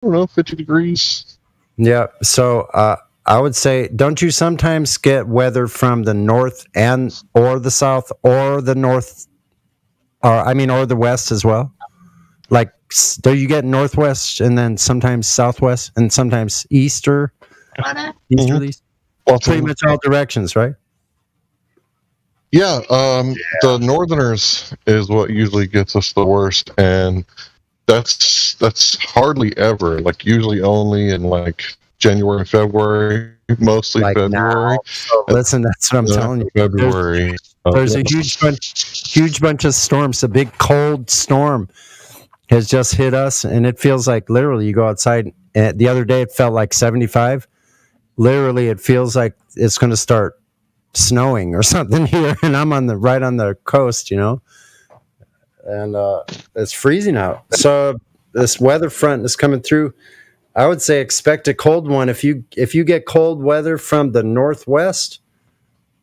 don't know, 50 degrees. Yeah. So I would say, don't you sometimes get weather from the north and or the south or the north, or I mean, or the west as well? Like, do you get northwest and then sometimes southwest and sometimes Hmm. easterlies? Lots of Pretty them. much all directions, right? Yeah, the Northerners is what usually gets us the worst, and that's hardly ever. Like usually only in like January and February, mostly Like now. February. So And listen, that's what I'm telling after you. February, There's a huge bunch of storms. A big cold storm has just hit us, and it feels like literally you go outside. And the other day, it felt like 75. Literally, it feels like it's going to start snowing or something here, and I'm on the right on the coast, and it's freezing out. So this weather front is coming through. I would say expect a cold one. If you get cold weather from the northwest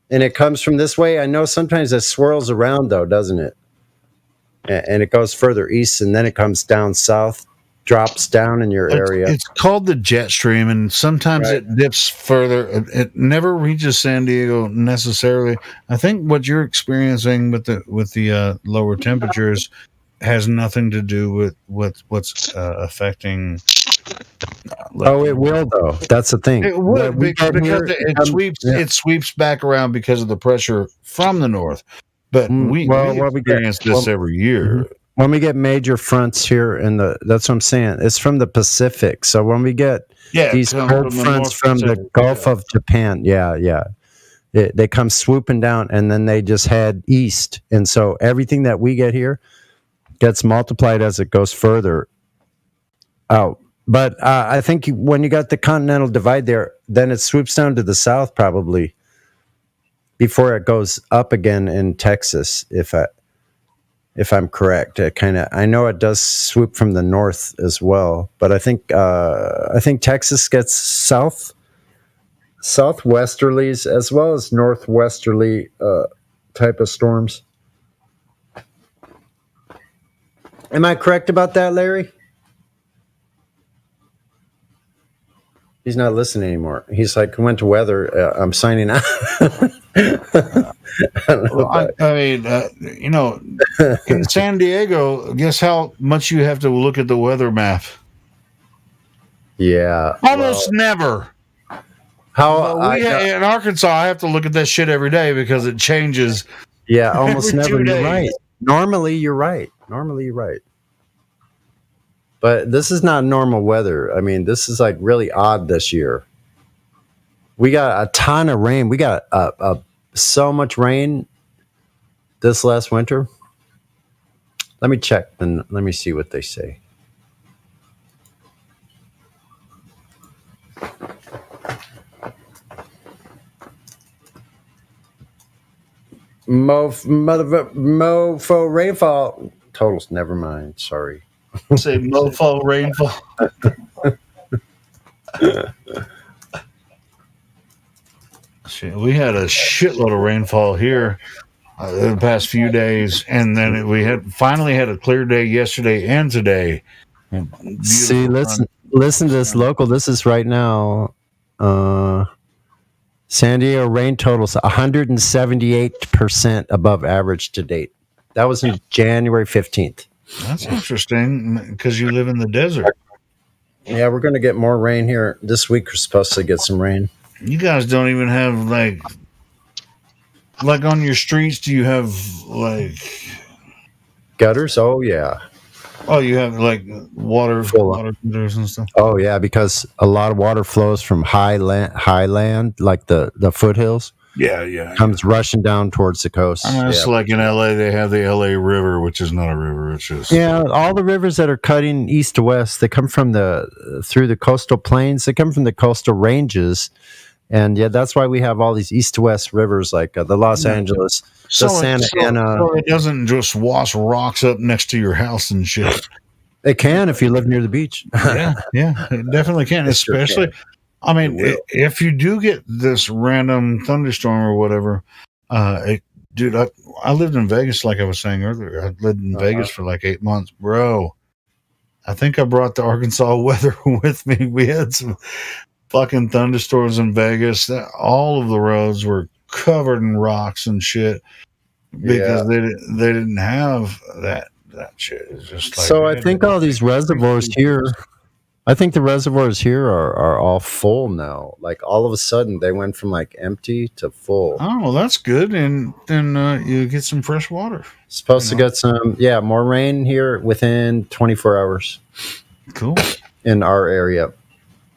and it comes from this way, I know sometimes it swirls around though, doesn't it? And it goes further east and then it comes down south, drops down in your area. It's called the jet stream, and sometimes Right. it dips further. It never reaches San Diego necessarily. I think what you're experiencing with the lower temperatures has nothing to do with what's affecting. Oh, it will though. That's the thing. It What would we get because here, yeah. it sweeps back around because of the pressure from the north. But Well, we what we get. experience this every year. Mhm. When we get major fronts here that's what I'm saying. It's from the Pacific. So when we get Yeah, it these comes cold from the fronts North from the Pacific. Gulf Yeah. of Japan, yeah. They come swooping down and then they just head east. And so everything that we get here gets multiplied as it goes further out. But I think when you got the continental divide there, then it swoops down to the south probably before it goes up again in Texas, if I'm correct. I know it does swoop from the north as well, but I think Texas gets southwesterlies as well as northwesterly type of storms. Am I correct about that, Larry? He's not listening anymore. He's like, went to weather. I'm signing out. I don't know Well, I mean, in San Diego, guess how much you have to look at the weather map? Yeah. Almost never. How But in Arkansas, I have to look at that shit every day because it changes. Yeah, almost every never. 2 You're days. right. Normally, you're right. But this is not normal weather. I mean, this is like really odd this year. We got a ton of rain. We got so much rain this last winter. Let me check and let me see what they say. Mofo rainfall totals. Never mind. Sorry. Say mofo rainfall. Shit, we had a shitload of rainfall here the past few days, and then we finally had a clear day yesterday and today. And See, listen to this local. This is right now. San Diego rain totals 178% above average to date. That was in January 15th. That's interesting because you live in the desert. Yeah, we're going to get more rain here this week. We're supposed to get some rain. You guys don't even have like on your streets. Do you have like Gutters? Oh, yeah. Oh, you have like water gutters and stuff. Oh, yeah, because a lot of water flows from highland, like the foothills. Yeah. Comes rushing down towards the coast. It's like in LA, they have the LA River, which is not a river. It's just all the rivers that are cutting east to west, they come from through the coastal plains. They come from the coastal ranges, and that's why we have all these east to west rivers like the Los Angeles, the Santa Ana. So it doesn't just wash rocks up next to your house and shit. It can if you live near the beach. yeah, it definitely can. Especially, I mean, if you do get this random thunderstorm or whatever, dude, I lived in Vegas, like I was saying earlier. I lived in Vegas for like 8 months, bro. I think I brought the Arkansas weather with me. We had some fucking thunderstorms in Vegas. All of the roads were covered in rocks and shit because they didn't have that shit. It's just like, So I think all these reservoirs here, I think the reservoirs here are all full now. Like all of a sudden they went from like empty to full. Oh, well, that's good. And then you get some fresh water. Supposed to get some, more rain here within 24 hours Cool. in our area.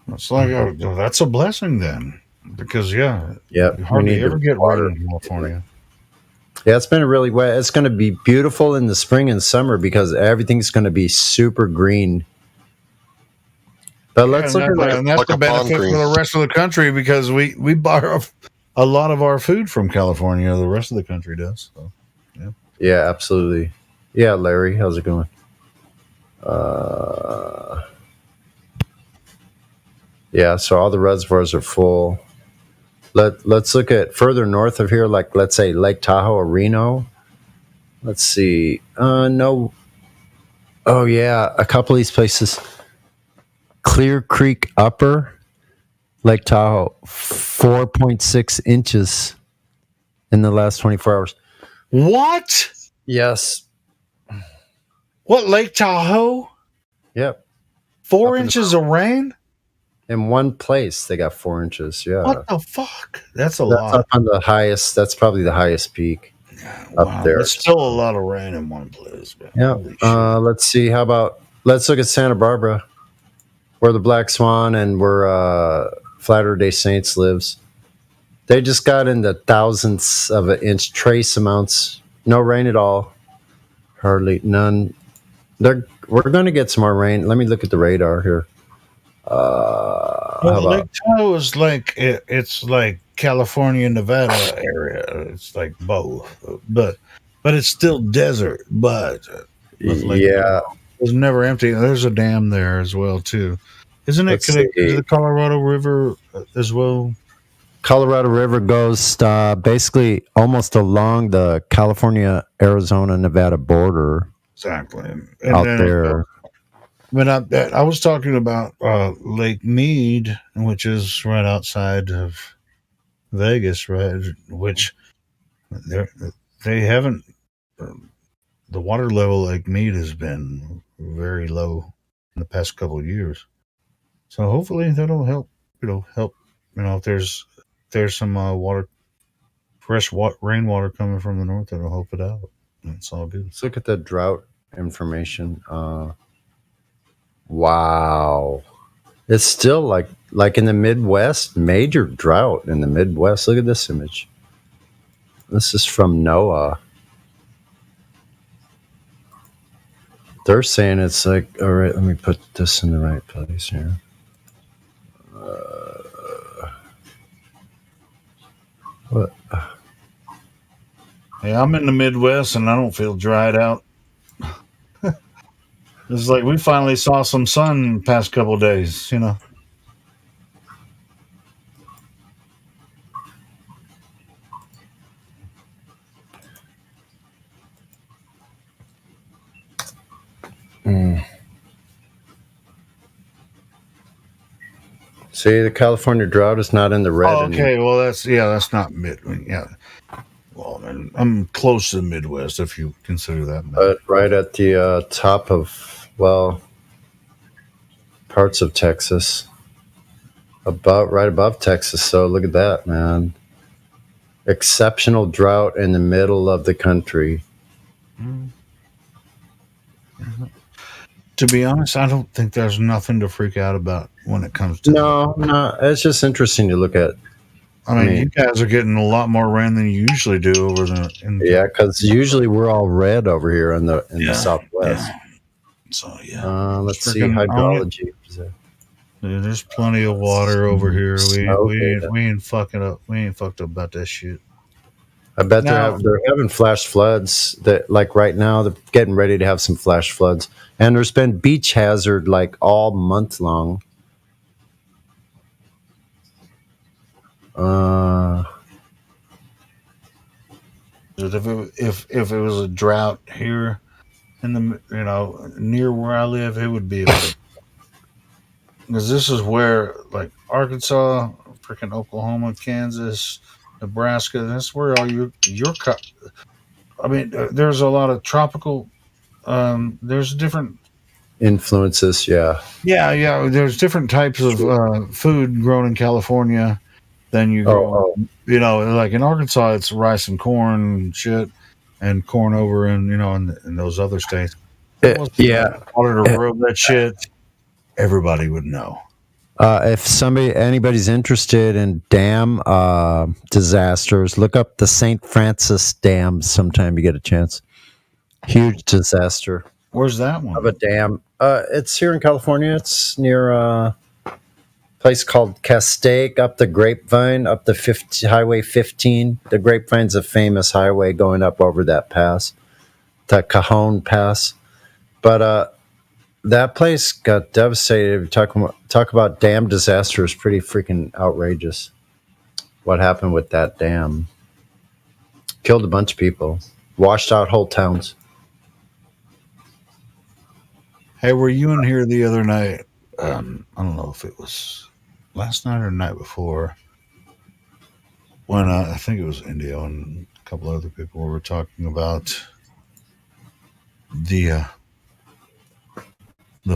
It's like, that's a blessing then. Because, Yeah, you hardly ever get water in California. Yeah, it's been really wet. It's going to be beautiful in the spring and summer because everything's going to be super green. But let's look at and that's the benefit for the rest of the country because we buy a lot of our food from California. The rest of the country does. So, yeah, absolutely. Yeah, Larry, how's it going? Yeah, so all the reservoirs are full. Let's look at further north of here, like let's say Lake Tahoe or Reno. Let's see. No. Oh yeah, a couple of these places. Clear Creek Upper, Lake Tahoe, 4.6 inches in the last 24 hours. What? Yes. What, Lake Tahoe? Yep. 4 inches of rain? In one place, they got 4 inches. Yeah. What the fuck? That's lot. Up on the highest. That's probably the highest peak up there. It's still a lot of rain in one place. Yeah. Let's see. How about let's look at Santa Barbara, where the Black Swan and where Latter Day Saints lives. They just got in the thousandths of an inch, trace amounts. No rain at all. Hardly none. We're going to get some more rain. Let me look at the radar here. Lake Tahoe is like it's like California, Nevada area. It's like both, but it's still desert. But it was never empty. There's a dam there as well too, isn't it connected to the Colorado River as well? Colorado River goes basically almost along the California, Arizona, Nevada border. Exactly, out there. I was talking about Lake Mead, which is right outside of Vegas, right? Which they haven't. The water level Lake Mead has been very low in the past couple of years, so hopefully that'll help. If there's some fresh rainwater coming from the north, that'll help it out. It's all good. Let's look at the drought information. Wow. It's still like in the Midwest, major drought in the Midwest. Look at this image. This is from NOAA. They're saying it's like, all right, let me put this in the right place here. What? Hey, I'm in the Midwest and I don't feel dried out. It's like we finally saw some sun the past couple of days, See, the California drought is not in the red. Oh, okay, well that's not mid. Yeah, well, I'm close to the Midwest if you consider that. But right at the top of parts of Texas, right above Texas. So look at that, man. Exceptional drought in the middle of the country. To be honest, I don't think there's nothing to freak out about when it comes to No, it's just interesting to look at. I mean, you guys are getting a lot more rain than you usually do over yeah, because usually we're all red over here in the Southwest. Yeah. So let's see hydrology. There's plenty of water over here. We ain't fucking up. We ain't fucked up about that shit. I bet they're having flash floods. That like right now they're getting ready to have some flash floods, and there's been beach hazard like all month long. If it was a drought here, in the near where I live, it would be like because this is where like Arkansas, freaking Oklahoma, Kansas, Nebraska. That's where all your I mean, there's a lot of tropical. There's different. Influences, yeah. Yeah. There's different types of food grown in California than you grow. Oh, Like in Arkansas, it's rice and corn and shit, and corn over in those other states. yeah. Order to grow that shit, everybody would know. If anybody's interested in dam disasters, look up the St. Francis Dam sometime you get a chance. Huge disaster Where's that one? of a dam. It's here in California. It's near a place called Castaic, up the Grapevine, up the Highway 15. The Grapevine's a famous highway going up over that pass, that Cajon Pass. But that place got devastated. Talk about dam disasters. Pretty freaking outrageous. What happened with that dam? Killed a bunch of people. Washed out whole towns. Hey, were you in here the other night? I don't know if it was last night or the night before. When I think it was Indio and a couple other people were talking about the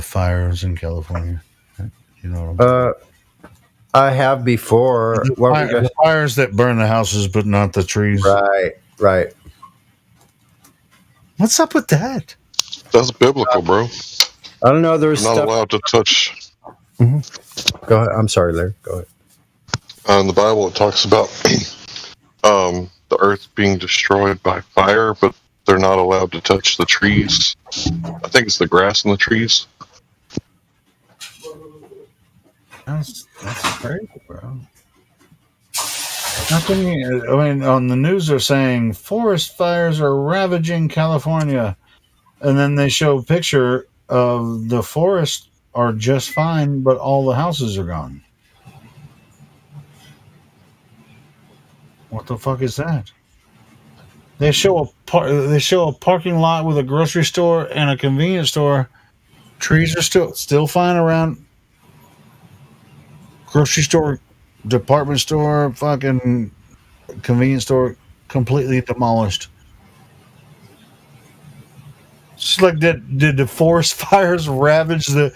fires in California. You know what I'm saying? I have before. The fires that burn the houses, but not the trees. Right. What's up with that? That's biblical, bro. I don't know. There's You're not stuff. allowed to touch. Go ahead. I'm sorry, Larry. Go ahead. In the Bible, it talks about the earth being destroyed by fire, but they're not allowed to touch the trees. I think it's the grass and the trees. That's crazy, bro. I mean, on the news they're saying forest fires are ravaging California, and then they show a picture of the forest are just fine, but all the houses are gone. What the fuck is that? They show a parking lot with a grocery store and a convenience store. Trees are still fine around. Grocery store, department store, fucking convenience store, completely demolished. It's like did the forest fires ravage the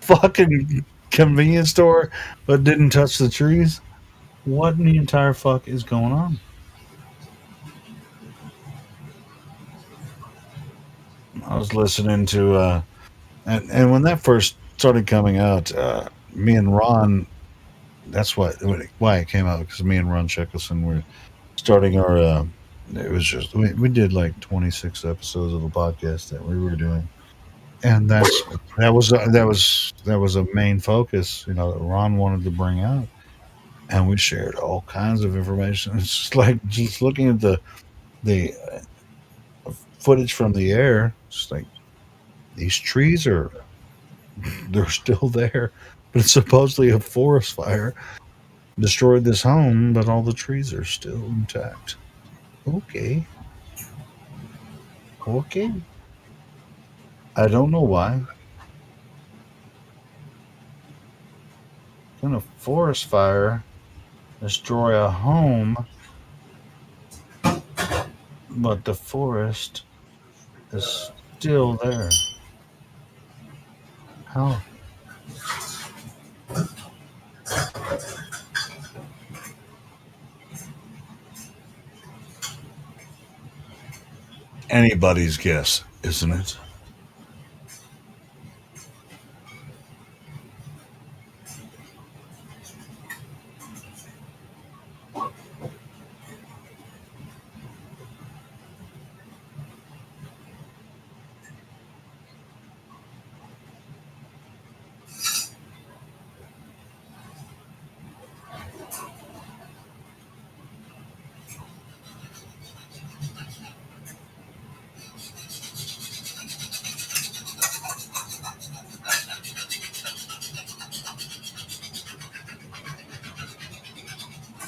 fucking convenience store, but didn't touch the trees? What in the entire fuck is going on? I was listening to, and when that first started coming out, me and Ron, that's why it came out, because me and Ron Checkelson were starting our. It was just we did like 26 episodes of a podcast that we were doing, and that was a main focus, that Ron wanted to bring out, and we shared all kinds of information. It's just like just looking at the footage from the air. It's like these trees they're still there, but it's supposedly a forest fire destroyed this home, but all the trees are still intact. Okay. I don't know why. Can a forest fire destroy a home, but the forest is still there? How? Anybody's guess, isn't it?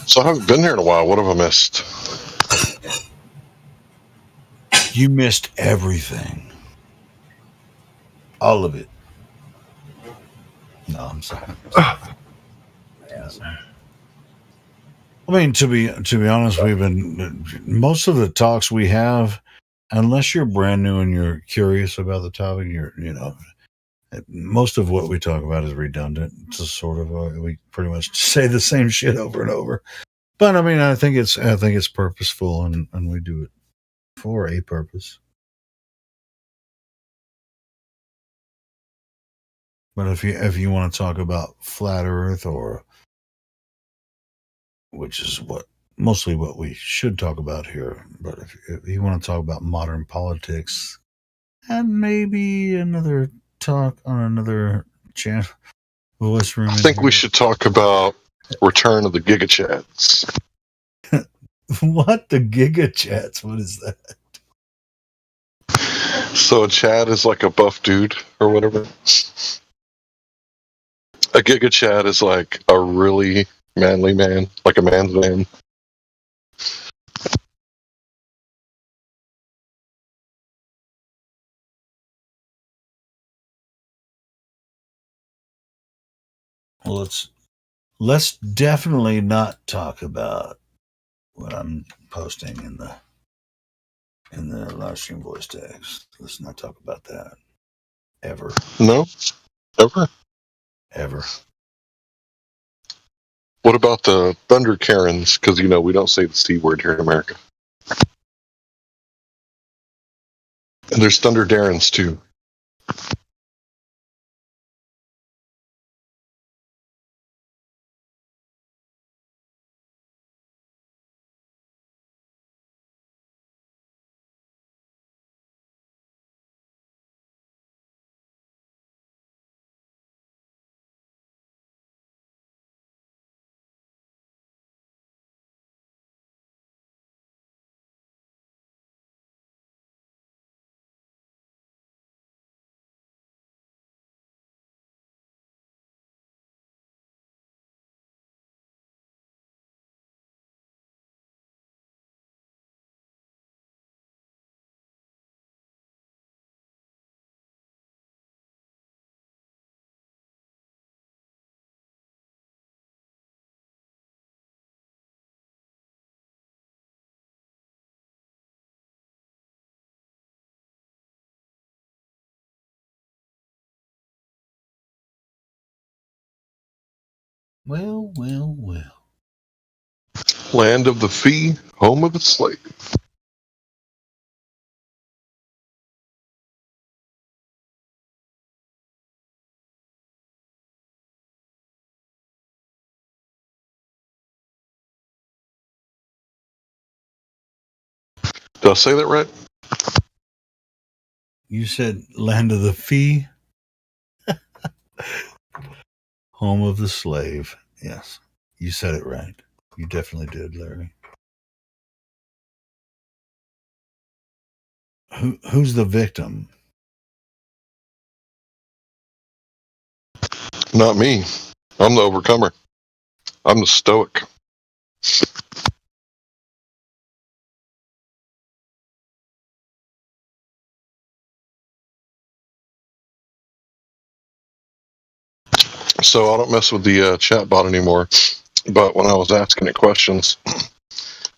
So I haven't been here in a while. What have I missed? You missed everything. All of it. No, I'm sorry. I mean, to be honest, we've been most of the talks we have, unless you're brand new and you're curious about the topic, most of what we talk about is redundant. It's a sort of we pretty much say the same shit over and over. But I mean, I think it's purposeful, and we do it for a purpose. But if you want to talk about flat Earth, or which is mostly what we should talk about here, but if you want to talk about modern politics, and maybe another talk on another channel, voice room. I think we should talk about Return of the Giga Chats. What, the Giga Chats? What is that? So a Chad is like a buff dude or whatever. A Giga Chad is like a really manly man, like a man's man. Well, let's definitely not talk about what I'm posting in the live stream voice text. Let's not talk about that ever. No? Ever? What about the Thunder Karens? Because, we don't say the C word here in America. And there's Thunder Darrens, too. Well. Land of the free, home of the slave. Did I say that right? You said land of the fee, home of the slave. Yes, you said it right. You definitely did, Larry. Who's the victim? Not me. I'm the overcomer. I'm the stoic. So I don't mess with the chat bot anymore. But when I was asking it questions,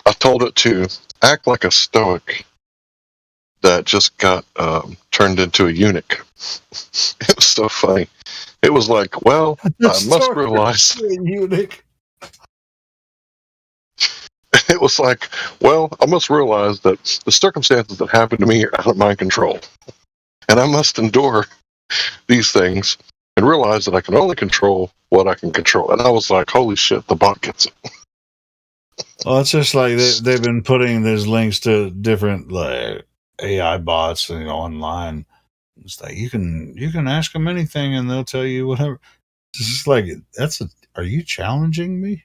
I told it to act like a stoic that just got turned into a eunuch. It was so funny. It was like, well, I must realize. Eunuch. It was like, well, I must realize that the circumstances that happen to me are out of my control. And I must endure these things and realize that I can only control what I can control. And I was like, holy shit, the bot gets it. Well, it's just like they've been putting these links to different AI bots online. It's like you can ask them anything and they'll tell you whatever. It's just like are you challenging me?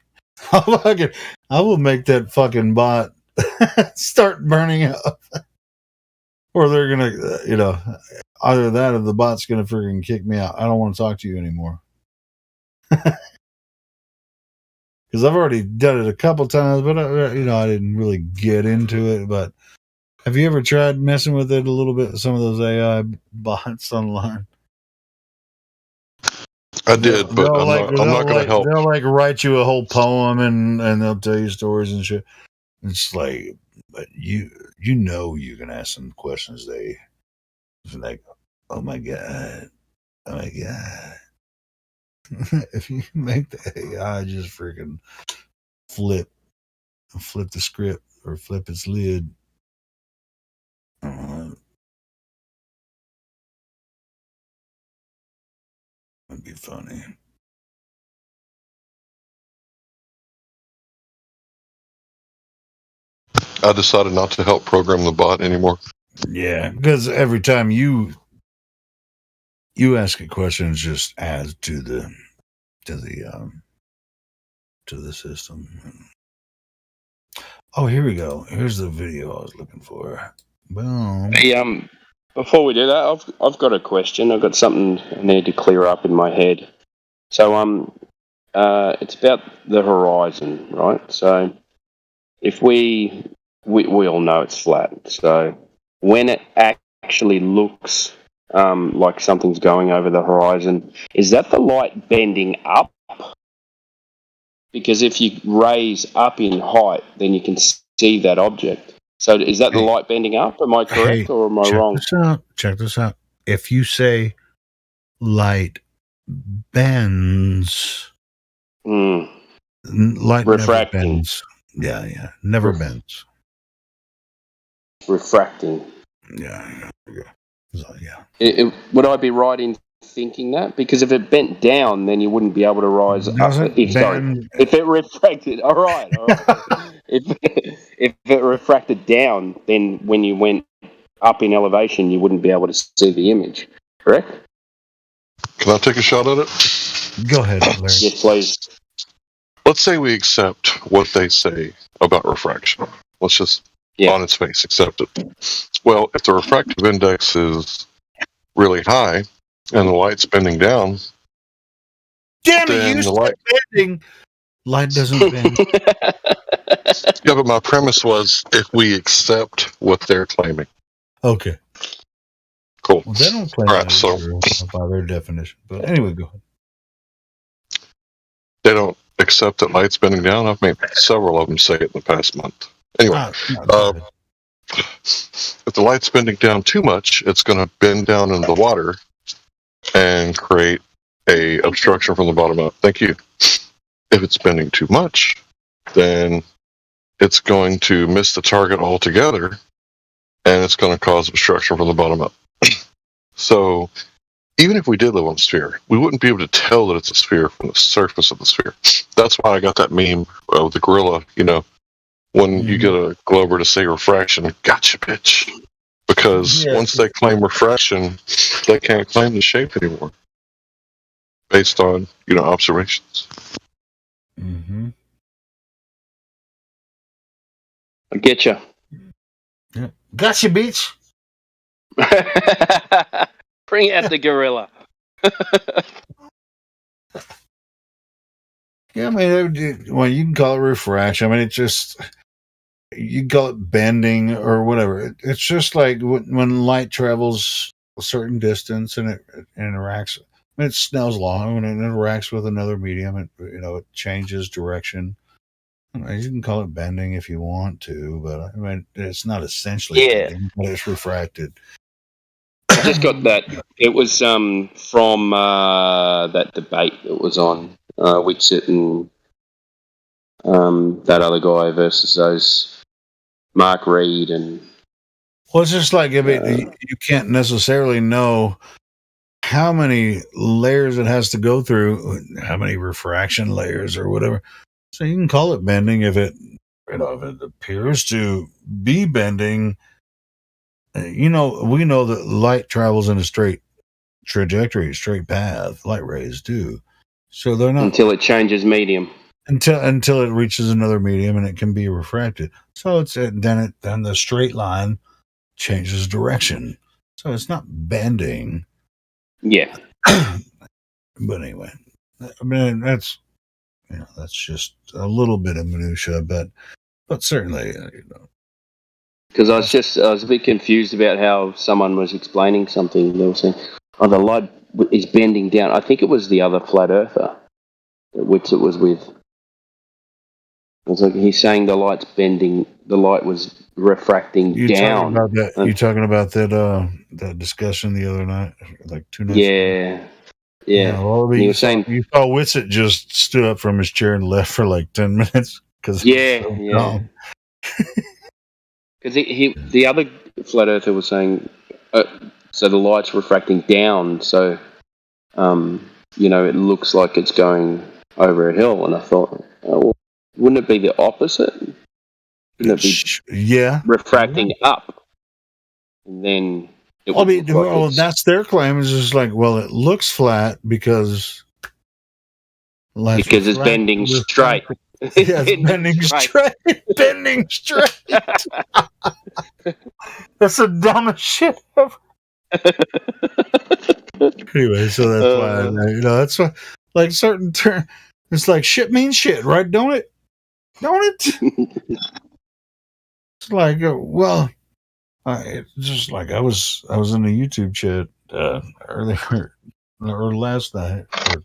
I will make that fucking bot start burning up, or they're gonna either that or the bot's gonna freaking kick me out. I don't want to talk to you anymore. Because I've already done it a couple times, but I didn't really get into it. But Have you ever tried messing with it a little bit? Some of those AI bots online. I did, but I'm not going to help. They'll like write you a whole poem and they'll tell you stories and shit. It's like, but you you can ask them questions. It's like, oh my god. If you make the AI just freaking flip the script or flip its lid, it'd be funny. I decided not to help program the bot anymore. Yeah, because every time you ask a question, it just adds to the system. Oh, here we go. Here's the video I was looking for. Boom. Hey, before we do that, I've got a question. I've got something I need to clear up in my head. So it's about the horizon, right? So if we all know it's flat. So when it actually looks like something's going over the horizon, is that the light bending up? Because if you raise up in height, then you can see that object. So is that the light bending up? Am I correct or am I wrong? Check this out. If you say light bends, light refracting. never bends. Yeah, never bends. Refracting. Yeah. So, yeah. Would I be right in thinking that? Because if it bent down, then you wouldn't be able to rise up. If it refracted, all right. if it refracted down, then when you went up in elevation, you wouldn't be able to see the image. Correct? Can I take a shot at it? Go ahead, Larry. Yes, please. Let's say we accept what they say about refraction. Let's just, on its face, accept it. Well, if the refractive index is really high and the light's bending down, damn it, you said bending. Light doesn't bend. Yeah, but my premise was if we accept what they're claiming. Okay. Cool. Well, they don't claim that by their definition. But anyway, go ahead. They don't accept that light's bending down. I've made several of them say it in the past month. Anyway, if the light's bending down too much, it's going to bend down into the water and create a obstruction from the bottom up. Thank you. If it's bending too much, then it's going to miss the target altogether, and it's going to cause obstruction from the bottom up. So even if we did live on a sphere, we wouldn't be able to tell that it's a sphere from the surface of the sphere. That's why I got that meme of the gorilla, when you get a Glober to say refraction, gotcha, bitch. Because once they claim refraction, they can't claim the shape anymore based on, observations. Mm-hmm. I get you. Yeah. Gotcha, bitch. Bring out the gorilla. Yeah, I mean, well, you can call it refraction. I mean, it's just, you can call it bending or whatever. It's just like when light travels a certain distance and it interacts. I mean, it Snell's law. When it interacts with another medium, it changes direction. You can call it bending if you want to, but I mean, it's not essentially bending, but it's refracted. I just got that. It was from that debate that was on Wixit and that other guy versus those Mark Reed and. Well, it's just like, I mean, you can't necessarily know how many layers it has to go through, how many refraction layers or whatever. So you can call it bending if it appears to be bending. We know that light travels in a straight trajectory, straight path. Light rays do. So they're not until it changes medium. Until it reaches another medium and it can be refracted. So it's then the straight line changes direction. So it's not bending. Yeah. But anyway, I mean that's just a little bit of minutia, but certainly Because I was a bit confused about how someone was explaining something. They were saying, "Oh, the light is bending down." I think it was the other flat earther that Whitset was with. I was like, he's saying the light's bending. The light was refracting down. You talking about that discussion the other night, like 2 nights ago? Yeah. Well, you saw Whitsitt just stood up from his chair and left for like 10 minutes because Because the other flat earther was saying, so the light's refracting down, so it looks like it's going over a hill. And I thought, well, wouldn't it be the opposite? Wouldn't it be refracting up? And then that's their claim. Is just like, well, it looks flat because it's bending straight. Yes, bending straight. Bending straight. That's the dumbest shit ever. Anyway, so that's why that's why, like, certain term. It's like shit means shit, right? Don't it? It's like, it's just like I was in a YouTube chat earlier or last night or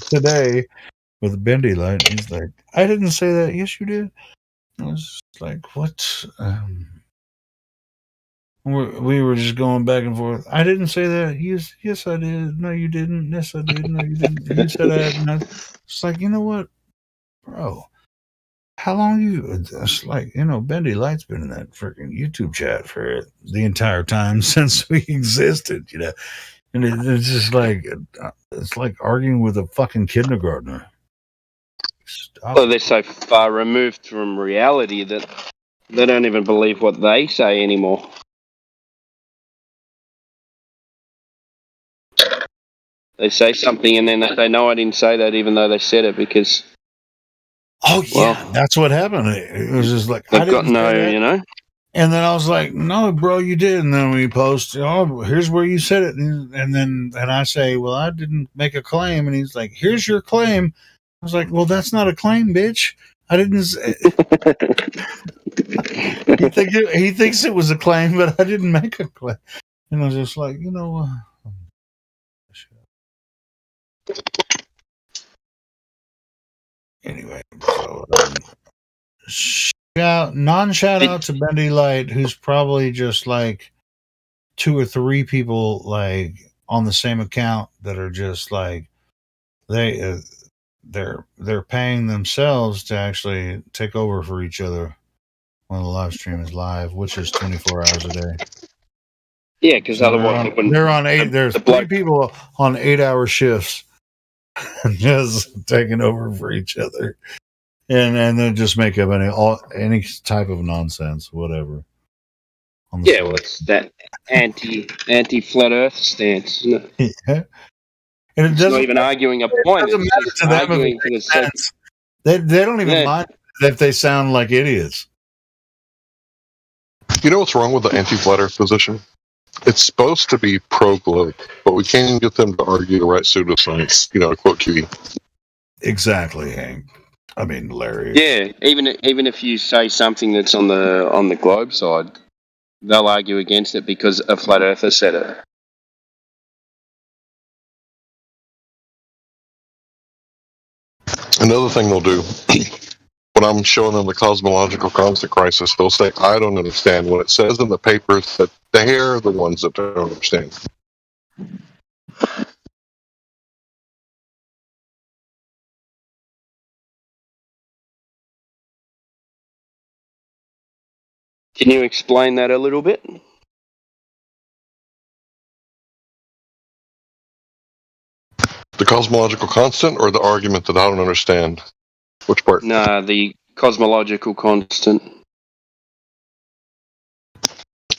today with Bendy Light. He's like, I didn't say that. Yes, you did. I was like, what? We were just going back and forth. I didn't say that. Yes, I did. No, you didn't. Yes, I did. No, you didn't. You said I had. It's like, you know what, bro? How long it's like, Bendy Light's been in that freaking YouTube chat for the entire time since we existed, and it's just like, it's like arguing with a fucking kindergartner. Stop. Well, they're so far removed from reality that they don't even believe what they say anymore. They say something and then they know I didn't say that, even though they said it, because. Oh yeah, that's what happened. It was just like they've got no, And then I was like, "No, bro, you did." And then we post, "Oh, here's where you said it." And I say, "Well, I didn't make a claim." And he's like, "Here's your claim." I was like, "Well, that's not a claim, bitch. I didn't." He thinks it was a claim, but I didn't make a claim. And I was just like, Anyway, so shout out to Bendy Light, who's probably just like 2 or 3 people like on the same account that are just like they're paying themselves to actually take over for each other when the live stream is live, which is 24 hours a day. Yeah, because otherwise they're on 8. There's 3 people on 8-hour shifts. Just taking over for each other, and then just make up any type of nonsense, whatever. Yeah, well, it's that anti flat Earth stance, isn't it? Yeah, and it's not even arguing a point. It doesn't matter to them if it makes sense. They don't even mind if they sound like idiots. You know what's wrong with the anti-flat Earth position? It's supposed to be pro-globe, but we can't even get them to argue the right pseudoscience, quote QE. Exactly, Hank. I mean, Larry. Yeah, even if you say something that's on the globe side, they'll argue against it because a flat earther said it. Another thing they'll do, when I'm showing them the cosmological constant crisis, they'll say, I don't understand. When it says in the papers that they're the ones that don't understand. Can you explain that a little bit? The cosmological constant or the argument that I don't understand? Which part? Nah, the cosmological constant.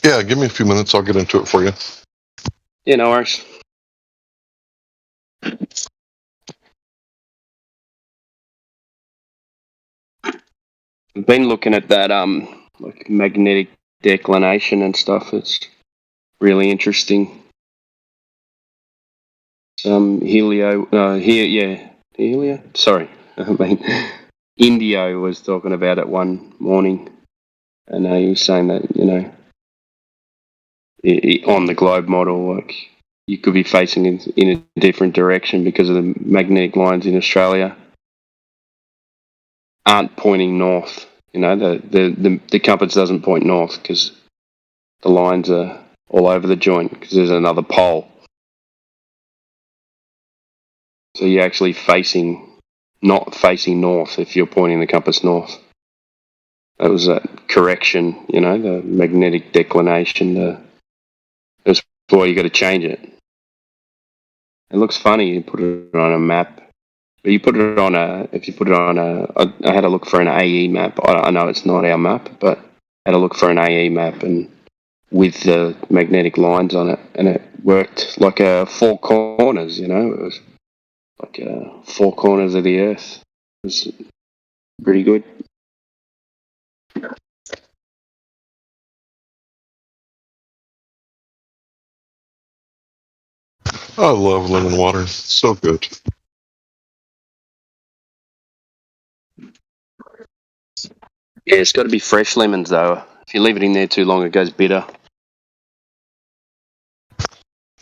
Yeah, give me a few minutes. I'll get into it for you. Yeah, no worries. I've been looking at that like magnetic declination and stuff. It's really interesting. Helio. Sorry, I mean Indio was talking about it one morning. And he was saying that, you know, on the globe model, like you could be facing in a different direction because of the magnetic lines in Australia aren't pointing north. You know, the compass doesn't point north because the lines are all over the joint because there's another pole. So you're actually not facing north if you're pointing the compass north. That was a correction, you know, the magnetic declination. That's why you got to change it. It looks funny. You put it on a map, but you put it on if you put it on I had a look for an AE map. I know it's not our map, but I had a look for an AE map and with the magnetic lines on it, and it worked like four corners. You know, it was like four corners of the earth. It was pretty good. I love lemon water. So good. Yeah, it's got to be fresh lemons though. If you leave it in there too long, it goes bitter.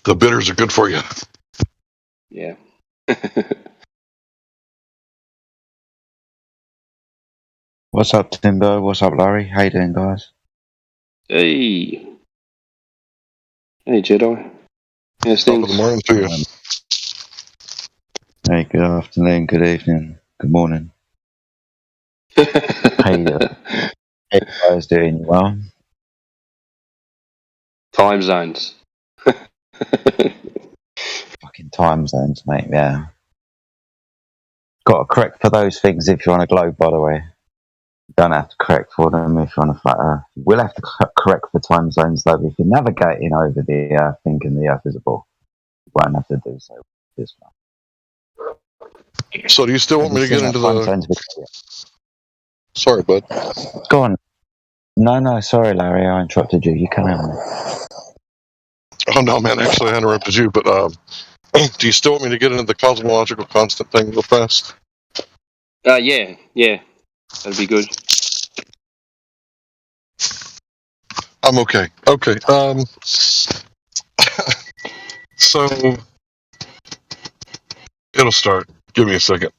The bitters are good for you. Yeah. What's up, Timbo? What's up, Larry? How you doing, guys? Hey Jedi. How's Top of the things? morning to you. Hey, good afternoon, good evening, good morning. How you guys doing? Well, Time zones. fucking time zones, mate. Yeah. Got to correct for those things if you're on a globe, by the way. You don't have to correct for them if you're on a flat Earth. You will have to correct for time zones, though, if you're navigating over the Earth thinking the Earth is a ball. You won't have to do so with this one. So do you still want me to get into time the... zones video? Sorry, bud. Go on. No, sorry, Larry, I interrupted you. You carry on. Oh, no, man, actually, I interrupted you, but do you still want me to get into the cosmological constant thing real fast? Yeah. That'd be good. I'm okay. Okay. So it'll start. Give me a second.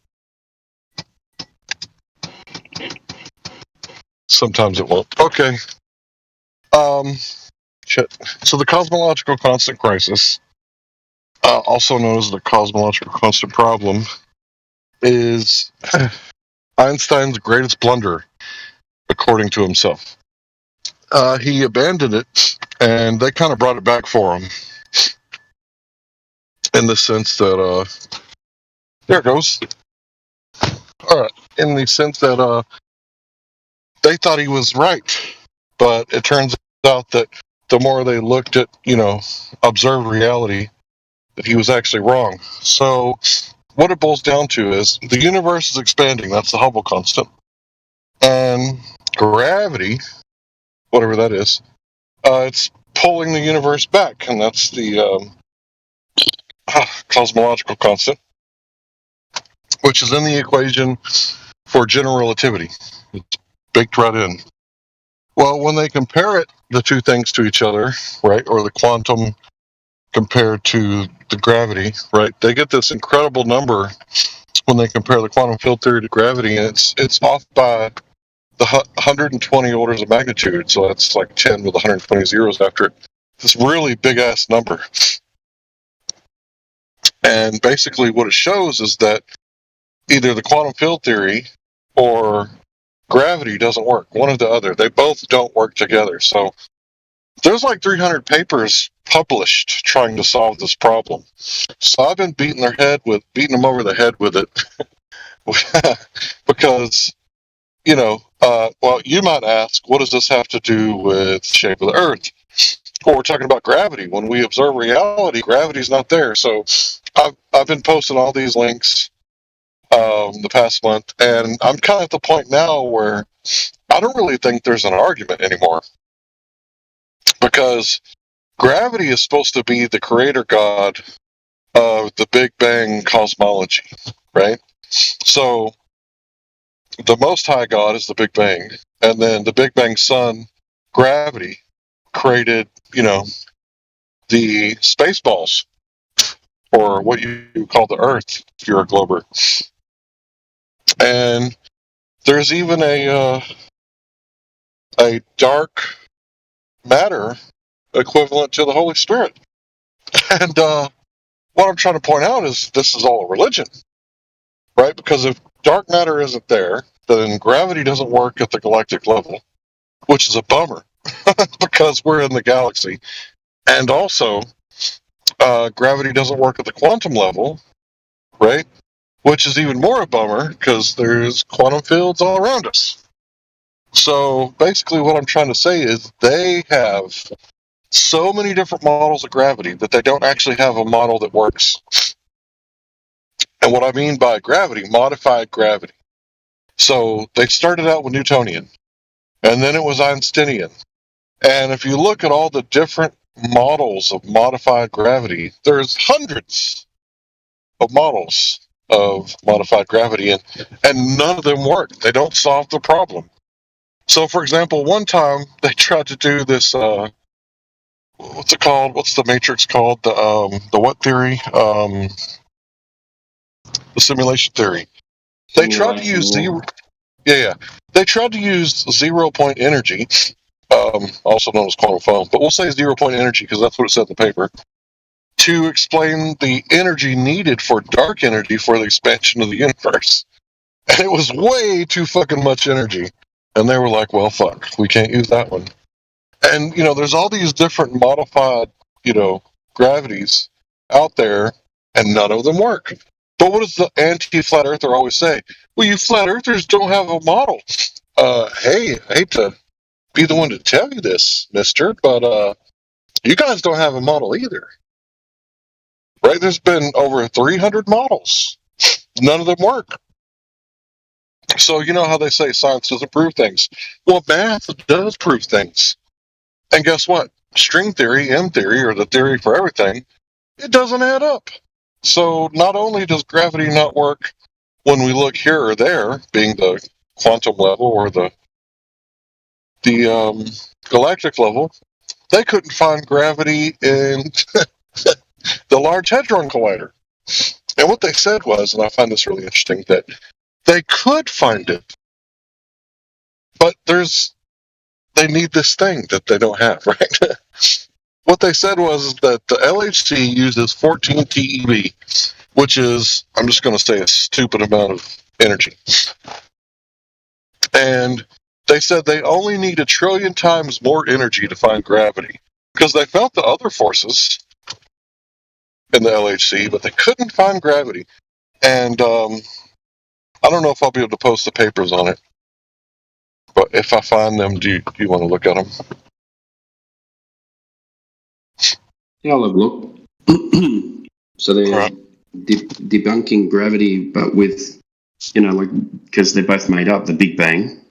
Sometimes it won't. Okay. Shit. So the cosmological constant crisis, also known as the cosmological constant problem, is Einstein's greatest blunder, according to himself. He abandoned it, and they kind of brought it back for him. In the sense that, there it goes. All right. In the sense that they thought he was right, but it turns out that the more they looked at, observed reality, that he was actually wrong. So what it boils down to is the universe is expanding. That's the Hubble constant. And gravity, whatever that is, it's pulling the universe back, and that's the cosmological constant, which is in the equation for general relativity. It's baked right in. Well, when they compare the two things to each other, right, or the quantum compared to the gravity, right, they get this incredible number when they compare the quantum field theory to gravity, and it's off by the 120 orders of magnitude, so that's like 10 with 120 zeros after it. This really big-ass number. And basically what it shows is that either the quantum field theory or gravity doesn't work. One or the other. They both don't work together. So there's like 300 papers published trying to solve this problem. So I've been beating them over the head with it because, well, you might ask, what does this have to do with the shape of the Earth? Well, we're talking about gravity. When we observe reality, gravity's not there. So I've been posting all these links the past month, and I'm kind of at the point now where I don't really think there's an argument anymore, because gravity is supposed to be the creator god of the Big Bang cosmology, right? So the Most High God is the Big Bang, and then the Big Bang Sun gravity created, the space balls, or what you call the Earth if you're a glober. And there's even a dark matter equivalent to the Holy Spirit. And what I'm trying to point out is this is all a religion, right? Because if dark matter isn't there, then gravity doesn't work at the galactic level, which is a bummer because we're in the galaxy. And also, gravity doesn't work at the quantum level, right? Which is even more a bummer because there's quantum fields all around us. So basically what I'm trying to say is they have so many different models of gravity that they don't actually have a model that works. And what I mean by gravity, modified gravity. So they started out with Newtonian, and then it was Einsteinian. And if you look at all the different models of modified gravity, there's hundreds of models of modified gravity, and none of them work. They don't solve the problem. So, for example, one time they tried to do this, what's it called? What's the matrix called? The what theory? The simulation theory. They tried to use zero. Yeah. They tried to use 0-point energy, also known as quantum foam, but we'll say 0-point energy because that's what it said in the paper, to explain the energy needed for dark energy for the expansion of the universe. And it was way too fucking much energy. And they were like, well, fuck, we can't use that one. And, there's all these different modified, gravities out there, and none of them work. But what does the anti-flat earther always say? Well, you flat earthers don't have a model. Hey, I hate to be the one to tell you this, mister, but you guys don't have a model either. Right? There's been over 300 models. None of them work. So you know how they say science doesn't prove things. Well, math does prove things. And guess what? String theory, M theory, or the theory for everything, it doesn't add up. So not only does gravity not work when we look here or there, being the quantum level or the galactic level, they couldn't find gravity in the Large Hadron Collider. And what they said was, and I find this really interesting, that they could find it, but they need this thing that they don't have, right? What they said was that the LHC uses 14 TeV, which is, I'm just going to say, a stupid amount of energy. And they said they only need 1 trillion times more energy to find gravity, because they felt the other forces in the LHC, but they couldn't find gravity. And I don't know if I'll be able to post the papers on it, but if I find them, do you want to look at them? Yeah, I'll have a look. So they're Right. debunking gravity, but with, because they're both made up, the Big Bang.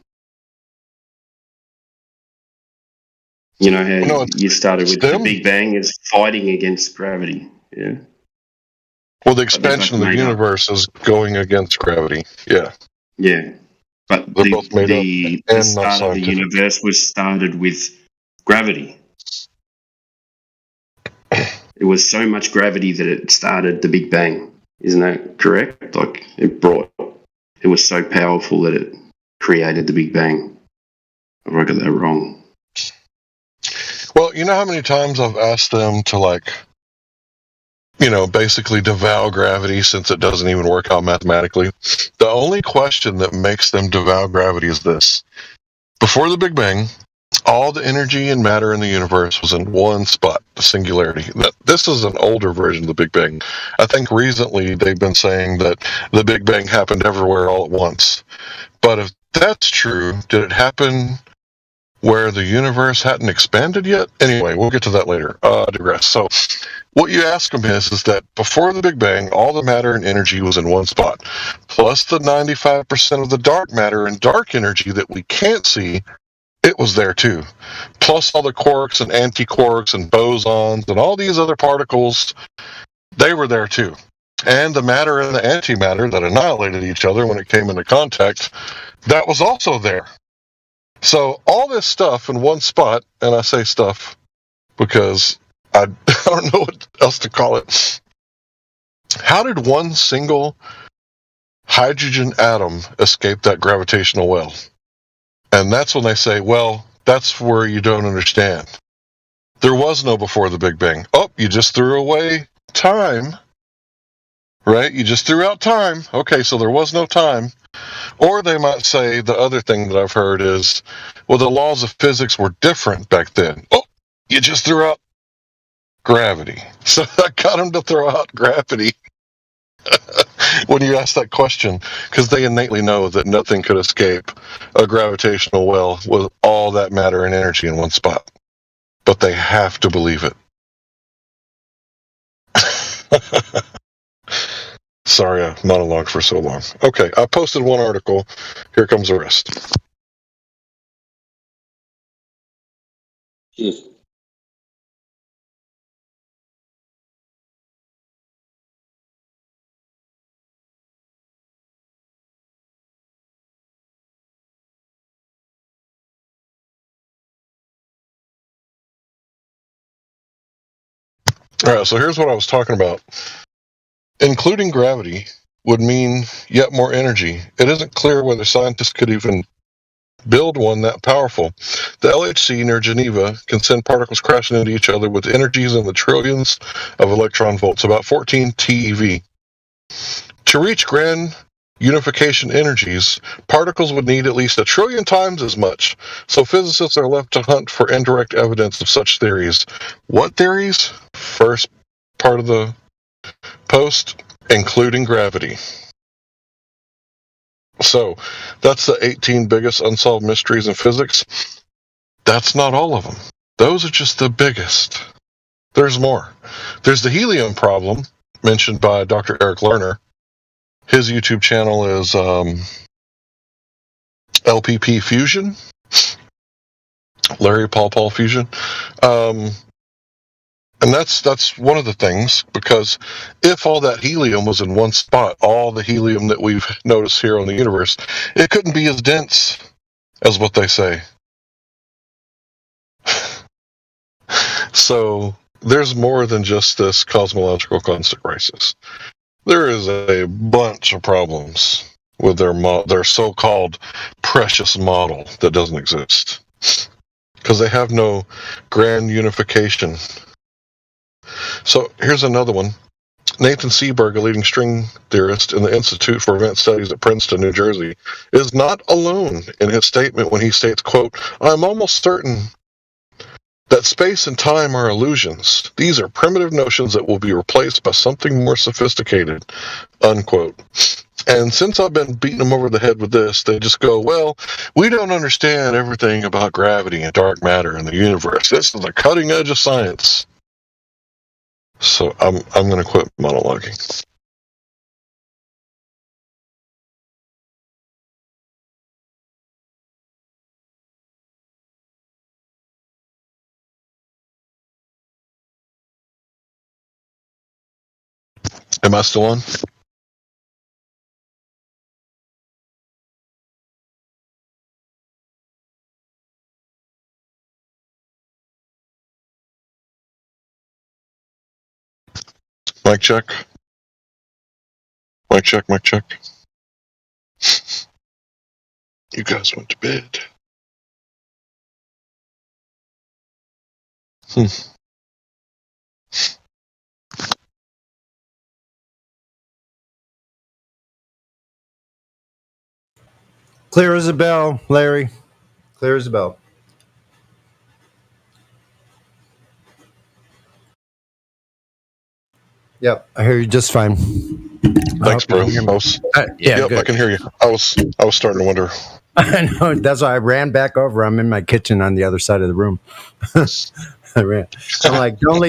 You know how No, you started with them. the Big Bang is fighting against gravity. Yeah. Well, the expansion of the universe is going against gravity. Yeah. Yeah. But They're both made up the and start not of the scientific. universe was started with gravity. It was so much gravity that it started the Big Bang. Isn't that correct? Like it was so powerful that it created the Big Bang. Have I got that wrong? Well, you know how many times I've asked them to, basically devour gravity since it doesn't even work out mathematically? The only question that makes them devour gravity is this. Before the Big Bang, all the energy and matter in the universe was in one spot, the singularity. This is an older version of the Big Bang. I think recently they've been saying that the Big Bang happened everywhere all at once. But if that's true, did it happen where the universe hadn't expanded yet? Anyway, we'll get to that later. I digress. So what you ask them is that before the Big Bang, all the matter and energy was in one spot, plus the 95% of the dark matter and dark energy that we can't see, it was there too. Plus all the quarks and antiquarks and bosons and all these other particles, they were there too. And the matter and the antimatter that annihilated each other when it came into contact, that was also there. So all this stuff in one spot, and I say stuff because I don't know what else to call it. How did one single hydrogen atom escape that gravitational well? And that's when they say, well, that's where you don't understand. There was no before the Big Bang. Oh, you just threw away time, right? You just threw out time. Okay, so there was no time. Or they might say the other thing that I've heard is, well, the laws of physics were different back then. Oh, you just threw out gravity. So I got them to throw out gravity when you ask that question, because they innately know that nothing could escape a gravitational well with all that matter and energy in one spot. But they have to believe it. Sorry, I monologued for so long. Okay, I posted one article. Here comes the rest. Cheers. All right, so here's what I was talking about. Including gravity would mean yet more energy. It isn't clear whether scientists could even build one that powerful. The LHC near Geneva can send particles crashing into each other with energies in the trillions of electron volts, about 14 TeV. To reach grand unification energies, particles would need at least 1 trillion times as much. So physicists are left to hunt for indirect evidence of such theories. What theories? First part of the post, including gravity. So that's the 18 biggest unsolved mysteries in physics. That's not all of them. Those are just the biggest. There's more. There's the helium problem mentioned by Dr. Eric Lerner. His YouTube channel is LPP Fusion, Larry Paul Fusion. And that's one of the things, because if all that helium was in one spot, all the helium that we've noticed here on the universe, it couldn't be as dense as what they say. So there's more than just this cosmological constant crisis. There is a bunch of problems with their so-called precious model that doesn't exist, because they have no grand unification. So here's another one. Nathan Seaberg, a leading string theorist in the Institute for Advanced Studies at Princeton, New Jersey, is not alone in his statement when he states, quote, "I'm almost certain that space and time are illusions. These are primitive notions that will be replaced by something more sophisticated," unquote. And since I've been beating them over the head with this, they just go, well, we don't understand everything about gravity and dark matter in the universe. This is the cutting edge of science. So I'm going to quit monologuing. Am I still on? Mic check. Mic check, mic check. You guys went to bed. Clear as a bell, Larry. Clear as a bell. Yep, I hear you just fine. Thanks, bro. Yeah, Yep, good. I can hear you. I was starting to wonder. I know. That's why I ran back over. I'm in my kitchen on the other side of the room. I ran. I'm like, don't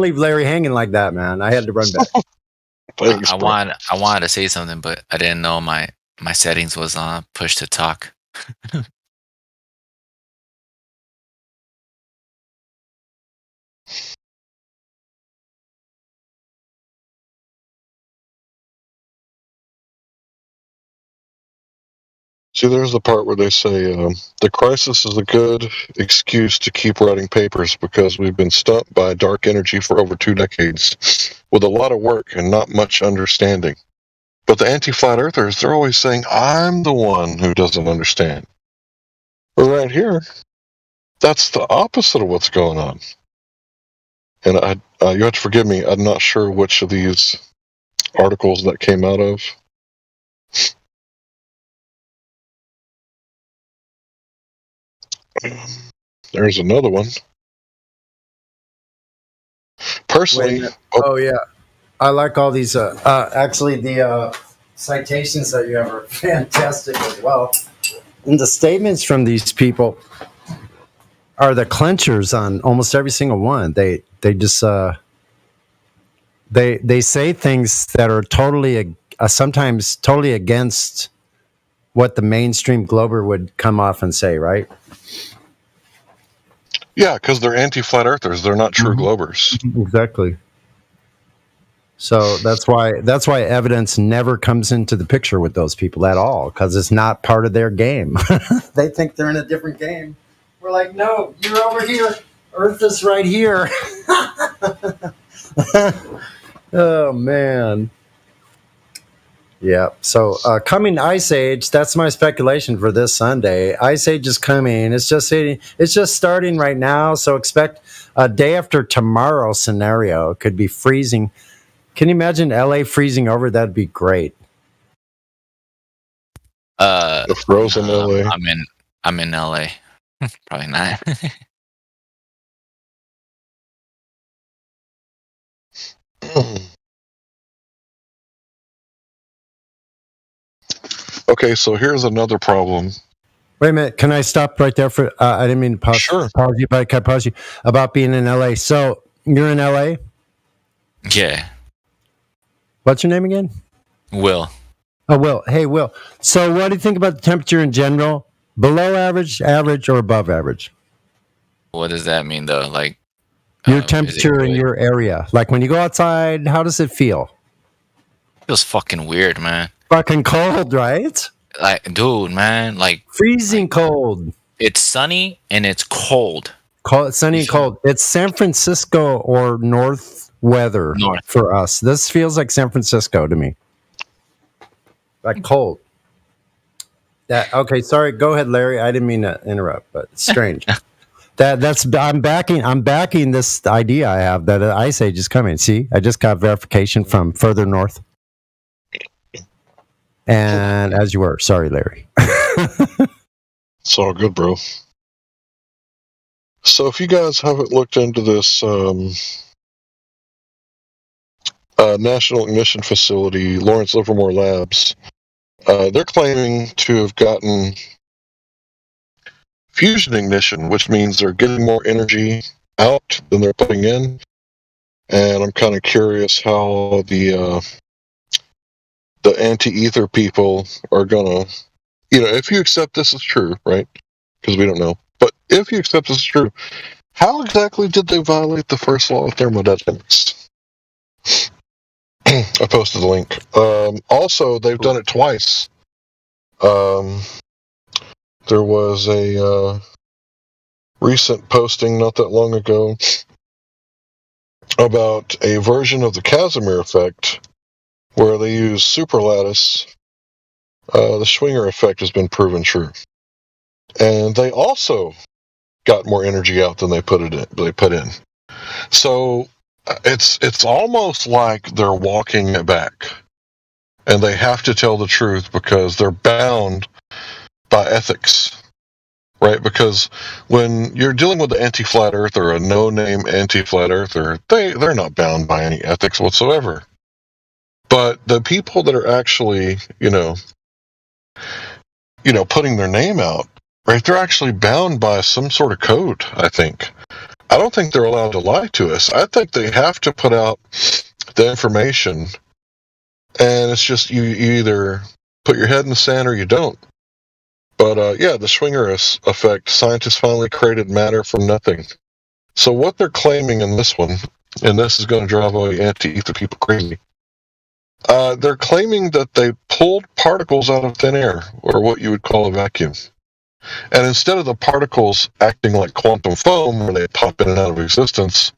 leave Larry hanging like that, man. I had to run back. Thanks, I bro. wanted to say something, but I didn't know my settings was on push to talk. See, there's the part where they say the crisis is a good excuse to keep writing papers because we've been stumped by dark energy for over 2 decades with a lot of work and not much understanding. But the anti-flat earthers, they're always saying, I'm the one who doesn't understand. But right here, that's the opposite of what's going on. And you have to forgive me, I'm not sure which of these articles that came out of. There's another one. Personally, Oh yeah, I like all these. Actually, the citations that you have are fantastic as well. And the statements from these people are the clinchers on almost every single one. They just they say things that are totally sometimes totally against what the mainstream glober would come off and say, right? yeah, because they're anti-flat earthers. They're not true globers. Exactly. So that's why evidence never comes into the picture with those people at all, because it's not part of their game. They think they're in a different game. We're like, no, you're over here. Earth is right here. Oh man. Yeah. So coming Ice Age. That's my speculation for this Sunday. Ice Age is coming. It's just starting right now. So expect a day after tomorrow scenario. It could be freezing. Can you imagine LA freezing over? That'd be great. The frozen LA. I'm in LA. Probably not. Okay, so here's another problem. Wait a minute. Can I stop right there for? I didn't mean to pause. Sure. Pause you, but can I pause you about being in LA? So you're in LA. Yeah. What's your name again? Will. Oh, Will. Hey, Will. So what do you think about the temperature in general? Below average, average, or above average? What does that mean though? Like Your temperature in your area. Like when you go outside, how does it feel? feels fucking weird, man. Fucking cold, right? Like, dude, man, like Freezing cold. it's sunny and it's cold. Cold, sunny and cold. It's San Francisco or north weather North. for us. This feels like San Francisco to me. Like cold. Okay, sorry. Go ahead, Larry. I didn't mean to interrupt, but it's strange. I'm backing this idea I have that an ice age is coming. See, I just got verification from further north. And as you were, sorry, Larry. It's all good, bro. So if you guys haven't looked into this National Ignition Facility, Lawrence Livermore Labs, they're claiming to have gotten fusion ignition, which means they're getting more energy out than they're putting in. And I'm kind of curious how the anti-ether people are gonna, if you accept this is true, right? Because we don't know. But if you accept this is true, how exactly did they violate the first law of thermodynamics? I posted the link. Also, they've done it twice. There was a recent posting not that long ago about a version of the Casimir effect where they use superlattice. The Schwinger effect has been proven true. And they also got more energy out than they put in. So it's almost like they're walking it back. And they have to tell the truth because they're bound by ethics, right? Because when you're dealing with an anti-flat earther, a no-name anti-flat earther, they're not bound by any ethics whatsoever. But the people that are actually, putting their name out, right? They're actually bound by some sort of code, I think. I don't think they're allowed to lie to us. I think they have to put out the information, and it's just you either put your head in the sand or you don't. But the Schwinger effect, scientists finally created matter from nothing. So what they're claiming in this one, and this is going to drive all the anti-ether people crazy, They're claiming that they pulled particles out of thin air, or what you would call a vacuum. And instead of the particles acting like quantum foam, where they pop in and out of existence,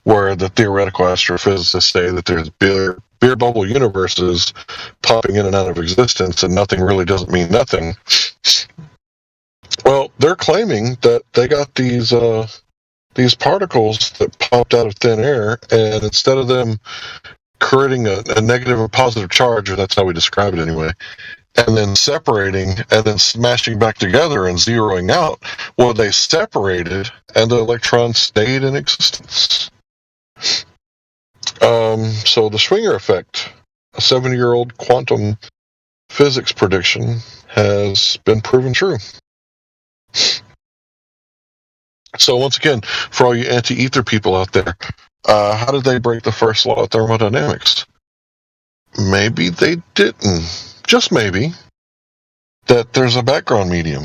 where the theoretical astrophysicists say that there's beer bubble universes popping in and out of existence and nothing really doesn't mean nothing. Well, they're claiming that they got these particles that popped out of thin air, and instead of them creating a negative and positive charge, or that's how we describe it anyway, and then separating and then smashing back together and zeroing out, well, they separated and the electron stayed in existence. So the Schwinger effect, a 70-year-old quantum physics prediction, has been proven true. So once again, for all you anti-ether people out there, how did they break the first law of thermodynamics? Maybe they didn't. Just maybe. That there's a background medium.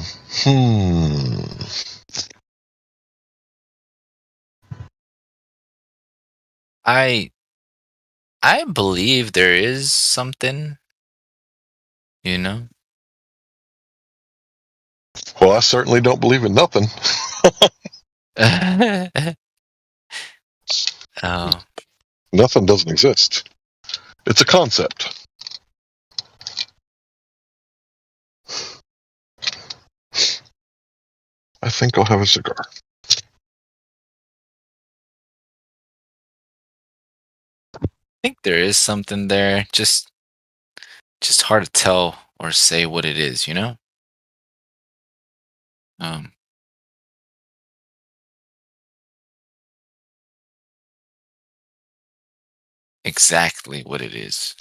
I believe there is something, you know. Well, I certainly don't believe in nothing. Oh, Nothing doesn't exist. It's a concept. I think I'll have a cigar. I think there is something there. Just hard to tell or say what it is, you know. Exactly what it is.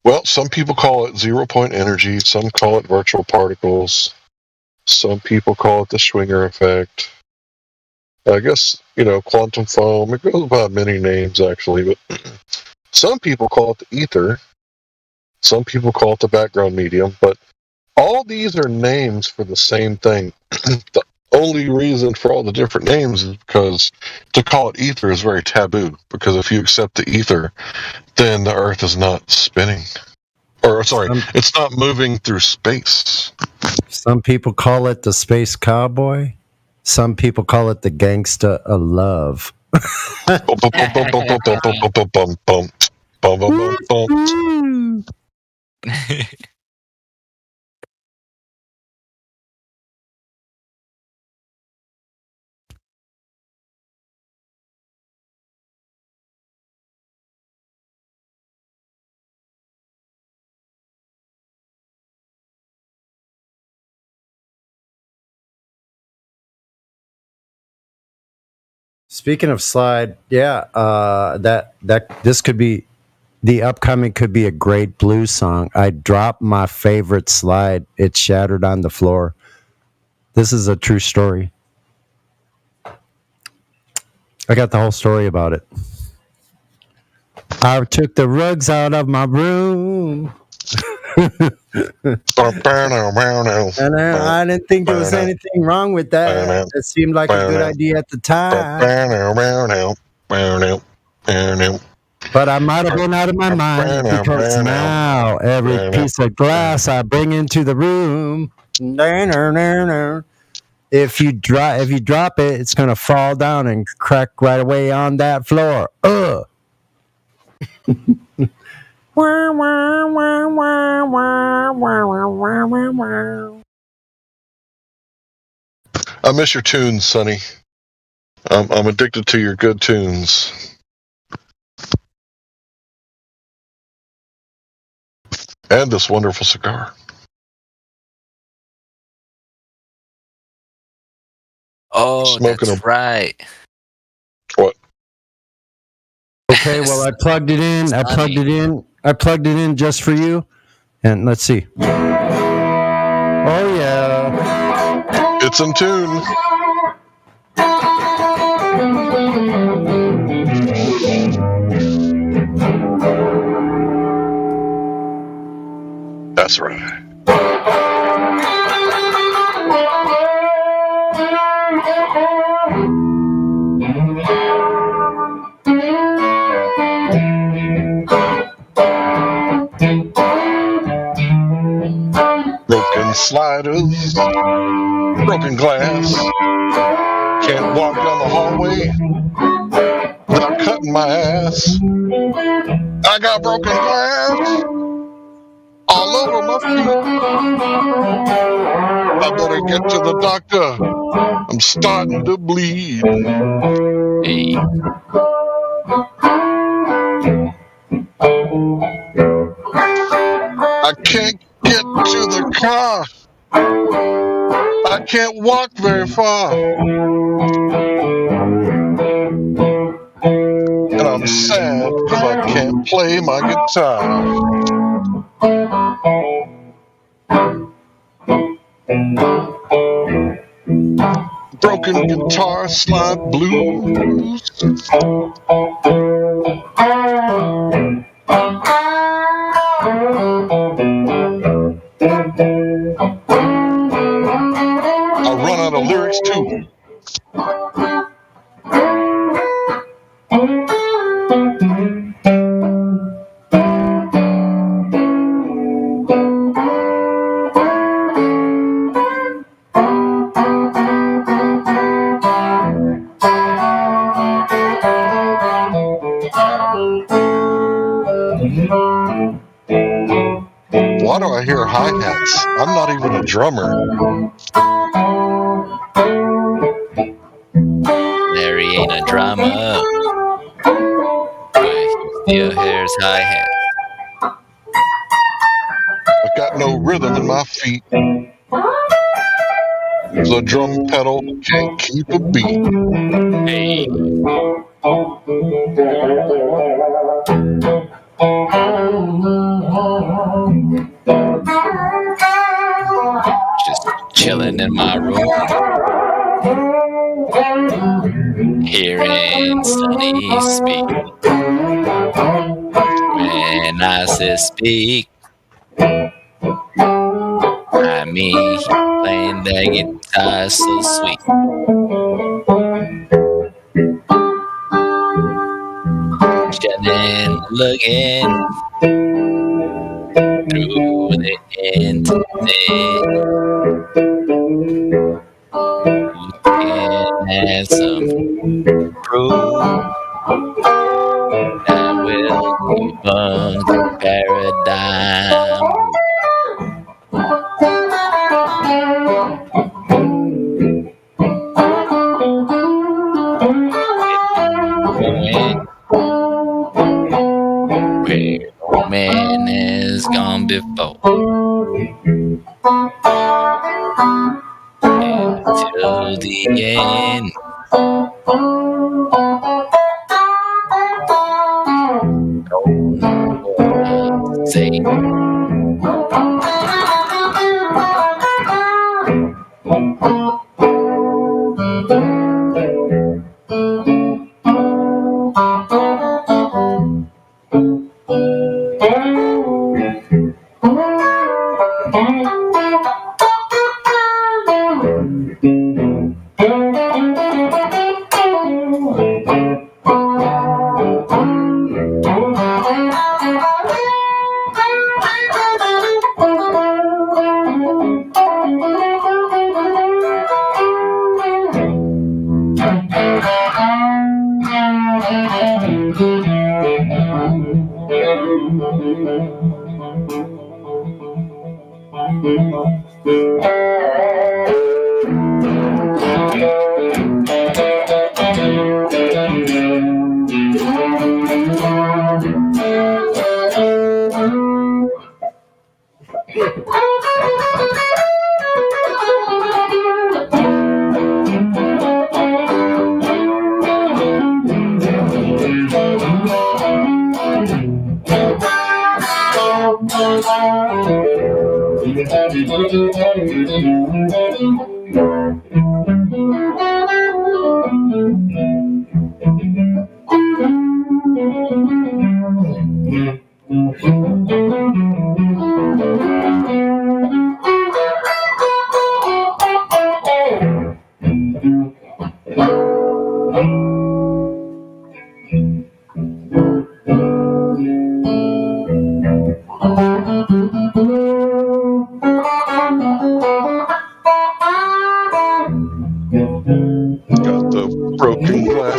Well, some people call it zero-point energy. Some call it virtual particles. Some people call it the Schwinger effect. I guess, quantum foam. It goes by many names, actually. But some people call it the ether. Some people call it the background medium. But all these are names for the same thing. The only reason for all the different names is because to call it ether is very taboo. Because if you accept the ether, then the Earth is not spinning. Or, sorry, it's not moving through space. Some people call it the space cowboy. Some people call it the gangsta of love. Speaking of slide, this could be the upcoming could be a great blues song. I dropped my favorite slide. It shattered on the floor. This is a true story. I got the whole story about it. I took the rugs out of my room. And I didn't think there was anything wrong with that. It seemed like a good idea at the time. But I might have been out of my mind because now every piece of glass I bring into the room, if you drop it, it's gonna fall down and crack right away on that floor. I miss your tunes, Sonny. I'm addicted to your good tunes. And this wonderful cigar. Oh, that's right. What? Okay, well, I plugged it in. I plugged it in just for you. And let's see. Oh, yeah. It's in tune. That's right. and sliders, broken glass. Can't walk down the hallway without cutting my ass. I got broken glass all over my feet. I better get to the doctor. I'm starting to bleed. Hey, I can't get to the car. I can't walk very far. And I'm sad because I can't play my guitar. Broken guitar slide blues. I run out of lyrics too. Why do I hear hi-hats? I'm not even a drummer. Larry ain't a drama, but he still hears hi-hat. I got no rhythm in my feet. The drum pedal can't keep a beat. Hey, just chilling in my room, hearing Sonny speak. When I say speak, I mean he playing that guitar so sweet. Chilling, looking through the internet, looking at some proof that will debunk the paradigm. Where no man has gone before. Until the end. Don't know what to say.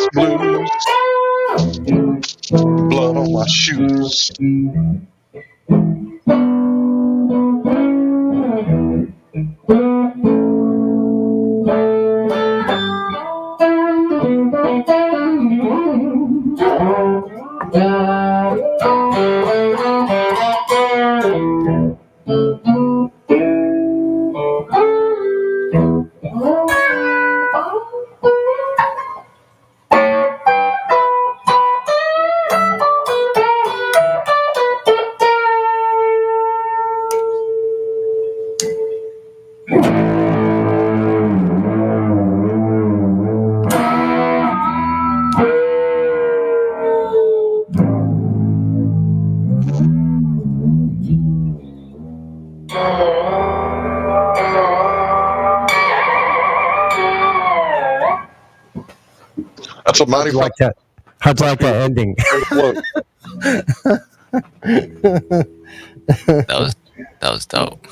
Texas blues. Blood on my shoes. That's a mighty How'd you like that? How'd you like that ending? look. That was dope.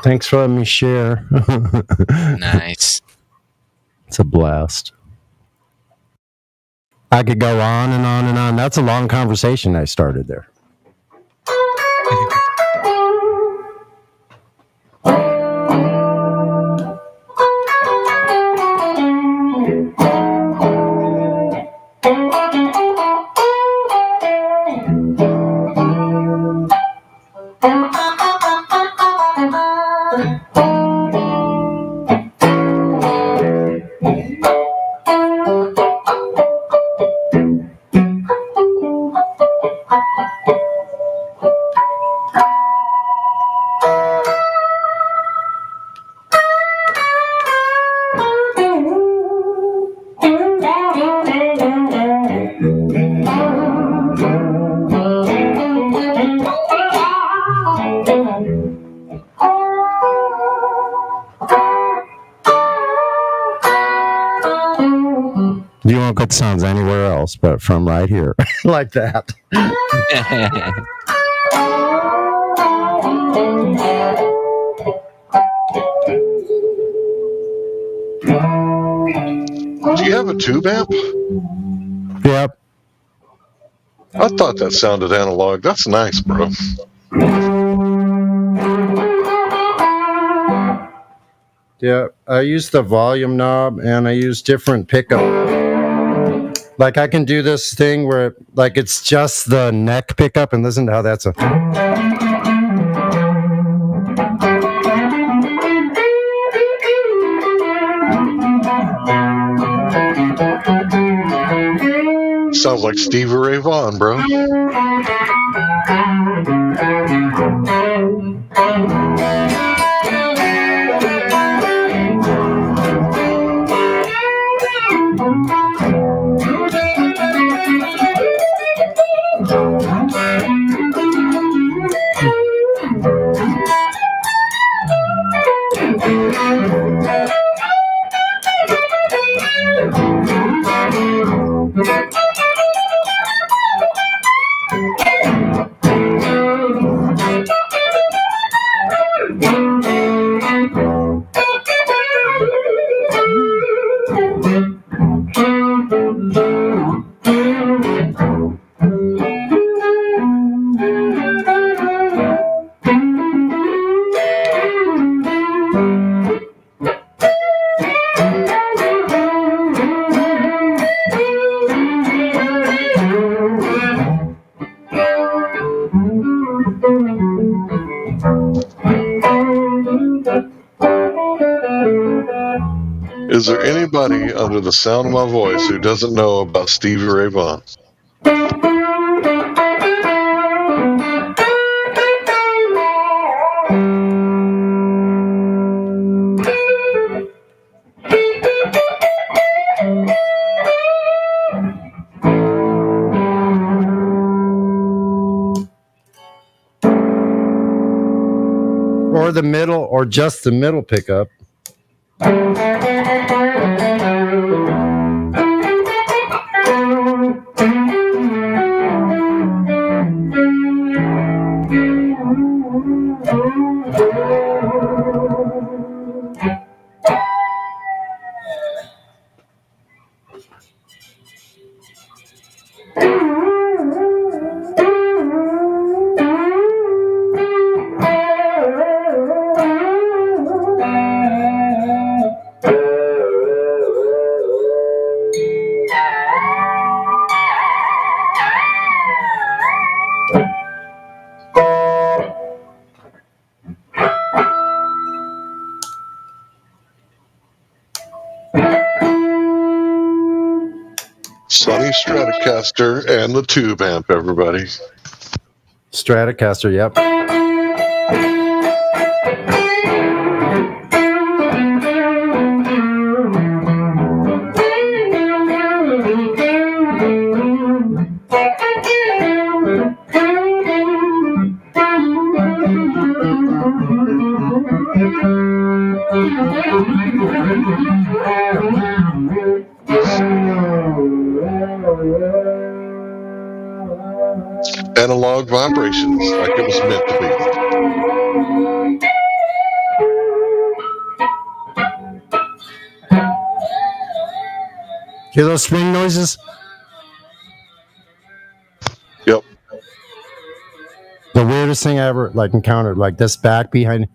Thanks for letting me share. Nice. It's a blast. I could go on and on and on. That's a long conversation I started there. You won't get sounds anywhere else but from right here. Like that. Do you have a tube amp? Yep. I thought that sounded analog. That's nice, bro. Yeah, I use the volume knob and I use different pickup. Like I can do this thing where like it's just the neck pickup, and listen to how that's a. Sounds like Stevie Ray Vaughan, bro. Is there anybody under the sound of my voice who doesn't know about Stevie Ray Vaughan? Or the middle, or just the middle pickup. Sonny Stratocaster and the tube amp, everybody. Stratocaster, yep. Analog vibrations, like it was meant to be. Hear those spring noises? Yep. The weirdest thing I ever encountered, like this back behind.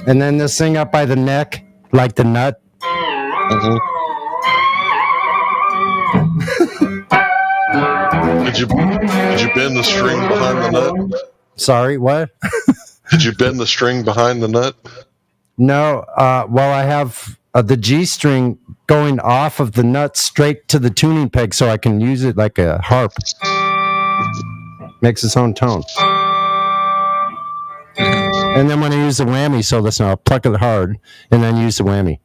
And then this thing up by the neck, like the nut. Mm-hmm. Did you bend the string behind the nut? Sorry, what? Did you bend the string behind the nut? No. Well, I have the G string going off of the nut straight to the tuning peg, so I can use it like a harp. Makes its own tone. And then when I use the whammy, so listen, I'll pluck it hard and then use the whammy.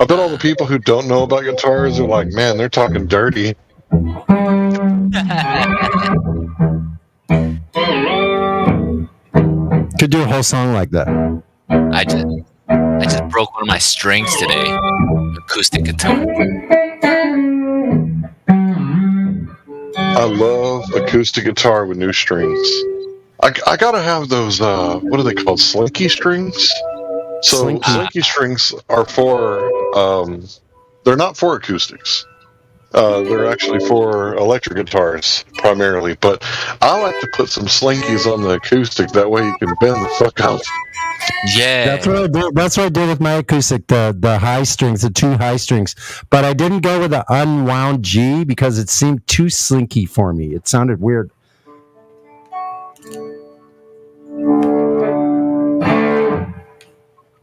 I bet all the people who don't know about guitars are like, man, they're talking dirty. Could do a whole song like that. I just broke one of my strings today. Acoustic guitar. I love acoustic guitar with new strings. I gotta have those, what are they called? Slinky strings? So Slinky strings are for, they're not for acoustics. They're actually for electric guitars primarily, but I like to put some slinkies on the acoustic. That way you can bend the fuck out. Yeah. That's what I did. That's what I did with my acoustic, the high strings, the two high strings. But I didn't go with the unwound G because it seemed too slinky for me. It sounded weird.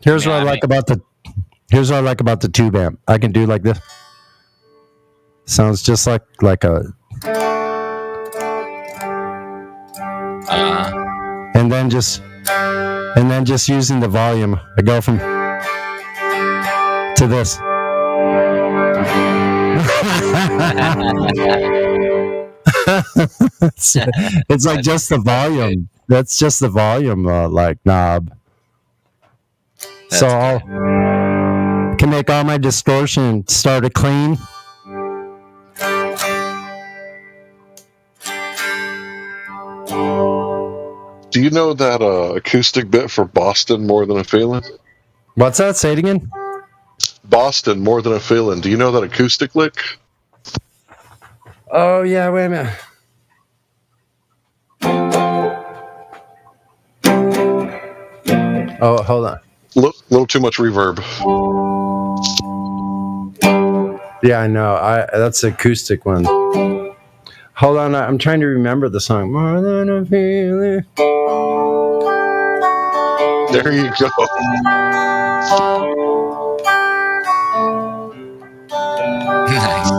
Here's what I like about the tube amp. I can do like this. Sounds just like a. And then just using the volume, I go from. to this. It's like just the volume. That's just the volume, like knob. That's So I can make all my distortion start to clean. Do you know that acoustic bit for Boston, More Than a Feeling? What's that? Say it again. Boston, More Than a Feeling. Do you know that acoustic lick? Oh yeah, wait a minute. Oh, hold on. Little too much reverb. Yeah, I know. That's the acoustic one. Hold on, I'm trying to remember the song. More than a feeling. There you go. nice.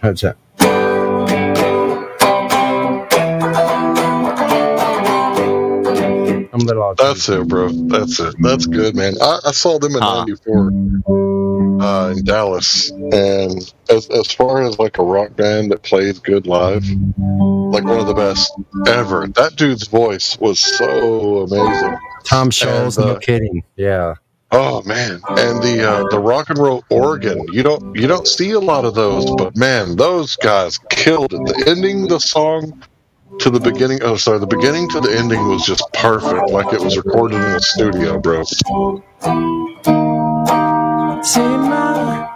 How's that? I'm a little off. That's it, bro. That's it. That's good, man. I saw them in '94 in Dallas, and as far as like a rock band that plays good live, like one of the best ever. That dude's voice was so amazing. Tom Scholz, And, no kidding. Yeah. Oh man, and the rock and roll organ. You don't see a lot of those, but man, those guys killed it. The ending, the song to the beginning. Oh, sorry, the beginning to the ending was just perfect, like it was recorded in a studio, bro. See my.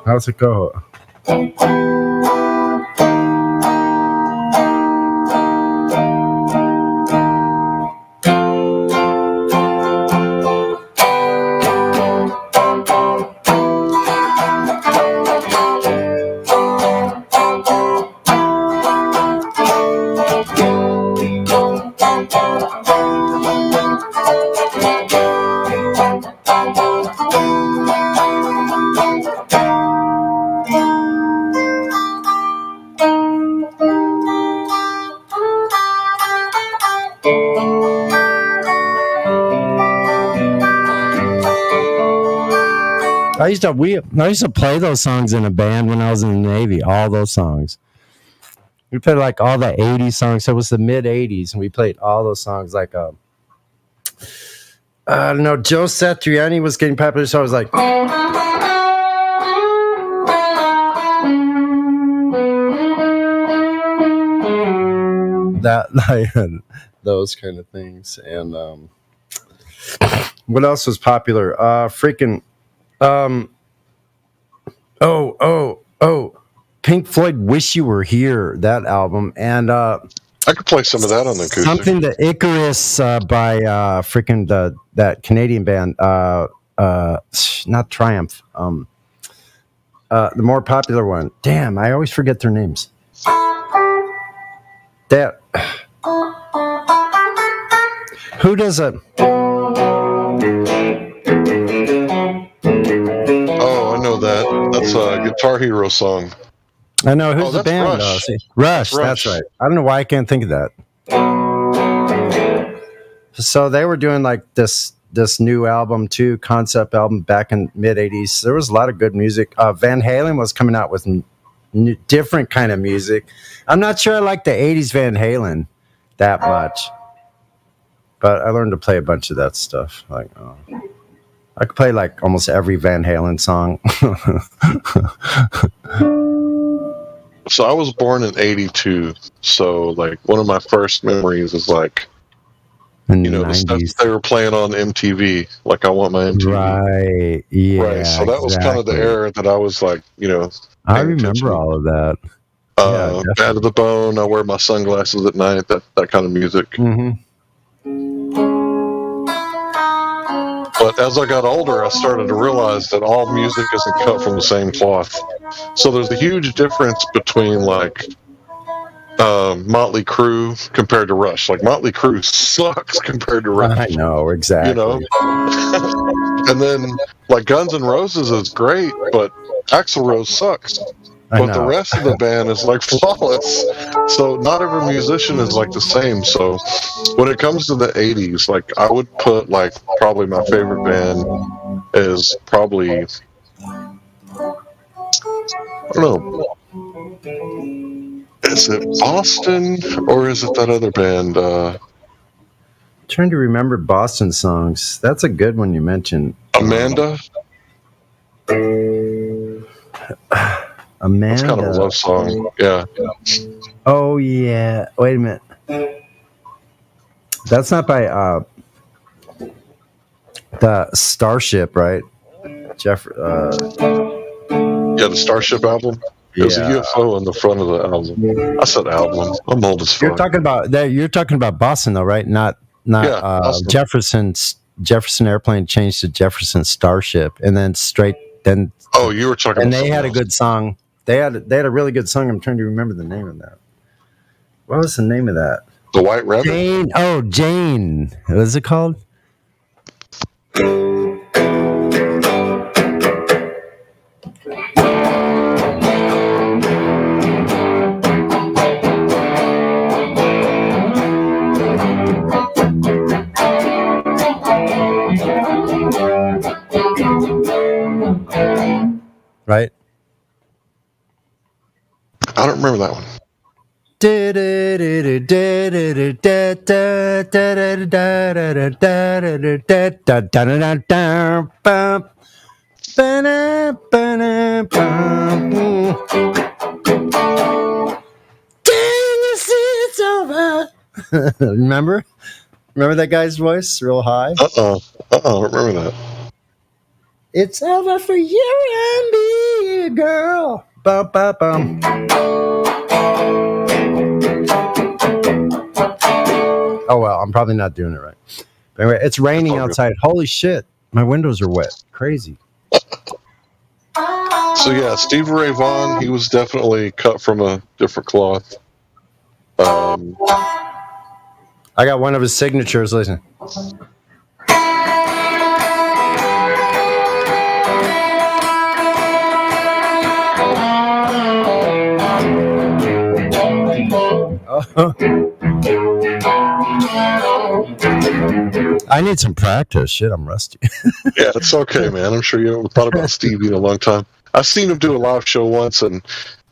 How's it go? I used to play those songs in a band when I was in the Navy. All those songs. We played like all the '80s songs. So it was the mid '80s, and we played all those songs. Like I don't know, Joe Satriani was getting popular, so I was like, that, like, those kind of things. And what else was popular? Pink Floyd, "Wish You Were Here," that album. And I could play some of that on the acoustic. something to Icarus by that Canadian band, not Triumph, the more popular one. Damn, I always forget their names. That who does it? Oh, I know that. That's a Guitar Hero song. I know who's the that's band. Rush. Rush. Rush. That's right. I don't know why I can't think of that. So they were doing like this new album too, concept album back in mid '80s. There was a lot of good music. Van Halen was coming out with different kind of music. I'm not sure I like the '80s Van Halen that much, but I learned to play a bunch of that stuff. Like I could play like almost every Van Halen song. So I was born in '82. So like one of my first memories is like, In you know, the the stuff 90s. that they were playing on MTV. Like I Want My MTV. Right. Yeah. Right. So that was kind of the exactly. era that I was like, you know, I paying attention. remember all of that. Yeah, Bad to the Bone. I wear my sunglasses at night. That kind of music. Mm-hmm. But as I got older, I started to realize that all music isn't cut from the same cloth. So there's a huge difference between like Motley Crue compared to Rush. Like Motley Crue sucks compared to Rush. I know exactly. You know, and then like Guns N' Roses is great, but Axl Rose sucks. But the rest of the band is like flawless. So not every musician is like the same. So when it comes to the 80s, like I would put like probably my favorite band is probably, I don't know, is it Boston or is it that other band? Trying to remember Boston songs. That's a good one you mentioned. Amanda? Amanda. That's kind of a love song. Yeah. Oh yeah. Wait a minute. That's not by the Starship, right? Jeff. Yeah, the Starship album. There's a UFO on the front of the album. I said album. I'm old as fuck. You're talking about that. You're talking about Boston, though, right? Not Jefferson Airplane changed to Jefferson Starship, and then straight then. Oh, you were talking. And about they had a else. good song. They had a really good song. I'm trying to remember the name of that. What was the name of that? The White Rabbit. Jane. Oh, Jane. What is it called? Right? I don't remember that one. Remember that guy's voice real high? I don't remember that. It's over for you and me, girl. Bum, bum, bum. Oh well, I'm probably not doing it right. But anyway, it's raining outside. Holy shit, my windows are wet. Crazy. So yeah, Stevie Ray Vaughan, he was definitely cut from a different cloth. I got one of his signatures. Listen. I need some practice. Shit, I'm rusty. Yeah, it's okay, man. I'm sure you haven't thought about Stevie in a long time. I've seen him do a live show once, and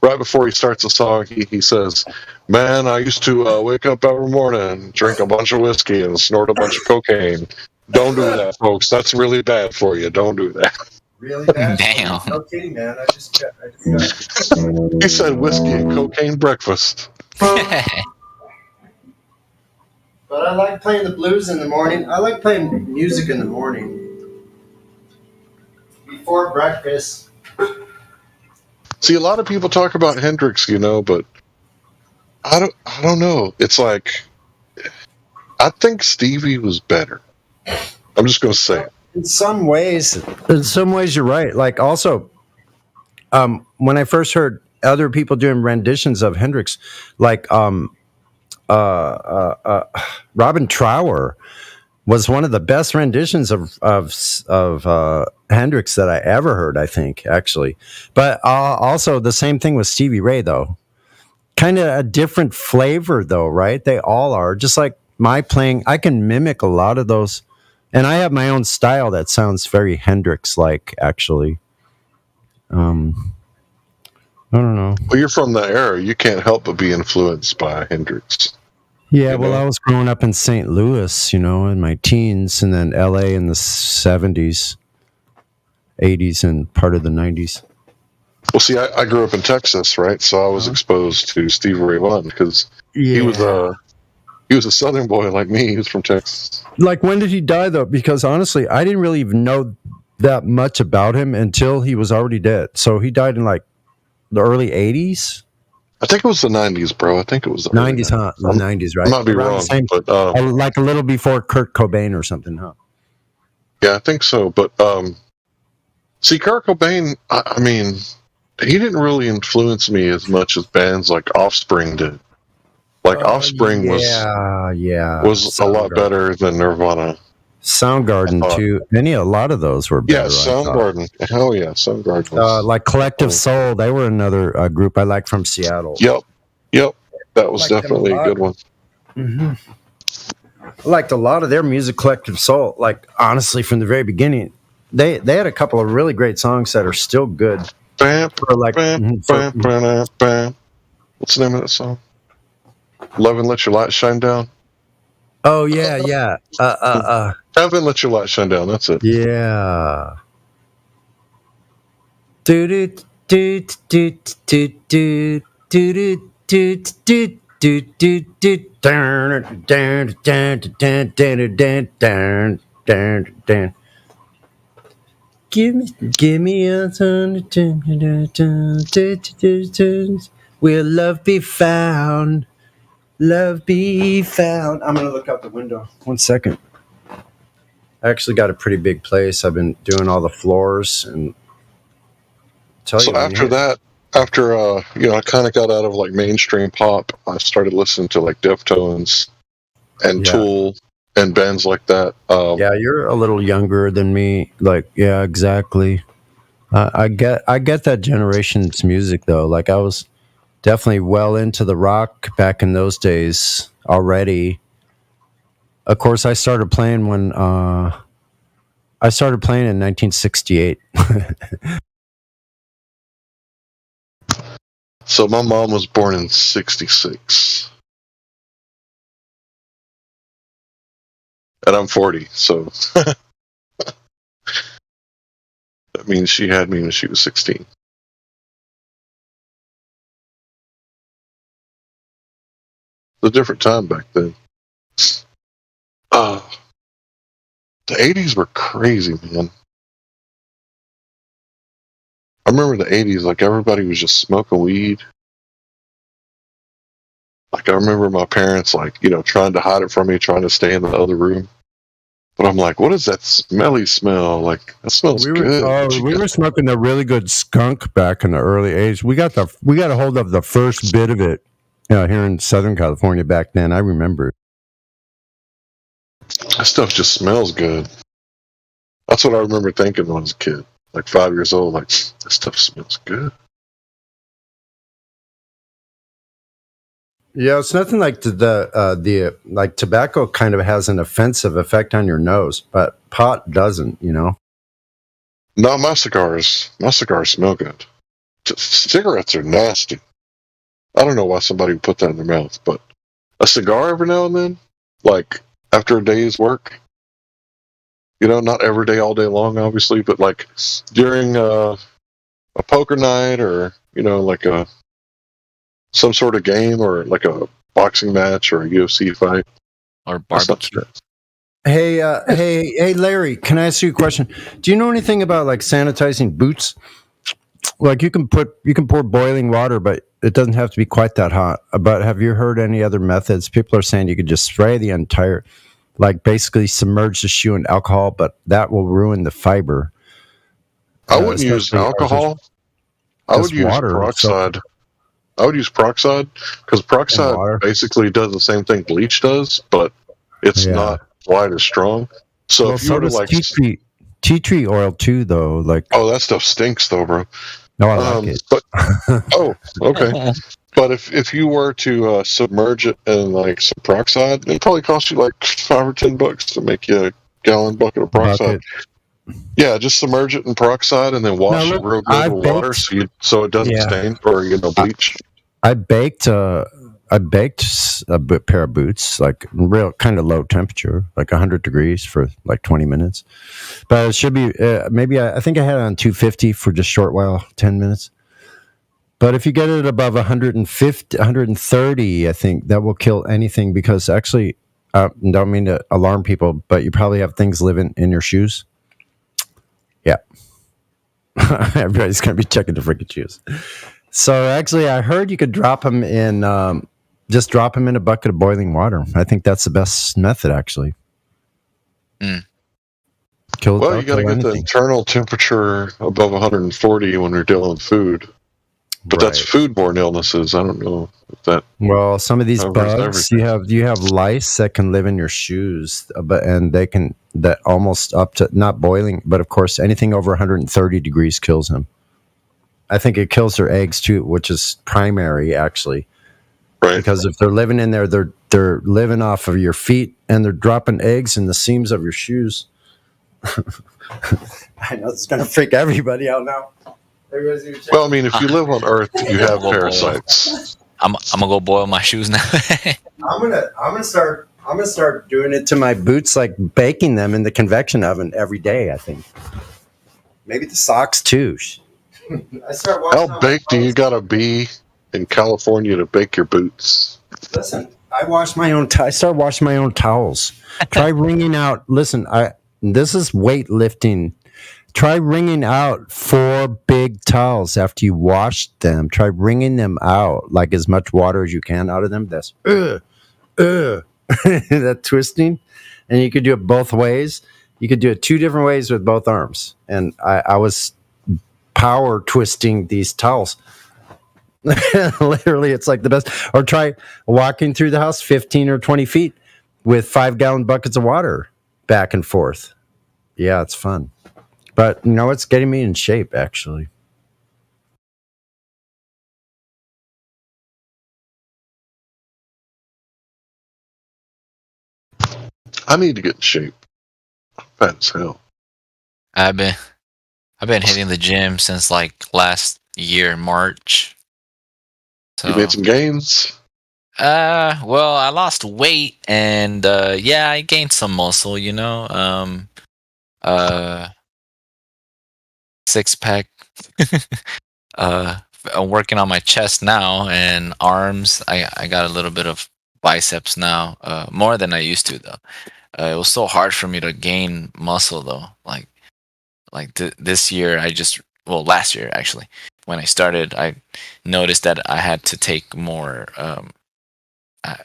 right before he starts the song, he says, "Man, I used to wake up every morning, drink a bunch of whiskey, and snort a bunch of cocaine. Don't do that, folks. That's really bad for you. Don't do that." Really bad? Damn. No kidding, man. I just He said whiskey and cocaine breakfast. But I like playing the blues in the morning. I like playing music in the morning. Before breakfast. See, a lot of people talk about Hendrix, but I don't know. It's like I think Stevie was better. I'm just going to say it. In some ways you're right. Like also, when I first heard other people doing renditions of Hendrix, like Robin Trower was one of the best renditions of Hendrix that I ever heard, I think, actually. But also the same thing with Stevie Ray, though. Kind of a different flavor, though, right? They all are. Just like my playing, I can mimic a lot of those. And I have my own style that sounds very Hendrix-like, actually. I don't know. Well, you're from that era. You can't help but be influenced by Hendrix. Yeah, well, I was growing up in St. Louis, in my teens, and then LA in the 70s, 80s, and part of the 90s. Well, see, I grew up in Texas, right? So I was exposed to Stevie Ray Vaughan because he was a Southern boy like me. He was from Texas. Like, when did he die, though? Because honestly, I didn't really even know that much about him until he was already dead. So he died in like the early 80s. I think it was the 90s, bro. I think it was the 90s, huh? The 90s, right? I might be Around wrong, the same, but like a little before Kurt Cobain or something, huh? Yeah, I think so. But see, Kurt Cobain, I mean, he didn't really influence me as much as bands like Offspring did. Like Offspring was yeah. a lot better than Nirvana. Soundgarden too. A lot of those were better. Yeah, Soundgarden. Hell yeah, Soundgarden. Like Collective Soul, they were another group I liked from Seattle. Yep. That was definitely a good one. Mm-hmm. I liked a lot of their music, Collective Soul. Like honestly, from the very beginning, they had a couple of really great songs that are still good. Bam, Like, bam, bam, bam, bam. What's the name of that song? Love and Let Your Light Shine Down. Oh yeah. Love and Let Your Light Shine Down. That's it. Yeah. Do do do do do do do do do do do do down down down down down down down. Give me a ton. Will love be found? Love be found. I'm gonna look out the window. 1 second. I actually got a pretty big place. I've been doing all the floors and. So after that, I kind of got out of like mainstream pop. I started listening to like Deftones and Tool and bands like that. Yeah, you're a little younger than me. Like, yeah, exactly. I get that generation's music though. Like, I was definitely well into the rock back in those days already. Of course, I started playing in 1968. So my mom was born in 66. And I'm 40, so that means she had me when she was 16. It's a different time back then. The 80s were crazy, man. I remember the 80s, like everybody was just smoking weed. Like I remember my parents, like, trying to hide it from me, trying to stay in the other room. But I'm like, what is that smelly smell? Like that smells good. We were smoking a really good skunk back in the early 80s. We got a hold of the first bit of it here in Southern California back then. I remember. That stuff just smells good. That's what I remember thinking when I was a kid. Like 5 years old, like, this stuff smells good. Yeah, it's nothing like the like tobacco kind of has an offensive effect on your nose, but pot doesn't, Not my cigars. My cigars smell good. Cigarettes are nasty. I don't know why somebody would put that in their mouth, but a cigar every now and then, like after a day's work, not every day, all day long, obviously, but like during a poker night or, like some sort of game or like a boxing match or a UFC fight. Or barbecue. Hey, Larry, can I ask you a question? Do you know anything about like sanitizing boots? Like you can pour boiling water, but it doesn't have to be quite that hot. But have you heard any other methods? People are saying you could just spray the entire, like basically submerge the shoe in alcohol, but that will ruin the fiber. I wouldn't use alcohol. I would use water, peroxide. I would use peroxide because peroxide basically does the same thing bleach does, but it's not quite as strong. So if you were to like tea tree oil too, though, like that stuff stinks though, bro. No, I like it. But okay. But if you were to submerge it in like some peroxide, it'd probably cost you like $5 or $10 to make you a gallon bucket of peroxide. Yeah, just submerge it in peroxide and then wash it real good with water so it doesn't stain or bleach. I baked a pair of boots, like real kind of low temperature, like 100 degrees for like 20 minutes. But it should be maybe I think I had it on 250 for just a short while, 10 minutes. But if you get it above 150, 130, I think that will kill anything because actually, don't mean to alarm people, but you probably have things living in your shoes. Yeah. Everybody's going to be checking the freaking shoes. So actually, I heard you could drop them in, just drop them in a bucket of boiling water. I think that's the best method, actually. Well, you got to get the internal temperature above 140 when you're dealing with food. But that's foodborne illnesses. I don't know if that. Well, some of these covers bugs, everything. you have lice that can live in your shoes, and they can that almost up to not boiling, but of course anything over 130 degrees kills them. I think it kills their eggs too, which is primary actually, Right. because if they're living in there, they're living off of your feet and they're dropping eggs in the seams of your shoes. I know it's gonna freak everybody out now. Well, I mean, if you live on Earth, you have parasites. I'm gonna go boil my shoes now. I'm gonna start doing it to my boots, like baking them in the convection oven every day. I think maybe the socks too. I start washing. How baked do you gotta be in California to bake your boots? Listen, I wash my own. I start washing my own towels. Try wringing out. Listen, this is weightlifting. Try wringing out 4 big towels after you wash them. Try wringing them out, like as much water as you can out of them. That's that twisting, and you could do it both ways. You could do it 2 different ways with both arms. And I was power twisting these towels. Literally, it's like the best. Or try walking through the house 15 or 20 feet with 5-gallon buckets of water back and forth. Yeah, it's fun. But it's getting me in shape, actually. I need to get in shape. Fat as hell. I've been hitting the gym since like last year, March. So You made some gains. well, I lost weight and yeah, I gained some muscle, 6-pack. I'm working on my chest now and arms. I got a little bit of biceps now, more than I used to though. It was so hard for me to gain muscle though. This year, last year actually, when I started, I noticed that I had to take more. I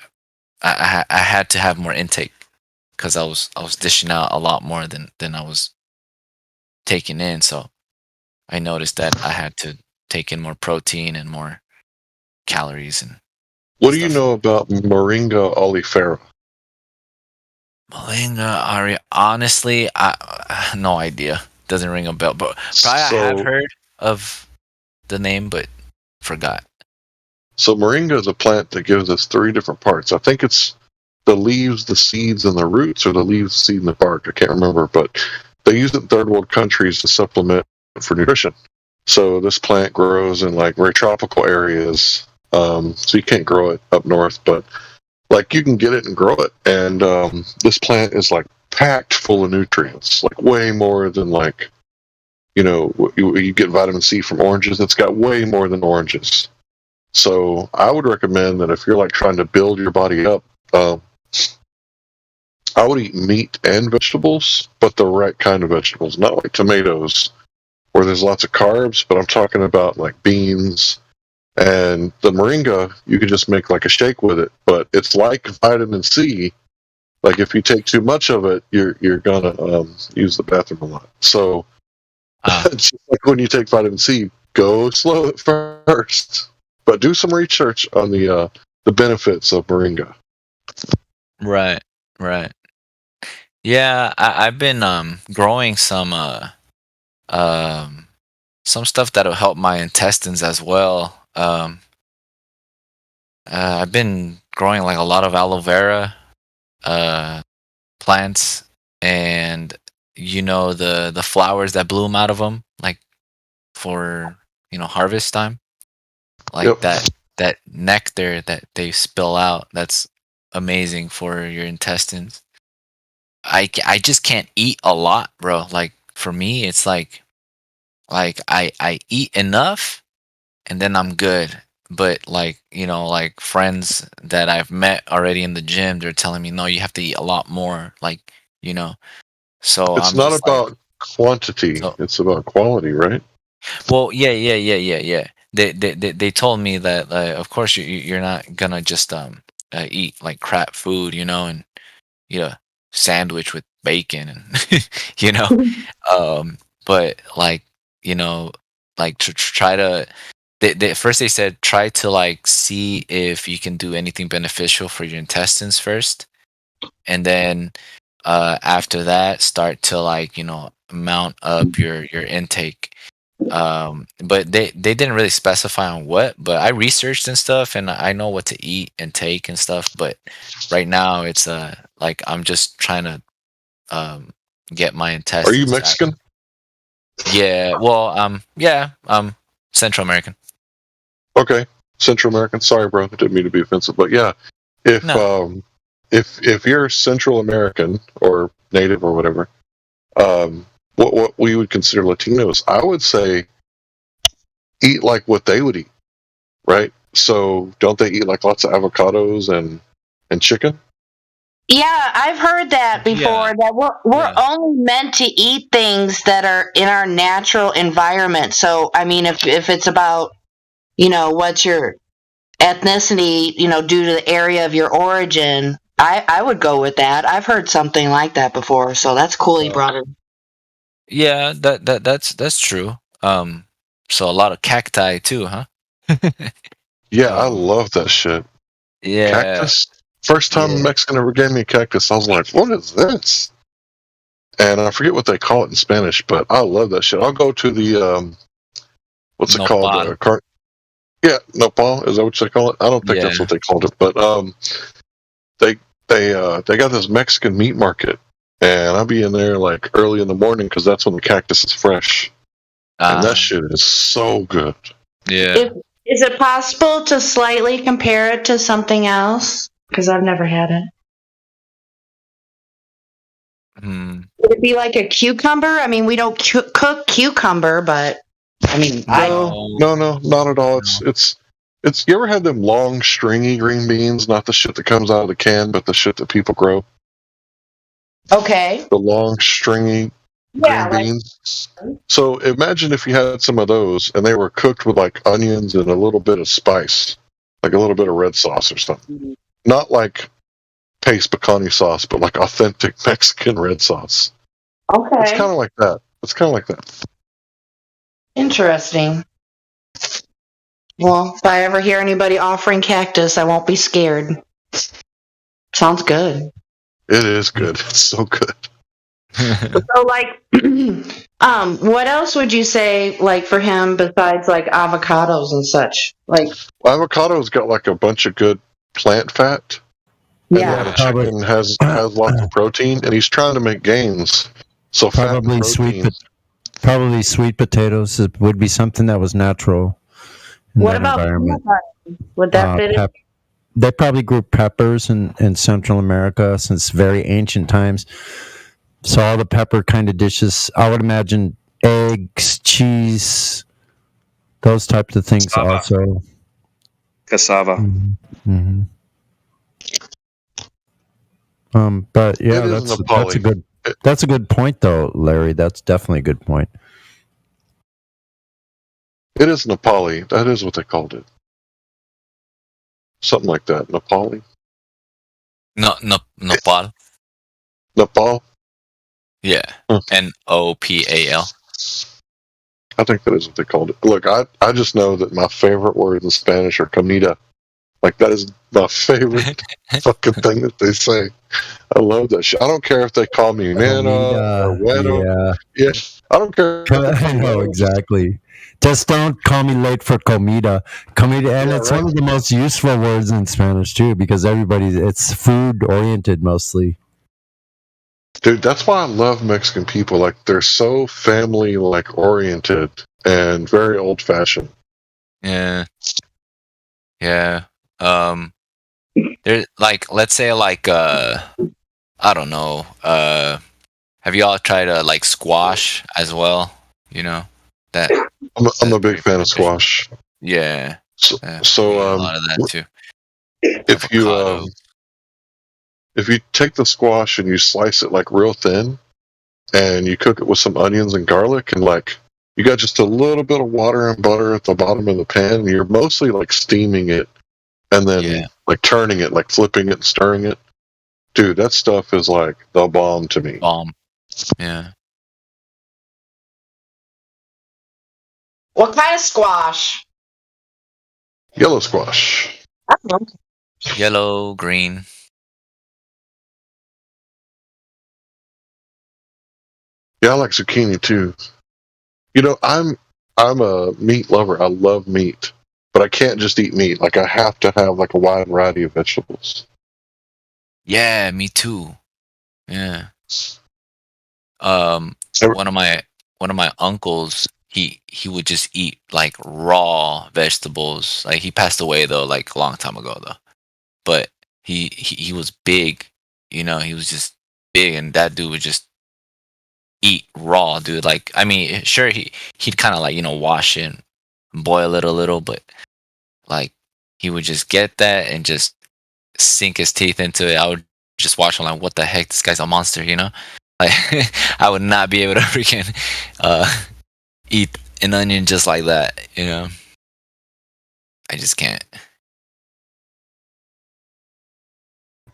had to have more intake because I was dishing out a lot more than I was taking in. So I noticed that I had to take in more protein and more calories and. What do you know about Moringa oleifera? Moringa Ari, honestly, I no idea. Doesn't ring a bell, but probably I have heard of the name, but forgot. So moringa is a plant that gives us 3 different parts. I think it's the leaves, the seeds, and the roots, or the leaves, seed, and the bark. I can't remember, but they use it in third world countries to supplement for nutrition. So this plant grows in like very tropical areas. So you can't grow it up north, but like you can get it and grow it. And this plant is like packed full of nutrients, like way more than like, you get vitamin C from oranges. It's got way more than oranges. So I would recommend that if you're like trying to build your body up, I would eat meat and vegetables, but the right kind of vegetables, not like tomatoes where there's lots of carbs, but I'm talking about like beans. And the moringa, you can just make like a shake with it, but it's like vitamin C. Like if you take too much of it, you're gonna use the bathroom a lot. So it's just like when you take vitamin C, go slow at first, but do some research on the benefits of moringa. Right. Yeah, I've been growing some stuff that'll help my intestines as well. I've been growing like a lot of aloe vera plants, and the flowers that bloom out of them, like for harvest time, like that nectar that they spill out. That's amazing for your intestines. I just can't eat a lot, bro. Like for me, it's like I eat enough and then I'm good. But like friends that I've met already in the gym, they're telling me no, you have to eat a lot more. So it's not about quantity; it's about quality, right? Well, yeah. They told me that of course you're not gonna just eat like crap food, and eat a sandwich with bacon and you know, but like you know, like to try to. First they said try to like see if you can do anything beneficial for your intestines first, and then after that start to like mount up your intake. But they didn't really specify on what, but I researched and stuff, and I know what to eat and take and stuff. But right now it's like I'm just trying to get my intestines. Are you Mexican? Yeah, well, yeah, Central American. Okay, Central American. Sorry, bro, I didn't mean to be offensive, but yeah, if you're Central American or Native or whatever, what we would consider Latinos, I would say eat like what they would eat, right? So don't they eat like lots of avocados and chicken? Yeah, I've heard that before. Yeah. That we're only meant to eat things that are in our natural environment. So, I mean, if it's about, what's your ethnicity, due to the area of your origin, I would go with that. I've heard something like that before, so that's cool you brought it. Yeah, that's true. So a lot of cacti too, huh? Yeah, I love that shit. Yeah. Cactus. First time a Mexican ever gave me a cactus, I was like, what is this? And I forget what they call it in Spanish, but I love that shit. I'll go to the, what's it called? Nopal. Is that what they call it? I don't think that's what they called it, but they got this Mexican meat market, and I'll be in there like early in the morning because that's when the cactus is fresh. And that shit is so good. Yeah. Is it possible to slightly compare it to something else? Because I've never had it. Would it be like a cucumber? I mean, we don't cook cucumber, but I mean, no, not at all. It's. You ever had them long, stringy green beans? Not the shit that comes out of the can, but the shit that people grow. Okay. The long, stringy green beans. So imagine if you had some of those, and they were cooked with like onions and a little bit of spice, like a little bit of red sauce or something. Not like paste pecani sauce, but like authentic Mexican red sauce. Okay. It's kind of like that. Interesting. Well, if I ever hear anybody offering cactus, I won't be scared. Sounds good. It is good. It's so good. So, like, what else would you say, like, for him besides like avocados and such? Like, avocado's got like a bunch of good plant fat. Yeah. And chicken has lots of protein, and he's trying to make gains. So Probably probably sweet potatoes would be something that was natural. What about peanut butter? Would that fit in? They probably grew peppers in Central America since very ancient times. So all the pepper kind of dishes, I would imagine eggs, cheese, those types of things also. Cassava. Mm-hmm. But yeah, that's a good point though, Larry. That's definitely a good point. It is Nepali. That is what they called it. Something like that. Nepali? Nopal. Nepal? Yeah. Nopal. I think that is what they called it. Look, I just know that my favorite words in Spanish are comida. Like, that is my favorite fucking thing that they say. I love that shit. I don't care if they call me Nana or Bueno. Yeah. I don't care. I know, exactly. Just don't call me late for comida. Comida, and it's one of the most useful words in Spanish too, because it's food oriented mostly. Dude, that's why I love Mexican people. Like, they're so family oriented and very old fashioned. Yeah. Yeah. There's like, let's say like I don't know. Have you all tried like squash as well? That. I'm a big fan of squash. Yeah. So a lot of that too. If you take the squash and you slice it like real thin, and you cook it with some onions and garlic, and like you got just a little bit of water and butter at the bottom of the pan, and you're mostly like steaming it, and then like turning it, like flipping it and stirring it. Dude, that stuff is like the bomb to me. Bomb. Yeah. What kind of squash? Yellow squash. I don't know. Yellow, green. Yeah, I like zucchini too. You know, I'm a meat lover. I love meat, but I can't just eat meat. Like I have to have like a wide variety of vegetables. Yeah, me too. Yeah. Every- One of my uncles, he would just eat like raw vegetables. Like he passed away though, like a long time ago though. But he was big, you know, he was just big, and that dude would just eat raw, dude. Like, I mean, sure, he'd kind of like, you know, wash it and boil it a little, but like he would just get that and just sink his teeth into it. I would just watch him like, what the heck, this guy's a monster, you know. Like I would not be able to freaking eat an onion just like that, you know. I just can't.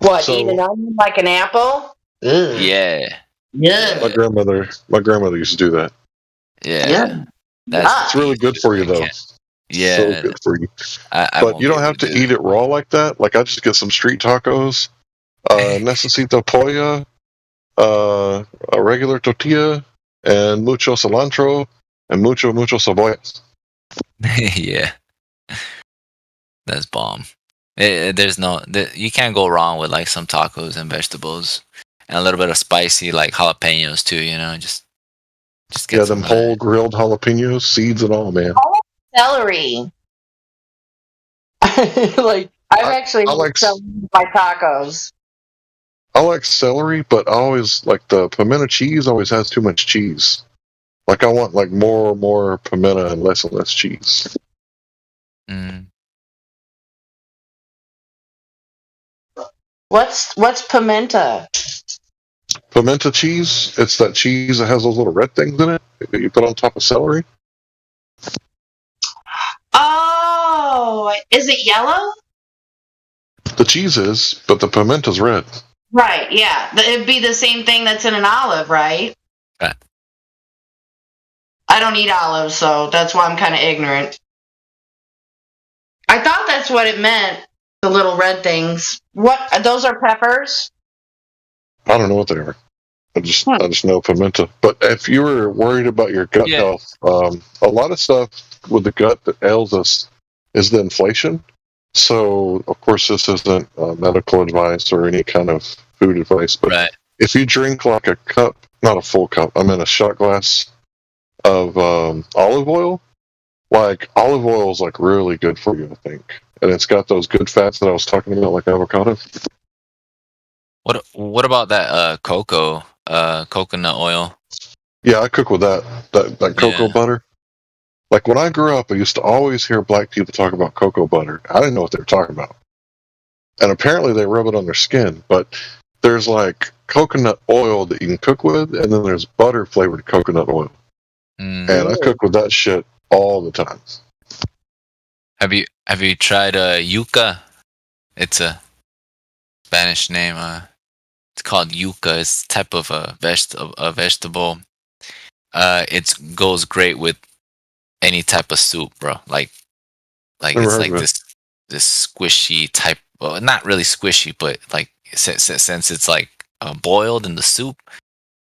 What, So- eat an onion like an apple? Ugh. Yeah, Yeah. My grandmother used to do that. yeah. Yeah. That's It's really good for you though. Yeah, So good for you. I But won't you be don't able have to do eat it raw like that. Like I just get some street tacos, necesito pollo, a regular tortilla, and mucho cilantro and mucho cebolla. Yeah, that's bomb. There's you can't go wrong with like some tacos and vegetables and a little bit of spicy like jalapenos too. You know, just get Yeah, some them of that. whole grilled jalapenos, seeds and all, man. Celery. Like, I've actually I like- celery with my tacos. I like celery, but I always like the pimento cheese always has too much cheese. Like I want like more pimento and less cheese. Mm. What's pimenta? Pimento cheese, it's that cheese that has those little red things in it that you put on top of celery. Oh, is it yellow? The cheese is, but the pimento's red. Right, yeah. It'd be the same thing that's in an olive, right? Right. I don't eat olives, so that's why I'm kind of ignorant. I thought that's what it meant, the little red things. What? Those are peppers? I don't know what they are. I just know pimento. But if you were worried about your gut Yeah. health, a lot of stuff with the gut that ails us is the inflation. So, of course, this isn't medical advice or any kind of food advice, but Right. if you drink like a cup, not a full cup, I mean a shot glass of olive oil, like olive oil is like really good for you, I think. And it's got those good fats that I was talking about, like avocado. What about that coconut oil? Yeah, I cook with that cocoa Yeah. butter. Like when I grew up, I used to always hear black people talk about cocoa butter. I didn't know what they were talking about. And apparently they rub it on their skin. But there's like coconut oil that you can cook with, and then there's butter flavored coconut oil. Mm. And I cook with that shit all the time. Have you tried yuca? It's a Spanish name. It's called yuca. It's a type of a vegetable. It goes great with any type of soup, bro. Like Never it's heard like of it. this squishy type. Well, not really squishy, but like since it's like boiled in the soup,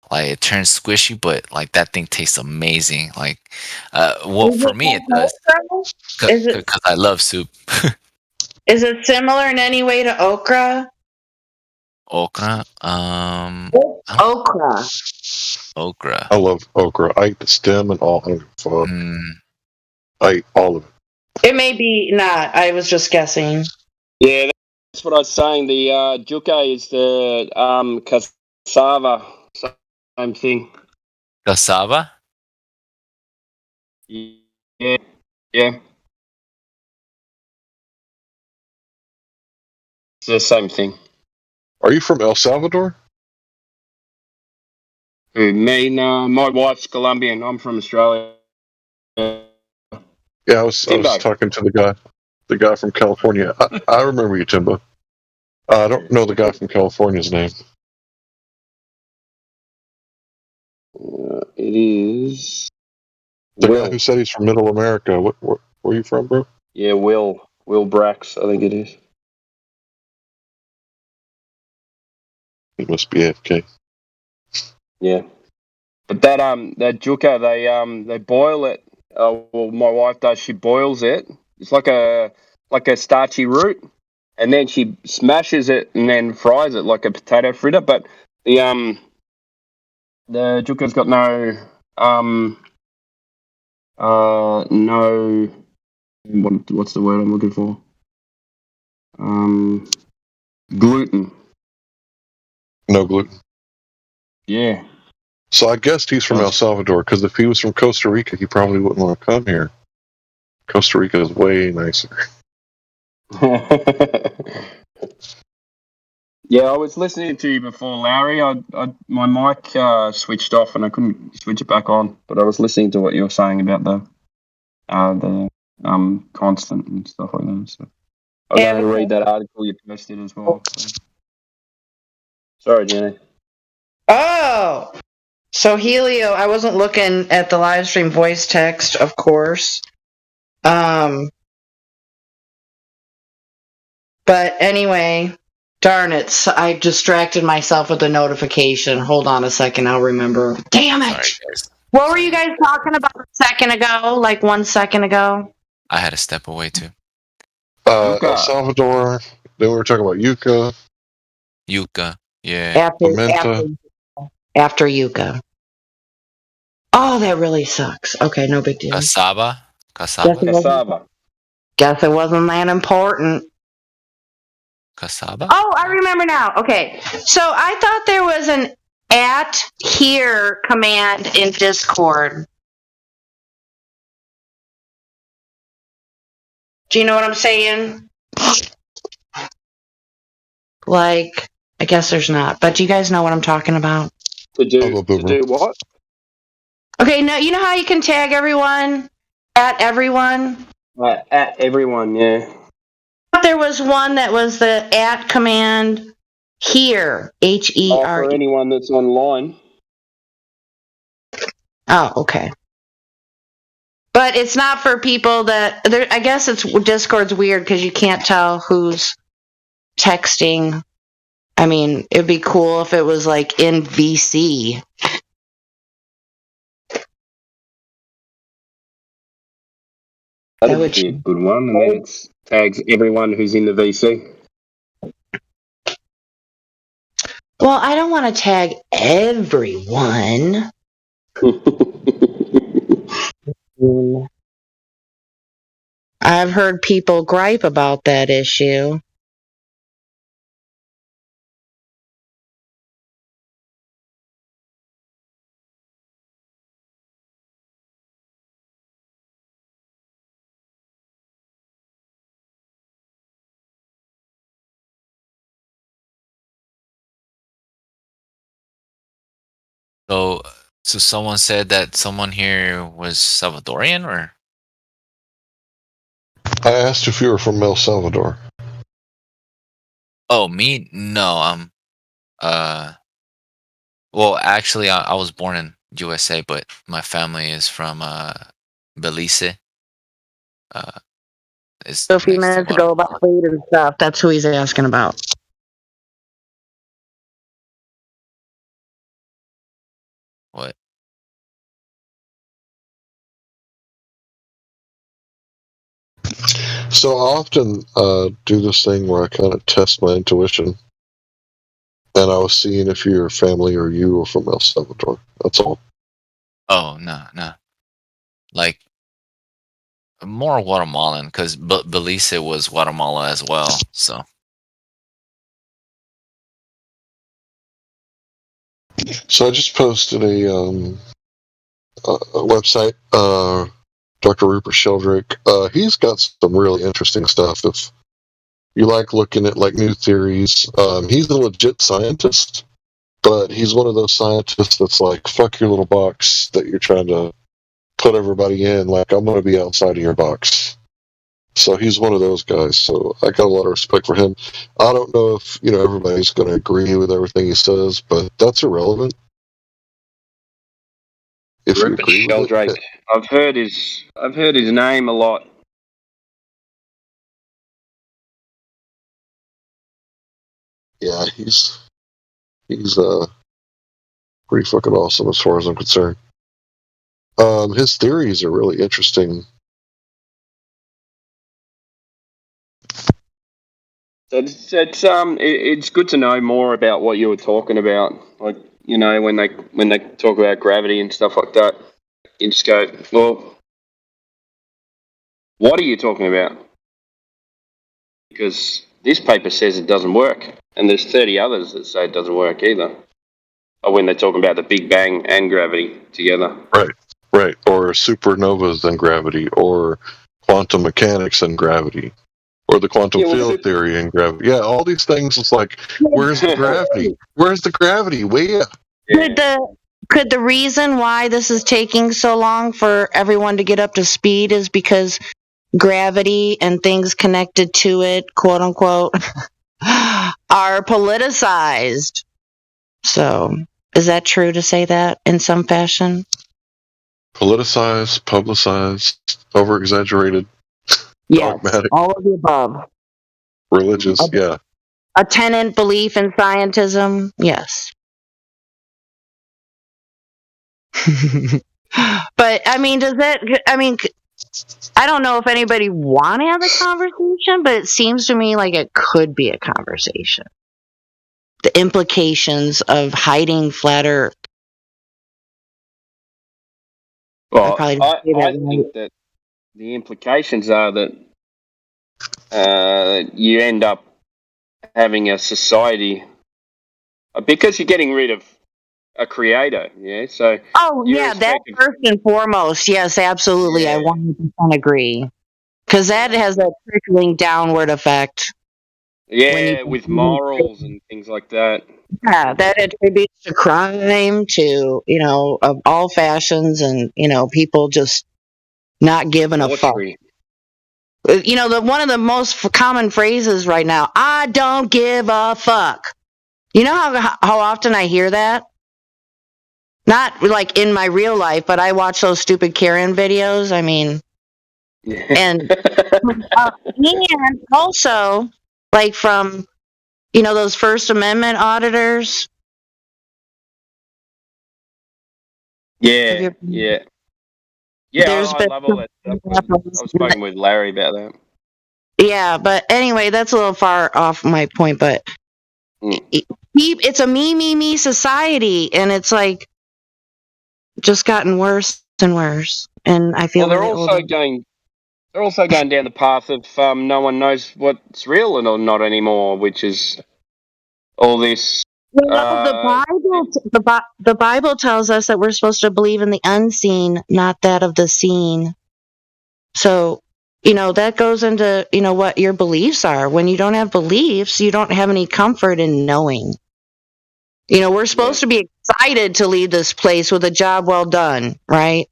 like it turns squishy. But like that thing tastes amazing. Like, well, Is for it me it like does okra? Is it- because I love soup. Is it similar in any way to okra? Okra, Okra. okra. I love okra. I eat the stem and all. I don't give a fuck. Mm, I eat all of it. It may be not. I was just guessing. Yeah, that's what I was saying. The juca is the cassava. Same thing. cassava. Yeah. Yeah. It's the same thing. Are you from El Salvador? Who, me? No, my wife's Colombian. I'm from Australia. Yeah, I was Timbo. talking to the guy from California. I remember you, Timbo. I don't know the guy from California's name. It is The Will. guy who said he's from Middle America. Where are you from, bro? Yeah, Will Brax, I think it is. He must be AFK. Yeah, but that juka, they boil it. Well, my wife does. She boils it. It's like a starchy root, and then she smashes it and then fries it like a potato fritter. But the juka's got no what's the word I'm looking for? Gluten. No gluten. Yeah. So I guessed he's from El Salvador, because if he was from Costa Rica, he probably wouldn't want to come here. Costa Rica is way nicer. Yeah, I was listening to you before, Larry. My mic switched off and I couldn't switch it back on, but I was listening to what you were saying about the constant and stuff like that. So I was going to read that article you posted as well. So. Sorry, Jenny. Oh, so Helio, I wasn't looking at the live stream voice text, of course. But anyway, darn it, I distracted myself with a notification. Hold on a second, I'll remember. Damn it! Sorry, guys. What were you guys talking about a second ago? Like 1 second ago? I had to step away too. El Salvador. Then we were talking about yucca. Yucca. Yeah. After yucca. Oh, that really sucks. Okay, no big deal. Cassava. Cassava. Guess it wasn't that important. Cassava? Oh, I remember now. Okay. So I thought there was an @here command in Discord. Do you know what I'm saying? Like, I guess there's not. But do you guys know what I'm talking about? To do what? Okay, no, you know how you can tag everyone? @everyone? At everyone, yeah. There was one that was the @command here, HERE. For anyone that's online. Oh, okay. But it's not for people that... I guess Discord's weird because you can't tell who's texting. I mean, it'd be cool if it was like in VC. That would be a good one, and then it tags everyone who's in the VC. Well, I don't want to tag everyone. I've heard people gripe about that issue. So someone said that someone here was Salvadorian, or? I asked if you were from El Salvador. Oh, me? No, well, actually, I was born in USA, but my family is from Belize. So a few minutes ago about food and stuff. That's who he's asking about. What? So I often do this thing where I kind of test my intuition. And I was seeing if your family or you were from El Salvador. That's all. Oh, no. Like, more Guatemalan, because Belize was Guatemala as well, so. So I just posted a website, Dr. Rupert Sheldrake. He's got some really interesting stuff. If you like looking at like new theories, he's a legit scientist, but he's one of those scientists that's like, fuck your little box that you're trying to put everybody in. Like, I'm going to be outside of your box. So he's one of those guys. So I got a lot of respect for him. I don't know if everybody's going to agree with everything he says, but that's irrelevant. If you Rupert agree with Sheldrake. it, I've heard his name a lot. yeah, he's pretty fucking awesome as far as I'm concerned. His theories are really interesting. It's good to know more about what you were talking about. Like, when they talk about gravity and stuff like that, you just go, well, what are you talking about? Because this paper says it doesn't work, and there's 30 others that say it doesn't work either. Or when they're talking about the Big Bang and gravity together. Right, or supernovas and gravity, or quantum mechanics and gravity, or the quantum field theory and gravity. Yeah, all these things. It's like, where's the gravity? Where's the gravity? Where? Could the reason why this is taking so long for everyone to get up to speed is because gravity and things connected to it, quote unquote, are politicized? So, is that true to say that in some fashion? Politicized, publicized, over-exaggerated, Yes, dogmatic, all of the above. religious. Yeah. A tenant belief in scientism, yes. But I mean, I don't know if anybody want to have the conversation, but it seems to me like it could be a conversation. The implications of hiding flat Earth. Well, I think that the implications are that you end up having a society because you're getting rid of a creator. Yeah, so. Oh yeah, that first and foremost. Yes, absolutely. Yeah. I 100% agree because that has a trickling downward effect. Yeah, with morals and things like that. Yeah, that attributes to crime, to of all fashions, and people just not giving a fuck. One of the most common phrases right now, I don't give a fuck. You know how often I hear that? Not like in my real life, but I watch those stupid Karen videos. I mean, and also like from those First Amendment auditors. Yeah. I love all that stuff. I was speaking with Larry about that. Yeah, but anyway, that's a little far off my point. But it's a me society, and it's like just gotten worse and worse. And I feel they're also going down the path of no one knows what's real or not anymore, which is all this. The Bible tells us that we're supposed to believe in the unseen, not that of the seen. So, that goes into, what your beliefs are. When you don't have beliefs, you don't have any comfort in knowing. We're supposed to be excited to leave this place with a job well done, right?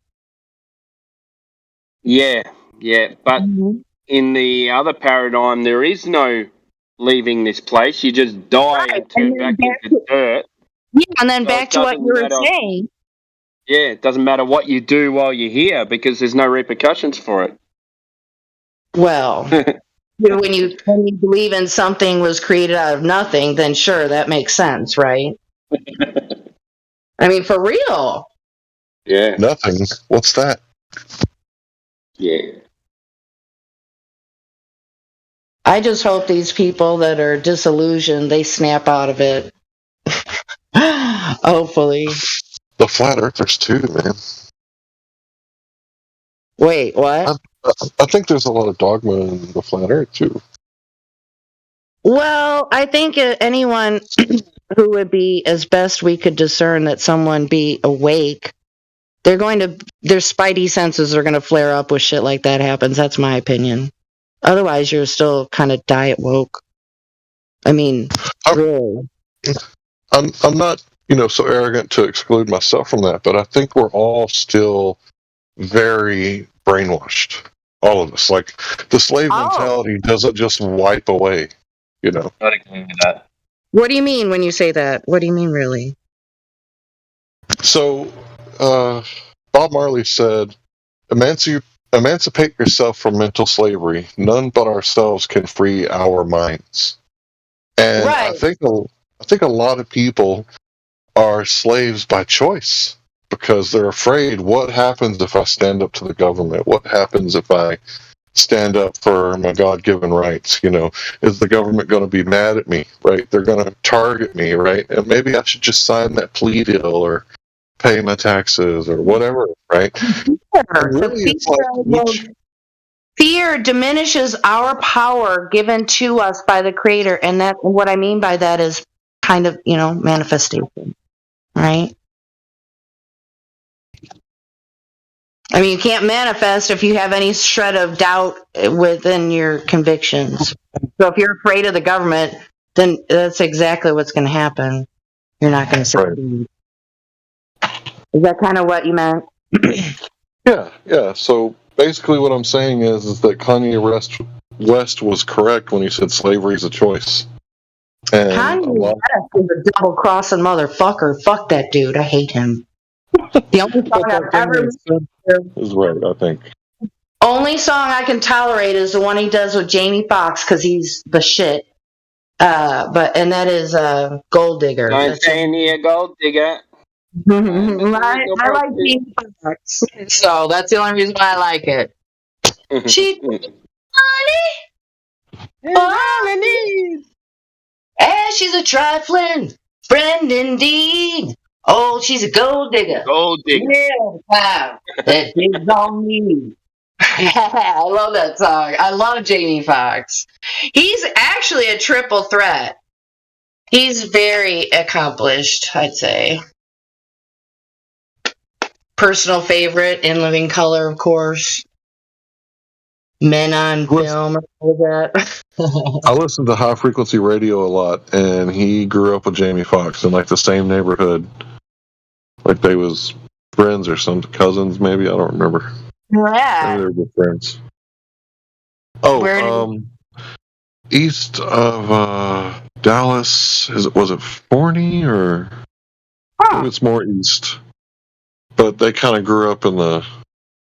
Yeah. But in the other paradigm, there is no leaving this place. You just die and turn back into dirt. Yeah, and then back to what you were saying. Yeah, it doesn't matter what you do while you're here because there's no repercussions for it. Well, when you believe in something was created out of nothing, then sure, that makes sense, right? I mean, for real. Yeah. Nothing. What's that? Yeah. I just hope these people that are disillusioned, they snap out of it. Hopefully. The flat earthers too, man. Wait, what? I think there's a lot of dogma in the flat earth too. Well, I think anyone who would be, as best we could discern, that someone be awake, their spidey senses are going to flare up with shit like that happens. That's my opinion. Otherwise, you're still kind of diet woke. I mean, really. I'm not, so arrogant to exclude myself from that, but I think we're all still very brainwashed. All of us. Like the slave Oh. mentality doesn't just wipe away. You know. Not agree with that. What do you mean when you say that? What do you mean, really? So, Bob Marley said, emancipate yourself from mental slavery. None but ourselves can free our minds. And Right. I think a lot of people are slaves by choice because they're afraid. What happens if I stand up to the government? What happens if I stand up for my God-given rights? You know, is the government going to be mad at me? Right? They're going to target me, right? And maybe I should just sign that plea deal or pay my taxes or whatever, right? And really, it's like Fear diminishes our power given to us by the Creator, and that what I mean by that is kind of, manifestation, right? I mean, you can't manifest if you have any shred of doubt within your convictions. So if you're afraid of the government, then that's exactly what's going to happen. You're not going to succeed. Is that kind of what you meant? Yeah. So basically, what I'm saying is that Kanye West was correct when he said slavery is a choice. And Kanye West is a double-crossing motherfucker. Fuck that dude. I hate him. The only song I've ever listened to, is right, I think. only song I can tolerate is the one he does with Jamie Foxx because he's the shit. And that is Gold Digger. Don't say any Gold Digger. I like Jamie Foxx, so that's the only reason why I like it. She money, all I need. And she's a trifling friend indeed. Oh, she's a gold digger. Gold Digger. Yeah, wow. That digs on me. I love that song. I love Jamie Foxx. He's actually a triple threat. He's very accomplished, I'd say. Personal favorite, In Living Color, of course. Men on Film, all that. I listen to High Frequency Radio a lot, and he grew up with Jamie Foxx in like the same neighborhood. Like they was friends or some cousins, maybe. I don't remember. Yeah. Maybe they were good friends. Where East of Dallas. Was it Forney or maybe it's more east? But they kind of grew up in the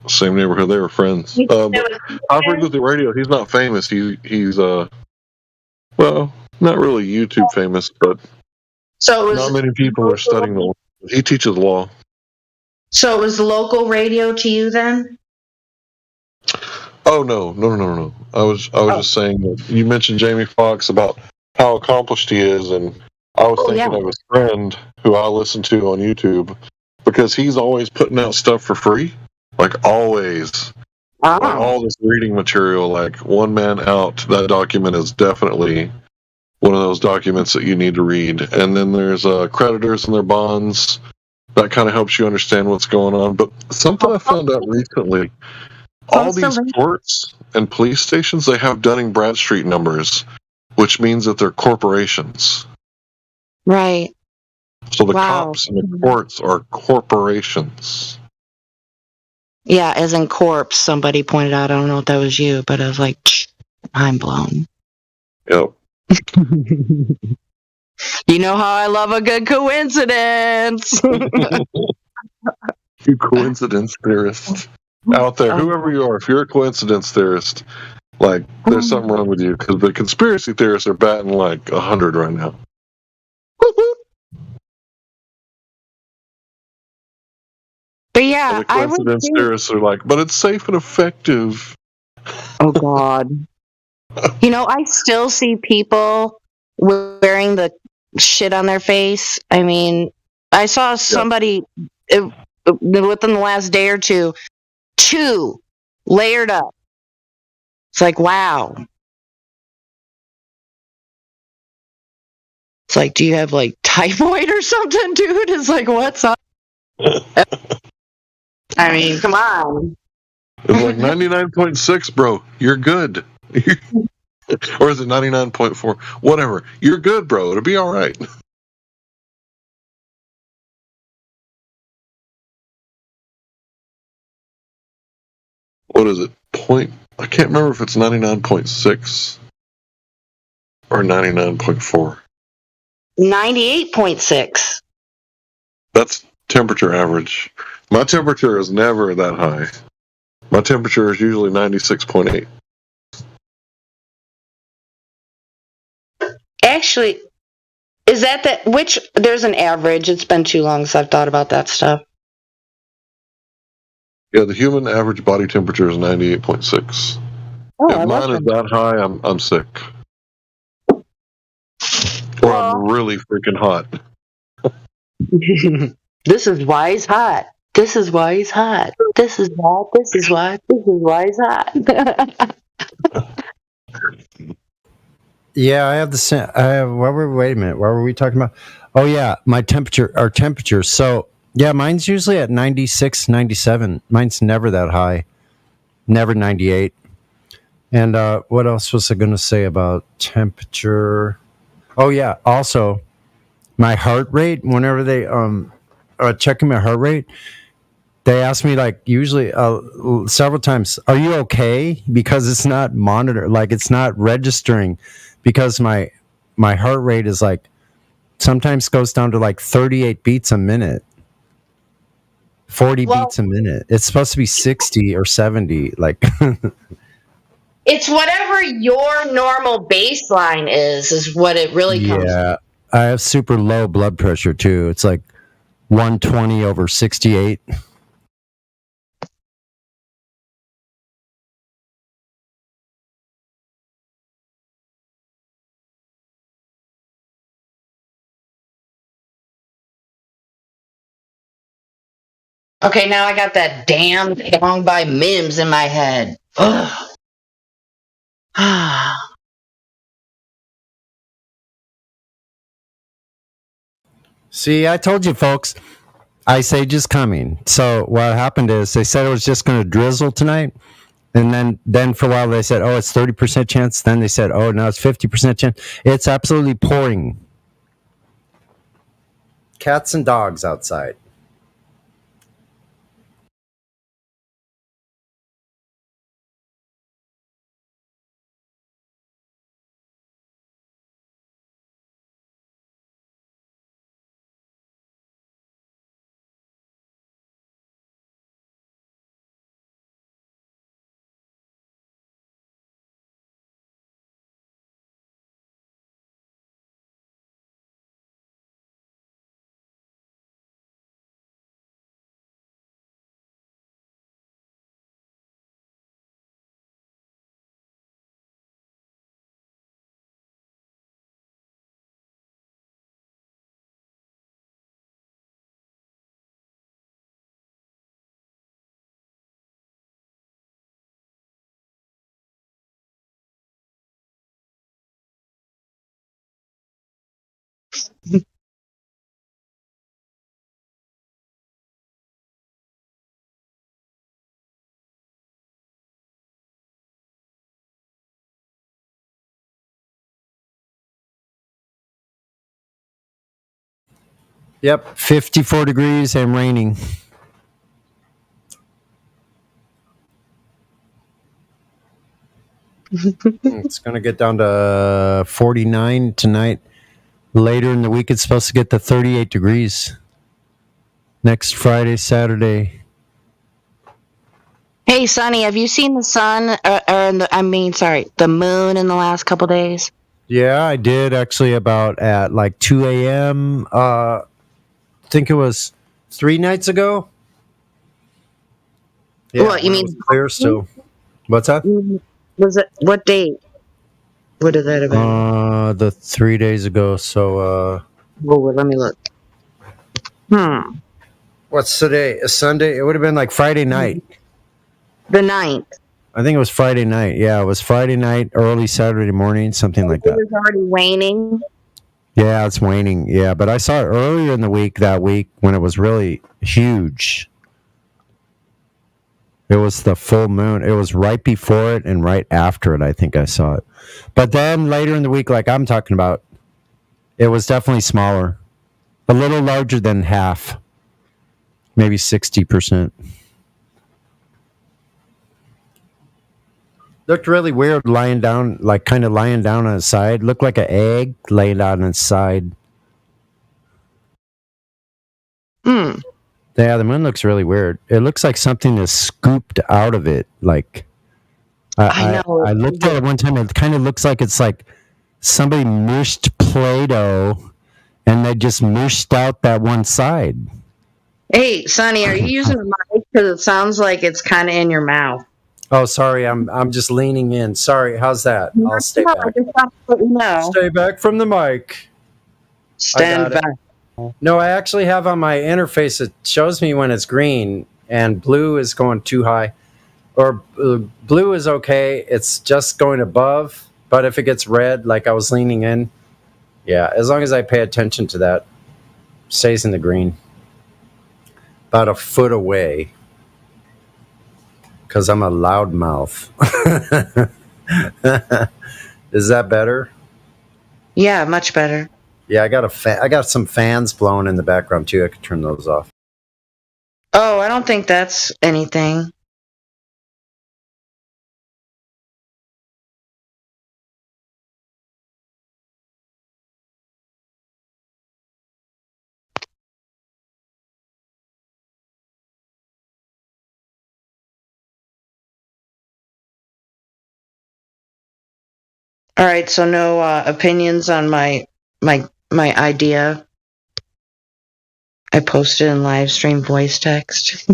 same neighborhood. They were friends. But High Frequency Radio. He's not famous. He's well, not really YouTube famous, but not many people are studying the law. He teaches law. So it was local radio to you then? Oh no. I was just saying that you mentioned Jamie Foxx about how accomplished he is, and I was thinking of his friend who I listen to on YouTube because he's always putting out stuff for free, like always. Like all this reading material, like One Man Out. That document is definitely one of those documents that you need to read. And then there's creditors and their bonds. That kind of helps you understand what's going on. But something I found out recently, all these courts and police stations, they have Dun & Bradstreet numbers, which means that they're corporations. Right. So the cops and the courts are corporations. Yeah, as in corpse, somebody pointed out. I don't know if that was you, but I was like, mind blown. Yep. You know how I love a good coincidence. You coincidence theorists out there, whoever you are, if you're a coincidence theorist, like there's something wrong with you because the conspiracy theorists are batting like 100 right now. But yeah, and the coincidence theorists are like, but it's safe and effective. Oh God. I still see people wearing the shit on their face. I mean, I saw somebody within the last day or two layered up. It's like, wow. It's like, do you have like typhoid or something, dude? It's like, what's up? I mean, come on. It's like 99.6, bro. You're good. Or is it 99.4? Whatever. You're good, bro. It'll be all right. What is it? I can't remember if it's 99.6 or 99.4. 98.6. That's temperature average. My temperature is never that high. My temperature is usually 96.8. Actually, is that which there's an average? It's been too long since I've thought about that stuff. Yeah, the human average body temperature is 98.6. Oh, If mine is that high, I'm sick. Or I'm really freaking hot. This is why he's hot. This is why he's hot. This is why. This is why. This is why he's hot. Yeah, I have the same. Wait a minute. What were we talking about? Oh, yeah, our temperature. So, yeah, mine's usually at 96, 97. Mine's never that high. Never 98. And what else was I going to say about temperature? Oh, yeah. Also, my heart rate, whenever they checking my heart rate, they ask me, like, usually several times, are you okay? Because it's not monitored, like, it's not registering, because my heart rate is, like, sometimes goes down to, like, 38 beats a minute, 40 beats a minute. It's supposed to be 60 or 70, like. It's whatever your normal baseline is what it really comes to. Yeah, I have super low blood pressure, too. It's, like, 120/68. Okay, now I got that damn song by Mims in my head. Ugh. See, I told you, folks. Ice Age is coming. So what happened is they said it was just going to drizzle tonight. And then for a while they said, oh, it's 30% chance. Then they said, oh, no, it's 50% chance. It's absolutely pouring. Cats and dogs outside. Yep, 54 degrees and raining. It's going to get down to 49 tonight. Later in the week, it's supposed to get to 38 degrees. Next Friday, Saturday. Hey, Sonny, have you seen the sun, the moon in the last couple days? Yeah, I did actually about at like 2 a.m. I think it was 3 nights ago. Yeah, What, you mean clear still? What's that? Was it what date? What did that have been? The 3 days ago. So let me look. what's today? A Sunday? It would have been like Friday night. The 9th. I think it was Friday night. Yeah, it was Friday night, early Saturday morning, something like that. It was already waning. Yeah, it's waning. Yeah, but I saw it earlier in the week, that week, when it was really huge. It was the full moon. It was right before it and right after it, I think I saw it. But then later in the week, like I'm talking about, it was definitely smaller. A little larger than half. Maybe 60%. Looked really weird lying down, like kind of lying down on its side. Looked like an egg laid on its side. Hmm. Yeah, the moon looks really weird. It looks like something is scooped out of it. Like I know. I looked at it one time. It kind of looks like it's like somebody mushed Play-Doh and they just mushed out that one side. Hey, Sonny, are you using a mic? Because it sounds like it's kind of in your mouth. Oh, sorry, I'm just leaning in. Sorry, how's that? I'll stay No, back. just want to let you know. Stay back from the mic. Stand got it. back. No, I actually have on my interface. It shows me when it's green and blue is going too high, or blue is okay. It's just going above. But if it gets red, like I was leaning in, yeah, as long as I pay attention to that, stays in the green. About a foot away, because I'm a loudmouth. Is that better? Yeah, much better. Yeah, I got I got some fans blowing in the background too. I could turn those off. Oh, I don't think that's anything. All right, so no opinions on my idea. I posted in live stream voice text.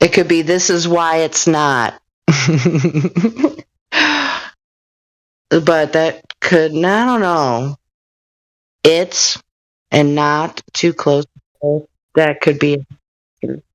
It could be this is why it's not. But that could, I don't know. It's and not too close. That could be. Do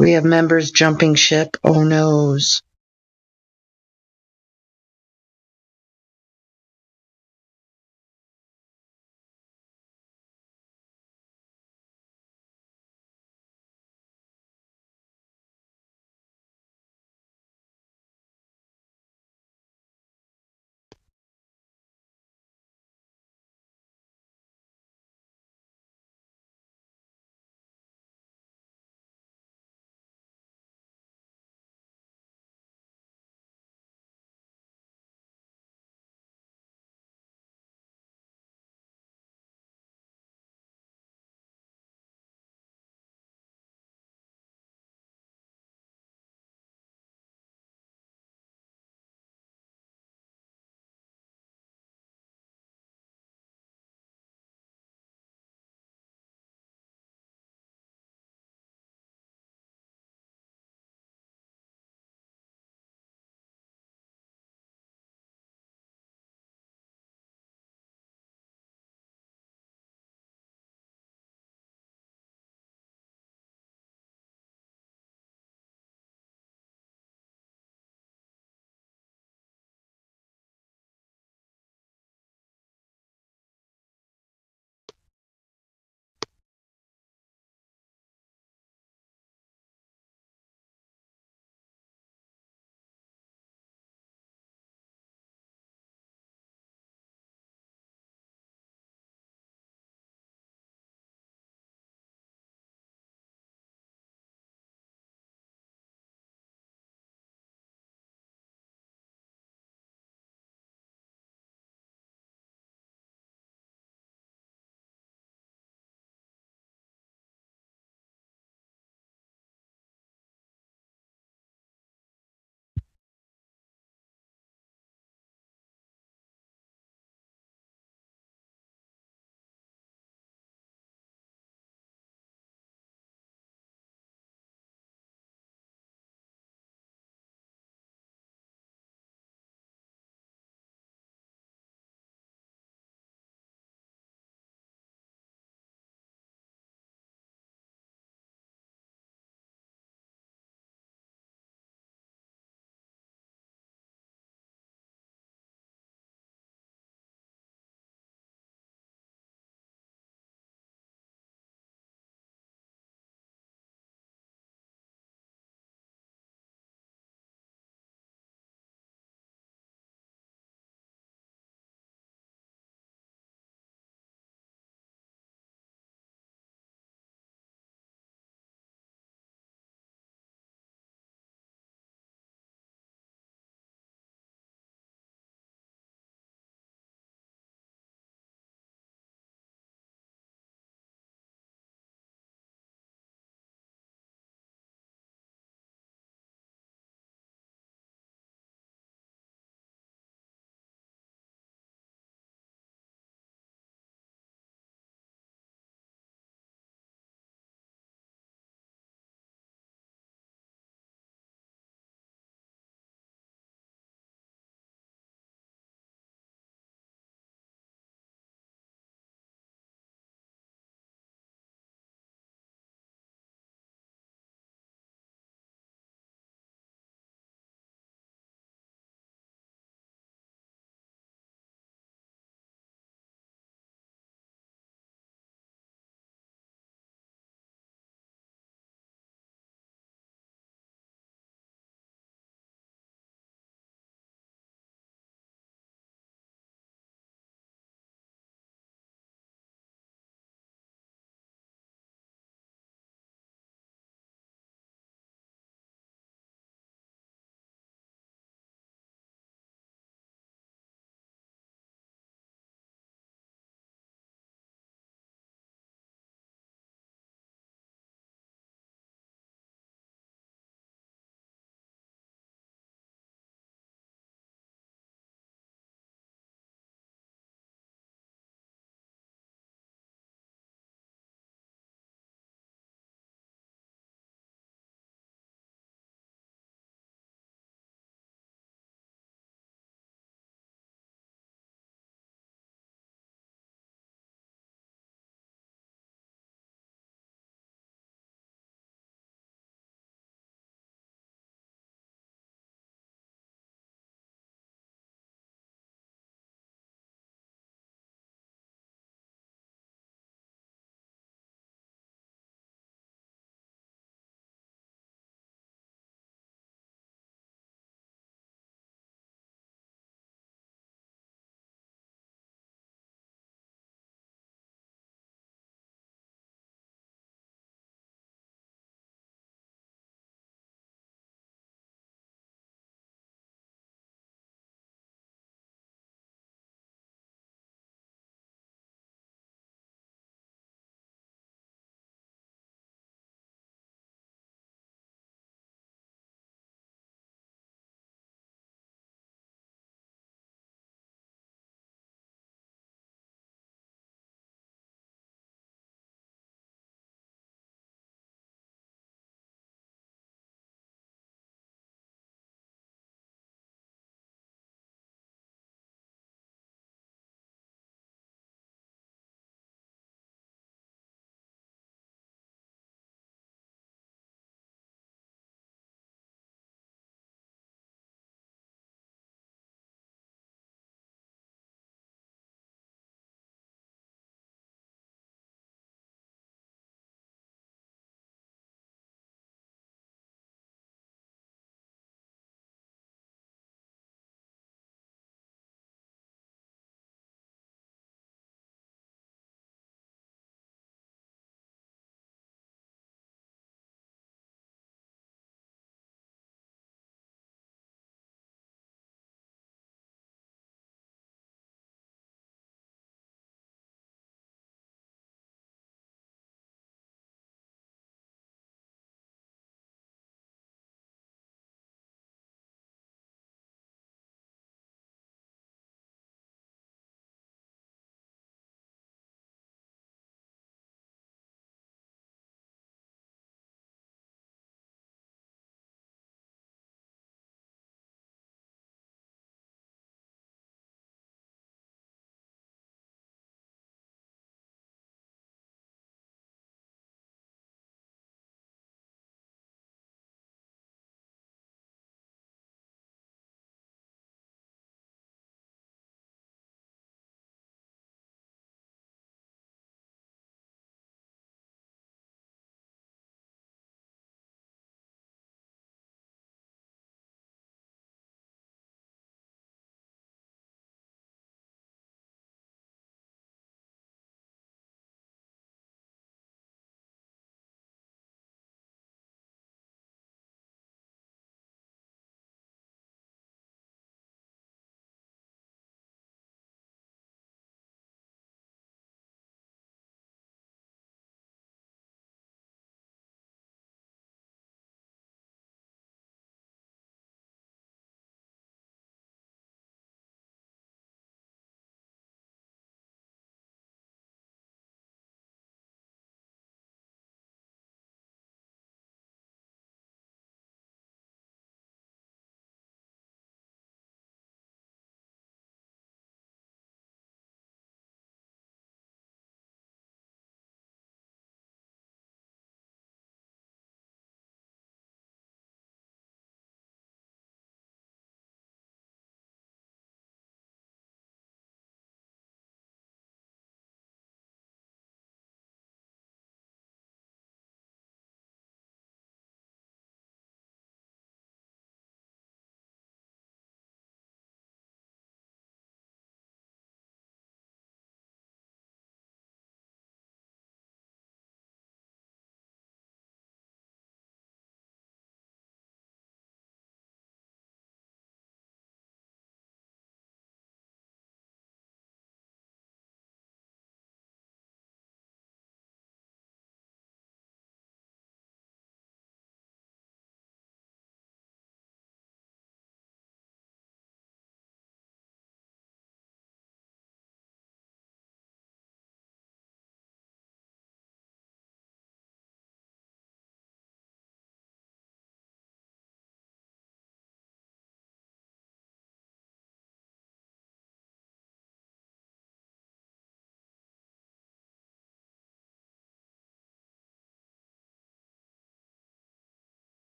we have members jumping ship? Oh noes.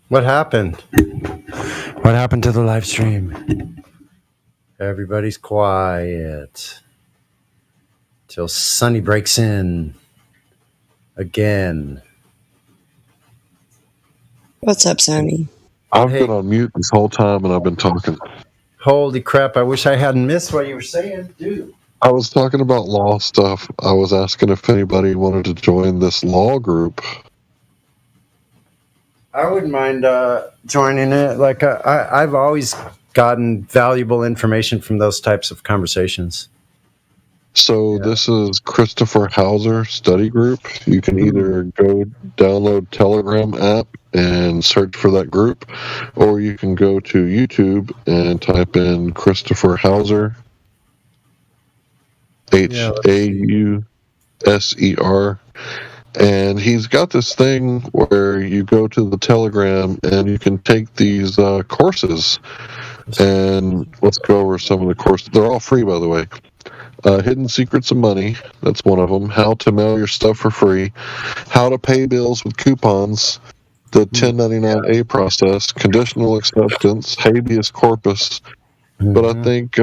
What happened? What happened to the live stream? Everybody's quiet till Sonny breaks in again. What's up, Sonny? I've Hey. been on mute this whole time and I've been talking. Holy crap! I wish I hadn't missed what you were saying, dude. I was talking about law stuff. I was asking if anybody wanted to join this law group. I wouldn't mind joining it. Like I've always gotten valuable information from those types of conversations. So this is Christopher Hauser Study Group. You can either go download Telegram app and search for that group, or you can go to YouTube and type in Christopher Hauser, Hauser, and he's got this thing where you go to the Telegram and you can take these courses. And let's go over some of the courses. They're all free, by the way. Hidden Secrets of Money, that's one of them. How to mail your stuff for free. How to pay bills with coupons. The 1099A process. Conditional acceptance. Habeas corpus. But I think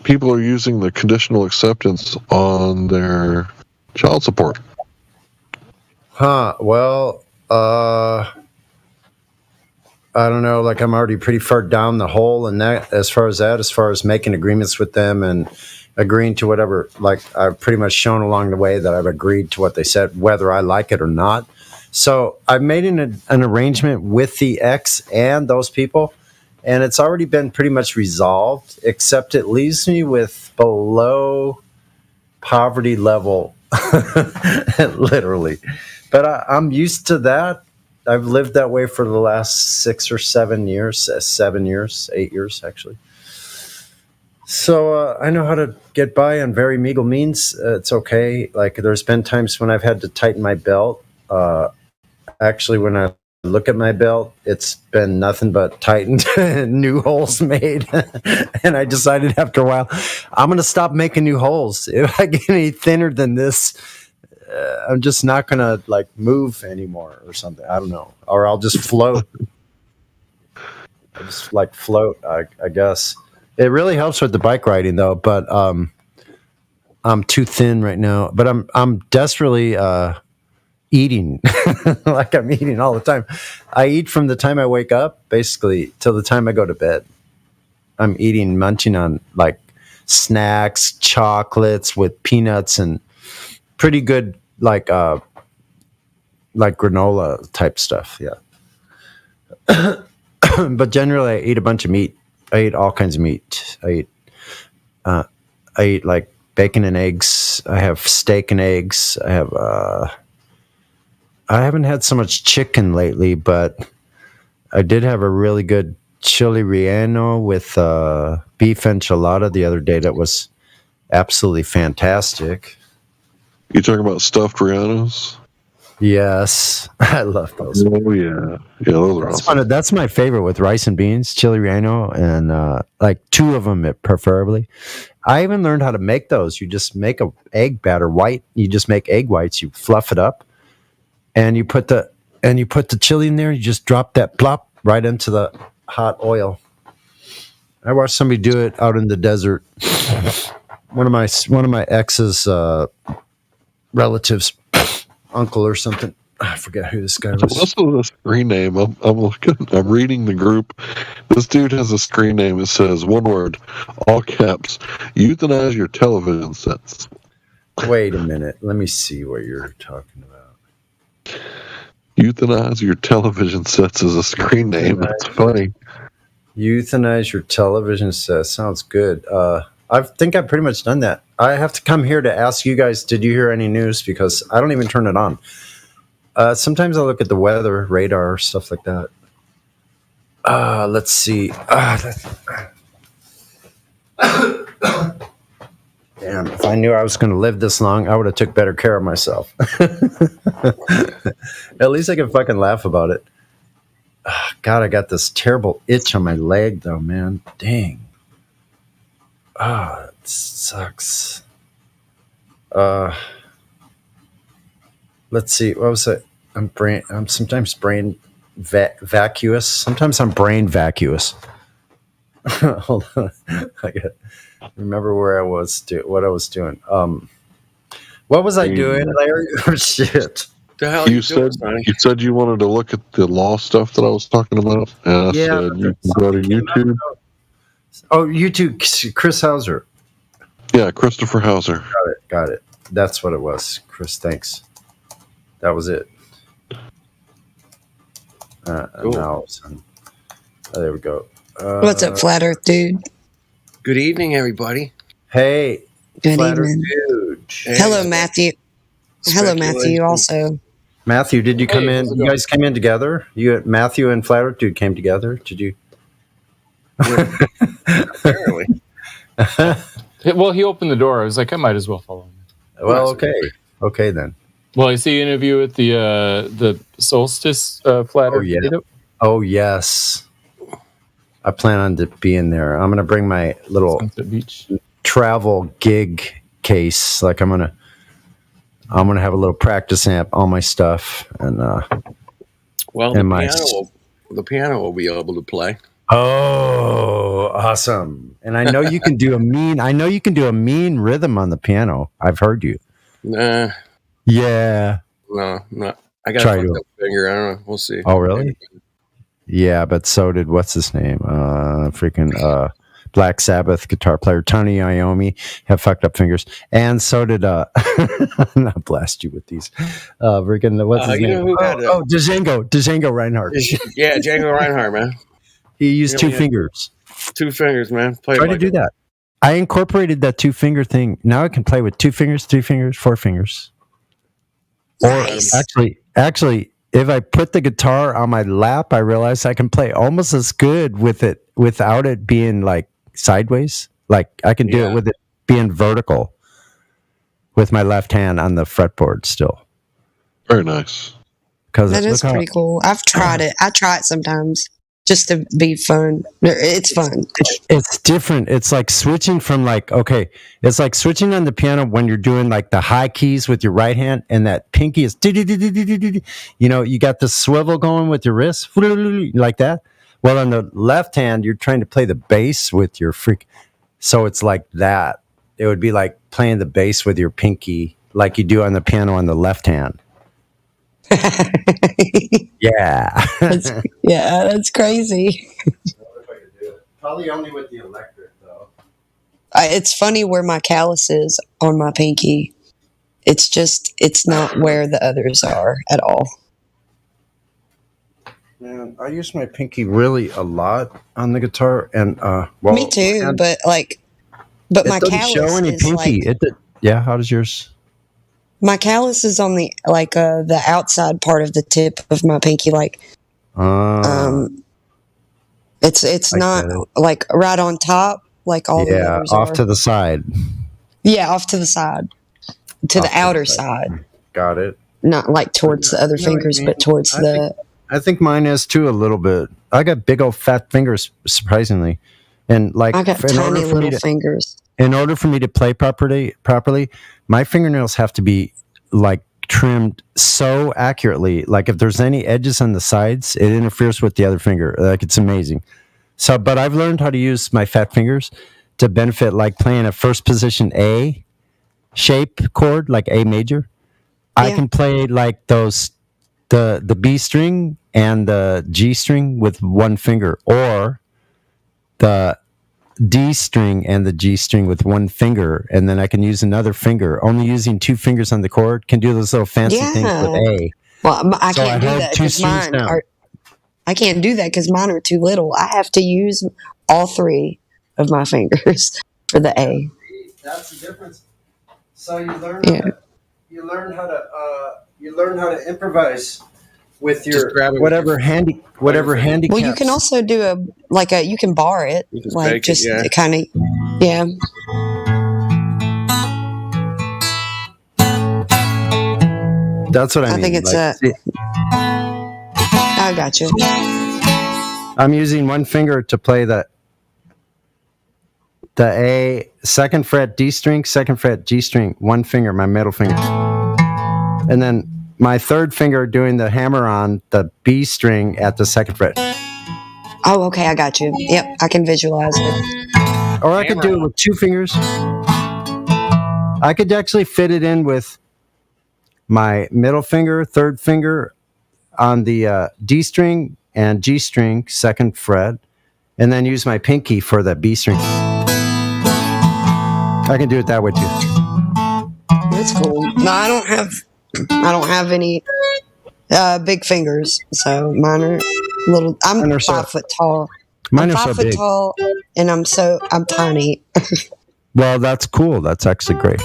people are using the conditional acceptance on their child support. Huh. Well, I don't know. Like I'm already pretty far down the hole in that. As far as making agreements with them and agreeing to whatever. Like I've pretty much shown along the way that I've agreed to what they said, whether I like it or not. So I've made an arrangement with the ex and those people, and it's already been pretty much resolved. Except it leaves me with below poverty level, literally. But I'm used to that. I've lived that way for the last 6 or 7 years, 7 years, 8 years, actually. So I know how to get by on very meager means. It's okay. Like there's been times when I've had to tighten my belt. Actually, when I look at my belt, it's been nothing but tightened, new holes made. And I decided after a while, I'm going to stop making new holes. If I get any thinner than this, I'm just not going to like move anymore or something. I don't know. Or I'll just float. I just like float, I guess. It really helps with the bike riding though, but I'm too thin right now. But I'm desperately eating. Like I'm eating all the time. I eat from the time I wake up basically till the time I go to bed. I'm eating, munching on like snacks, chocolates with peanuts and pretty good like granola type stuff, yeah. But generally, I eat a bunch of meat. I eat all kinds of meat. I eat like bacon and eggs. I have steak and eggs. I haven't had so much chicken lately, but I did have a really good chili relleno with beef enchilada the other day. That was absolutely fantastic. You talking about stuffed Rihannas? Yes, I love those. Oh yeah, those are awesome. That's my favorite with rice and beans, chili relleno, and like 2 of them preferably. I even learned how to make those. You just make a egg batter white. You just make egg whites. You fluff it up, and you put the chili in there. You just drop that plop right into the hot oil. I watched somebody do it out in the desert. One of my ex's relatives, uncle or something. I forget who this guy was. What's the screen name? I'm reading the group. This dude has a screen name that says one word, all caps, euthanize your television sets. Wait a minute. Let me see what you're talking about. Euthanize your television sets is a screen name. That's funny. Euthanize your television set. Sounds good. I think I've pretty much done that. I have to come here to ask you guys, did you hear any news? Because I don't even turn it on. Sometimes I look at the weather, radar, stuff like that. Let's see. Damn, if I knew I was going to live this long, I would have took better care of myself. At least I can fucking laugh about it. God, I got this terrible itch on my leg, though, man. Dang. It sucks. Let's see. What was it? I'm sometimes brain vacuous. Sometimes I'm brain vacuous. Hold on. I got remember where I was what I was doing. What was I doing, Larry? Oh, shit. The hell You said you wanted to look at the law stuff that I was talking about, and I said you can go to YouTube. Oh, YouTube, Chris Hauser. Yeah, Christopher Hauser. Got it. That's what it was. Chris, thanks. That was it. Cool. Now, there we go. What's up, Flat Earth dude? Good evening, everybody. Hey, Good Flat Earth evening. dude. Hey. Hello, Matthew. Hello, Matthew. Also, Matthew, did you come Hey, in? how's it You going? guys came in together? Matthew and Flat Earth dude came together? Did you? Apparently. Well, he opened the door. I was like, I might as well follow him. Well, okay then. Well, I see you interview at the Solstice Flat Earth yeah. meetup. Oh yes, I plan on being there. I'm gonna bring my little Sunset Beach. travel gig case. Like I'm gonna have a little practice amp, all my stuff, and Well, And my- the piano will be able to play. oh, awesome! And I know you can do a mean rhythm on the piano. I've heard you. Nah, Yeah. no. I got Try a to. fucked up finger. I don't know. We'll see. Oh, really? Yeah, but so did what's his name? Black Sabbath guitar player Tony Iommi have fucked up fingers, and so did I'm not blast you with these. Freaking what's his you name? know who had Django Reinhardt. Yeah, Django Reinhardt, man. He used Yeah, two fingers. 2 fingers, man. Play Try like to do that. I incorporated that 2-finger thing. Now I can play with 2 fingers, 3 fingers, 4 fingers. nice. Actually, if I put the guitar on my lap, I realize I can play almost as good with it without it being like sideways. Like I can do Yeah. it with it being vertical with my left hand on the fretboard still. Very nice. Because That is pretty cool. I've tried it. I try it sometimes just to be fun. It's fun. it's different. It's like switching from it's like switching on the piano when you're doing like the high keys with your right hand and that pinky is, you know, you got the swivel going with your wrist like that. Well, on the left hand, you're trying to play the bass with your so it's like that. It would be like playing the bass with your pinky like you do on the piano on the left hand. Yeah. That's crazy. Probably only with the electric, though. It's funny where my callus is on my pinky. It's not where the others are at all. Man, I use my pinky really a lot on the guitar, and Me too, and but my it doesn't callus show any is pinky. like Yeah, how does yours? my callus is on the the outside part of the tip of my pinky. It's I not get it. like right on top like all the Yeah, others off are. to the side. Yeah, off to the side, to Off the to the outer side. side, Got it. not like towards the other You know what I fingers, mean? but towards I think mine is too a little bit. I got big old fat fingers, surprisingly, and like I got in tiny order for me little to fingers. in order for me to play properly, my fingernails have to be like trimmed so accurately. Like if there's any edges on the sides, it interferes with the other finger. Like it's amazing. So, but I've learned how to use my fat fingers to benefit, like playing a first position A shape chord, like A major. I Yeah. can play like those the B string and the G string with one finger, or the D string and the G string with one finger, and then I can use another finger. Only using 2 fingers on the chord can do those little fancy things with A. Well, I So I can't do hold that 2 because strings mine down. are. I can't do that because mine are too little. I have to use all 3 of my fingers for the A. That's the difference. So you learn Yeah. you learn how to improvise with Just grab it with whatever handicap. Well, you can also do you can bar it, You can like fake it, just yeah. kind of, yeah. That's what I mean. I think it's see, I got you. I'm using one finger to play the A, second fret D string, second fret G string, one finger, my middle finger. And then my third finger doing the hammer on the B string at the second fret. Oh, okay, I got you. Yep, I can visualize it. Or I could do it with 2 fingers. I could actually fit it in with my middle finger, third finger on the D string and G string, second fret, and then use my pinky for the B string. I can do it that way too. That's cool. No, I don't have any big fingers, so mine are little. I'm 5 foot tall. Mine I'm are 5 so foot big. tall, and I'm tiny. Well, that's cool. That's actually great.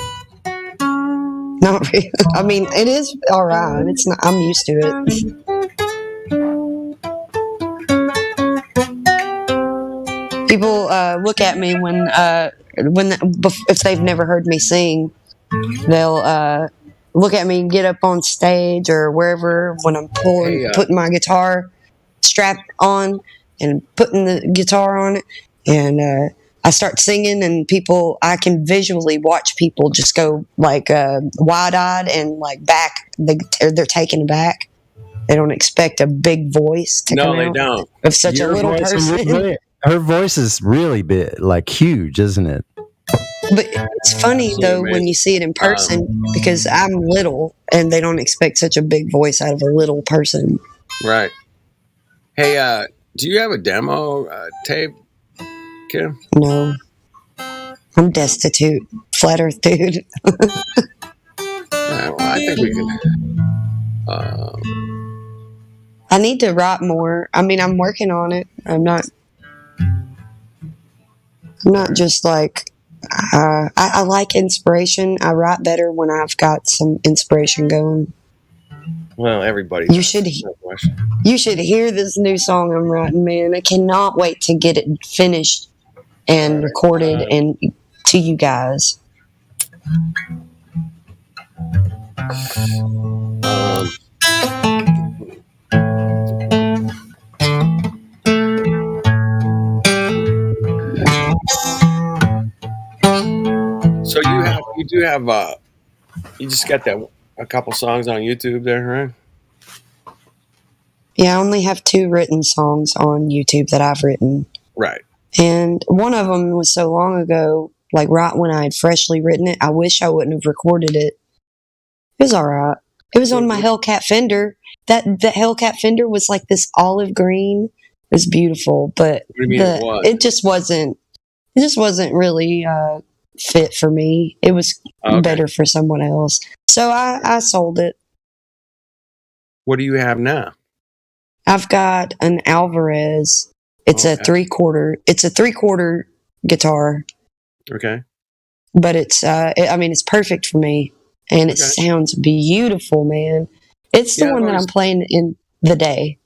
Not really. I mean, it is all right. It's not. I'm used to it. People look at me when if they've never heard me sing, they'll look at me get up on stage or wherever when I'm putting my guitar strap on and putting the guitar on it, and I start singing, and I can visually watch people just go like wide-eyed and like back. They're taken aback. They don't expect a big voice to come out. No, they don't. Of such a little person. Her voice is really big, like huge, isn't it? But it's funny though when you see it in person, because I'm little and they don't expect such a big voice out of a little person. Right. Hey, do you have a demo tape, Kim? No. I'm destitute. Flat Earth dude. Well, I think we can. I need to write more. I mean, I'm working on it. I'm not just like I like inspiration. I write better when I've got some inspiration going. Well, everybody. You should hear this new song I'm writing, man. I cannot wait to get it finished and recorded and to you guys. So you do have you just got a couple songs on YouTube there, right? Yeah, I only have 2 written songs on YouTube that I've written. Right. And one of them was so long ago, like right when I had freshly written it. I wish I wouldn't have recorded it. It was all right. It was on my Hellcat Fender. That Hellcat Fender was like this olive green. It was beautiful, but What do you mean it was? it just wasn't. It just wasn't really fit for me. It was Okay. better for someone else. So I sold it. What do you have now? I've got an Alvarez. It's a 3/4. It's a 3/4 guitar, Okay. but it's it's perfect for me, and it sounds beautiful, man. It's the Yeah, I've one that I'm always- playing in the day.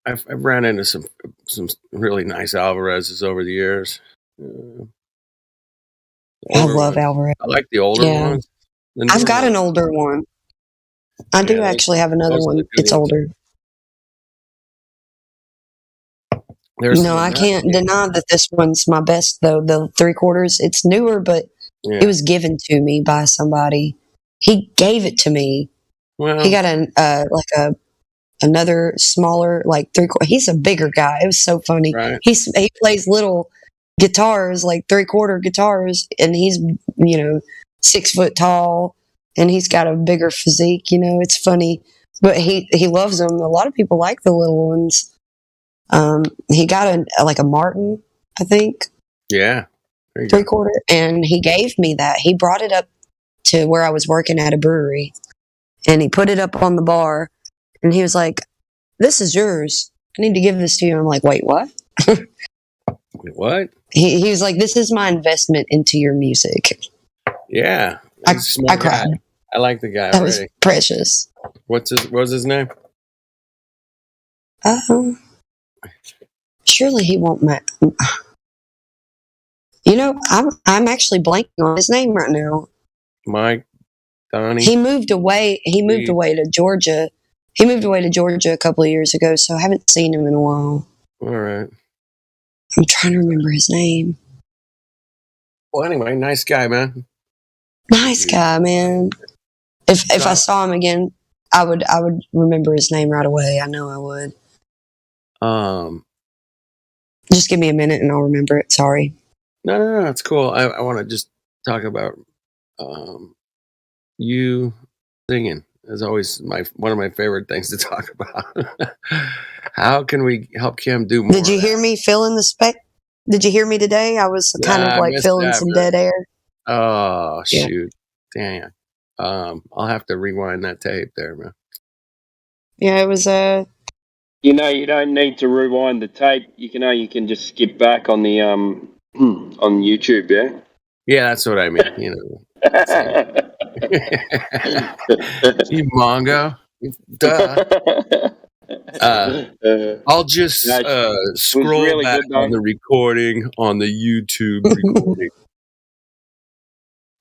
I've ran into some really nice Alvarez's over the years. The I older love ones. Alvarez. I like the older Yeah. ones. The I've newer got an ones- older one. I do Yeah, actually have another those are the one. good It's ones. older. There's No, some I nice- can't deny that this one's my best though. The 3/4. It's newer, but Yeah. it was given to me by somebody. He gave it to me. Well, He got another smaller like 3/4. He's a bigger guy. It was so funny. Right. He plays little guitars, like 3/4 guitars, and he's 6 foot tall, and he's got a bigger physique. It's funny, but he loves them. A lot of people like the little ones. He got a Martin, I think. yeah. There you go. 3/4, and he gave me that. He brought it up to where I was working at a brewery, and he put it up on the bar, and he was like, "This is yours. I need to give this to you." And I'm like, "Wait, what?" Wait, what? He was like, "This is my investment into your music." Yeah. I He's a smart guy. cried. I like the guy That was already. precious. What was his name? Surely he won't. I'm actually blanking on his name right now. Mike, Donnie. He moved away. He moved away to Georgia. He moved away to Georgia a couple of years ago, so I haven't seen him in a while. All right. I'm trying to remember his name. Well, anyway, nice guy, man. Nice guy, man. If I saw him again, I would remember his name right away. I know I would. Just give me a minute and I'll remember it. Sorry. No, it's cool. I want to just talk about you singing. Is always one of my favorite things to talk about. How can we help Kim do more? Did you hear me filling the spec? Did you hear me today? I was kind of like filling some dead air. Oh shoot! Damn. I'll have to rewind that tape there, man. Yeah, it was You know, you don't need to rewind the tape. You can just skip back on the on YouTube. Yeah. Yeah, that's what I mean. You know. You Mongo. Duh. I'll just scroll really back on the recording on the YouTube recording.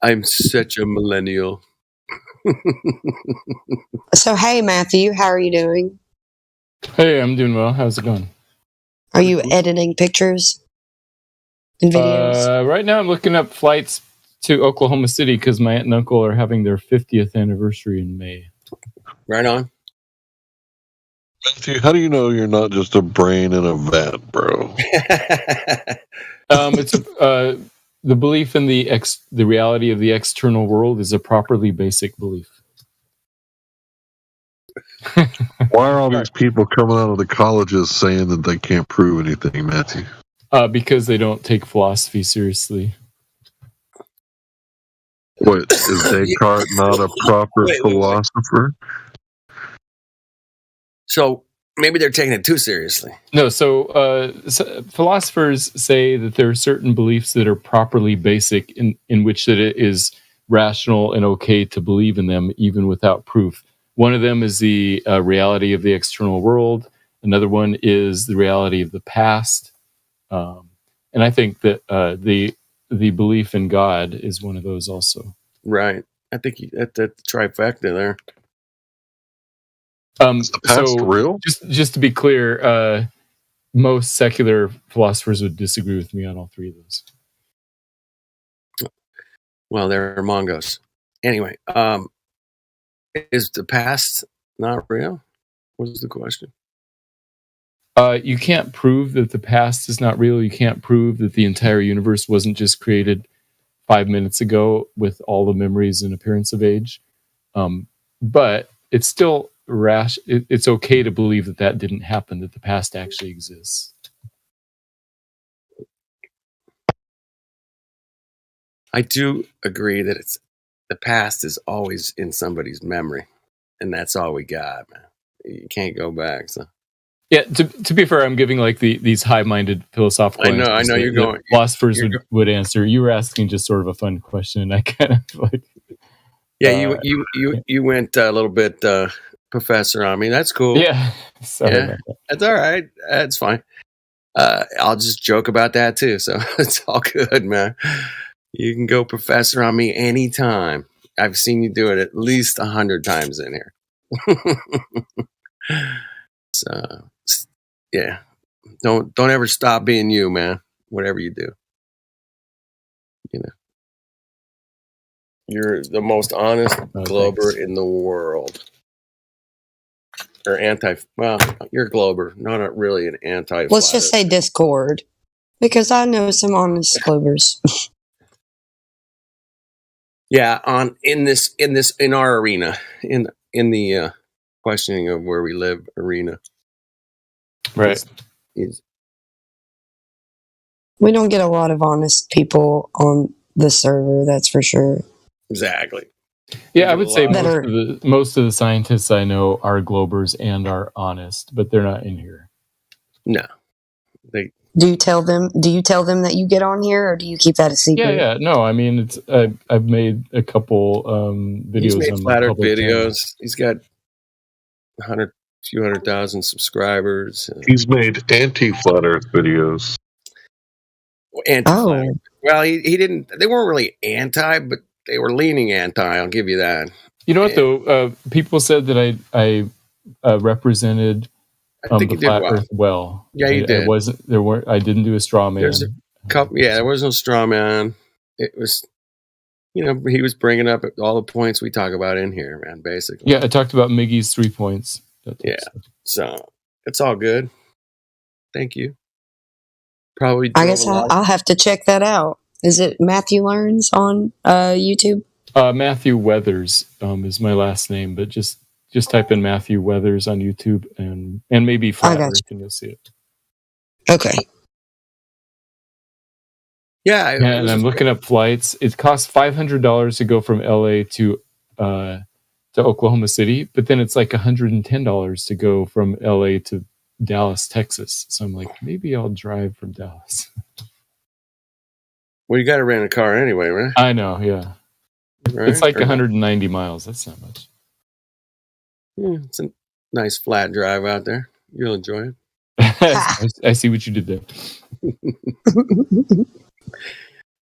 I'm such a millennial. So, hey, Matthew, how are you doing? Hey, I'm doing well. How's it going? Are you editing pictures and videos? Right now, I'm looking up flights to Oklahoma City because my aunt and uncle are having their 50th anniversary in May. Right on. Matthew, how do you know you're not just a brain in a vat, bro? It's the belief in the reality of the external world is a properly basic belief. Why are all these people coming out of the colleges saying that they can't prove anything, Matthew? Because they don't take philosophy seriously. What, is Descartes not a proper philosopher? So maybe they're taking it too seriously. No, so philosophers say that there are certain beliefs that are properly basic in which that it is rational and okay to believe in them even without proof. One of them is the reality of the external world. Another one is the reality of the past. And I think that the belief in God is one of those also. Right. I think that's the trifecta there. Is the past real? Just to be clear, most secular philosophers would disagree with me on all three of those. Well, they're Mongos. Anyway, is the past not real? What was the question? You can't prove that the past is not real. You can't prove that the entire universe wasn't just created 5 minutes ago with all the memories and appearance of age. But it's still it's okay to believe that didn't happen, that the past actually exists. I do agree that the past is always in somebody's memory, and that's all we got, man. You can't go back. So yeah, to be fair, I'm giving like these high-minded philosophical. I know you're going. Philosophers would answer. You were asking just sort of a fun question, and I kind of like. Yeah, you went a little bit professor on me. That's cool. Yeah, sorry about that. That's all right. That's fine. I'll just joke about that too. So it's all good, man. You can go professor on me anytime. I've seen you do it at least 100 times in here. So yeah, don't ever stop being you, man. Whatever you do, you know, you're the most honest glober in the world. Or well, you're a glober, not really an anti. Let's just say Discord, because I know some honest globers. Yeah, in our arena, in the questioning of where we live arena. Right. We don't get a lot of honest people on the server, that's for sure. Exactly. Yeah, I would say most of the scientists I know are globers and are honest, but they're not in here. No. Do you tell them that you get on here, or do you keep that a secret? Yeah. No, I mean, I've made a couple videos. He's made on flat Earth videos. Channel. He's got few hundred thousand subscribers. He's made anti-flat Earth videos. Oh. Well, he didn't. They weren't really anti, but they were leaning anti. I'll give you that. You know what though? People said that I represented the flat Earth well. Yeah, you did. I didn't do a straw man. There's a couple. Yeah, there was no straw man. It was You know, he was bringing up all the points we talk about in here, man. Basically, Yeah, I talked about Miggy's 3 points. That type Yeah. of stuff. So it's all good. Thank you. Probably. I drove guess a lot. I'll have to check that out. Is it Matthew Learns on YouTube? Matthew Weathers is my last name, but just type in Matthew Weathers on YouTube and maybe Flat got Earth, and you'll see it. Okay. Yeah, Yeah, and I'm looking up flights. It costs $500 to go from LA to Oklahoma City, but then it's like $110 to go from LA to Dallas, Texas. So I'm like, maybe I'll drive from Dallas. Well, you got to rent a car anyway, right? I know, yeah. Right? It's like Or- 190 miles. That's not much. Yeah, it's a nice flat drive out there. You'll enjoy it. I see what you did there.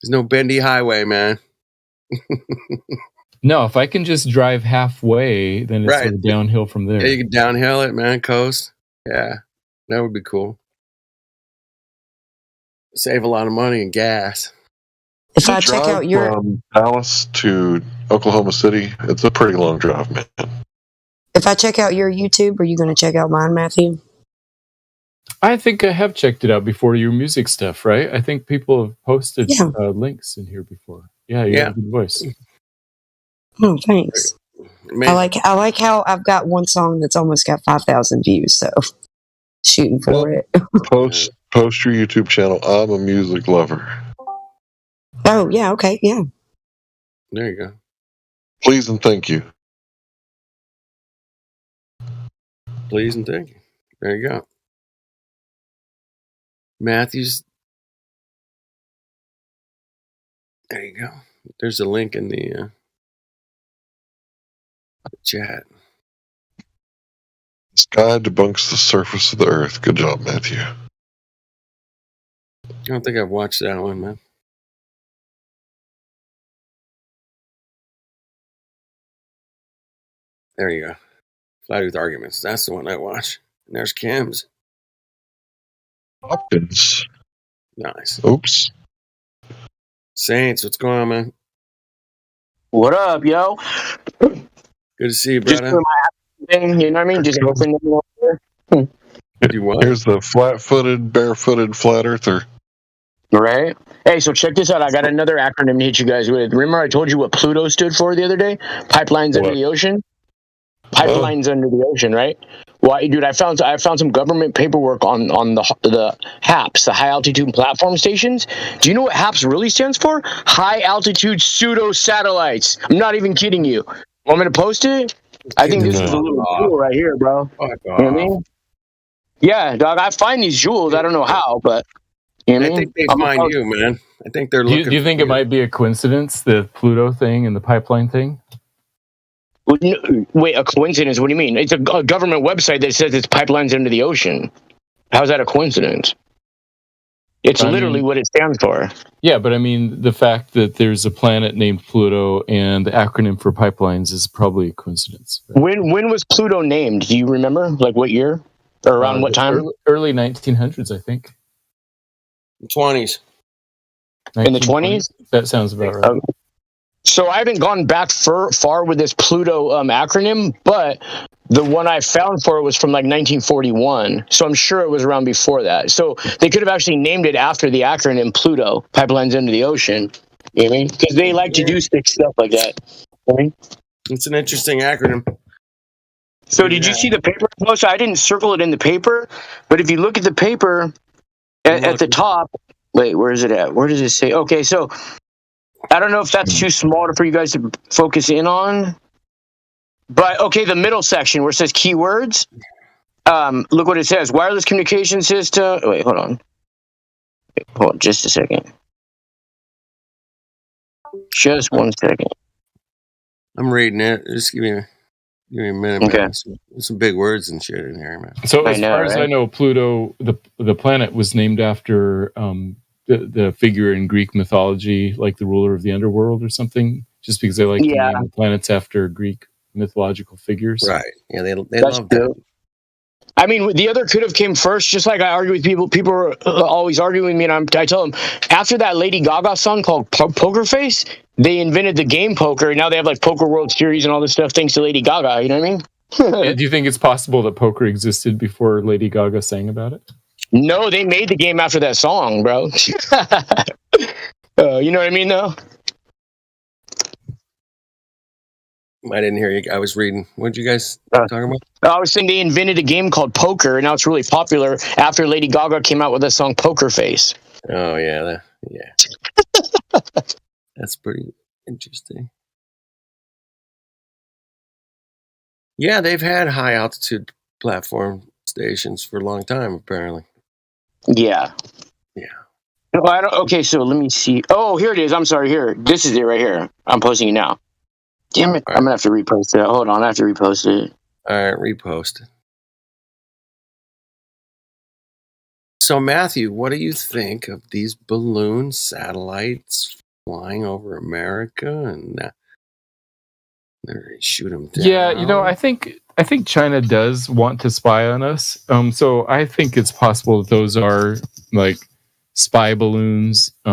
There's no bendy highway, man. No, if I can just drive halfway, then it's Right. sort of downhill from there. Yeah, you can downhill it, man. Coast. Yeah, that would be cool. Save a lot of money in gas. If I check out your from Dallas to Oklahoma City, it's a pretty long drive, man. if I check out your YouTube, are you going to check out mine, Matthew? I think I have checked it out before, your music stuff, right? I think people have posted Yeah. links in here before. Yeah, you Yeah. have a good voice. Oh, thanks. Man, I like how I've got one song that's almost got 5,000 views. So shooting for Well- it. Post your YouTube channel. I'm a music lover. Oh yeah, okay, yeah. there you go. Please and thank you. Please and thank you. There you go. Matthews. There you go. There's a link in the chat. Sky debunks the surface of the earth. Good job, Matthew. I don't think I've watched that one, man. There you go. Flat Earth Arguments. That's the one I watch. And there's Kim's. Hopkins. Nice. Oops. Saints, what's going on, man? What up, yo? Good to see you, Just brother. doing my thing, you know what I mean? Just open them over. Do what? Here's the flat-footed, barefooted flat earther. Right? Hey, so check this out. I got another acronym to hit you guys with. Remember I told you what Pluto stood for the other day? Pipelines under What? the ocean? Pipelines under the ocean, right? Why, dude, I found some government paperwork on the HAPS, the high altitude platform stations. Do you know what HAPS really stands for? High altitude pseudo satellites. I'm not even kidding you. Want me to post it? I think this is a little cool right here, bro. Fuck You know what I off. mean? Yeah, dog. I find these jewels. I don't know how, but you know what I I mean? think they I'm find a- you, man. I think they're Do looking. you think for it might be a coincidence, the Pluto thing and the pipeline thing? Wait, a coincidence? What do you mean? It's a government website that says it's pipelines under the ocean. How's that a coincidence? It's I mean- literally what it stands for. Yeah, but I mean, the fact that there's a planet named Pluto and the acronym for pipelines is probably a coincidence. When was Pluto named? Do you remember? Like what year? Or around what time? Early 1900s, I think. 20s. In the 20s? That sounds about right. Um, So I haven't gone back far with this Pluto acronym, but the one I found for it was from like 1941. So I'm sure it was around before that. So they could have actually named it after the acronym Pluto, Pipelines Under the Ocean. You know what I mean? Because they like to do sick stuff like that. You know what I mean? It's an interesting acronym. So did you see the paper post? I didn't circle it in the paper, but if you look at the paper at the top, wait, where is it at? Where does it say? Okay, so I don't know if that's too small for you guys to focus in on, but okay, the middle section where it says keywords, look what it says: wireless communication system. Wait, hold on, just a second, just 1 second. I'm reading it. Just give me a minute, Okay. man. Some big words and shit in here, man. So I as know, far as I right? know, Pluto, the planet was named after the figure in Greek mythology, like the ruler of the underworld or something, just because they like Yeah. to name the planets after Greek mythological figures. Right. Yeah, they That's love that. dope. I mean, the other could have came first. Just like I argue with people. People are always arguing with me, and I tell them after that Lady Gaga song called Poker Face, they invented the game poker, and now they have like Poker World Series and all this stuff thanks to Lady Gaga. You know what I mean? Do you think it's possible that poker existed before Lady Gaga sang about it? No, they made the game after that song, bro. You know what I mean, though? I didn't hear you. I was reading. What did you guys talking about? I was saying they invented a game called poker, and now it's really popular after Lady Gaga came out with the song Poker Face. Oh, yeah. That's pretty interesting. Yeah, they've had high altitude platform stations for a long time, apparently. Yeah. Yeah. No, I don't. Okay, so let me see. Oh, here it is. I'm sorry. Here, this is it right here. I'm posting it now. Damn it! I'm gonna have to repost it. Hold on, I have to repost it. All right, repost it. So, Matthew, what do you think of these balloon satellites flying over America and they shoot them down? Yeah, I think China does want to spy on us. So I think it's possible that those are like spy balloons. They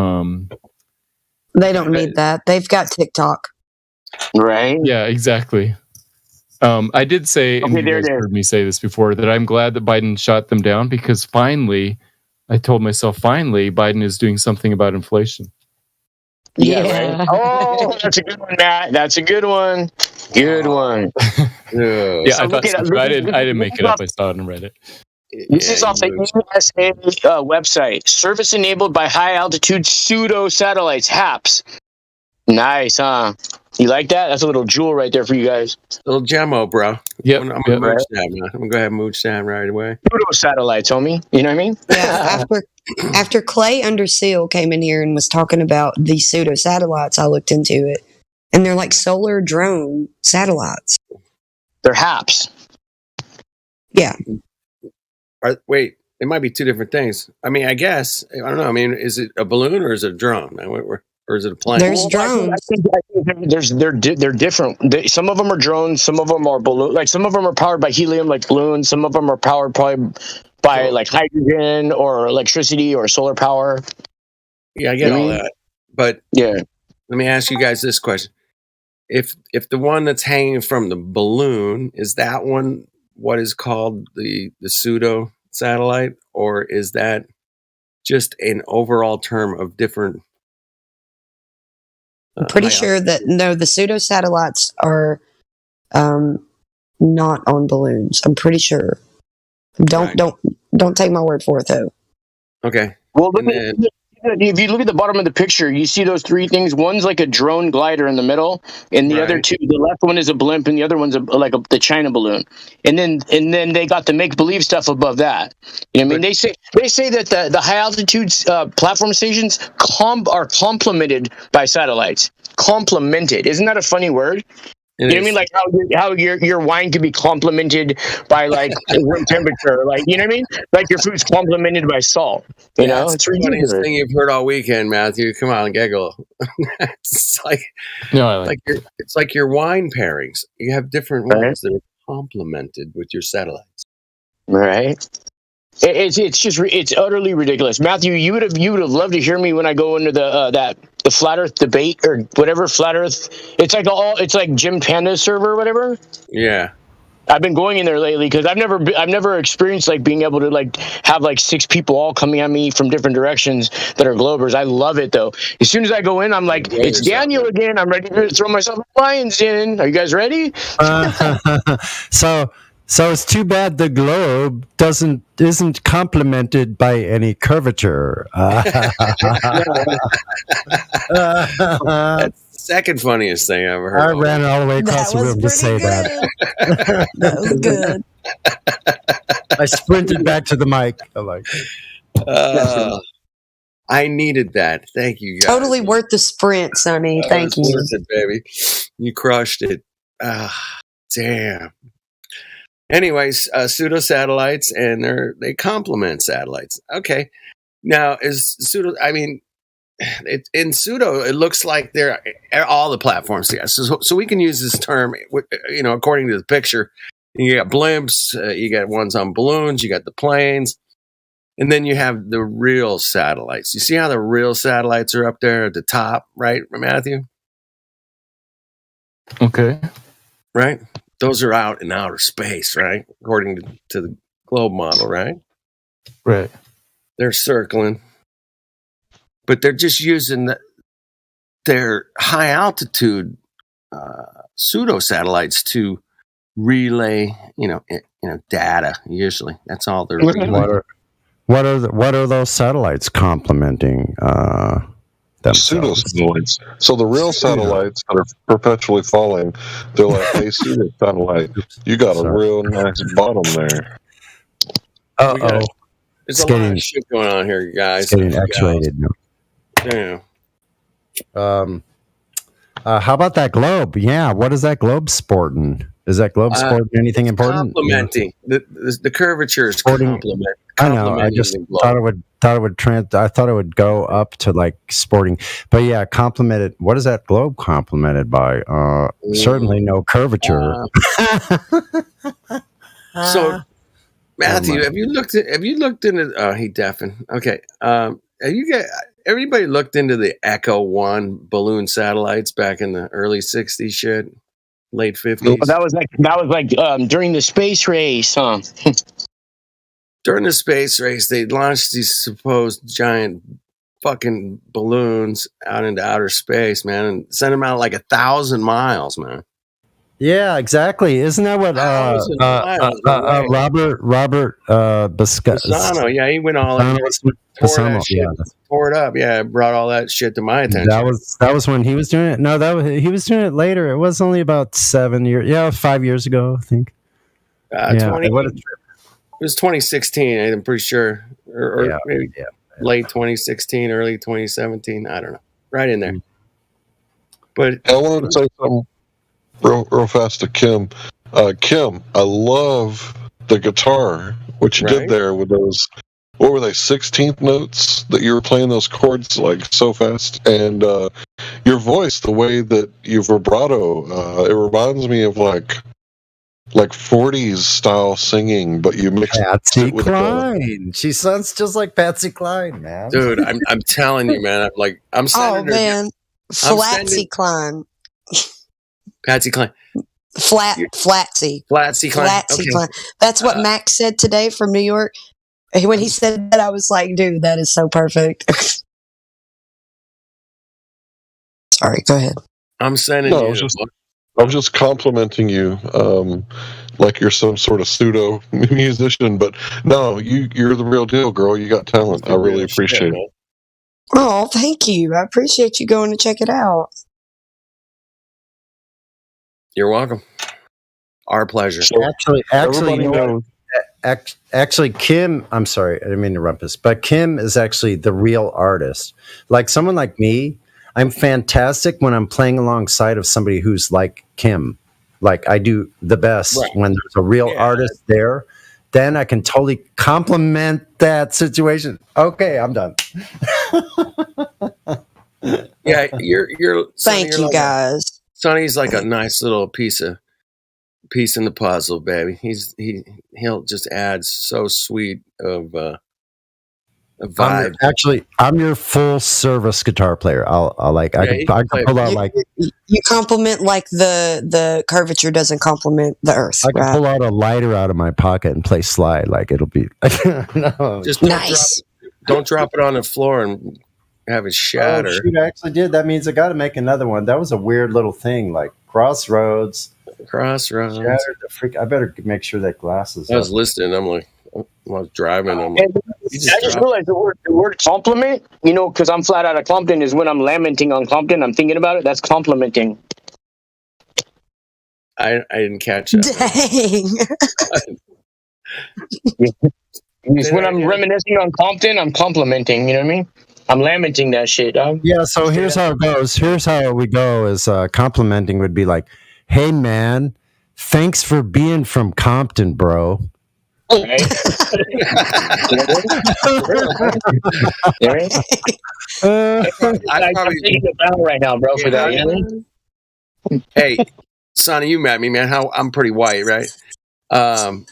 don't need that. They've got TikTok. Right? Yeah, exactly. I did say, and you guys heard me say this before, that I'm glad that Biden shot them down because finally, I told myself, Biden is doing something about inflation. Yeah. Right? Oh, that's a good one, Matt. That's a good one. Good one. Yeah, so I thought so. I didn't make it up. I saw it on Reddit. This is off the USA website. Service enabled by high altitude pseudo satellites, HAPS. Nice, huh? You like that? That's a little jewel right there for you guys. Little gemmo, bro. Yep. I'm gonna mooch that, man. I'm gonna go ahead and mooch that right away. Pseudo satellites, homie. You know what I mean? Yeah. After Clay Underseal came in here and was talking about these pseudo satellites, I looked into it, and they're like solar drone satellites. They're HAPS. Yeah. Wait, it might be two different things. I mean, I guess I don't know. I mean, is it a balloon or is it a drone? Or is it a plane? There's drones. I think they're different. Some of them are drones. Some of them are balloon. Like some of them are powered by helium, like balloons. Some of them are powered probably by like hydrogen or electricity or solar power. Yeah, I get all that. But yeah, let me ask you guys this question: If the one that's hanging from the balloon is that one, what is called the pseudo satellite, or is that just an overall term of different? I'm pretty sure that the pseudo satellites are not on balloons. I'm pretty sure. Don't take my word for it though. Okay. Well, if you look at the bottom of the picture, you see those three things. One's like a drone glider in the middle, and the other two, the left one is a blimp, and the other one's the China balloon. And then they got the make believe stuff above that. You know what I mean? They say that the high altitude platform stations are complemented by satellites. Complemented, isn't that a funny word? You know what I mean? Like how your wine could be complemented by like room temperature, like you know what I mean? Like your food's complemented by salt. You know, it's the funniest thing you've heard all weekend, Matthew. Come on, giggle. It's like it's like your wine pairings. You have different ones that are complemented with your satellites. Right. It's utterly ridiculous, Matthew. You would have loved to hear me when I go into the flat Earth debate or whatever flat Earth. It's like Jim Panda's server or whatever. Yeah, I've been going in there lately because I've never experienced like being able to like have like 6 people all coming at me from different directions that are Globers. I love it though. As soon as I go in, I'm like, it's Daniel again. I'm ready to throw myself a lion's den. Are you guys ready? So it's too bad the globe isn't complemented by any curvature. That's the second funniest thing I've ever heard. I ran all the way across the room to say that. That was good. I sprinted back to the mic. I'm like, I needed that. Thank you, guys. Totally worth the sprint, Sonny. Thank you. Worth it, baby. You crushed it. Damn. Anyways, pseudo satellites, and they complement satellites. Okay, now is pseudo? I mean, in pseudo, it looks like they're all the platforms. Yeah, so we can use this term, according to the picture. You got blimps, you got ones on balloons, you got the planes, and then you have the real satellites. You see how the real satellites are up there at the top, right, Matthew? Okay. Right? Those are out in outer space, right? According to the globe model, right? Right. They're circling, but they're just using their high altitude pseudo satellites to relay, data. Usually, that's all they're. What are those satellites complementing? Pseudo satellites. So the real satellites that are perpetually falling, they're like, hey, pseudo satellite, you got a real nice bottom there. There's a lot of shit going on here, guys. Getting X-rated. Yeah. How about that globe? Yeah, what is that globe sporting? Is that globe sporting anything important? Complementing the curvature is complementing. I know. I just thought it would go up to like sporting, but yeah, complemented. What is that globe complemented by? Certainly no curvature. So, Matthew, have you looked into? Oh, he deafened. Okay. Have everybody looked into the Echo 1 balloon satellites back in the early '60s? Shit, late '50s. That was like during the space race, huh? During the space race, they launched these supposed giant fucking balloons out into outer space, man, and sent them out like 1,000 miles, man. Yeah, exactly. Isn't that what Robert Pisano? Yeah, he went all in. Tore it up. Yeah, brought all that shit to my attention. That was when he was doing it. No, he was doing it later. It was only about 7 years. Yeah, 5 years ago, I think. It was 2016. I'm pretty sure, or maybe late 2016, early 2017. I don't know. Right in there. But I wanted to say something real fast to Kim. Kim, I love the guitar. What you did there with those, what were they, 16th notes that you were playing those chords like so fast, and your voice, the way that you vibrato, it reminds me of like 40s style singing, but you mix Patsy Cline. She sounds just like Patsy Cline, man. Dude, I'm telling you, man. I'm sending her. Oh man, Flatsy Cline. Patsy Cline. Flatsy Cline. Cline. That's what Max said today from New York. When he said that, I was like, dude, that is so perfect. Sorry, go ahead. I'm sending you. I was just complimenting you, like you're some sort of pseudo musician, but no, you're the real deal, girl. You got talent. I really appreciate it. Oh, thank you. I appreciate you going to check it out. You're welcome. Our pleasure. So actually, Kim. I'm sorry, I didn't mean to rumpus, but Kim is actually the real artist. Like someone like me, I'm fantastic when I'm playing alongside of somebody who's like Kim. Like I do the best when there's a real artist there. Then I can totally compliment that situation. Okay, I'm done. Yeah, you're. Thank you, guys. Sonny's like a nice little piece in the puzzle, baby. He'll just add so sweet of a vibe. I'm your full service guitar player. I can pull out like you compliment like the curvature doesn't compliment the earth. I can pull out a lighter out of my pocket and play slide. Like it'll be no. Just nice. Don't drop it on the floor and have it shatter. Oh, shoot, I actually did. That means I got to make another one. That was a weird little thing, like Crossroads. Shattered the freak. I better make sure that glass is. I was listening. I'm like, I was driving. I'm like, I just realized the word compliment, because I'm flat out of Compton, is when I'm lamenting on Compton. I'm thinking about it. That's complimenting. I didn't catch that. Dang. When I'm reminiscing on Compton, I'm complimenting. You know what I mean? I'm lamenting that shit, dog. Yeah, so here's how it goes. Here's how we go is complimenting would be like, hey, man, thanks for being from Compton, bro. Right. I'm taking a bow right now, bro, for that. Hey, Sonny, you met me, man. I'm pretty white, right? I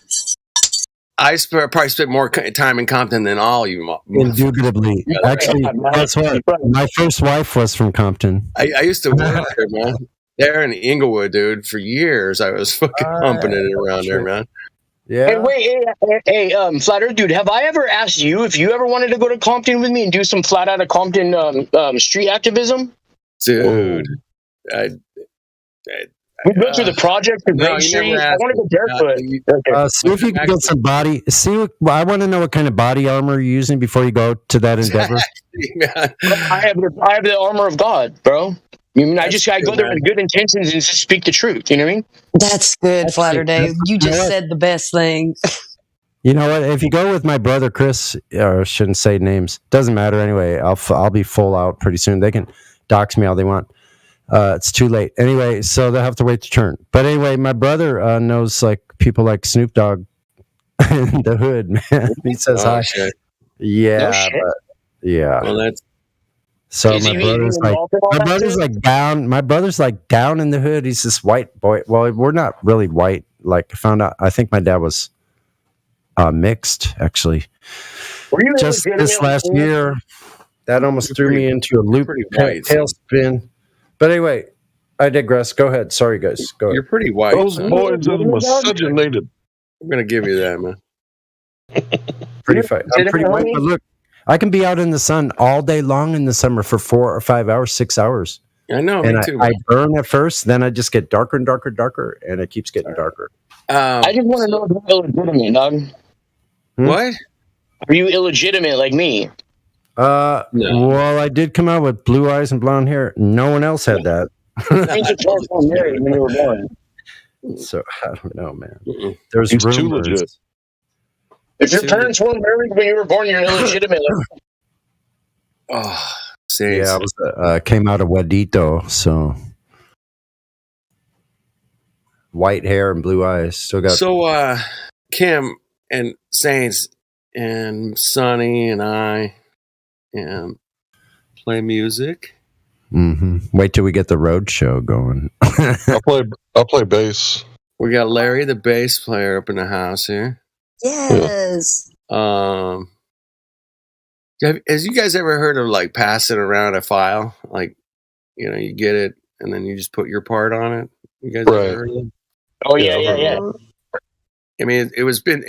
probably spent more time in Compton than all you. Indubitably. Actually, guess what? My first wife was from Compton. I used to work there, man. There in Inglewood, dude, for years. I was fucking pumping it around there, man. Yeah. Hey, wait, hey, Flat Earth dude, have I ever asked you if you ever wanted to go to Compton with me and do some flat out of Compton street activism? Dude, We've been through the project, the no, Great you Street. never I asked want to me. go barefoot. See if you can get some body. I want to know what kind of body armor you're using before you go to that endeavor. Man. I have the armor of God, bro. I mean, I go there with good intentions and just speak the truth. You know what I mean? That's good, Flatter Dave. You just said the best thing. You know what? If you go with my brother Chris, or I shouldn't say names, doesn't matter anyway. I'll be full out pretty soon. They can dox me all they want. It's too late anyway, so they'll have to wait to turn. But anyway, my brother knows like people like Snoop Dogg in the hood, man. He says hi. Shit. Yeah, No shit. yeah. Well, that's So Is my he brother's like involved in all that shit? down. My brother's like down in the hood. He's this white boy. Well, we're not really white. Like I found out. I think my dad was mixed actually. Were you Just illegitimate this last like me? year, that almost threw me into a loop pretty white. tailspin. But anyway, I digress. Go ahead. Sorry, guys. Go you're ahead. pretty white. Those son. boys are miscegenated. I'm gonna give you that, man. Pretty white. I'm pretty white. But look, I can be out in the sun all day long in the summer for 4 or 5 hours, 6 hours. I know, And me too. I burn at first, then I just get darker and darker, darker, and it keeps getting darker. I just want to know if you're illegitimate, dog. What? Are you illegitimate like me? No. Well, I did come out with blue eyes and blonde hair. No one else had that. Means your parents weren't married when you were born. So I don't know, man. Mm-mm. There's He's too rumors. legit. If your parents weren't married when you were born, you're illegitimate. Oh, see, Yeah, I was came out of Wadito, so white hair and blue eyes. Still got. So, Kim and Saints and Sonny and I play music. Wait till we get the road show going. I'll play bass. We got Larry, the bass player, up in the house here. Yes. Has you guys ever heard of like passing around a file? Like, you know, you get it and then you just put your part on it. You guys Right. ever heard of it? Oh yeah. I mean, it's been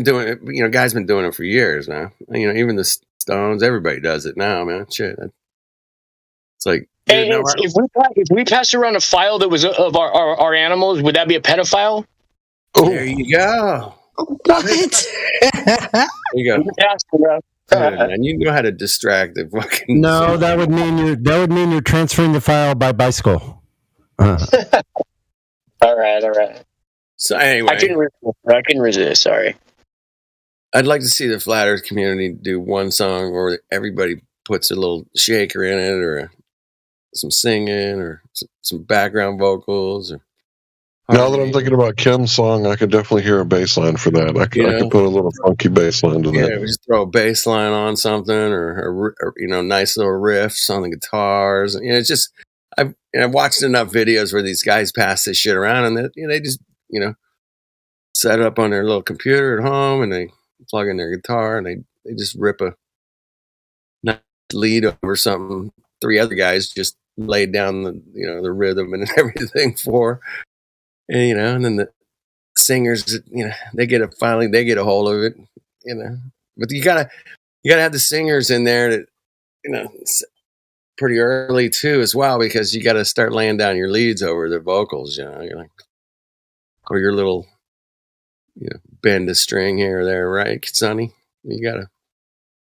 doing it. You know, guys been doing it for years now. You know, even the Stones, everybody does it now, man. Shit, it's like. Hey, dude, if we passed around a file that was of our animals, would that be a pedophile? there you go. What? There you go. We passed around. Good, man. You know how to distract the fucking. No, that would mean you're transferring the file by bicycle. All right. So anyway, I couldn't resist. Sorry. I'd like to see the Flat Earth community do one song where everybody puts a little shaker in it, or some singing, or some background vocals. Or Now that I'm thinking about Kim's song, I could definitely hear a bass line for that. I could put a little funky bass line to yeah, that. we just throw a bass line on something, or nice little riffs on the guitars. You know, it's just I've watched enough videos where these guys pass this shit around, and they just set it up on their little computer at home, and they plug in their guitar, and they just rip a nice lead over something 3 other guys just laid down the rhythm and everything for, and then the singers, they get a hold of it, but you gotta have the singers in there that, pretty early too as well, because you got to start laying down your leads over the vocals, you're like, or your little, bend a string here or there, right, Sonny? You got to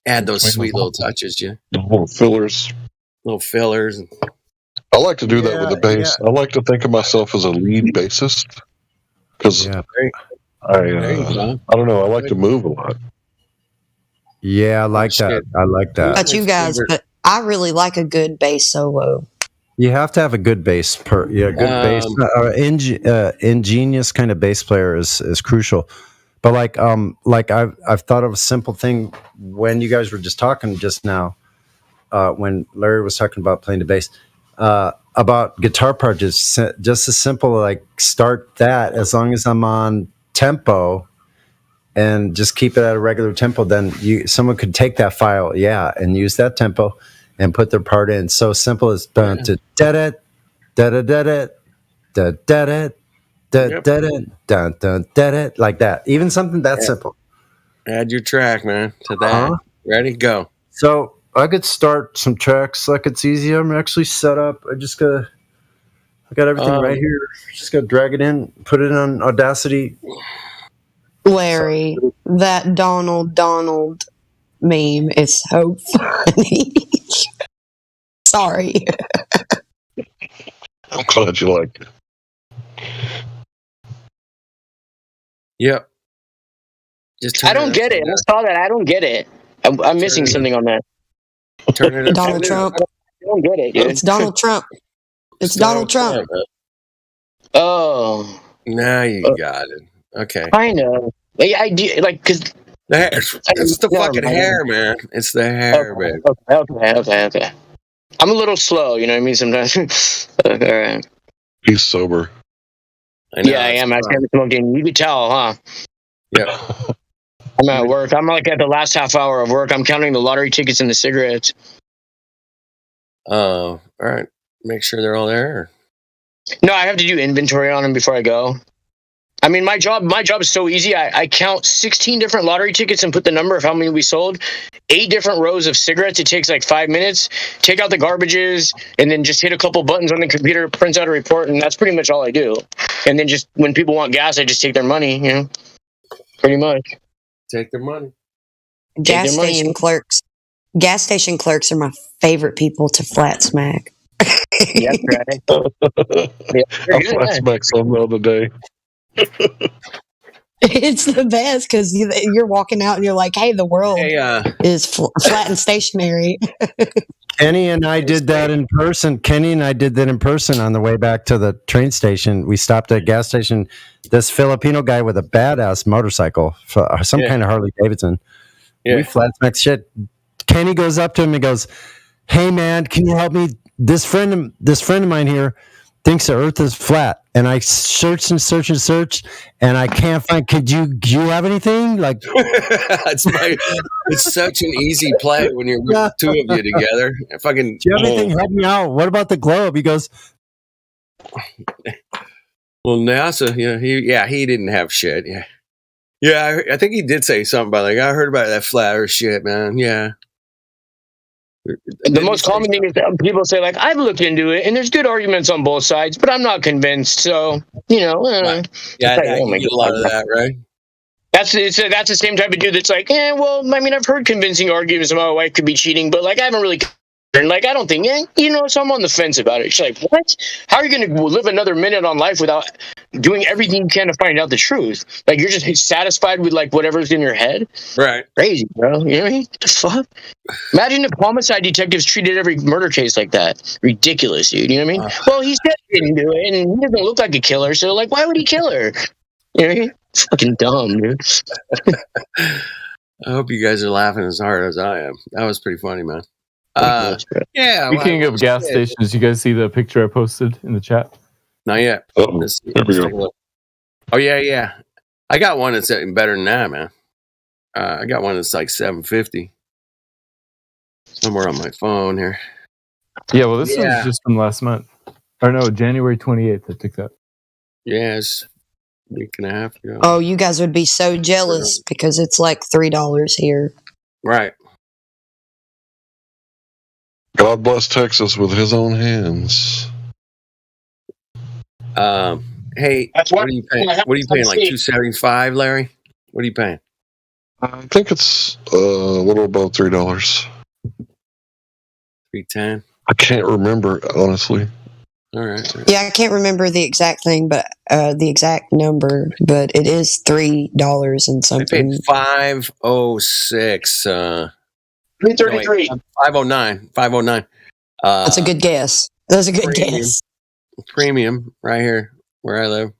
add those sweet little touches, Little fillers. And I like to do that with the bass. I like to think of myself as a lead bassist because I don't know. I like to move a lot. Yeah, I like that. I like that. About you guys, but I really like a good bass solo. You have to have a good bass. Good bass. Ingenious kind of bass player is crucial. But like I've thought of a simple thing when you guys were just talking just now, when Larry was talking about playing the bass, about guitar part, just as simple like start that as long as I'm on tempo and just keep it at a regular tempo, then someone could take that file, and use that tempo and put their part in. So simple as dun da da da da da da da da da da da like that. Even something that simple. Add your track, man, to that. Ready, go. So I could start some tracks like it's easy. I'm actually set up. I got everything right here. Just gotta drag it in, put it on Audacity. Larry, that Donald meme is so funny. Sorry. I'm glad you like it. Yep. I don't get it. I saw that. I don't get it. I'm missing something on that. Turn it up. Donald Trump. I don't get it, dude. It's Donald Trump. It's Donald Trump. Oh. Now you got it. Okay. I know. I do, like, because... It's the fucking hair, man. It's the hair, man. Okay. I'm a little slow, you know what I mean, sometimes. All right. He's sober. I know, yeah, I am. I haven't smoked in. You could tell, huh? Yeah. I'm at work. I'm like at the last half hour of work. I'm counting the lottery tickets and the cigarettes. All right. Make sure they're all there. No, I have to do inventory on them before I go. I mean, my job is so easy. I count 16 different lottery tickets and put the number of how many we sold. 8 different rows of cigarettes. It takes like 5 minutes. Take out the garbages and then just hit a couple buttons on the computer, prints out a report, and that's pretty much all I do. And then just when people want gas, I just take their money, you know, pretty much. Take their money. Gas station clerks. Gas station clerks are my favorite people to flat smack. Yeah, right. I flat smacked some the other day. It's the best because you're walking out and you're like, hey, the world is flat and stationary. Kenny and I did that in person. On the way back to the train station. We stopped at a gas station. This Filipino guy with a badass motorcycle, some kind of Harley Davidson. We flat smacked shit. Kenny goes up to him and goes, "Hey man, can you help me? This friend of mine here thinks the Earth is flat." And I searched and and I can't find. Do you have anything? Like, it's such an easy play when you're with two of you together. Fucking. Do you have anything? Help me out. What about the globe? He goes. Well, NASA, he didn't have shit. Yeah. I think he did say something about like I heard about that flat Earth shit, man. Yeah. The most common thing is that people say, like, I've looked into it, and there's good arguments on both sides, but I'm not convinced. So, you know. Yeah, I get a lot of that, right? That's the same type of dude that's like, well, I mean, I've heard convincing arguments about my wife could be cheating, but, like, I haven't really... And, like, I don't think, so I'm on the fence about it. She's like, what? How are you going to live another minute on life without doing everything you can to find out the truth? Like, you're just satisfied with, like, whatever's in your head? Right. Crazy, bro. You know what I mean? What the fuck? Imagine if homicide detectives treated every murder case like that. Ridiculous, dude. You know what I mean? Well, he said he didn't do it, and he doesn't look like a killer, so, like, why would he kill her? You know what I mean? It's fucking dumb, dude. I hope you guys are laughing as hard as I am. That was pretty funny, man. Speaking of gas stations, you guys see the picture I posted in the chat? Not yet. There we go. Oh yeah. I got one that's better than that, man. I got one that's like $7.50 somewhere on my phone here. Yeah, well, this was just from last month, or no, January 28th. I took that. Yes, a week and a half ago. Oh, you guys would be so jealous because it's like $3 here. Right. God bless Texas with his own hands. Hey, what are you paying? What are you paying? Like $2.75, Larry? What are you paying? I think it's a little above $3. $3.10. I can't remember honestly. All right. Yeah, I can't remember the exact thing, but the exact number, but it is $3 and something. I paid $5.06. 333. 509. 509. That's a good guess. That's a good guess. Premium right here where I live.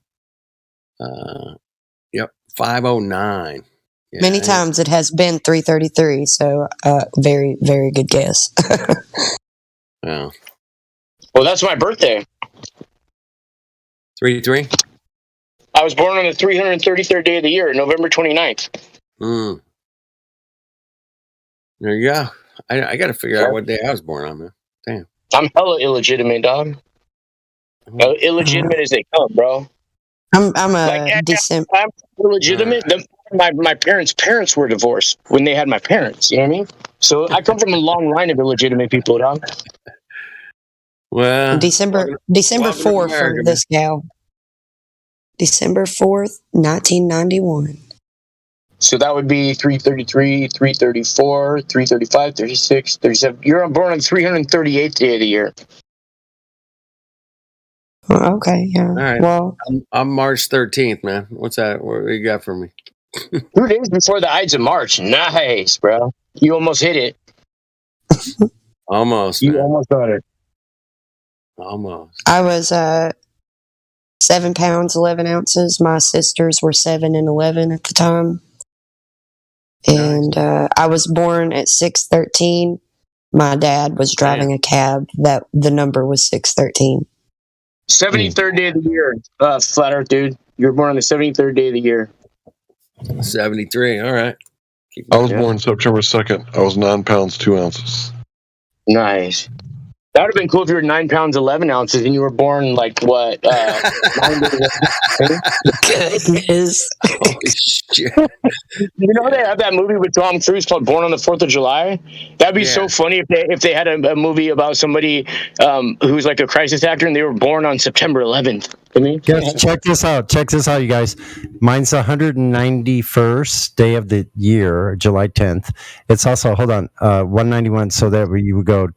Yep, 509. Yeah, Many times it has been 333, so very, very good guess. Wow. Well, that's my birthday. 3-3. I was born on the 333rd day of the year, November 29th. Mm. There you go. I got to figure out what day I was born on, man. Damn. I'm hella illegitimate, dog. Illegitimate as they come, bro. I'm December. I'm illegitimate. My parents were divorced when they had my parents. You know what I mean? So I come from a long line of illegitimate people, dog. Well, December welcome to 4th America, for this gal. December 4th, 1991. So that would be 333, 334, 335, 36, 37. You're born on the 338th day of the year. Okay, yeah. All right. Well, I'm March 13th, man. What's that? What you got for me? 2 days before the Ides of March. Nice, bro. You almost hit it. Almost. You Man. almost got it. Almost. I was 7 pounds 11 ounces. My sisters were 7 and 11 at the time, and I was born at 6:13. My dad was driving a cab that the number was 6:13. 73rd day of the year, Flat Earth dude. You were born on the 73rd day of the year. 73. All right. I was born September 2nd. I was 9 pounds 2 ounces. Nice. That would have been cool if you were 9 pounds 11 ounces and you were born like what? 9 Goodness. Holy shit. You know they have that movie with Tom Cruise called Born on the 4th of July? That'd be so funny if they had a movie about somebody who's like a crisis actor and they were born on September 11th. I mean, Guys, check this out. Check this out, you guys. Mine's the 191st day of the year, July 10th. It's also, 191. So that you would go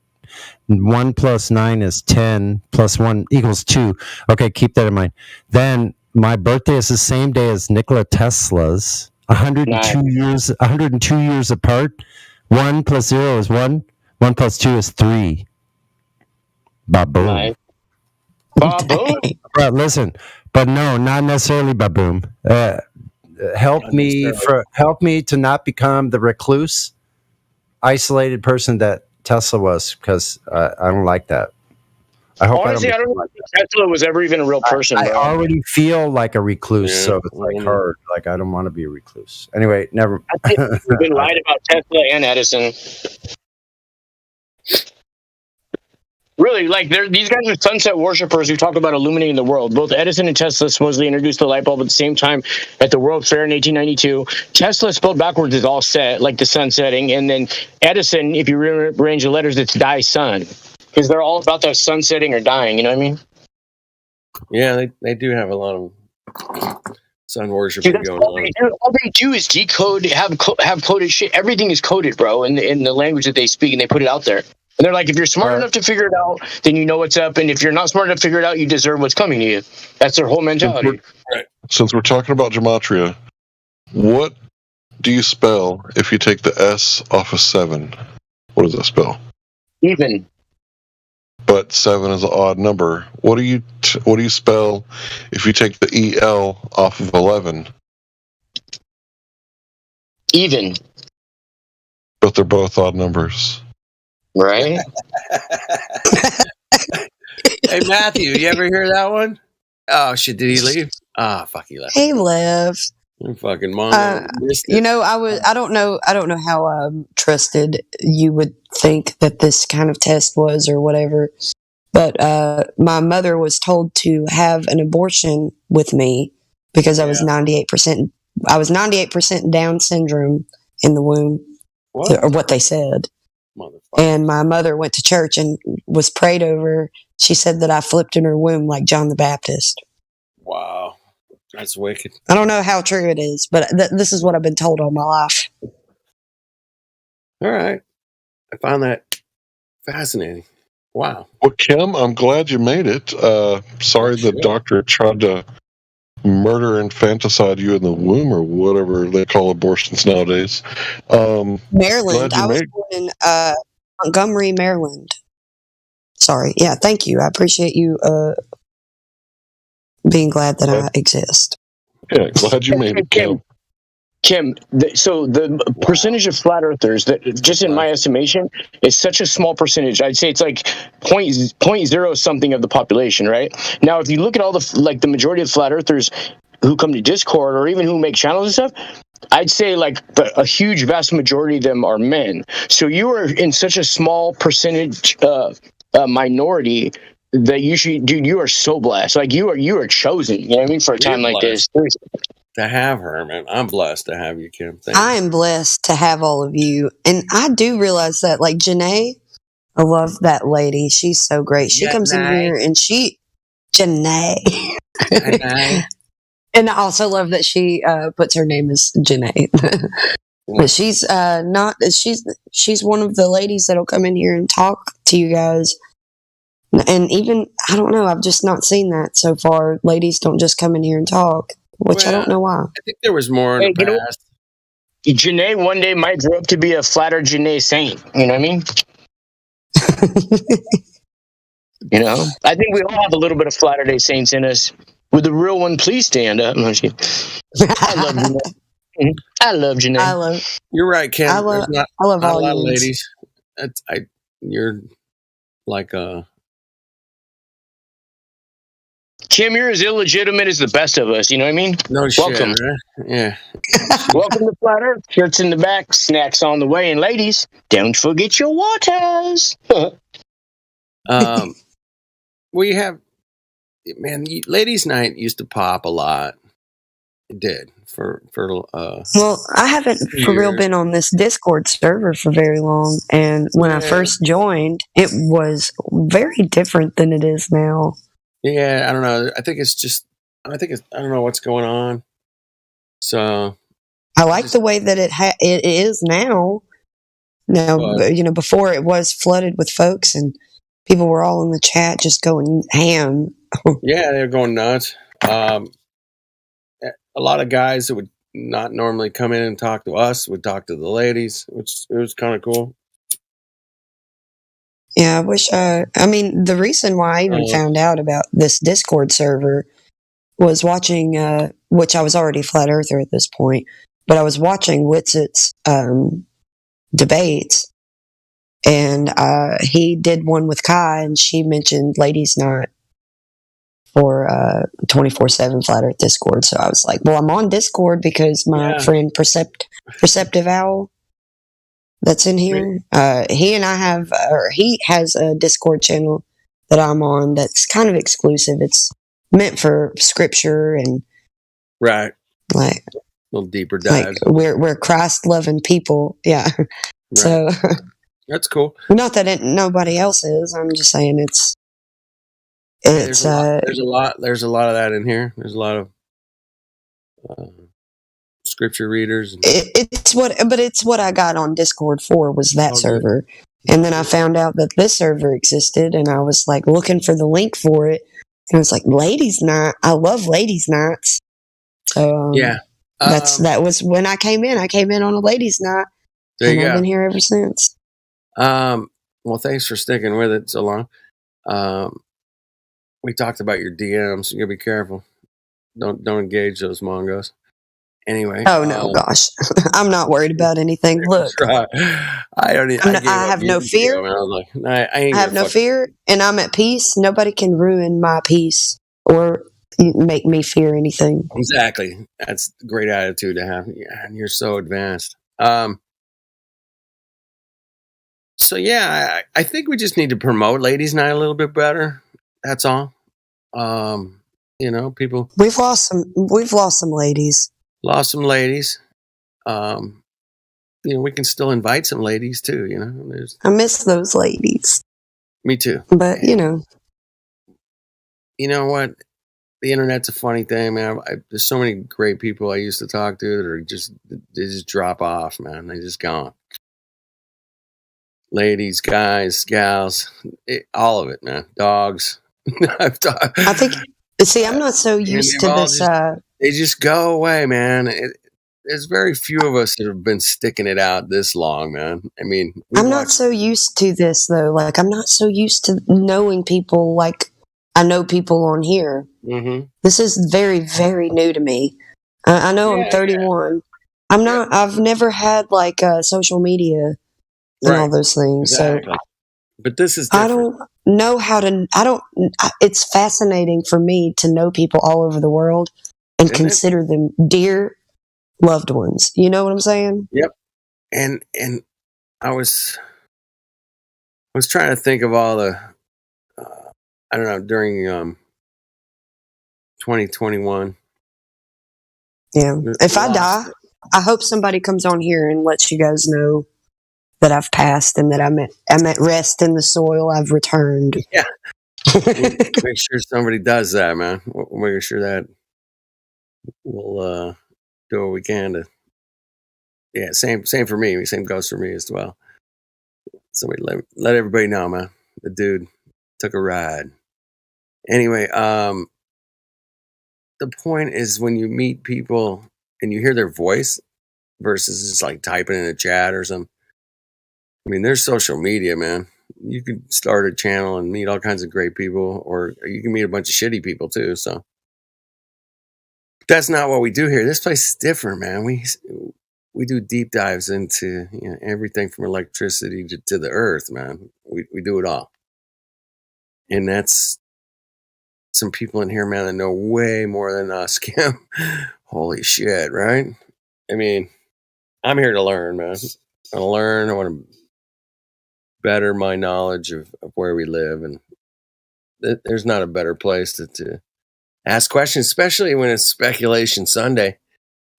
1 plus 9 is 10 plus 1 equals 2. Okay, keep that in mind. Then my birthday is the same day as Nikola Tesla's. 102 years apart. 1 plus 0 is 1. 1 plus 2 is 3. Ba-boom. Nice. Ba-boom? But listen, but no, not necessarily ba-boom. Help me to not become the recluse, isolated person that Tesla was, because I don't like that. Honestly, I don't know if Tesla was ever even a real person. I already feel like a recluse, so it's like hard. Like I don't want to be a recluse. Anyway, never. I think we've been lied about Tesla and Edison. Really, like these guys are sunset worshipers who talk about illuminating the world. Both Edison and Tesla supposedly introduced the light bulb at the same time at the World Fair in 1892. Tesla spelled backwards is all set, like the sun setting, and then Edison, if you rearrange the letters, it's die sun, because they're all about that sun setting or dying. You know what I mean? Yeah, they do have a lot of sun worshiping going on. All they do is decode, have coded shit. Everything is coded, bro, in the language that they speak, and they put it out there. And they're like, if you're smart enough to figure it out, then you know what's up. And if you're not smart enough to figure it out, you deserve what's coming to you. That's their whole mentality. Since we're talking about gematria, what do you spell if you take the S off of 7? What does that spell? Even. But 7 is an odd number. What do you spell if you take the EL off of 11? Even. But they're both odd numbers. Right? Hey, Matthew, you ever hear that one? Oh, shit, did he leave? Ah, fuck, he left. He left. You fucking mom. You know, I don't know how trusted you would think that this kind of test was or whatever, but my mother was told to have an abortion with me because I was 98%. I was 98% Down syndrome in the womb, or what they said. And my mother went to church and was prayed over. She said that I flipped in her womb like John the Baptist. Wow. That's wicked. I don't know how true it is, but this is what I've been told all my life. All right. I found that fascinating. Wow. Well, Kim, I'm glad you made it. Sorry the doctor tried to murder infanticide you in the womb or whatever they call abortions nowadays. Maryland. I was born in Montgomery, Maryland. Sorry. Yeah, thank you. I appreciate you being glad that I exist. Yeah, glad you made it, Kim. Kim, so the percentage of flat earthers that, just in my estimation, is such a small percentage. I'd say it's like 0.0 something of the population, right? Now, if you look at all the majority of flat earthers, who come to Discord or even who make channels and stuff, I'd say like a huge vast majority of them are men. So you are in such a small percentage minority that you should, dude, you are so blessed. Like you are chosen, you know what I mean, for a time like this. To have her, man. I'm blessed to have you, Kim. Thank I am blessed to have all of you. And I do realize that, like, Janae, I love that lady. She's so great. She comes in here and Janae. And I also love that she puts her name as Janae. But she's she's one of the ladies that'll come in here and talk to you guys. And even, I don't know, I've just not seen that so far. Ladies don't just come in here and talk, which I don't know why. I think there was more in the past. Janae one day might grow up to be a flatter Janae saint. You know what I mean? You know, I think we all have a little bit of flatter day saints in us. Would the real one please stand up? No, I love Janae. I love Janae. You're right, Kim. I love not all a lot of you. ladies. You're like Kim, you're as illegitimate as the best of us. You know what I mean? No Welcome. shit, right? Yeah. Welcome to Flat Earth. Shirts in the back, snacks on the way, and ladies, don't forget your waters. We have, man. Ladies' night used to pop a lot. It did for Well, I haven't for real been on this Discord server for very long, and when I first joined, it was very different than it is now. Yeah, I don't know. I think I don't know what's going on. So I like the way that it is now. Now, you know, before it was flooded with folks, and people were all in the chat just going ham. Yeah, they're going nuts. A lot of guys that would not normally come in and talk to us would talk to the ladies, which it was kind of cool. Yeah, I wish. I mean, the reason why I even found out about this Discord server was watching, which I was already flat earther at this point, but I was watching Witsit's debates, and he did one with Kai, and she mentioned Ladies Night for 24/7 Flat Earth Discord. So I was like, well, I'm on Discord because my friend Perceptive Owl that's in here, he and I have, or he has a Discord channel that I'm on that's kind of exclusive. It's meant for scripture and right, like a little deeper dives. Like we're Christ loving people, yeah. Right. So that's cool. Not that nobody else is. I'm just saying it's there's a lot of that in here. There's a lot of scripture readers. It's what I got on Discord for was that server. And then I found out that this server existed, and I was like looking for the link for it. And I was like, Ladies Night. I love Ladies Nights. So that was when I came in. I came in on a Ladies Night. There you go. I've been here ever since. Well, thanks for sticking with it so long. We talked about your DMs. You gotta be careful. Don't engage those Mongos. Anyway. Oh no, gosh, I'm not worried about anything. Look, I have no fear. I have no fear, and I'm at peace. Nobody can ruin my peace or make me fear anything. Exactly. That's a great attitude to have, and you're so advanced. So yeah, I think we just need to promote Ladies Night a little bit better. That's all. You know, people. We've lost some ladies. Lost some ladies. You know, we can still invite some ladies too. You know, I miss those ladies. Me too. But you know what? The internet's a funny thing, man. There's so many great people I used to talk to that are they just drop off, man. They just gone. Ladies, guys, gals, all of it, man. Dogs. I think. See, I'm not so used to this. They just go away, man. There's very few of us that have been sticking it out this long, man. I mean, I'm not so used to this though. Like, I'm not so used to knowing people like I know people on here. Mm-hmm. This is very, very new to me. I know I'm 31. I'm not. I've never had like social media and all those things. Exactly. So, but this is different. I don't know how to. It's fascinating for me to know people all over the world and Isn't it? consider them dear loved ones. You know what I'm saying? Yep. And I was trying to think of all the I don't know during 2021. Yeah. If I lost die, I hope somebody comes on here and lets you guys know that I've passed and that I'm at rest in the soil. I've returned. Yeah. Make sure somebody does that, man. We'll make sure that we'll do what we can to. Yeah, same for me. Same goes for me as well. Somebody let everybody know, man. The dude took a ride. Anyway, the point is when you meet people and you hear their voice versus just like typing in a chat or something. I mean, there's social media, man. You could start a channel and meet all kinds of great people, or you can meet a bunch of shitty people too. So that's not what we do here. This place is different, man. We do deep dives into everything from electricity to the earth, man. We do it all. And that's some people in here, man, that know way more than us, Kim. Holy shit, right? I mean, I'm here to learn, man. I want to learn. I want to better my knowledge of where we live. And there's not a better place to ask questions, especially when it's Speculation Sunday.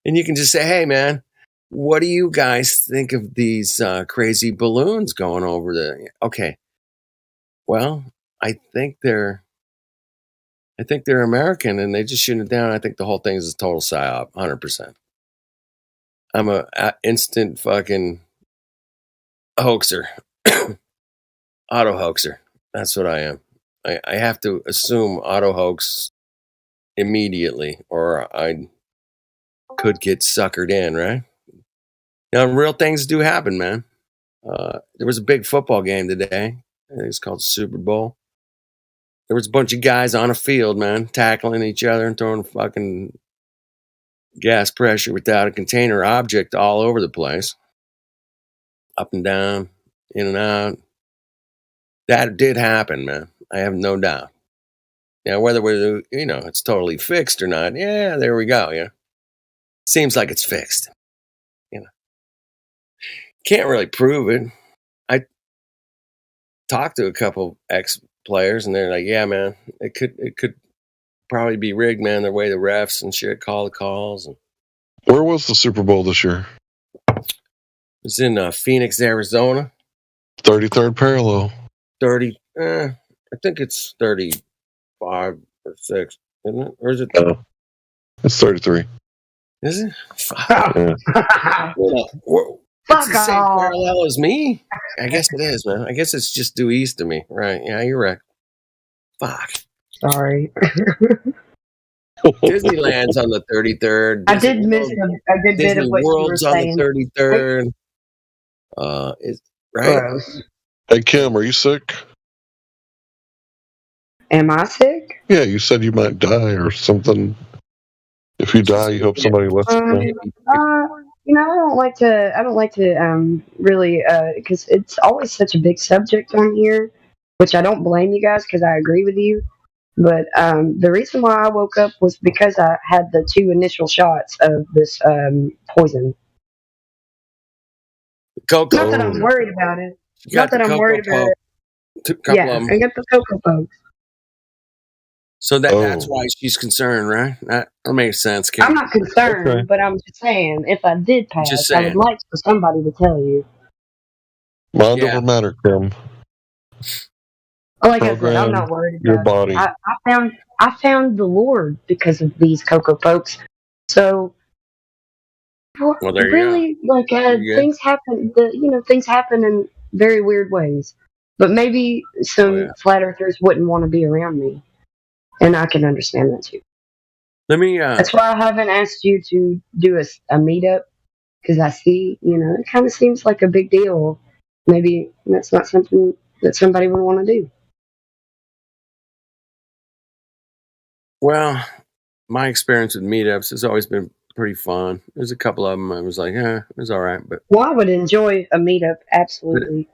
And you can just say, hey, man, what do you guys think of these crazy balloons going over the... Okay. Well, I think they're American and they just shooting it down. I think the whole thing is a total psyop, 100%. I'm a instant fucking hoaxer, auto hoaxer. That's what I am. I have to assume auto hoax immediately, or I could get suckered in. Right now, real things do happen, man. There was a big football game today. I think it's called Super Bowl. There was a bunch of guys on a field, man, tackling each other and throwing fucking gas pressure without a container object all over the place. Up and down, in and out. That did happen, man. I have no doubt. Now, whether it's totally fixed or not, yeah, there we go, yeah. Seems like it's fixed. Can't really prove it. I talked to a couple ex-players and they're like, yeah, man, it could probably be rigged, man, the way the refs and shit call the calls. And Where was the Super Bowl this year? it was in Phoenix, Arizona. 33rd parallel. 30, I think it's 35 or 6, isn't it? Or is it? It's 33. Is it? Yeah. It's the same parallel as me? I guess it is, man. I guess it's just due east of me. Right. Yeah, you're right. Fuck. Sorry. Disneyland's on the 33rd. I did miss a good bit of what you were World's on saying. the 33rd. Is right? Gross. Hey, Kim, are you sick? Am I sick? Yeah, you said you might die or something. If you die, you hope somebody lets you know. I don't like to really, because it's always such a big subject on here, which I don't blame you guys because I agree with you. But the reason why I woke up was because I had the 2 initial shots of this poison. Coco. Not that I'm worried about it. You got Not that the I'm worried Coco about it. couple Yeah, of 'em. I got the Cocoa Pokes. So that's why she's concerned, right? That makes sense, Kim. I'm not concerned, Okay. but I'm just saying, if I did pass, Just I would saying. like for somebody to tell you. Mind Yeah. over matter, Kim. Like I said, I'm Program not worried your about it. body. I found the Lord because of these Cocoa Pokes. So Well, there you really, like You good? things happen. Things happen in very weird ways. But maybe some yeah. flat earthers wouldn't want to be around me, and I can understand that too. Let me. That's why I haven't asked you to do a meetup, because I see, it kind of seems like a big deal. Maybe that's not something that somebody would want to do. Well, my experience with meetups has always been pretty fun. There's a couple of them I was like, it was all right, but Well, I would enjoy a meetup, absolutely.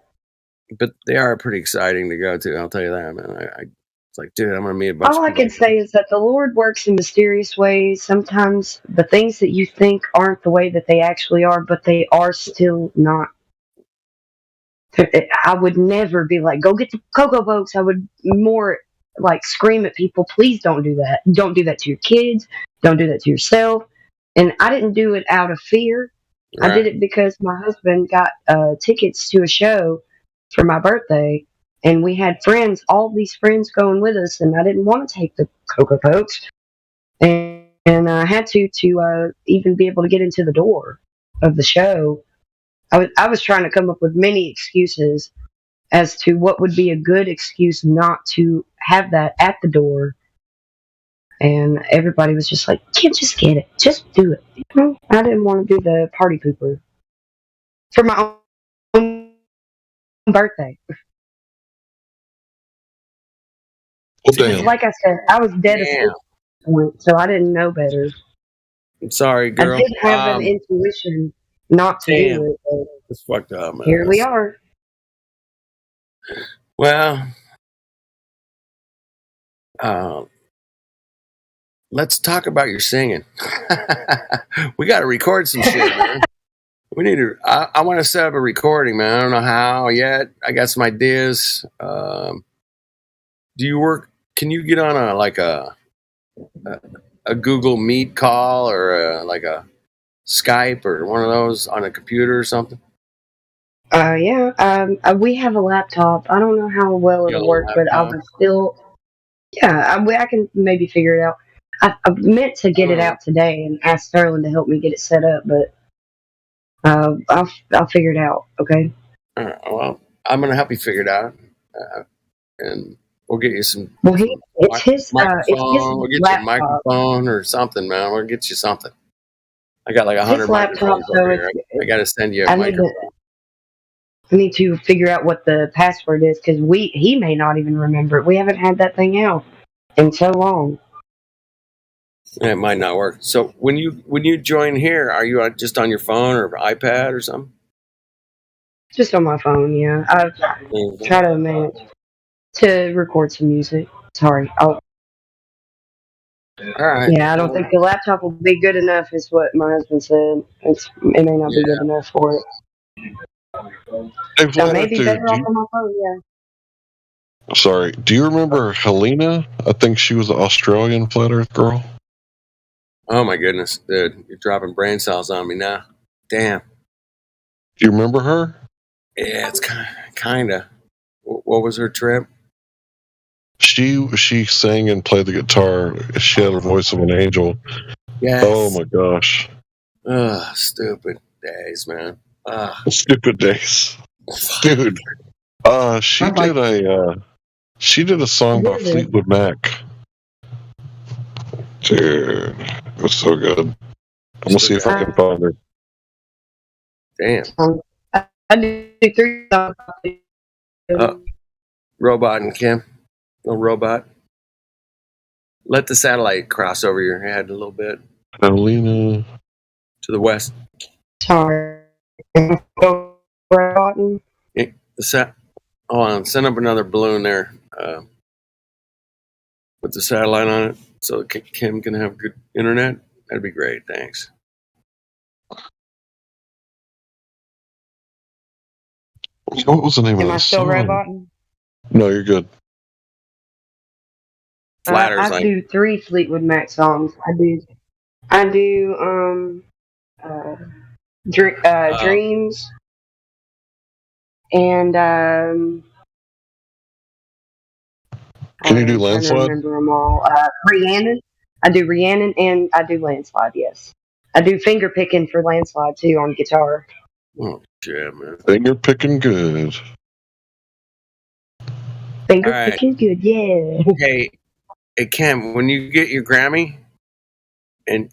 they are pretty exciting to go to. I'll tell you that, man. It's like, dude, I'm gonna meet a bunch All of I people. can say is that the Lord works in mysterious ways. Sometimes the things that you think aren't the way that they actually are, but they are still not. I would never be like, go get the Cocoa Pokes. I would more like scream at people, please don't do that. Don't do that to your kids. Don't do that to yourself. And I didn't do it out of fear. I did Right. it because my husband got tickets to a show for my birthday, and we had friends, all these friends going with us, and I didn't want to take the Cocoa Pokes, and I had to even be able to get into the door of the show. I was trying to come up with many excuses as to what would be a good excuse not to have that at the door. And everybody was just like, "Can't just get it, just do it." I didn't want to do the party pooper for my own birthday. Well, damn. Like I said, I was dead asleep Damn. at this point, so I didn't know better. I'm sorry, I girl. did have an intuition not to Damn. do it, but It's fucked up, man. here we are. Well, let's talk about your singing. We got to record some shit, man. We need to. I want to set up a recording, man. I don't know how yet. I got some ideas. Do you work? Can you get on a Google Meet call or like a Skype or one of those on a computer or something? Yeah. We have a laptop. I don't know how well You got it'll a work, but I laptop? would still. Yeah, I can maybe figure it out. I meant to get it out today and ask Sterling to help me get it set up, but I'll figure it out. Okay. All right, well, I'm gonna help you figure it out, and we'll get you some. Well, it's his microphone. We'll get you a laptop. microphone or something, man. We'll get you something. I got like 100 His laptop, microphones so over here. I got to send you a I need microphone. I need to figure out what the password is because he may not even remember it. We haven't had that thing out in so long. It might not work. So when you join here, are you just on your phone or iPad or something? Just on my phone, yeah. I try to manage to record some music. Sorry. All right. Yeah, I don't think the laptop will be good enough, is what my husband said. It may not be good enough for it. Hey, So Vlad, maybe dude, better off on my phone, yeah. sorry. Do you remember Helena? I think she was an Australian flat Earth girl. Oh my goodness, dude, you're dropping brain cells on me now. Damn. Do you remember her? Yeah, it's kind of. What was her trip? She sang and played the guitar. She had the voice of an angel. Yes. Oh my gosh. Ugh, stupid days, man. Ugh. Stupid days. Dude. She did a song by Fleetwood Mac. Dude. It was so good. I'm gonna see if I can find her. Damn. I do 3 songs. Robot and Kim. No robot. Let the satellite cross over your head a little bit. Helena. To the west. Sorry. Hold on. Send up another balloon there. With the satellite on it so Kim can have good internet. That'd be great. Thanks. What was the name of Am that I still song? roboting? No, you're good. I do 3 Fleetwood Mac songs. I do Dreams and Can you do I'm trying to Landslide? remember them all. Rhiannon. I do Rhiannon and I do Landslide. Yes, I do finger picking for Landslide too on guitar. Oh shit, man! Finger picking good. Finger All right. picking good. Yeah. Hey, Kim, when you get your Grammy, and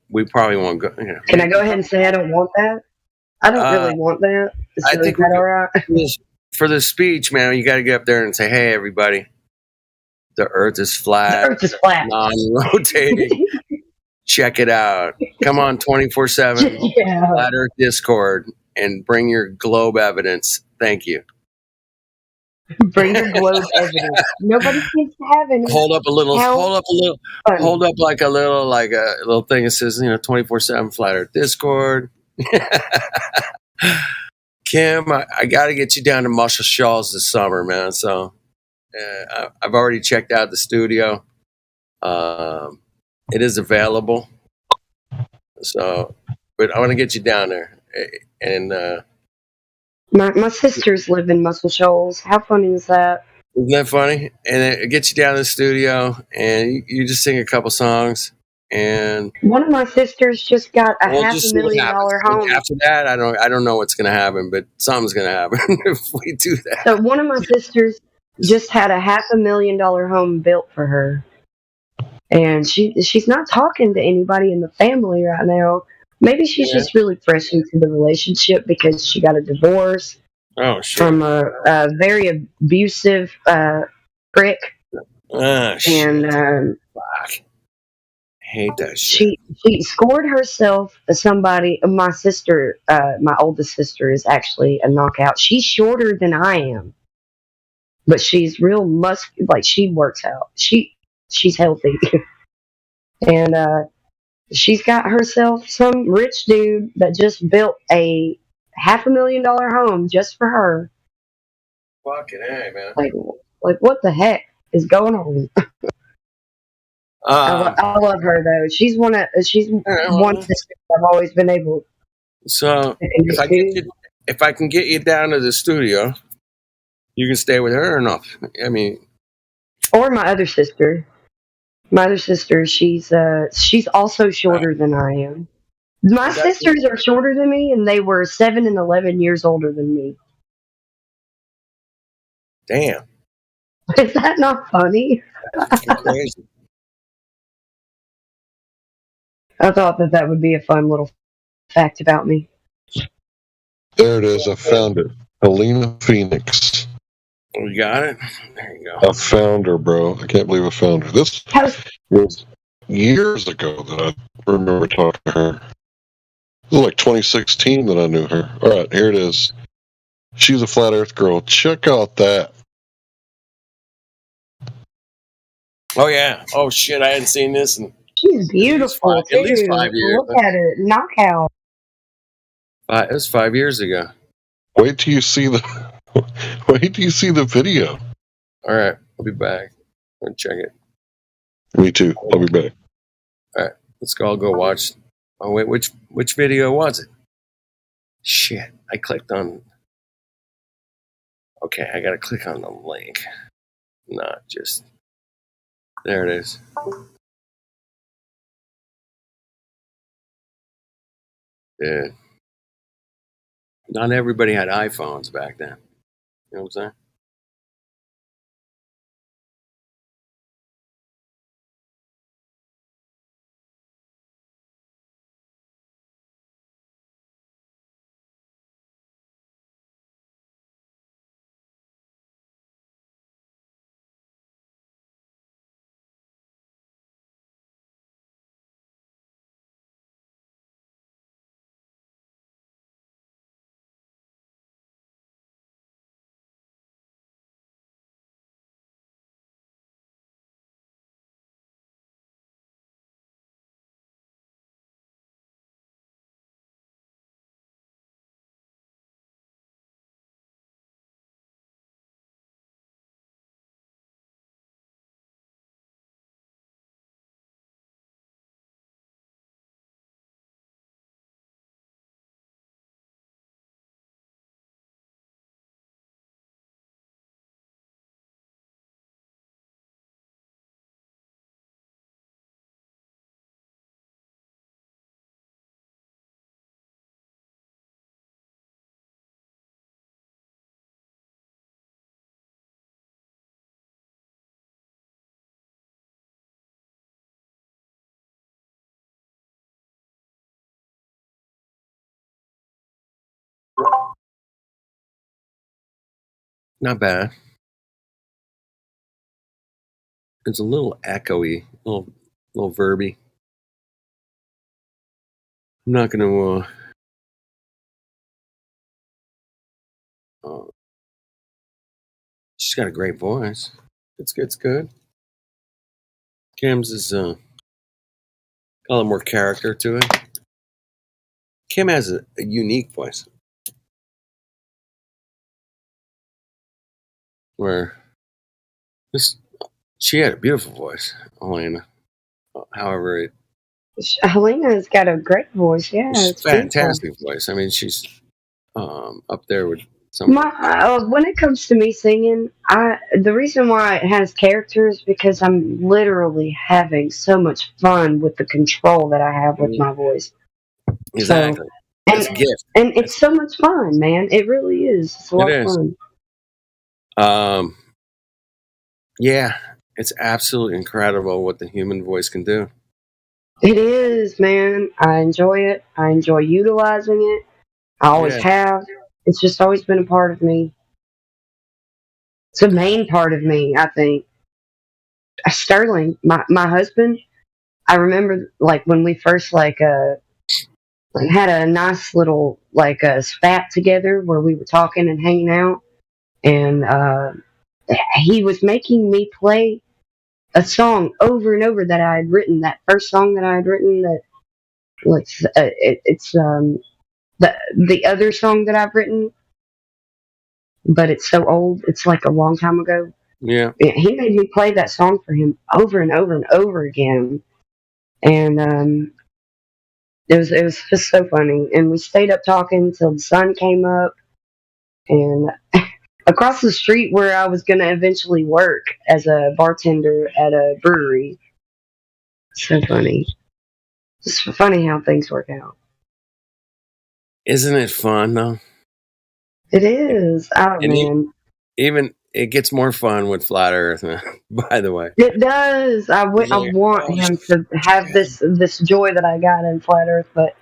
we probably won't go. You know, Can I go ahead and say I don't want that? I don't really want that. I So think is that all right? for the speech, man, you got to get up there and say, "Hey, everybody, the Earth is flat, The Earth is flat. non-rotating. Check it out. Come on, 24/7, Yeah. Flat Earth Discord, and bring your globe evidence. Thank you." Bring your globe evidence. Nobody seems to have any. Hold up a little. How Hold up a little. funny. Hold up like a little thing that says 24/7 Flat Earth Discord. Kim, I got to get you down to Muscle Shoals this summer, man. So I've already checked out the studio. It is available. So, but I want to get you down there. And My sisters live in Muscle Shoals. How funny is that? isn't that funny? And it gets you down to the studio, and you just sing a couple songs, and One of my sisters just got a we'll half just a see what million happens. dollar And home. after that, I don't know what's gonna happen, but something's gonna happen if we do that. So one of my sisters just had a $500,000 home built for her, and she's not talking to anybody in the family right now. Maybe she's Yeah. just really fresh into the relationship because she got a divorce Oh shit! from a very abusive prick, Ah shit! and Fuck. I hate that shit. she scored herself somebody. My sister, my oldest sister, is actually a knockout. She's shorter than I am, but she's real like she works out. She's healthy, and she's got herself some rich dude that just built a $500,000 home just for her. Fucking A, man. Like what the heck is going on? I love her though. She's one sister I've always been able. So to if I can get you down to the studio, you can stay with her or not? I mean, or my other sister. My other sister, she's also shorter than I am. My sisters are shorter than me, and they were 7 and 11 years older than me. damn, Is that not funny? that's crazy. I thought that would be a fun little fact about me. There it is. I found it. Helena Phoenix. We got it. There you go. I found her, bro. I can't believe I found her. This was years ago that I remember talking to her. It was like 2016 that I knew her. All right, here it is. She's a flat Earth girl. Check out that. Oh yeah. Oh shit, I hadn't seen this in She's beautiful at least too. 5 years. Look at her, knockout. It was 5 years ago. Wait till you see the. Wait till you see the video. All right, I'll be back. I'm gonna check it. Me too. I'll be back. All right, let's go. I'll go watch. Oh wait, which video was it? Shit, I clicked on. Okay, I gotta click on the link. Not just. There it is. Dude. Not everybody had iPhones back then. You know what I'm saying? Not bad. It's a little echoey, little verby. I'm not gonna. She's got a great voice. It's good. It's good. Kim's is got a little more character to it. Kim has a unique voice. Where she had a beautiful voice, Helena. However, Helena's got a great voice. Yeah, it's it's beautiful. fantastic voice. I mean, she's up there with some. When it comes to me singing, the reason why it has character is because I'm literally having so much fun with the control that I have with my voice. Exactly. So, it's a gift. And it's so much fun, man. It really is. It's a lot of fun. Yeah, it's absolutely incredible what the human voice can do. It is, man. I enjoy it. I enjoy utilizing it. I always have. It's just always been a part of me. It's a main part of me, I think. Sterling, my husband, I remember like when we first had a nice little spat together where we were talking and hanging out, and he was making me play a song over and over that I had written. That first song that I had written, it's the other song that I've written, but it's so old. It's like a long time ago. Yeah. He made me play that song for him over and over and over again, and it was just so funny. And we stayed up talking till the sun came up, and across the street where I was going to eventually work as a bartender at a brewery. So funny. It's funny how things work out. Isn't it fun though? It is. Oh, man. Even it gets more fun with Flat Earth, man. By the way, it does. I want him to have this joy that I got in Flat Earth, but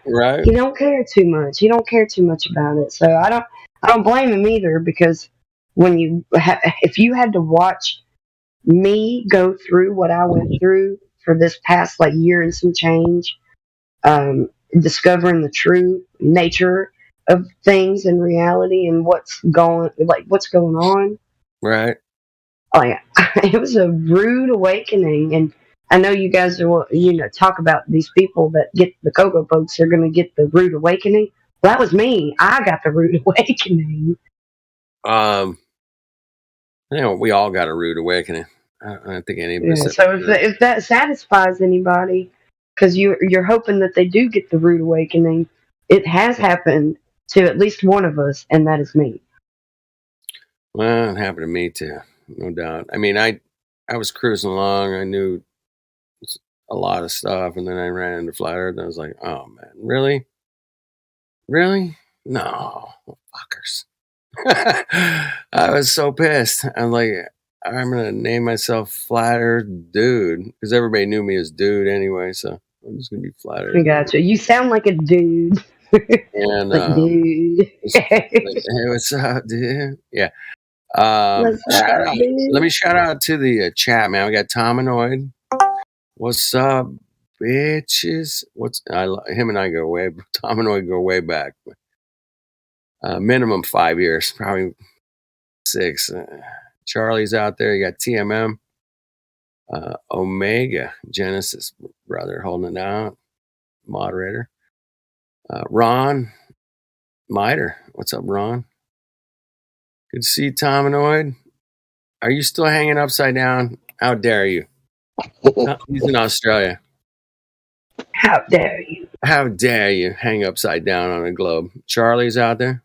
he don't care too much. He don't care too much about it. So I don't blame him either, because when if you had to watch me go through what I went through for this past year and some change, discovering the true nature of things and reality and what's going on. Right. It was a rude awakening, and I know you guys are, talk about these people that get the Cocoa Pokes are going to get the rude awakening. Well, that was me. I got the rude awakening. We all got a rude awakening. I don't think any of us. So if that satisfies anybody, because you're hoping that they do get the rude awakening, it has happened to at least one of us, and that is me. Well, it happened to me too, no doubt. I mean, I was cruising along. I knew a lot of stuff, and then I ran into Flat Earth, and I was like, "Oh man, really? No, fuckers!" I was so pissed. I'm like, I'm gonna name myself Flat Earth Dude, because everybody knew me as Dude anyway. So I'm just gonna be Flat Earth. I gotcha. You sound like a dude. And dude. Hey, what's up, dude? Yeah. Let me shout out to the chat, man. We got Tominoid. What's up, bitches? Him and I go way. Tominoid go way back. Minimum 5 years, probably 6. Charlie's out there. You got TMM, Omega Genesis brother holding it down. Moderator, Ron Miter. What's up, Ron? Good to see you, Tominoid. Are you still hanging upside down? How dare you? He's in Australia. How dare you? How dare you hang upside down on a globe? Charlie's out there.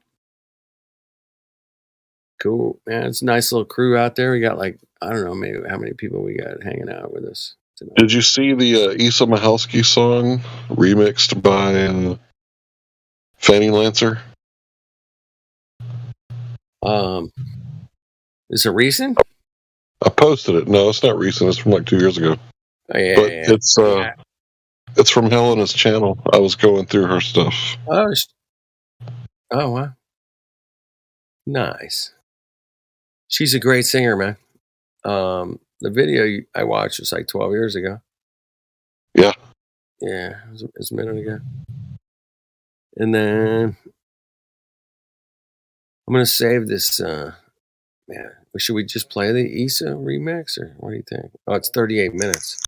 Cool, man. It's a nice little crew out there. We got I don't know, maybe how many people we got hanging out with us tonight. Did you see the Issa Mihalski song remixed by Fanny Lancer? Is it recent? I posted it. No, it's not recent. It's from 2 years ago. Oh, yeah, but yeah. It's from Helena's channel. I was going through her stuff. Oh, wow. Nice. She's a great singer, man. The video I watched was 12 years ago. Yeah. Yeah, it was a minute ago. And then I'm going to save this Yeah. Should we just play the Issa remix, or what do you think? Oh, it's 38 minutes.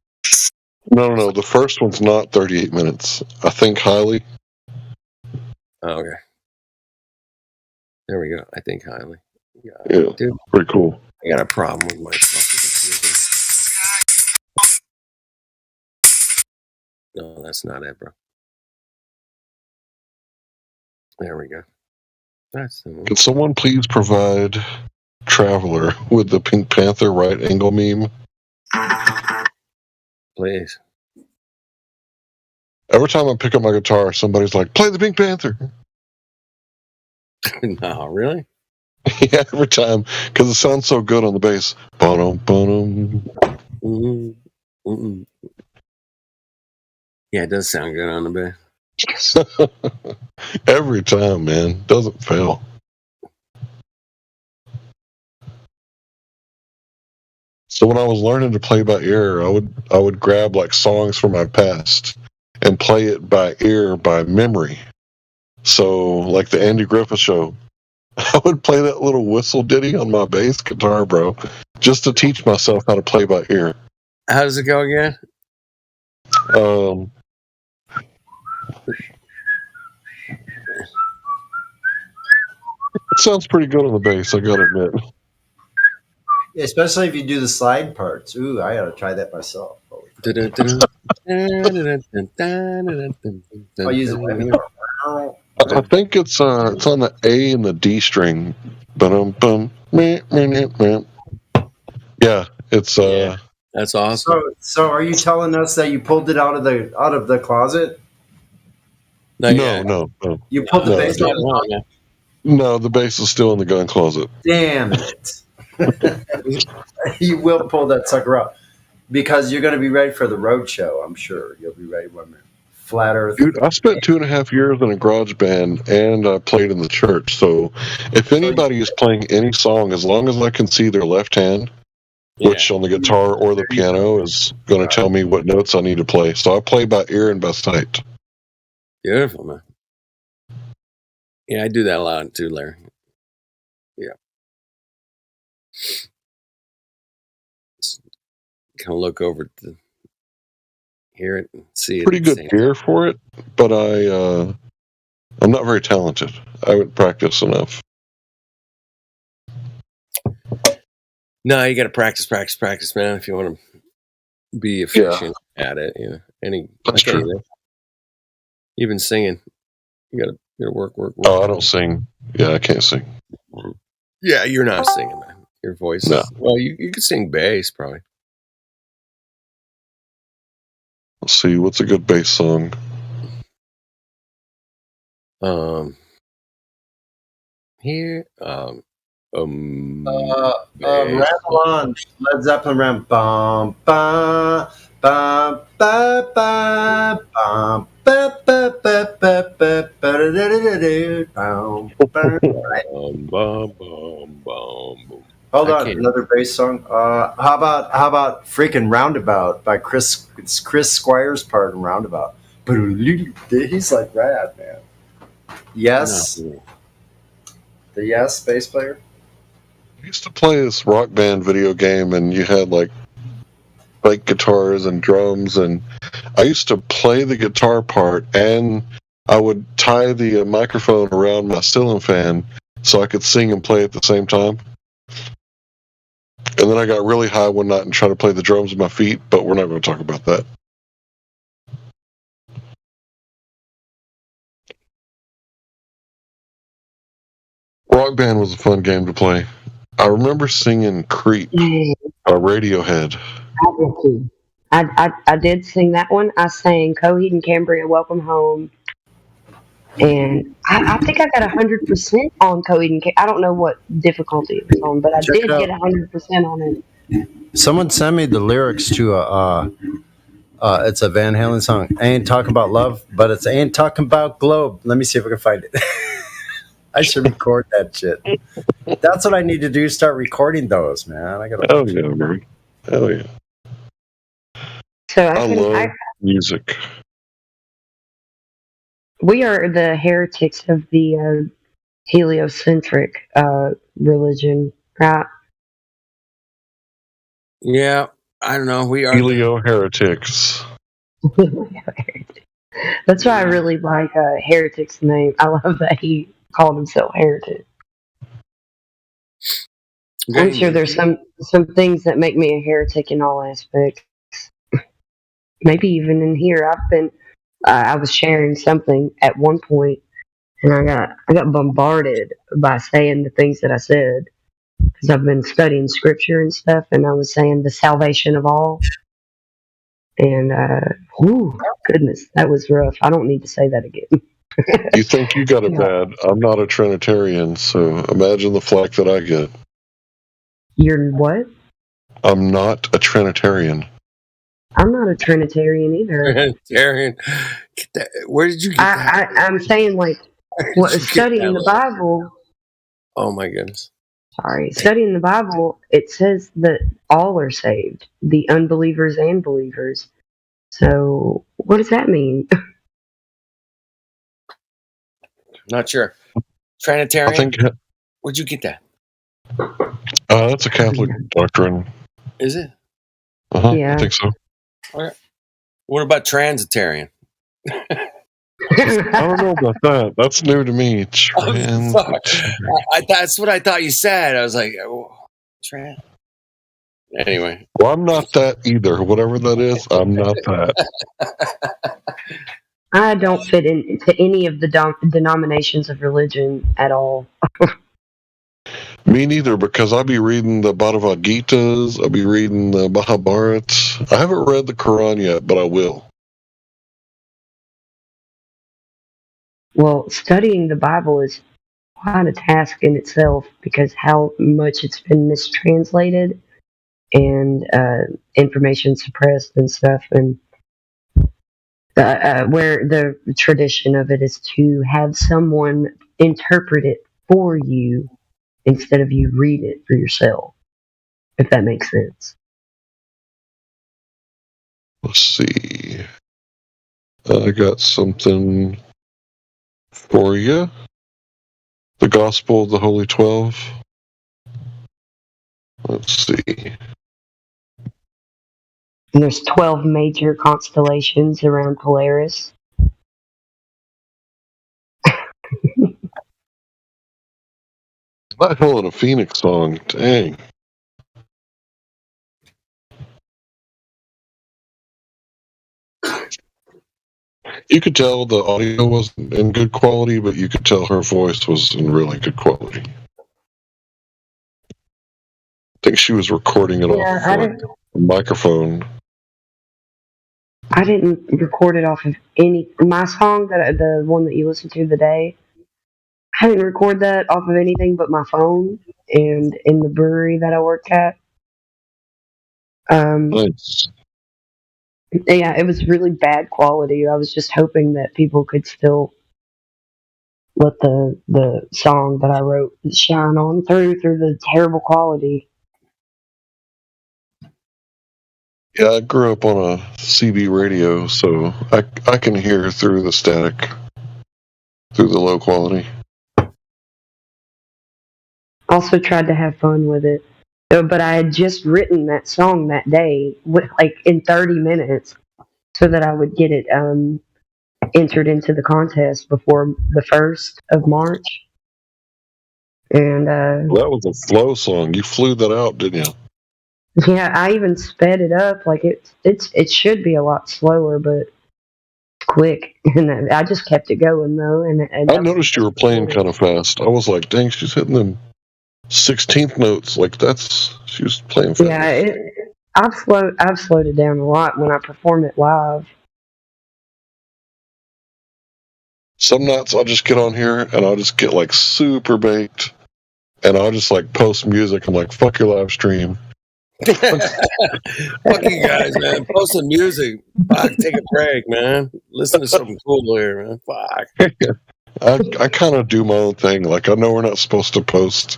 No. The first one's not 38 minutes. I think highly. Oh, okay. There we go. I think highly. Yeah, Dude, pretty cool. I got a problem with my fucking computer. No, that's not it, bro. There we go. That's the one. Could someone please provide Traveler with the Pink Panther right angle meme? Please. Every time I pick up my guitar, somebody's like, "Play the Pink Panther." No, really? Yeah, every time, because it sounds so good on the bass. Ba-dum, ba-dum. Yeah, it does sound good on the bass. Every time, man, doesn't fail. So when I was learning to play by ear, I would grab like songs from my past and play it by ear by memory. So like the Andy Griffith Show, I would play that little whistle ditty on my bass guitar, bro, just to teach myself how to play by ear. How does it go again? It sounds pretty good on the bass, I gotta admit. Yeah, especially if you do the slide parts. Ooh, I gotta try that myself. I'll use a whammy bar. I think it's on the A and the D string. Ba-dum-bum. Meh, meh, meh, meh. Yeah, it's That's awesome. So are you telling us that you pulled it out of the closet? No. You pulled the bass out of the closet? No, the bass is still in the gun closet. Damn it. You will pull that sucker out. Because you're going to be ready for the road show, I'm sure. You'll be ready when we're Flat Earth. Dude, I spent 2.5 years in a garage band and I played in the church. So if anybody is playing any song, as long as I can see their left hand, which on the guitar or the piano is going to tell me what notes I need to play. So I play by ear and by sight. Beautiful, man. Yeah, I do that a lot too, Larry. Yeah. Kind of look over to hear it and see it. Pretty good ear for it, but I'm not very talented. I would practice enough. No, you got to practice, man. If you want to be efficient at it, you know. That's true. Even singing, you got to work. Oh, I don't sing. Yeah, I can't sing. Yeah, you're not singing, man. Your voice. No. Well, you could sing bass, probably. Let's see, what's a good bass song? Here, Rattle on, Led Zeppelin ramp. Bum, bum, bum, ba, ba, bum, ba, ba, ba, ba, ba, ba, da, da, da, da, bum, bum. Hold on, another bass song. How about freaking Roundabout by Chris Squire's part in Roundabout? He's like rad, man. Yes. The Yes bass player. I used to play this Rock Band video game, and you had like fake guitars and drums, and I used to play the guitar part, and I would tie the microphone around my ceiling fan so I could sing and play at the same time. And then I got really high one night and tried to play the drums with my feet, but we're not going to talk about that. Rock Band was a fun game to play. I remember singing Creep by Radiohead. I did sing that one. I sang Coheed and Cambria, Welcome Home. And I think I got 100% on Coheed and Cambria. I don't know what difficulty it was on, but I did get 100% on it. Someone sent me the lyrics to it's a Van Halen song. I ain't talking about love, but it's ain't talking about globe. Let me see if I can find it. I should record that shit. That's what I need to do. Start recording those, man. I gotta. Oh yeah, man. Hell yeah. So I love music. We are the heretics of the heliocentric religion. right? Yeah, I don't know. We are the, Helio heretics. That's why I really like Heretic's name. I love that he called himself Heretic. I'm sure there's some things that make me a heretic in all aspects. Maybe even in here, I was sharing something at one point, and I got bombarded by saying the things that I said because I've been studying scripture and stuff, and I was saying the salvation of all, and whew, goodness, that was rough. I don't need to say that again. You think you got it bad? I'm not a Trinitarian, so imagine the flack that I get. You're what? I'm not a Trinitarian. I'm not a Trinitarian either. Trinitarian. Where did you get that? I'm saying like studying the Bible. Oh my goodness. Sorry, studying the Bible, it says that all are saved, the unbelievers and believers. So what does that mean? Not sure. Trinitarian? I think Where'd you get that? that's a Catholic doctrine. Is it? Yeah. I think so. What about transitarian? I don't know about that. That's new to me. That's what I thought you said. I was like, trans. Anyway. Well, I'm not that either. Whatever that is, I'm not that. I don't fit into any of the denominations of religion at all. Me neither, because I'll be reading the Bhagavad Gitas, I'll be reading the Mahabharats. I haven't read the Quran yet, but I will. Well, studying the Bible is quite a task in itself because how much it's been mistranslated and information suppressed and stuff, and where the tradition of it is to have someone interpret it for you instead of you read it for yourself, if that makes sense. Let's see. I got something for you. The Gospel of the Holy 12. Let's see. And there's 12 major constellations around Polaris. That hell of a Phoenix song. Dang. You could tell the audio wasn't in good quality, but you could tell her voice was in really good quality. I think she was recording it off a microphone. I didn't record it off of my song, the one that you listened to today. I didn't record that off of anything but my phone and in the brewery that I worked at. Nice. Yeah, it was really bad quality. I was just hoping that people could still let the song that I wrote shine on through the terrible quality. Yeah, I grew up on a CB radio, so I can hear through the static, through the low quality. Also tried to have fun with it. But I had just written that song that day, in 30 minutes, so that I would get it entered into the contest before the 1st of March. And that was a flow song. You flew that out, didn't you? Yeah, I even sped it up. Like it should be a lot slower, but it's quick. And I just kept it going though. And I noticed you were playing kind of fast. I was like, "Dang, she's hitting them 16th notes." Like she was playing fast. Yeah, I've slowed it down a lot when I perform it live. Some nights I'll just get on here and I'll just get like super baked, and I'll just like post music. I'm like, "Fuck your live stream." Fuck you guys, man. Post some music. Fuck, take a break, man. Listen to something cool here, man. Fuck. I kind of do my own thing. Like, I know we're not supposed to post,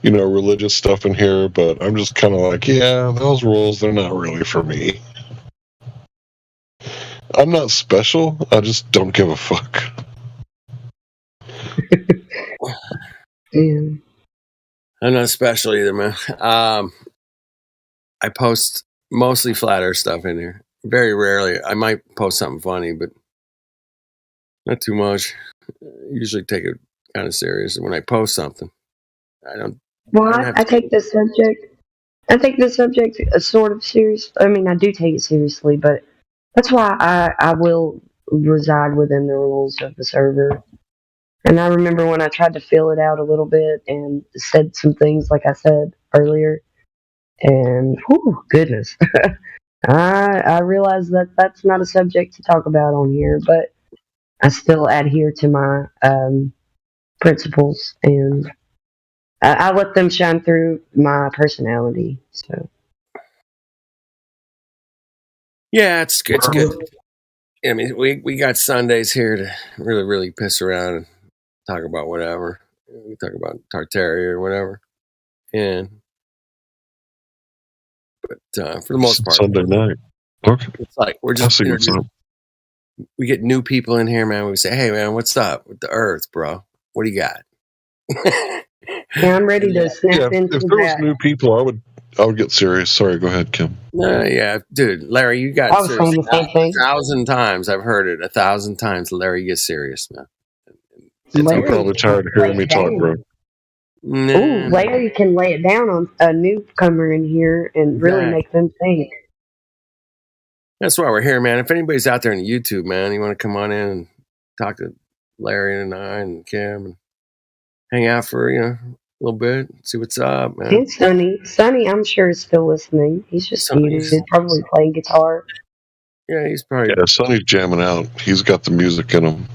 religious stuff in here, but I'm just kind of like, yeah, those rules, they're not really for me. I'm not special. I just don't give a fuck. I'm not special either, man. I post mostly flat earth stuff in here. Very rarely. I might post something funny, but not too much. I usually take it kind of serious. And when I post something, I don't have I take this subject. I take this subject sort of serious. I mean, I do take it seriously, but that's why I will reside within the rules of the server. And I remember when I tried to fill it out a little bit and said some things like I said earlier, and whew, goodness, I realized that that's not a subject to talk about on here, but I still adhere to my principles, and I let them shine through my personality. So Yeah, it's good. It's good. I mean, we got Sundays here to really piss around and talk about whatever. We talk about Tartaria or whatever, but for the most part, Sunday night. Okay. it's like we're I just see what's up. we get new people in here, man. We say, "Hey, man, what's up with the Earth, bro? What do you got?" yeah, I'm ready to snap Yeah, into if there was that. new people, I would get serious. Sorry, go ahead, Kim. Yeah, dude, Larry, you got I was saying serious the same thing. 1,000 times. I've heard it 1,000 times. Larry, get serious, man. You're Larry probably tired of hearing me talk, bro. Ooh, Larry can lay it down on a newcomer in here and really Exactly. make them think. That's why we're here, man. If anybody's out there on YouTube, man, you want to come on in and talk to Larry and I and Kim and hang out for a little bit, see what's up, man. And Sonny, I'm sure is still listening. He's just Sonny's- muted, probably playing guitar. Yeah, he's probably Yeah, Sonny's jamming out. He's got the music in him.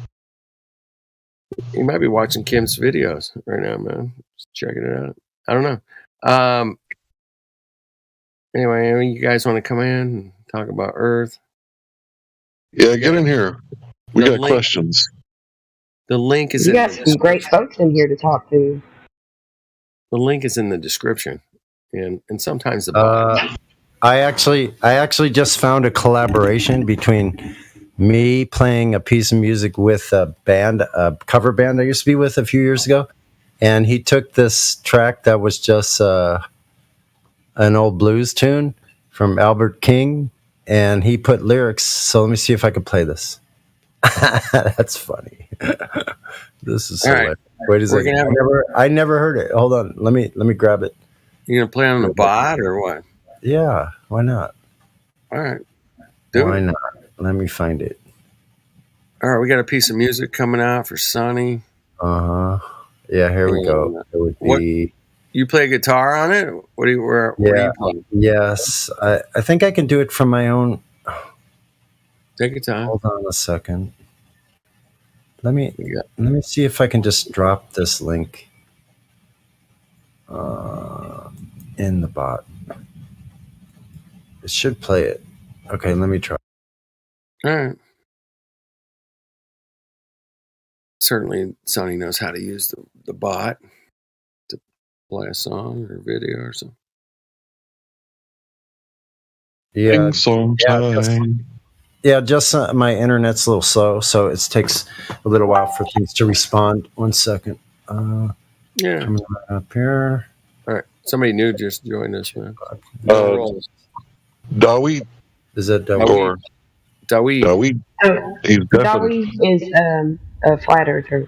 he might be watching Kim's videos right now, man. Just checking it out. I don't know. Anyway, you guys want to come in and talk about Earth? Yeah, get in here. We The got link- questions. The link is You in got the some great description. folks in here to talk to. The link is in the description, and sometimes the bottom. I actually just found a collaboration between me playing a piece of music with a cover band I used to be with a few years ago, and he took this track that was just an old blues tune from Albert King, and he put lyrics. So let me see if I can play this. That's funny. This is All right. hilarious. Wait a We're second. gonna have I never heard it. Hold on. Let me grab it. You gonna play on the bot or what? Yeah, why not? All right, do Why it. not? Let me find it. All right, we got a piece of music coming out for Sonny. Uh huh. Yeah, here we go. It would What- be. You play guitar on it? What do you Yeah. play? Yes, I think I can do it from my own. Take your time. Hold on a second. Let me see if I can just drop this link in the bot. It should play it. Okay, let me try. All right. Certainly, Sonny knows how to use the bot to play a song or video or something. Yeah, Song time. just my internet's a little slow, so it takes a little while for things to respond. 1 second. Yeah. Coming right up here. All right. Somebody new just joined us, man. Dawid. Is it or Dawid? Oh, He's Dolly is a flat earther.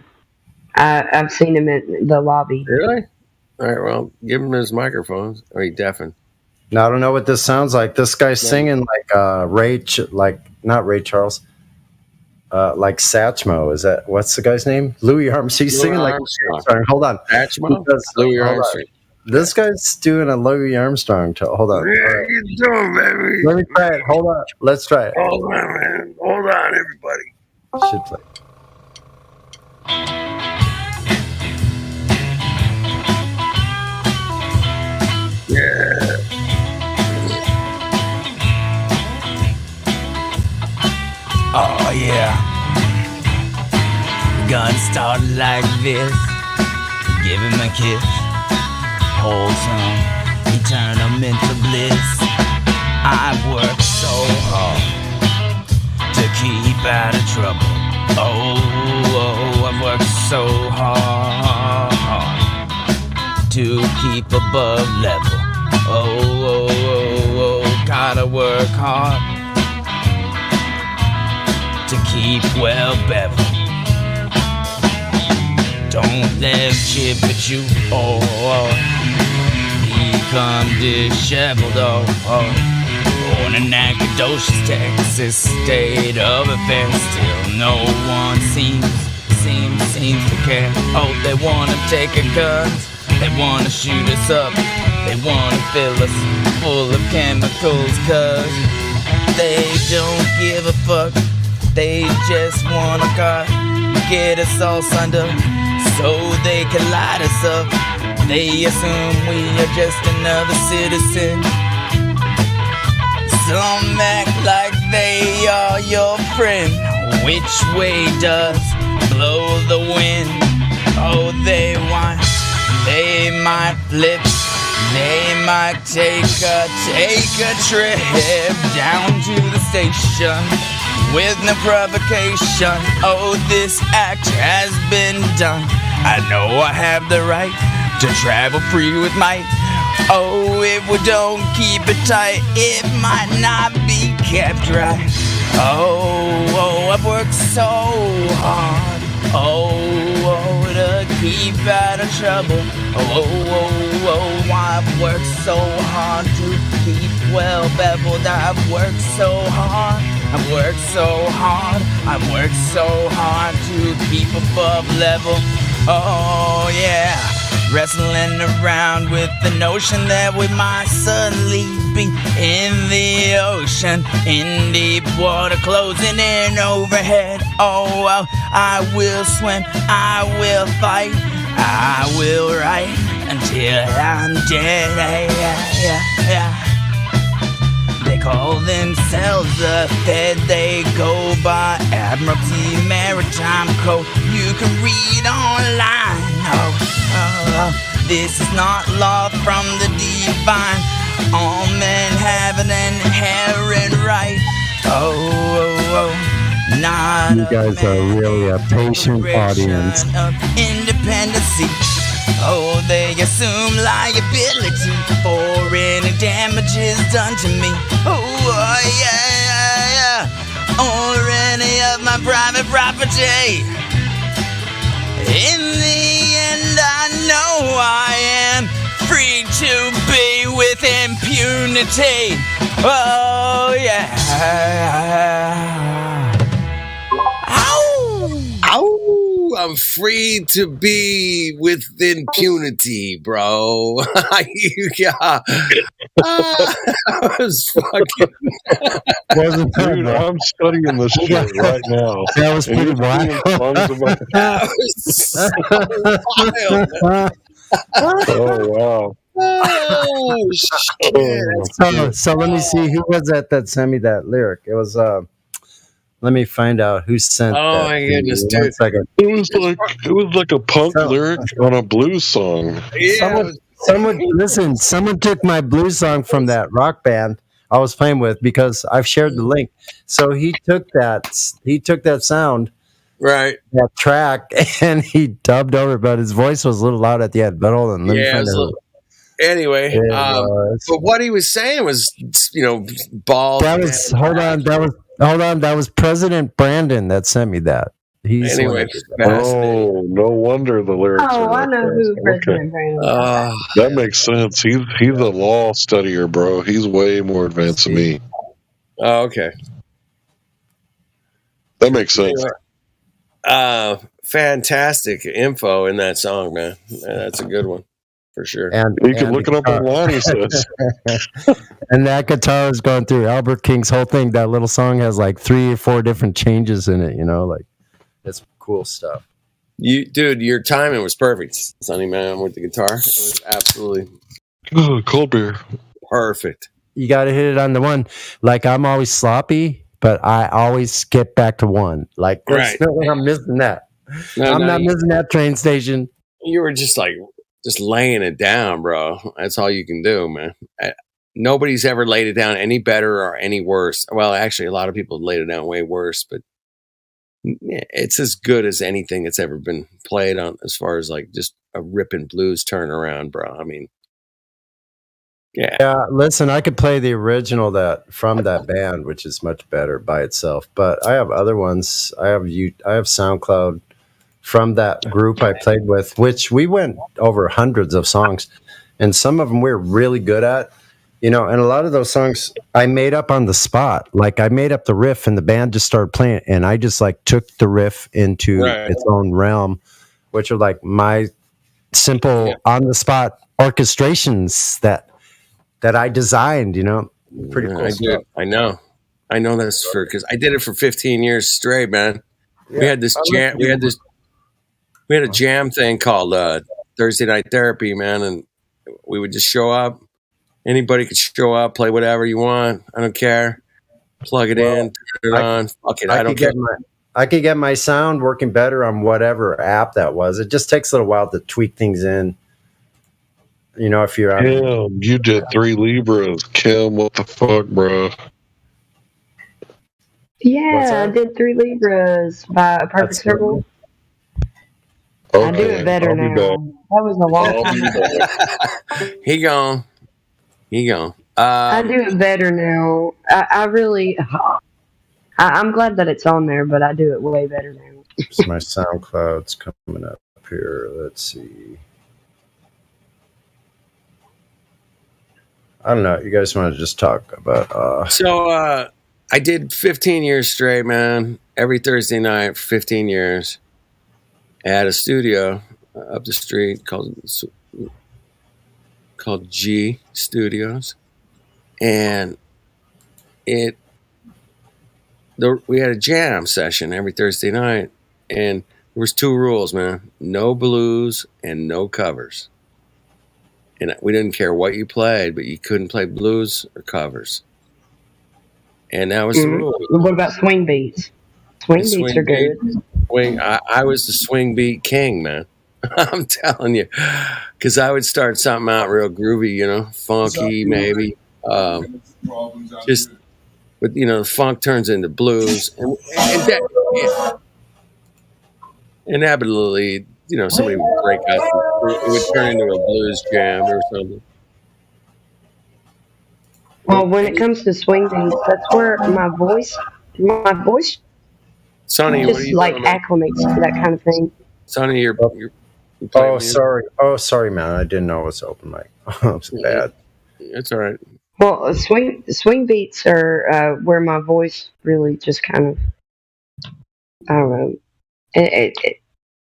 I've seen him in the lobby. Really? All right. Well, give him his microphones. Or he deafened. Now, I don't know what this sounds like. This guy's singing like not Ray Charles, like Satchmo. Is that what's the guy's name? Louis Armstrong. He's Louis singing Armstrong. like. Sorry, hold on. Satchmo? Because- Louis hold on. Armstrong. This guy's doing a Louis Armstrong. Hold on. Yeah, you doing, baby? Let me try it. Hold on. Let's try it. Hold on, man. Hold on, everybody. Should play. Yeah. Oh yeah. Gonna start like this. Give him a kiss. Hold some. He turn him into bliss. I've worked so hard to keep out of trouble. Oh, I've worked so hard to keep above level. Oh, oh, oh, oh, gotta work hard to keep well beveled. Don't let him chip at you, oh, oh. Become disheveled, oh, oh. Born in Nacogdoches, Texas, state of affairs. Still no one seems to care. Oh, they wanna take our guns, they wanna shoot us up, they wanna fill us full of chemicals, cause they don't give a fuck. They just wanna get us all signed up so they can light us up. They assume we are just another citizen. Some act like they are your friend. Which way does blow the wind? Oh, they want, they might flip, they might take a trip down to the station with no provocation. Oh, this act has been done. I know I have the right to travel free with might. Oh, if we don't keep it tight, it might not be kept right. Oh, I've worked so hard. Oh, to keep out of trouble. Oh, I've worked so hard to keep well beveled. I've worked so hard. I've worked so hard. I've worked so hard to keep above level. Oh, yeah. Wrestling around with the notion that we might suddenly be in the ocean, in deep water, closing in overhead. Oh, well, I will swim, I will fight, I will write until I'm dead. Yeah. They call themselves the Fed, they go by Admiralty Maritime Code. You can read online. This is not law from the divine. All men have an inherent right. Not You guys are really a patient audience. of independency. Oh, they assume liability for any damages done to me. Oh, yeah. Or any of my private property. In the end, I know I am free to be with impunity. Oh, yeah. Ow! I'm free to be with impunity, bro. Yeah. I was fucking. Wasn't that Dude, bad? I'm studying this shit right now. That was And pretty you're singing wild. songs about- That was so wild. Oh, wow. Oh, shit. So let me see who was that sent me that lyric. It was let me find out who sent Oh, that. my to me. goodness, 1 dude. second. It was like a punk So- lyric on a blues song. Yeah. Someone took my blues song from that rock band I was playing with because I've shared the link. So he took that sound, Right. that track, and he dubbed over, but his voice was a little loud at the end. But hold on, let me Yeah. find out. Anyway, It was- but what he was saying was, bald. That was that was President Brandon that sent me that. He's Anyway, Oh, no wonder the lyrics Oh, are I like know that. who Okay. President Brandon is. That makes sense. He's a law studier, bro. He's way more advanced than me. Oh, okay. That makes sense. Fantastic info in that song, man. That's a good one for sure. And You can look it up online, he says. And that guitar is going through Albert King's whole thing. That little song has like 3 or 4 different changes in it. Like it's cool stuff. Dude, your timing was perfect, Sonny man, with the guitar. It was absolutely Cold beer. perfect. You got to hit it on the one. Like I'm always sloppy, but I always get back to one. Like there's Right. no way I'm missing that. No, I'm no, not missing that train station. You were just laying it down, bro. That's all you can do, man. Nobody's ever laid it down any better or any worse. Well, actually, a lot of people have laid it down way worse, but it's as good as anything that's ever been played on as far as like just a ripping blues turnaround, bro. I mean, Yeah, listen, I could play the original that from that band, which is much better by itself. But I have other ones. I have SoundCloud from that group I played with, which we went over hundreds of songs, and some of them we're really good at. And a lot of those songs I made up on the spot. Like I made up the riff, and the band just started playing it, and I just like took the riff into its own realm, which are like my simple on the spot orchestrations that I designed, pretty cool stuff. I know that's for because I did it for 15 years straight, man. We had this jam. We had a jam thing called Thursday Night Therapy, man, and we would just show up. Anybody could show up, play whatever you want. I don't care. Plug it in, turn it on. Fuck it, I don't care. I could get my sound working better on whatever app that was. It just takes a little while to tweak things in. If you're Kim, you did 3 Libras. Kim, what the fuck, bro? Yeah, I did 3 Libras by a perfect circle. Okay, I do it better now. That was a long time ago. He gone. I do it better now. I really, I'm glad that it's on there, but I do it way better now. So my SoundCloud's coming up here. Let's see. I don't know. You guys want to just talk about? So I did 15 years straight, man. Every Thursday night for 15 years. I had a studio up the street called G Studios, and we had a jam session every Thursday night, and there was 2 rules, man: no blues and no covers. And we didn't care what you played, but you couldn't play blues or covers. And that was the rule. What about swing beats? Swing beats are good. I was the swing beat king, man. I'm telling you. Because I would start something out real groovy, funky maybe. But the funk turns into blues. And inevitably, somebody would break out. It would turn into a blues jam or something. Well, when it comes to swing beats, that's where my voice Sonny, just what are you like doing, man? acclimates to that kind of thing. Sonny, you're sorry, man. I didn't know it was open mic. It's bad. It's all right. Well, swing beats are where my voice really just kind of, I don't know.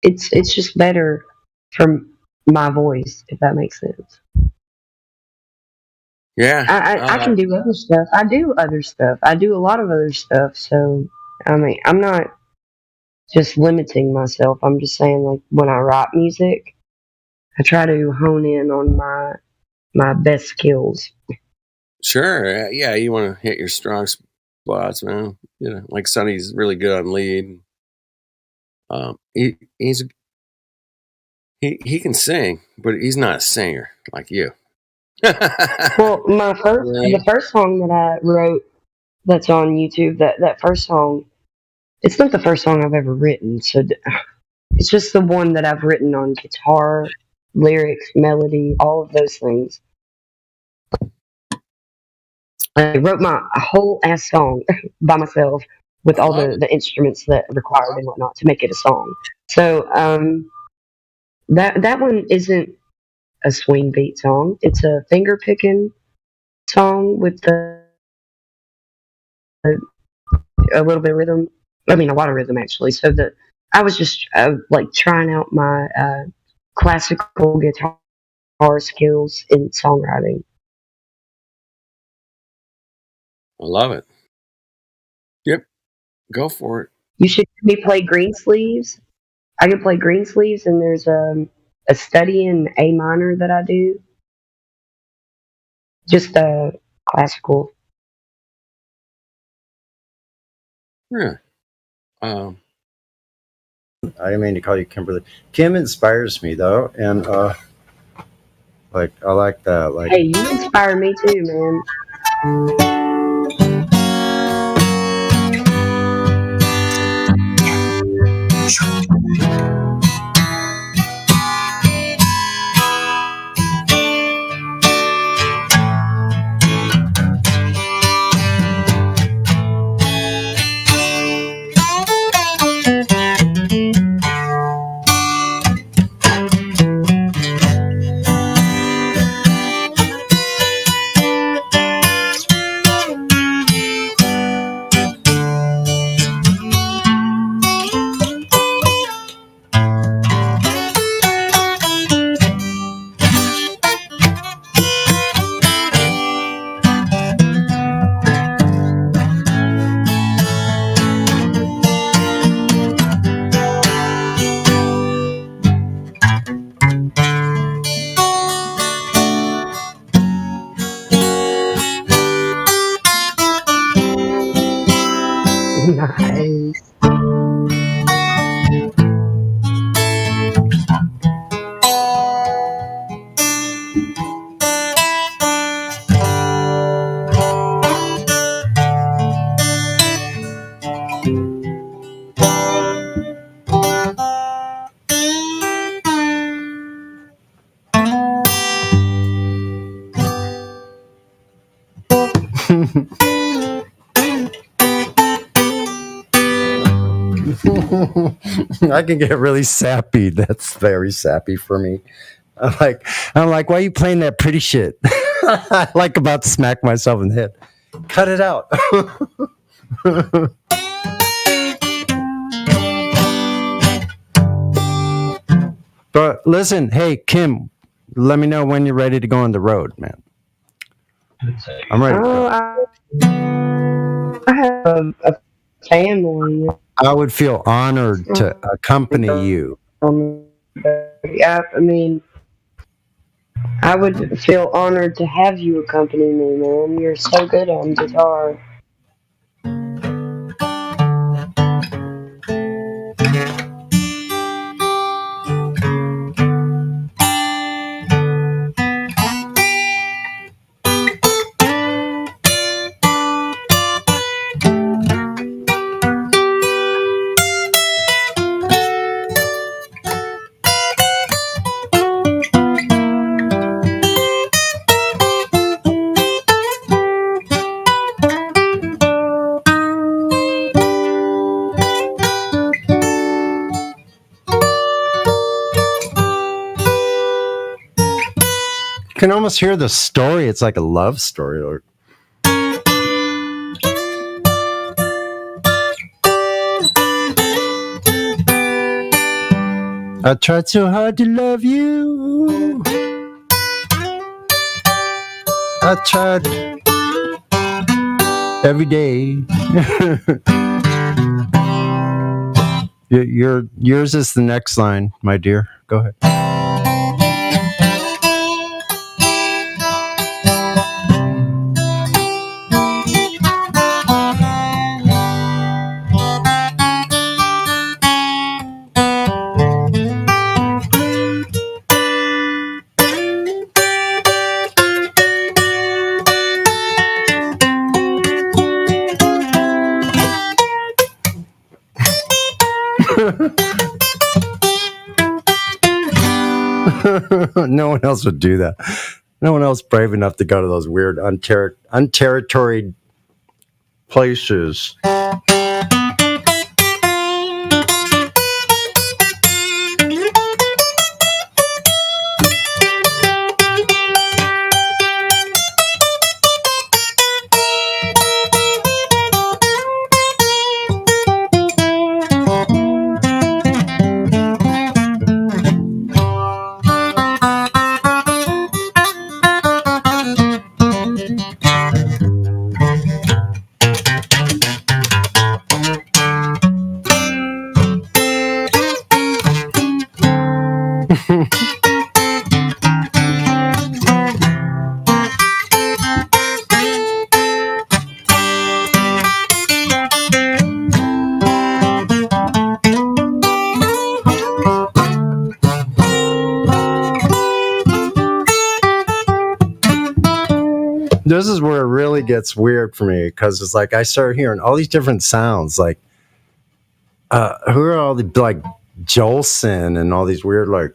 It's just better for my voice, if that makes sense. Yeah. I can do other stuff. I do other stuff. I do a lot of other stuff. So, I mean, I'm not just limiting myself. I'm just saying, like, when I write music, I try to hone in on my best skills. Sure. Yeah, you want to hit your strong spots, man. Like Sonny's really good on lead. He can sing, but he's not a singer like you. Well, the first song that I wrote that's on YouTube, that first song, it's not the first song I've ever written. So it's just the one that I've written on guitar, lyrics, melody, all of those things. I wrote my whole ass song by myself with all the instruments that required and whatnot to make it a song. So that one isn't a swing beat song. It's a finger picking song with a little bit of rhythm. I mean, a lot of rhythm actually. So I was just like trying out my classical guitar skills in songwriting. I love it. Yep. Go for it. You should hear me play Greensleeves. I can play Greensleeves, and there's a study in A minor that I do. Just classical. Yeah. I didn't mean to call you Kimberly. Kim inspires me though, and I like that. Like, hey, you inspire me too, man. I can get really sappy. That's very sappy for me. I'm like, why are you playing that pretty shit? I like about to smack myself in the head. Cut it out. But listen, hey Kim, let me know when you're ready to go on the road, man. I'm ready. I have a family. I would feel honored to accompany you. Yeah, I mean, I would feel honored to have you accompany me, man. You're so good on guitar. You can almost hear the story. It's like a love story. I tried so hard to love you. I tried every day. Yours is the next line, my dear. Go ahead. No one else would do that. No one else brave enough to go to those weird unterritoried places. This is where it really gets weird for me because it's like I start hearing all these different sounds. Like, who are all the like Jolson and all these weird like.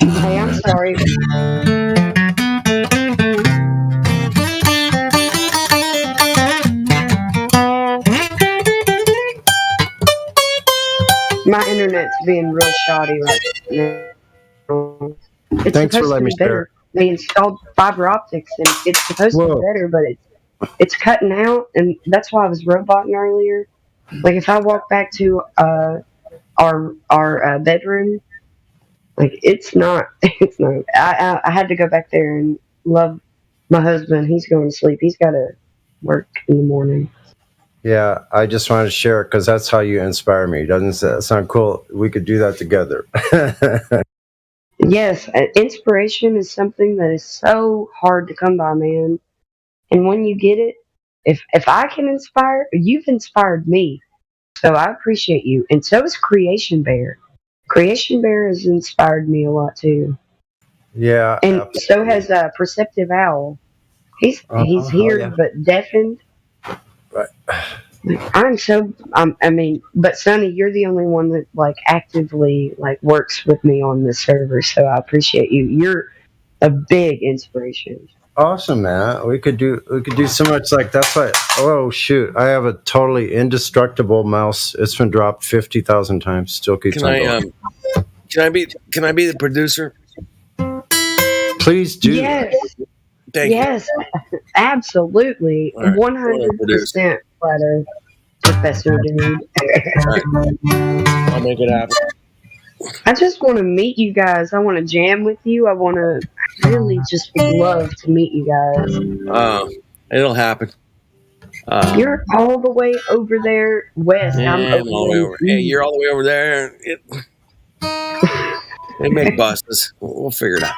Hey, I'm sorry. My internet's being real shoddy right now. It's Thanks for supposed letting to me be better. share. They installed fiber optics and it's supposed to Whoa. be better, but it's cutting out, and that's why I was roboting earlier. Like if I walk back to our bedroom, like it's not. I had to go back there and love my husband. He's going to sleep. He's got a work in the morning. Yeah, I just wanted to share it because that's how you inspire me. Doesn't that sound cool? We could do that together. Yes, inspiration is something that is so hard to come by, man. And when you get it, if I can inspire, you've inspired me. So I appreciate you. And so is Creation Bear. Creation Bear has inspired me a lot too. Yeah, And absolutely. so has Perceptive Owl. He's Oh, here yeah. but deafened. Right. I mean, but Sonny, you're the only one that like actively like works with me on this server, so I appreciate you. You're a big inspiration. Awesome, man. We could do so much. Like that's why. Oh shoot! I have a totally indestructible mouse. It's been dropped 50,000 times. Still keeps Can on I going. can I be the producer? Please do. Yes, Thank you. yes, absolutely, All right. 100% flatter, Professor Dude. All right. I'll make it happen. I just want to meet you guys. I want to jam with you. I want to really just love to meet you guys. It'll happen. You're all the way over there west. Yeah, I'm I'm all the way over. Hey, you're all the way over there. They make buses. We'll figure it out.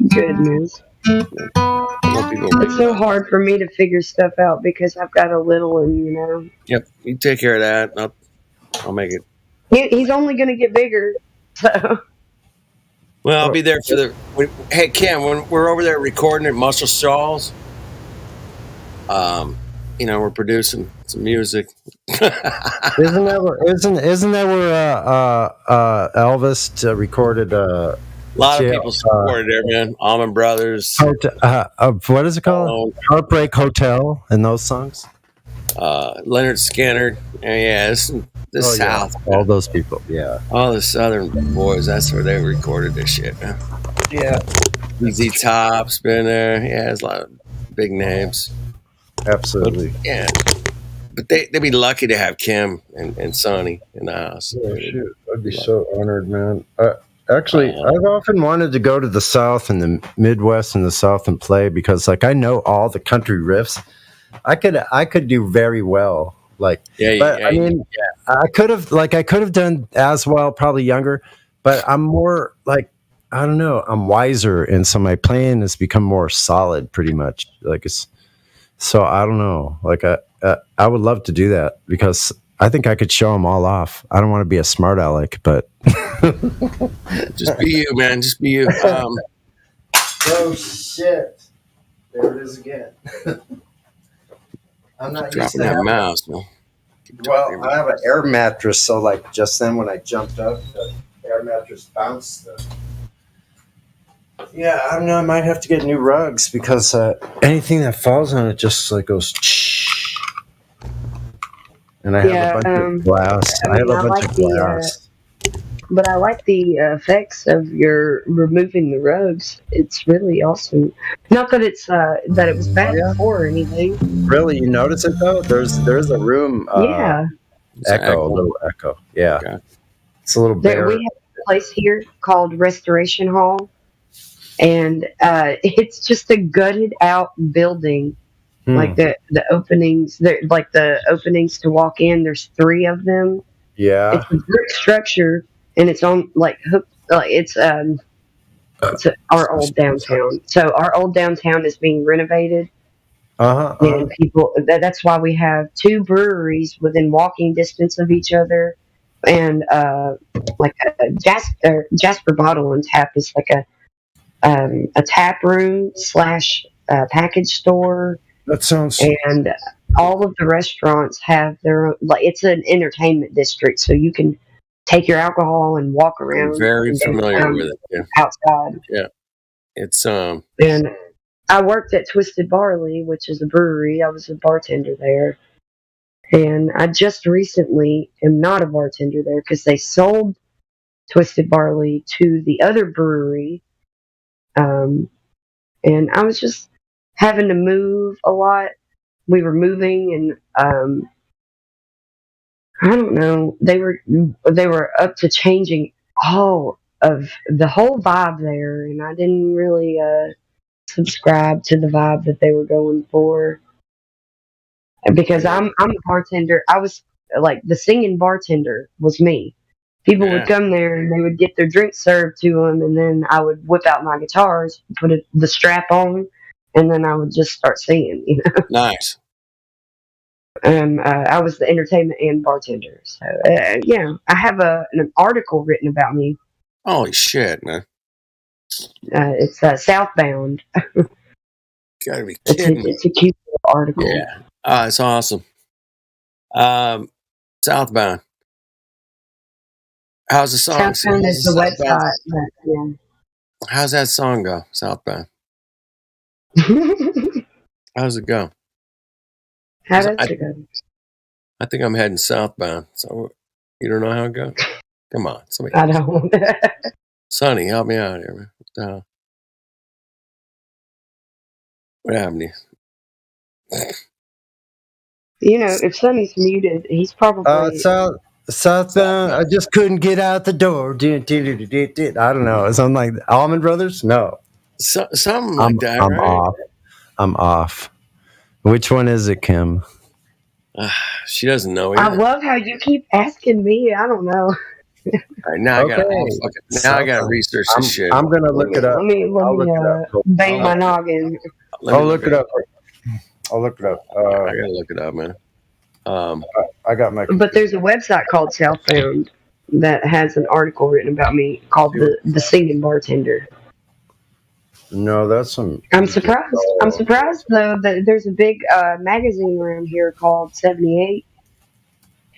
Goodness. More people will It's so hard for me to figure stuff out because I've got a little one, you know. Yep, you take care of that. I'll make it. He's only going to get bigger. So. Well, I'll be there for the. Hey, Kim, when we're over there recording at Muscle Shawls, we're producing some music. Isn't that where Elvis recorded? A lot of people supported there, man. Allman Brothers. What is it called? Heartbreak Hotel and those songs. Leonard Skinner. Yeah, the South. Yeah. All those people. Yeah. All the Southern boys. That's where they recorded this shit, man. Yeah. ZZ Top's been there. Yeah, there's a lot of big names. Absolutely. But they'd be lucky to have Kim and Sonny in the house. Oh, shoot. I'd be so honored, man. Actually, I've often wanted to go to the South and the Midwest and the South and play because, like, I know all the country riffs. I could do very well. Like, I could have done as well, probably younger, but I'm more like, I don't know, I'm wiser, and so my playing has become more solid, pretty much. Like so I don't know. Like I would love to do that because I think I could show them all off. I don't want to be a smart aleck, but just be you, man. Just be you. Oh shit! There it is again. I'm not dropping that mouse, man. Well, I have an air mattress, so like just then when I jumped up, the air mattress bounced. Yeah, I don't know. I might have to get new rugs because anything that falls on it just like goes. And I have a bunch of glass. I have a bunch of glass. But I like the effects of your removing the rugs. It's really awesome. Not that it's that it was bad before or anything. Really, you notice it though? There's a room. Echo, a little echo. Yeah, okay. It's a little bare. We have a place here called Restoration Hall, and it's just a gutted out building. Like the openings, like the openings to walk in. There's 3 of them. Yeah, it's a brick structure. And it's on like hooked. It's our old downtown. So our old downtown is being renovated. And people. That's why we have 2 breweries within walking distance of each other, and like Jasper Bottle and Tap is like a tap room / package store. That sounds. And all of the restaurants have their own. Like it's an entertainment district, so you can take your alcohol and walk around. I'm very familiar with it. Yeah. Outside. Yeah. It's And I worked at Twisted Barley, which is a brewery. I was a bartender there. And I just recently am not a bartender there because they sold Twisted Barley to the other brewery. And I was just having to move a lot. We were moving and I don't know. They were up to changing all of the whole vibe there, and I didn't really subscribe to the vibe that they were going for. Because I'm a bartender. I was like the singing bartender was me. People would come there and they would get their drinks served to them, and then I would whip out my guitars, put the strap on, and then I would just start singing. You know. Nice. I was the entertainment and bartender. So yeah, I have an article written about me. Holy shit, man! It's Southbound. Gotta be kidding. It's a cute little article. Yeah, it's awesome. Southbound. How's the song? Southbound is the website. But, yeah. How's that song go? Southbound. How's it go? How does it go? I think I'm heading southbound. So you don't know how it goes? Come on, somebody. I don't. Sonny, help me out here, man. What the hell? What happened to you? You know, if Sonny's muted, he's probably Southbound. I just couldn't get out the door. I don't know. Something like Allman Brothers? No. Something like that. I'm right? off. I'm off. Which one is it, Kim? She doesn't know I either. love how you keep asking me. I don't know. All right, now I gotta research this shit. I'm gonna look it up. Let me bang my noggin. I'll look it up. I'll look it up. I gotta look it up, man. I got my. But there's a website called Southbound that has an article written about me called the Singing Bartender. No, that's some. I'm surprised. I'm surprised though that there's a big magazine around here called 78,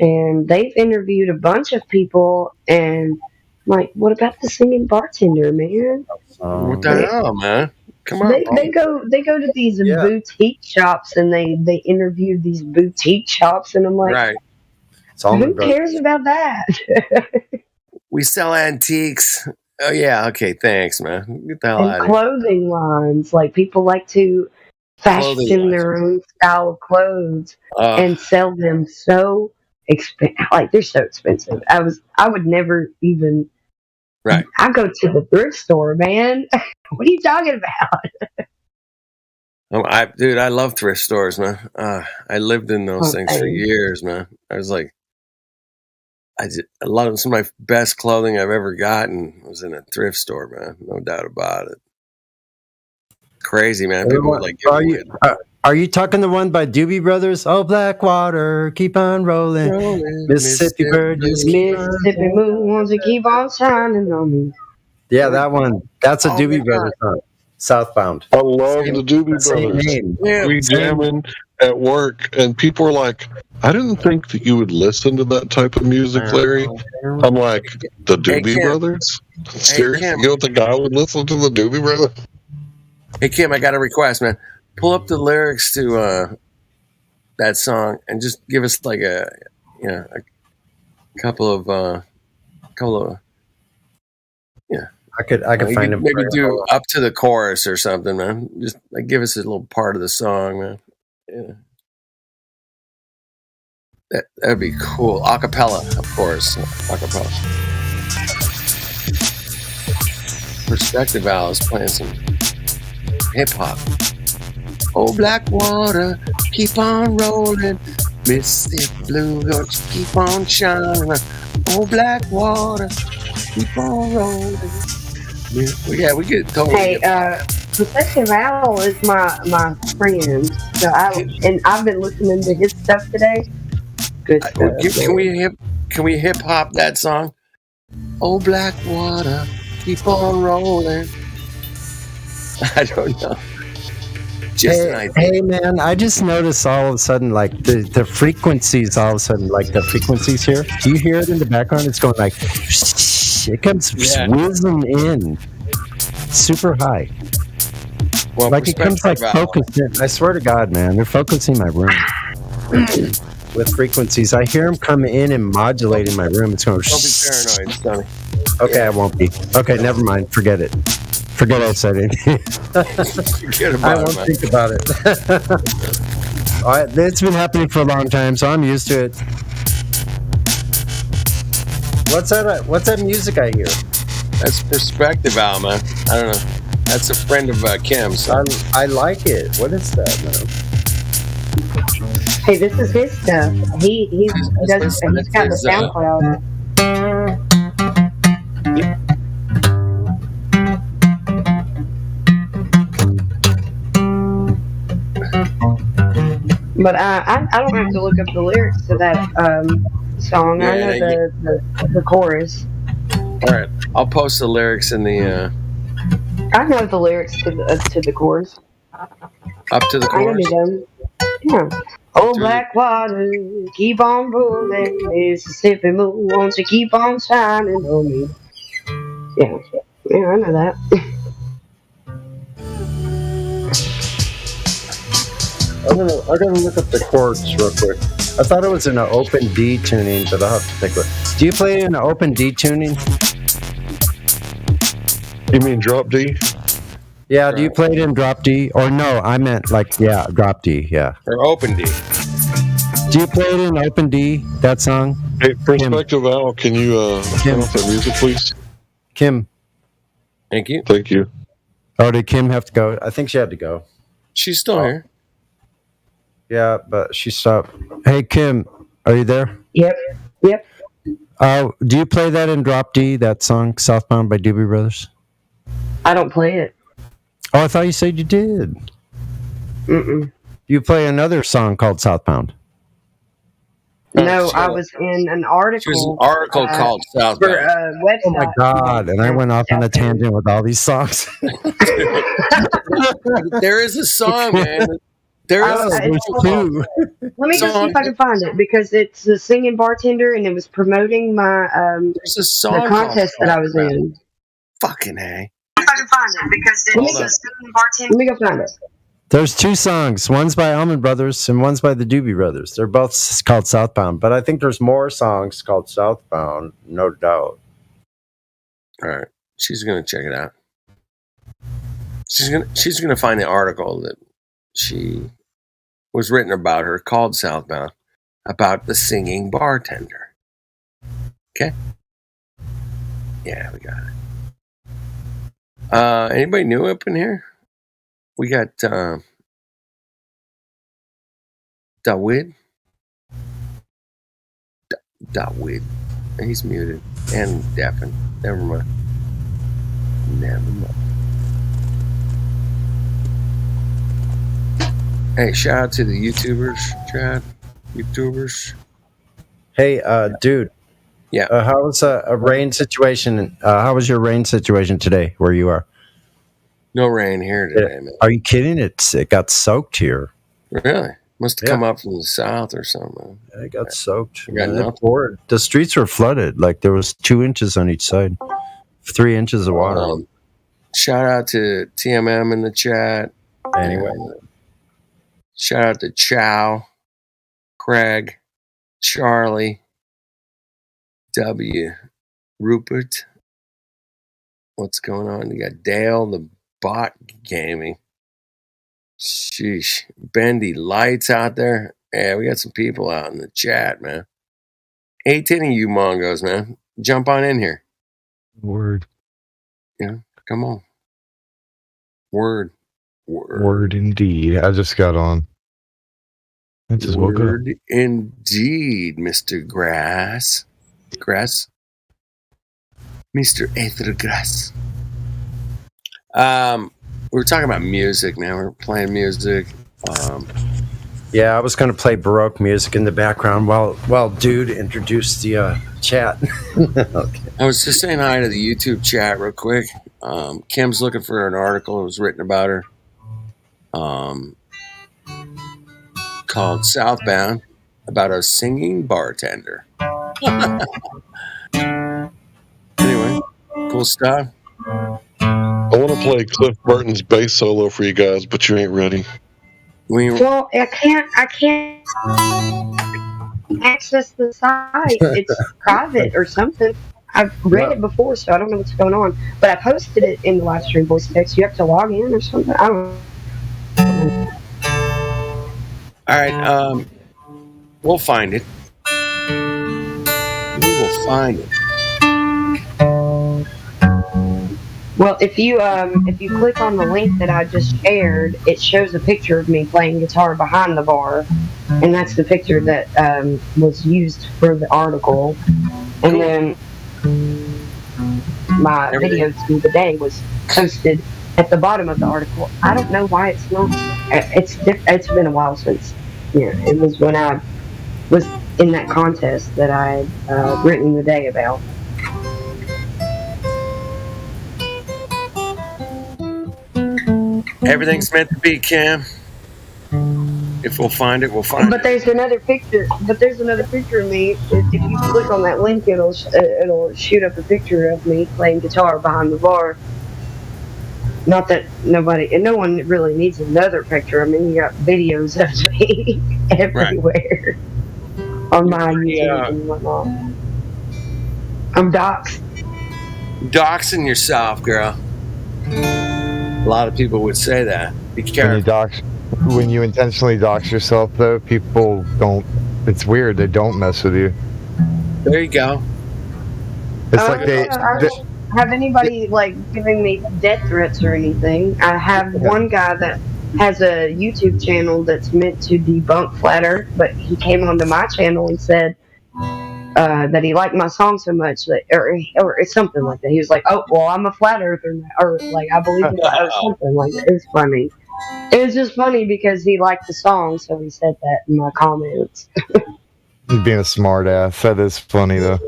and they've interviewed a bunch of people. And I'm like, what about the Singing Bartender, man? What the hell, man? Come on. They go to these boutique shops and they interview these boutique shops, and I'm like, right. Who cares about that? We sell antiques. Oh yeah, okay, thanks, man. Get the hell out And of here. clothing lines, like people like to fashion their own style of clothes and sell them so expensive. Like they're so expensive. I would never even. Right. I go to the thrift store, man. What are you talking about? Dude, I love thrift stores, man. I lived in those things for years, man. I was like, a lot of some of my best clothing I've ever gotten was in a thrift store, man. No doubt about it. Crazy, man. People would like. Are you talking the one by Doobie Brothers? Oh, Blackwater, keep on rolling. Mississippi bird, just Mississippi moon wants to keep on shining on me. Yeah, that one. That's a Doobie Brothers song. Southbound. I love the Doobie Brothers. We jamming at work, and people are like, "I didn't think that you would listen to that type of music, Larry." I'm like, "The Doobie Brothers? Seriously, you don't think I would listen to the Doobie Brothers?" Hey Kim, I got a request, man. Pull up the lyrics to that song and just give us like a couple of I could find them. Maybe do up to the chorus or something, man. Just like give us a little part of the song, man. Yeah. That'd be cool. Acapella, of course. Acapella. Perspective Al is playing some hip hop. Oh, Blackwater, keep on rolling. Mississippi blue, don't you keep on shining. Oh, Blackwater, keep on rolling. Yeah, we get totally. Hey, Perspective Al is my friend. So I've been listening to his stuff today. Good stuff. Can we hip hop that song? Oh, Blackwater, keep on rolling. I don't know. Hey man, I just noticed all of a sudden like the frequencies all of a sudden like the frequencies here. Do you hear it in the background? It's going like it comes whizzing in super high. Well, like it comes like focused in. I swear to God, man, they're focusing my room with frequencies. I hear them come in and modulate in my room. It's going. Don't be paranoid, Sonny. Okay, I won't be. Okay, never mind. Forget it. Forget I said anything. I won't think about it. It's been happening for a long time, so I'm used to it. What's that music I hear? That's Perspective Al, man. I don't know. That's a friend of Kim's. I like it. What is that, man? Hey, this is his stuff. He's got the SoundCloud. But I don't have to look up the lyrics to that song. I know the chorus. All right, I'll post the lyrics in the. I know the lyrics to the chorus. Up to the I chorus. know them. Yeah. Oh, Blackwater, keep on rolling, Mississippi moon, won't you keep on shining on me? Yeah, I know that. I'm gonna look up the chords real quick. I thought it was in an open D tuning, but I'll have to take a look. Do you play in an open D tuning? You mean drop D? Yeah, do you play it in drop D? Or no, I meant drop D, yeah. Or open D. Do you play it in open D, that song? Hey, Perspective Al, can you turn off that music, please? Kim. Thank you. Thank you. Oh, did Kim have to go? I think she had to go. She's still here. Yeah, but she stopped. Hey, Kim, are you there? Yep. Do you play that in drop D, that song, Southbound by Doobie Brothers? I don't play it. Oh, I thought you said you did. Mm-mm. You play another song called Southbound. No, I was in an article. There's an article called Southbound. For a website. Oh my God! And I went off on a tangent with all these songs. There is a song, man. There is two. Let me just see if I can find it because it's the singing bartender and it was promoting my There's a song the contest that I was in. Fucking A. If I can find it because it's the singing bartender. Let me go find it. There's two songs. One's by Allman Brothers and one's by the Doobie Brothers. They're both called Southbound, but I think there's more songs called Southbound, no doubt. All right, she's gonna check it out. She's gonna find the article that she was written about her called Southbound, about the singing bartender. Okay. Yeah, we got it. Anybody new up in here? We got Dawid. Dawid. He's muted and deafened. Never mind. Hey, shout out to the YouTubers, Chad. YouTubers. Hey, dude. Yeah. How was a rain situation? How was your rain situation today where you are? No rain here today, man. Are you kidding? It got soaked here. Really? Must have come up from the south or something. It got soaked. Got It poured. The streets were flooded. Like there was 2 inches on each side. 3 inches of water. Shout out to TMM in the chat. Anyway. Shout out to Chow, Craig, Charlie, W, Rupert. What's going on? You got Dale, the bot gaming. Sheesh. Bendy Lights out there. Yeah, we got some people out in the chat, man. 18 of you Mongos, man. Jump on in here. Word. Yeah, come on. Word indeed. I just got on. I just woke up. Word indeed, Mr. Grass. Mr. Ether Grass. We were talking about music, man. We're playing music. Yeah, I was going to play Baroque music in the background while Dude introduced the chat. Okay. I was just saying hi to the YouTube chat real quick. Kim's looking for an article that was written about her called Southbound, about a singing bartender. Anyway, cool stuff. I want to play Cliff Burton's bass solo for you guys, but you ain't ready. Well, I can't access the site. It's private or something. I've read it before, so I don't know what's going on. But I posted it in the live stream voice text. You have to log in or something. I don't know. All right, we'll find it. We will find it. Well, if you click on the link that I just shared, it shows a picture of me playing guitar behind the bar, and that's the picture that was used for the article. And then my video to the day was posted at the bottom of the article. I don't know why it's not. It's been a while since. Yeah, it was when I was in that contest that I had written the day about. Everything's meant to be, Cam. If we'll find it, we'll find But it. there's another picture. But there's another picture of me. If you click on that link, it'll shoot up a picture of me playing guitar behind the bar. Not that no one really needs another picture. I mean, you got videos of me everywhere on my YouTube and whatnot. I'm doxed. Doxing yourself, girl. A lot of people would say that. Be careful. When you intentionally dox yourself, though, people don't. It's weird. They don't mess with you. There you go. It's like I don't have anybody like giving me death threats or anything. I have one guy that has a YouTube channel that's meant to debunk flat Earth, but he came onto my channel and said that he liked my song so much that, or it's something like that. He was like, "Oh, well, I'm a flat earther," or like I believe it, or something like that. It was funny. It was just funny because he liked the song, so he said that in my comments. He's being a smart ass. That is funny, though.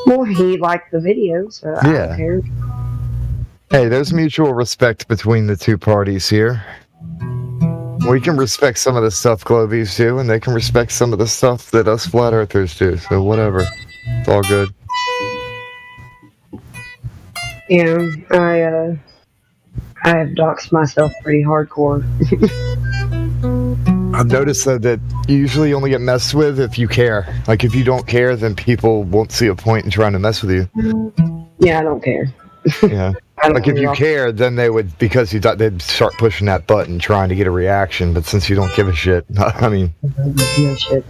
Well, he liked the video, so I don't care. Hey, there's mutual respect between the two parties here. We can respect some of the stuff Globies do, and they can respect some of the stuff that us flat earthers do. So whatever, it's all good. Yeah, I have doxed myself pretty hardcore. I've noticed though that you usually only get messed with if you care. Like if you don't care, then people won't see a point in trying to mess with you. Yeah, I don't care. Yeah. Like if you care, then they would, because you thought they'd start pushing that button trying to get a reaction. But since you don't give a shit, I mean, no shit.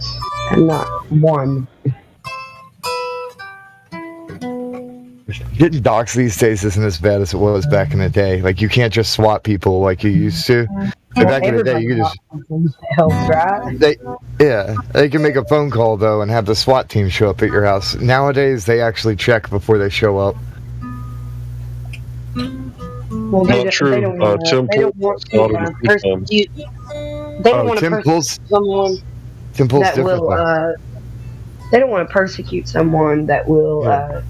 I'm not one. Getting doxxed these days isn't as bad as it was back in the day. Like you can't just swat people like you used to. Like, back in the day, you could just helps, right? They can make a phone call though and have the SWAT team show up at your house. Nowadays, they actually check before they show up. Well, Not true. They don't want Tim to persecute. They don't want to persecute someone that will. They don't want to persecute someone that will.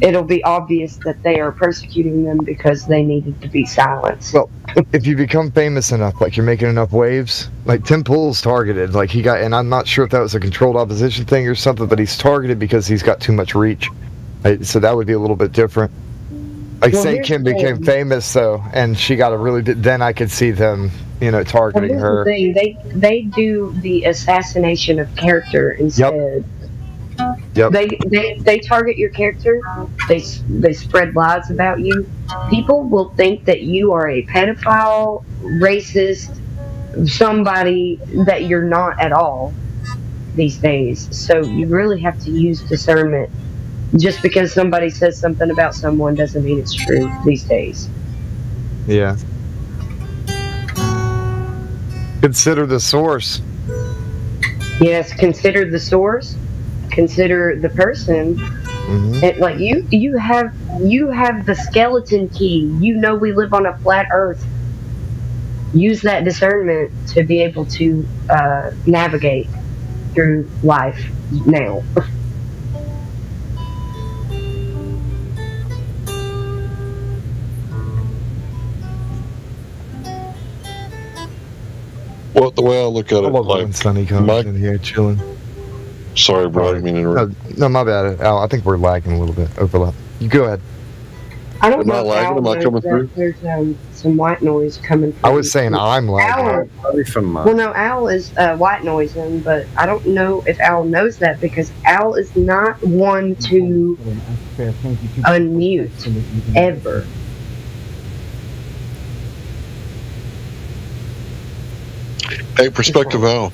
It'll be obvious that they are persecuting them because they needed to be silenced. Well, if you become famous enough, like you're making enough waves, like Tim Pool's targeted, like he got, and I'm not sure if that was a controlled opposition thing or something, but he's targeted because he's got too much reach. So that would be a little bit different. Like say Kim became famous though, and she got a really big, then I could see them, targeting her. The thing. They do the assassination of character instead. Yep. They target your character. They spread lies about you. People will think that you are a pedophile, racist, somebody that you're not at all these days. So you really have to use discernment. Just because somebody says something about someone doesn't mean it's true these days. Yeah. Consider the source. Yes, consider the source. Consider the person. Mm-hmm. Like you have the skeleton key. You know we live on a flat Earth. Use that discernment to be able to navigate through life now. Well, the way I look at it, like Sunny comes in here chilling. Sorry, bro. I didn't mean to interrupt. No, my bad, Al. I think we're lagging a little bit. Overlap. You go ahead. I don't Am I know. lagging? Am I coming through? There's some white noise coming from. I was saying I'm lagging. Al, well, no, Al is white noising, but I don't know if Al knows that because Al is not one to unmute ever. Hey, Perspective Al.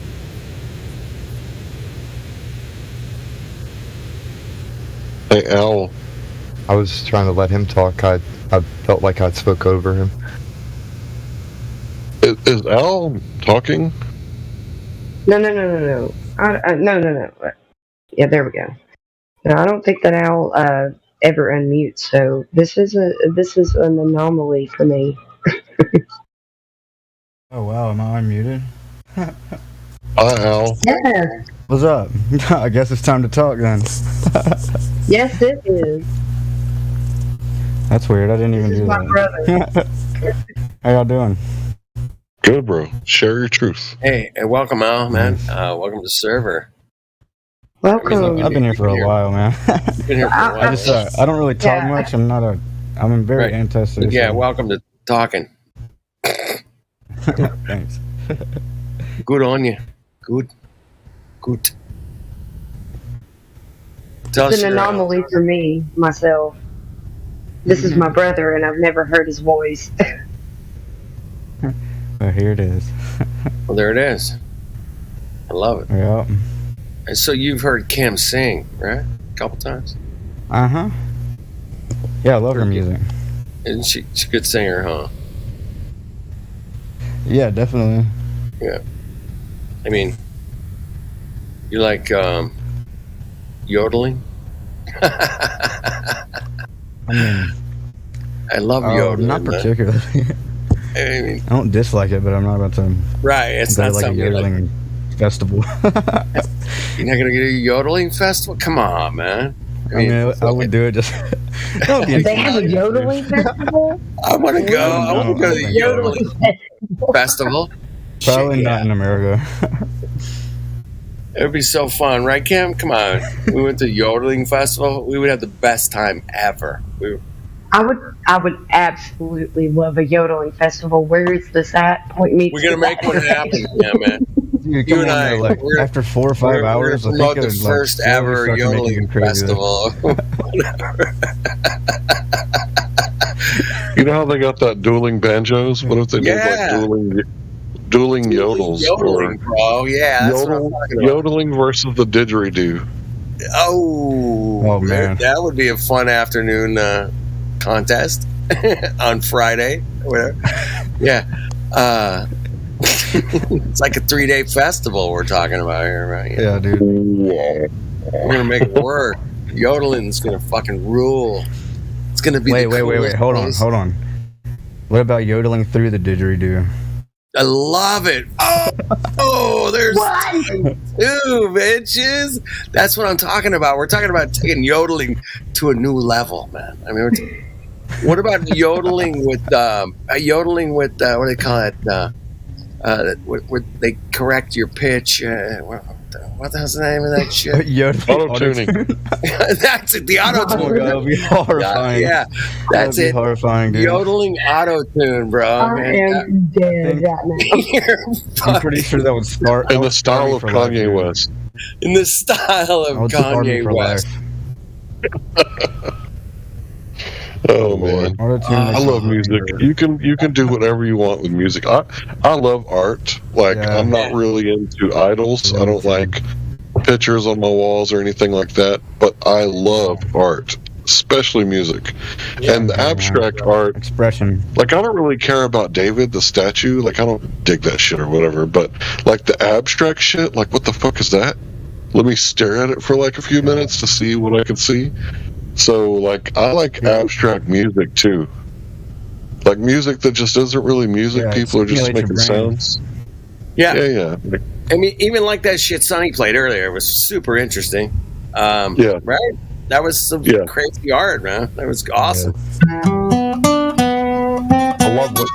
Hey, Al. I was trying to let him talk. I I felt like I spoke over him. Is Al talking? No. No. Yeah, there we go. No, I don't think that Al ever unmutes. So this is an anomaly for me. Oh wow, am I unmuted? Hi, Al. Yeah. What's up? I guess it's time to talk then. Yes, it is. That's weird. I didn't even This is do my that. brother. How y'all doing? Good, bro. Share your truth. Hey, and welcome, Al, man. Welcome to server. Welcome. I've been here for a while, man. You've been here for a while. I just I don't really talk Yeah. much. I'm very Right. interested. Yeah, so- welcome to talking. Thanks. Good on you. Good. Tell It's us an your, anomaly for me, myself. This is my brother, and I've never heard his voice. Well, here it is. well, there it is. I love it. Yeah. And so you've heard Kim sing, right? A couple times. Uh-huh. Yeah, I love her music. Isn't she? She's a good singer, huh? Yeah, definitely. Yeah. I mean, you like yodeling? I mean, I love yodeling. not man. particularly. I mean, I don't dislike it, but I'm not about to. right? It's go not to, like a something you like. yodeling festival. You're not gonna get a yodeling festival? Come on, man. I mean, I would do it just. That would be They have a yodeling festival? I want to go. I want to go to the Yodeling yodeling festival. Probably Shit, not in America. It would be so fun, right, Kim? Come on. We went to yodeling festival. We would have the best time ever. I would absolutely love a yodeling festival. Where is this at? Point me. We're to gonna make that. one happen, yeah, man. Dude, You come and on, I, though, like, we're- after 4 or 5 We're hours, gonna I promote think it the would, like, first slowly ever start to make you yodeling crazy. festival. You know how they got that dueling banjos? What if they Yeah. did like dueling yodels? Yodeling, bro. Yeah, that's what I'm talking about. Yodeling versus the didgeridoo. Oh, man. that would be a fun afternoon contest on Friday. Whatever. Yeah. It's like a 3-day festival we're talking about here, right? Yeah, dude. We're gonna make it work. Yodeling's gonna fucking rule. It's gonna be. Wait. the coolest place. Hold on. What about yodeling through the didgeridoo? I love it. Oh, there's two bitches. That's what I'm talking about. We're talking about taking yodeling to a new level, man. I mean, what about yodeling with what do they call it? Where they correct your pitch. What the hell's the name of that shit? Auto tuning. That's it. The auto Oh my God, that'd be horrifying. Yeah, that's That'd be it. horrifying, dude. Yodeling auto tune, bro. I Man, am dead right now. I'm pretty sure that would start In the style of Kanye West. In the style I of would start me Kanye for West. Oh man, Auto-tune I makes love it music. You can do whatever you want with music. I love art. Like Yeah. I'm not really into idols. I don't like pictures on my walls or anything like that. But I love art, especially music, and the abstract art. expression. Like I don't really care about David the statue. Like I don't dig that shit or whatever. But like the abstract shit, like what the fuck is that? Let me stare at it for like a few minutes to see what I can see. So, like, I like abstract music too. Like music that just isn't really music. Yeah, People are just stimulate your making brain. sounds. Yeah. Yeah. Like, I mean, even like that shit Sonny played earlier was super interesting. Yeah. Right? That was some Yeah. crazy art, man. That was awesome. I love it.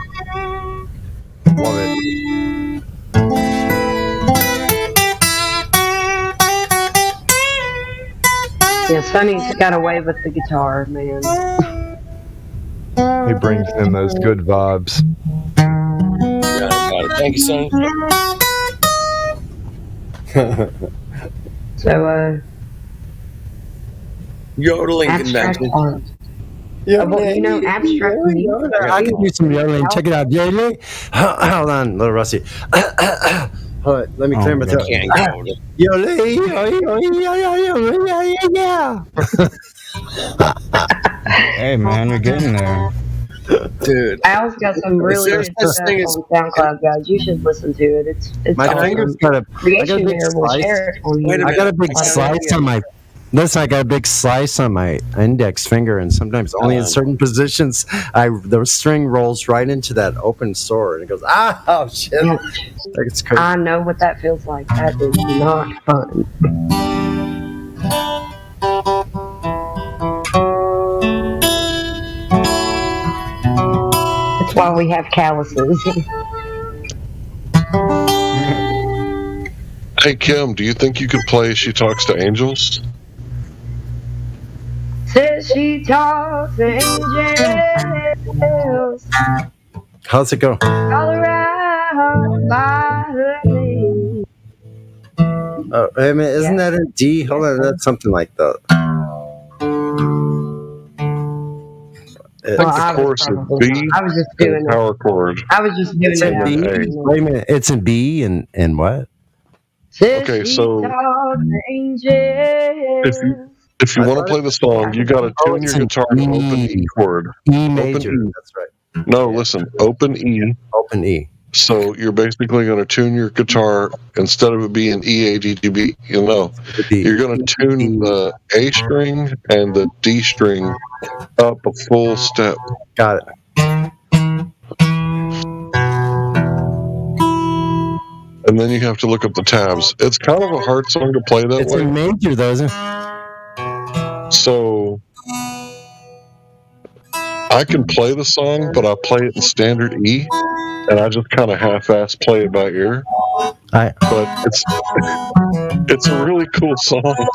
Love it. Yeah, Sonny's got away with the guitar, man. He brings in those good vibes. Got it. Thank you, Sonny. So, Yodeling abstract convention. art. Well, you know, abstract music. I can do some yodeling. Check it out. Yodeling. Hold on, little Rusty. Hold on, let me clear my throat. Can't yodel. Yodeling. Yeah. Hey man, you're getting there. Dude, Al's got some really there's good such stuff thing as- on SoundCloud, guys. You should listen to it. It's My awesome. finger's got a Creation big there will slice. share it on Wait a you. I got a big I gotta slice on my. Listen, I got a big slice on my index finger, and sometimes only in certain positions, the string rolls right into that open sore, and it goes, oh shit! It's crazy. I know what that feels like. That is not fun. That's why we have calluses. Hey Kim, do you think you could play "She Talks to Angels"? Says she talks to angels How's it go? all around by her name. Oh, I mean, isn't that in D? Hold on, that's something like that. I think the chorus is B I was just and doing it. power chord. I was just doing It's in B. it. Wait a minute, it's in B and what? Says Okay, she so talks to angels. if you want to play the song, you got to tune your guitar to open E chord. E major. Open E. That's right. No, listen, open E. Open E. So you're basically going to tune your guitar instead of it being E A D G B. You know, you're going to tune the A string and the D string up a full step. Got it. And then you have to look up the tabs. It's kind of a hard song to play that It's way. in major, though, isn't it? So I can play the song, but I play it in standard E, and I just kind of half-ass play it by ear. But it's a really cool song.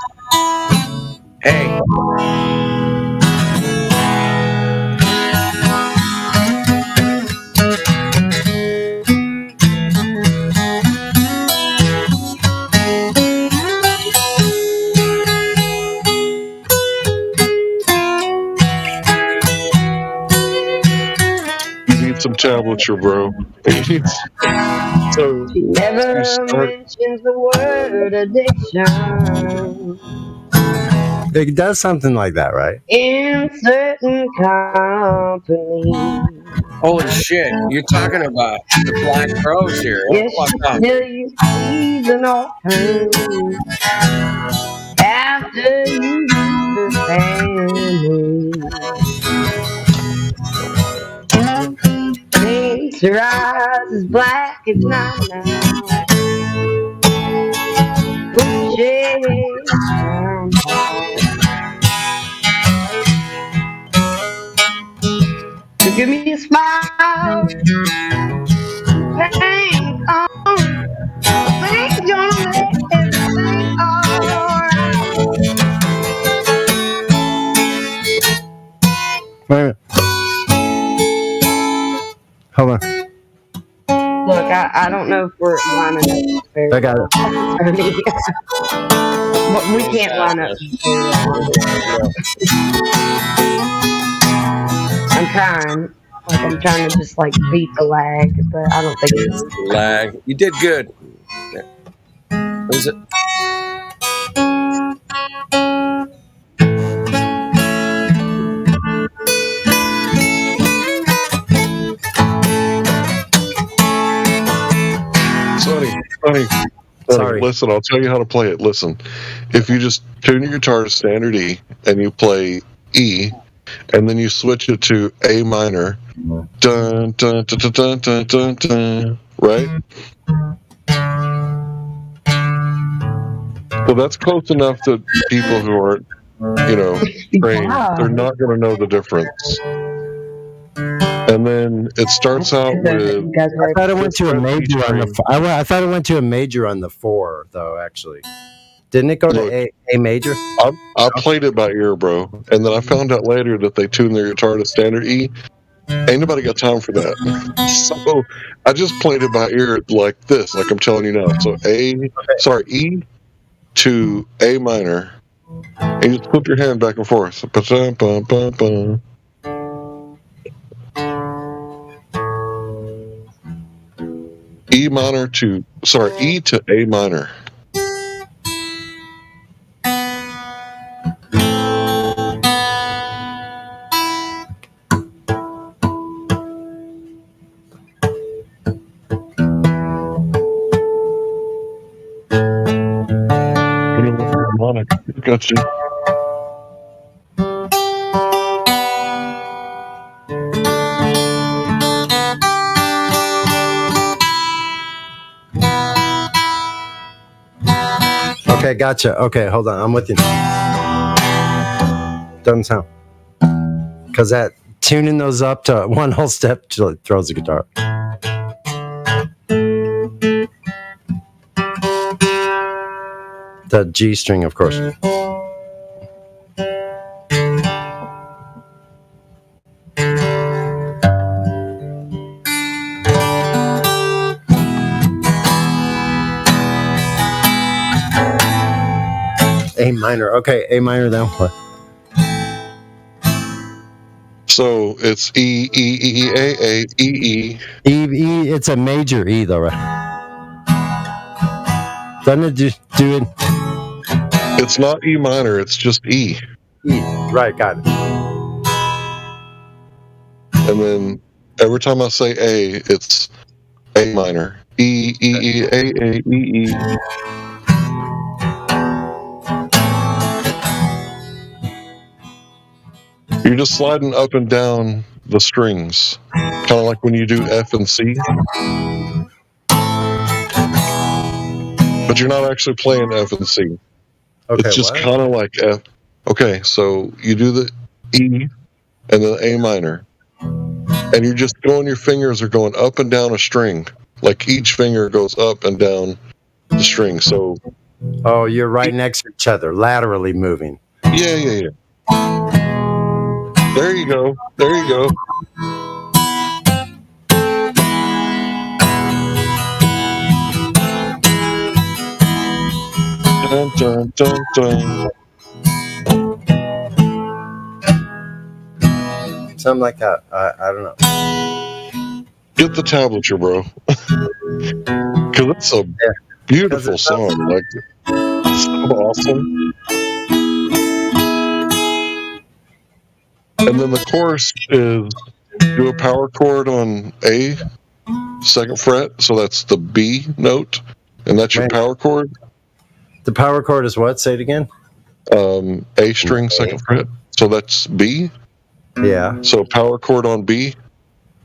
Hey. You need some tablature, bro. So She never mentions the word addiction It does something like that, right? in certain company. Holy shit, you're talking about the Black Crows here. Yes, What the fuck? still you season all time after you leave the family. Paints her eyes as black as night now. Put shades down. So give me a smile. Paint on. Things gonna make everything alright. Wait a minute. Hold on. Look, I don't know if we're lining up very I got it. But we can't line up very well. I'm trying. Like, I'm trying to just, like, beat the lag, but I don't think it's... Lag. You did good. Was it? Sonny, listen, I'll tell you how to play it. Listen, if you just tune your guitar to standard E and you play E, and then you switch it to A minor, dun dun dun dun dun dun dun, right? So that's close enough that people who aren't, trained, they're not going to know the difference. And then it starts out with. I thought it went to a major on the. I thought it went to a major on the 4, though. Actually, didn't it go to A major? I played it by ear, bro, and then I found out later that they tuned their guitar to standard E. Ain't nobody got time for that. So I just played it by ear like this, like I'm telling you now. So E to A minor, and you just flip your hand back and forth. E to A minor. harmonic. Got you. Okay, gotcha. Okay, hold on. I'm with you. Doesn't sound. Because that tuning those up to one whole step till it throws the guitar. The G string, of course. A minor. Okay, A minor then what? So it's E, E, E, A, E, E. E, it's a major E though, right? Doesn't it do it? It's not E minor, it's just E. E, right, got it. And then every time I say A, it's A minor. E, E, E, A, E, E. You're just sliding up and down the strings, kind of like when you do F and C. But you're not actually playing F and C. Okay, it's just what? kind of like F. Okay, so you do the E and then A minor. And you're just going, your fingers are going up and down a string. Like each finger goes up and down the string. So. Oh, you're right next to each other, laterally moving. Yeah. There you go. Dun, dun, dun, dun. Something like that. I don't know. Get the tablature, bro. Because it's a beautiful song. Like, it's so awesome. And then the chorus is do a power chord on A, 2nd fret. So that's the B note. And that's your power chord. The power chord is what? Say it again. A string, 2nd fret. So that's B. Yeah. So power chord on B.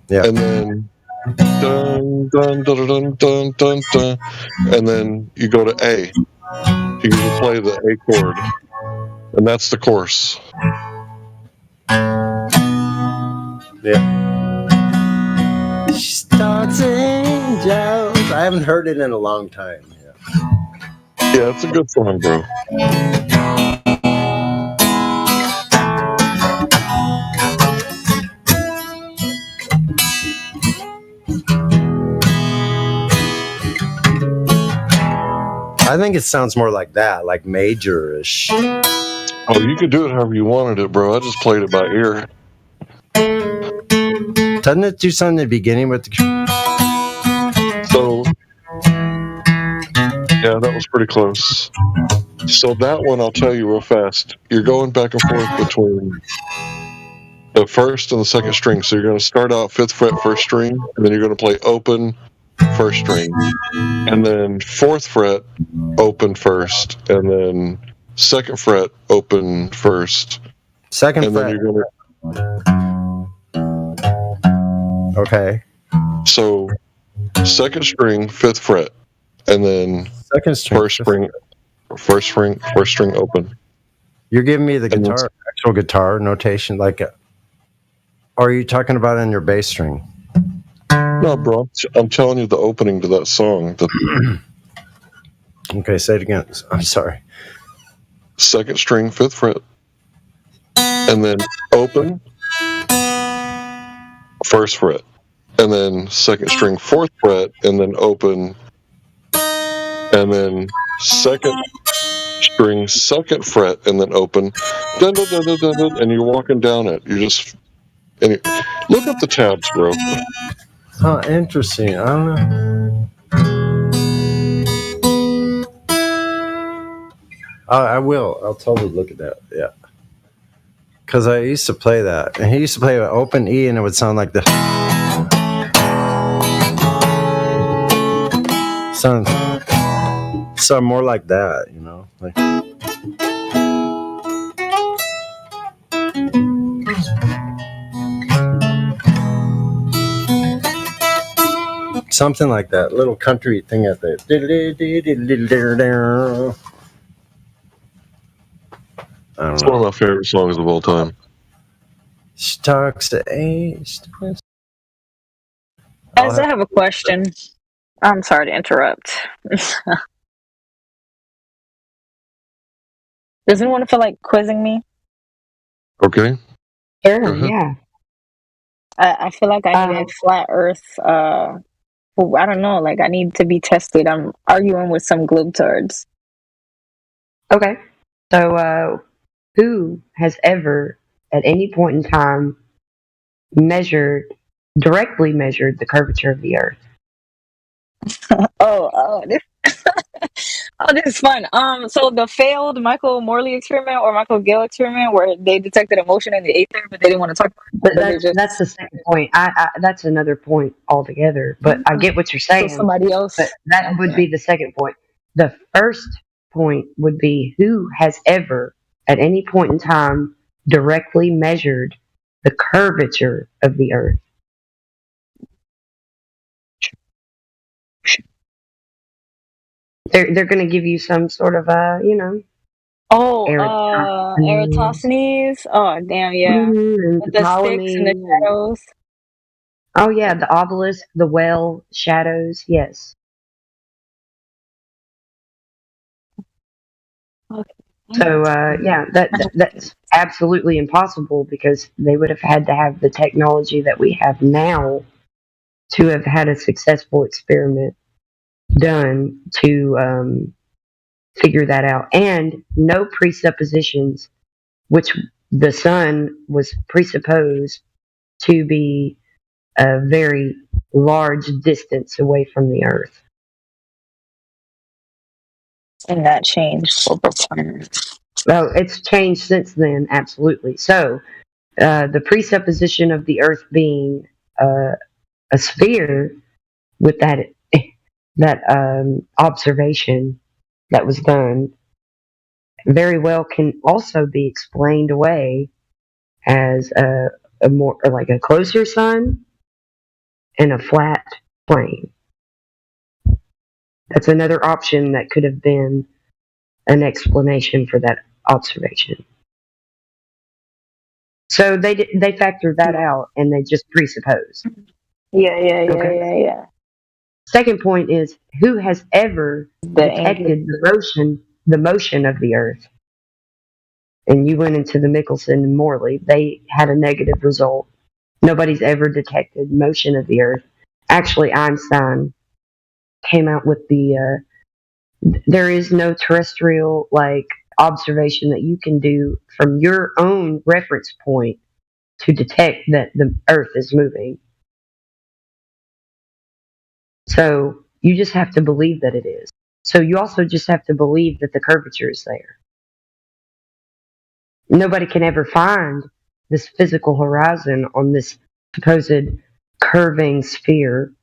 Yeah. And then dun dun dun dun dun dun dun. And then you go to A. You can play the A chord. And that's the chorus. Yeah. Starts angels. I haven't heard it in a long time. Yeah, it's a good song, bro. I think it sounds more like that, like major-ish. Oh, you could do it however you wanted it, bro. I just played it by ear. Doesn't it do something at the beginning with the... So, yeah, that was pretty close. So that one, I'll tell you real fast. You're going back and forth between the 1st and the 2nd string. So you're going to start out 5th fret 1st string, and then you're going to play open 1st string, and then 4th fret open 1st, and then 2nd fret open 1st. 2nd and fret. Then you're gonna. Okay. So 2nd string 5th fret, and then 2nd string 1st string open. You're giving me the guitar, actual guitar notation, like, or are you talking about on your bass string? No, bro. I'm telling you the opening to that song. Okay, say it again. I'm sorry. 2nd string 5th fret, and then open 1st fret, and then 2nd string 4th fret, and then open, and then 2nd string 2nd fret, and then open, dun, dun, dun, dun, dun, dun, and you're walking down it. You're just look up the tabs, bro. Huh, interesting. I don't know. I will. I'll totally look at that. Yeah. Because I used to play that. And he used to play with open E, and it would sound like this. Sound more like that, you know? Like, Something like that little country thing at the. I don't It's know. one of my favorite songs of all time. Stocks age. Guys, I have a question. I'm sorry to interrupt. Does anyone feel like quizzing me? Okay. Sure, yeah. I feel like I need a flat Earth. Well, I don't know. Like I need to be tested. I'm arguing with some globetards. Okay. So, who has ever, at any point in time, directly measured the curvature of the Earth? This is fun. So the failed Michael Morley experiment or Michael Gale experiment, where they detected emotion in the aether, but they didn't want to talk about it. But that's the second point. That's another point altogether. But I get what you're saying. So somebody else. But that would be the second point. The first point would be who has ever, at any point in time, directly measured the curvature of the Earth. They're going to give you some sort of Eratosthenes. Oh, damn, yeah. With the sticks and the shadows. Oh yeah, the obelisk, the well, shadows. Yes. Okay. So that's absolutely impossible because they would have had to have the technology that we have now to have had a successful experiment done to figure that out, and no presuppositions, which the sun was presupposed to be a very large distance away from the Earth. And that changed over time. Well, it's changed since then, absolutely. So, the presupposition of the Earth being a sphere with that observation that was done very well can also be explained away as a more like a closer sun and a flat plane. That's another option that could have been an explanation for that observation. So they factored that out and they just presuppose. Yeah. Second point is who has ever detected the motion of the Earth? And you went into the Michelson and Morley. They had a negative result. Nobody's ever detected motion of the Earth. Actually, Einstein came out with there is no terrestrial observation that you can do from your own reference point to detect that the Earth is moving. So you just have to believe that it is. So you also just have to believe that the curvature is there. Nobody can ever find this physical horizon on this supposed curving sphere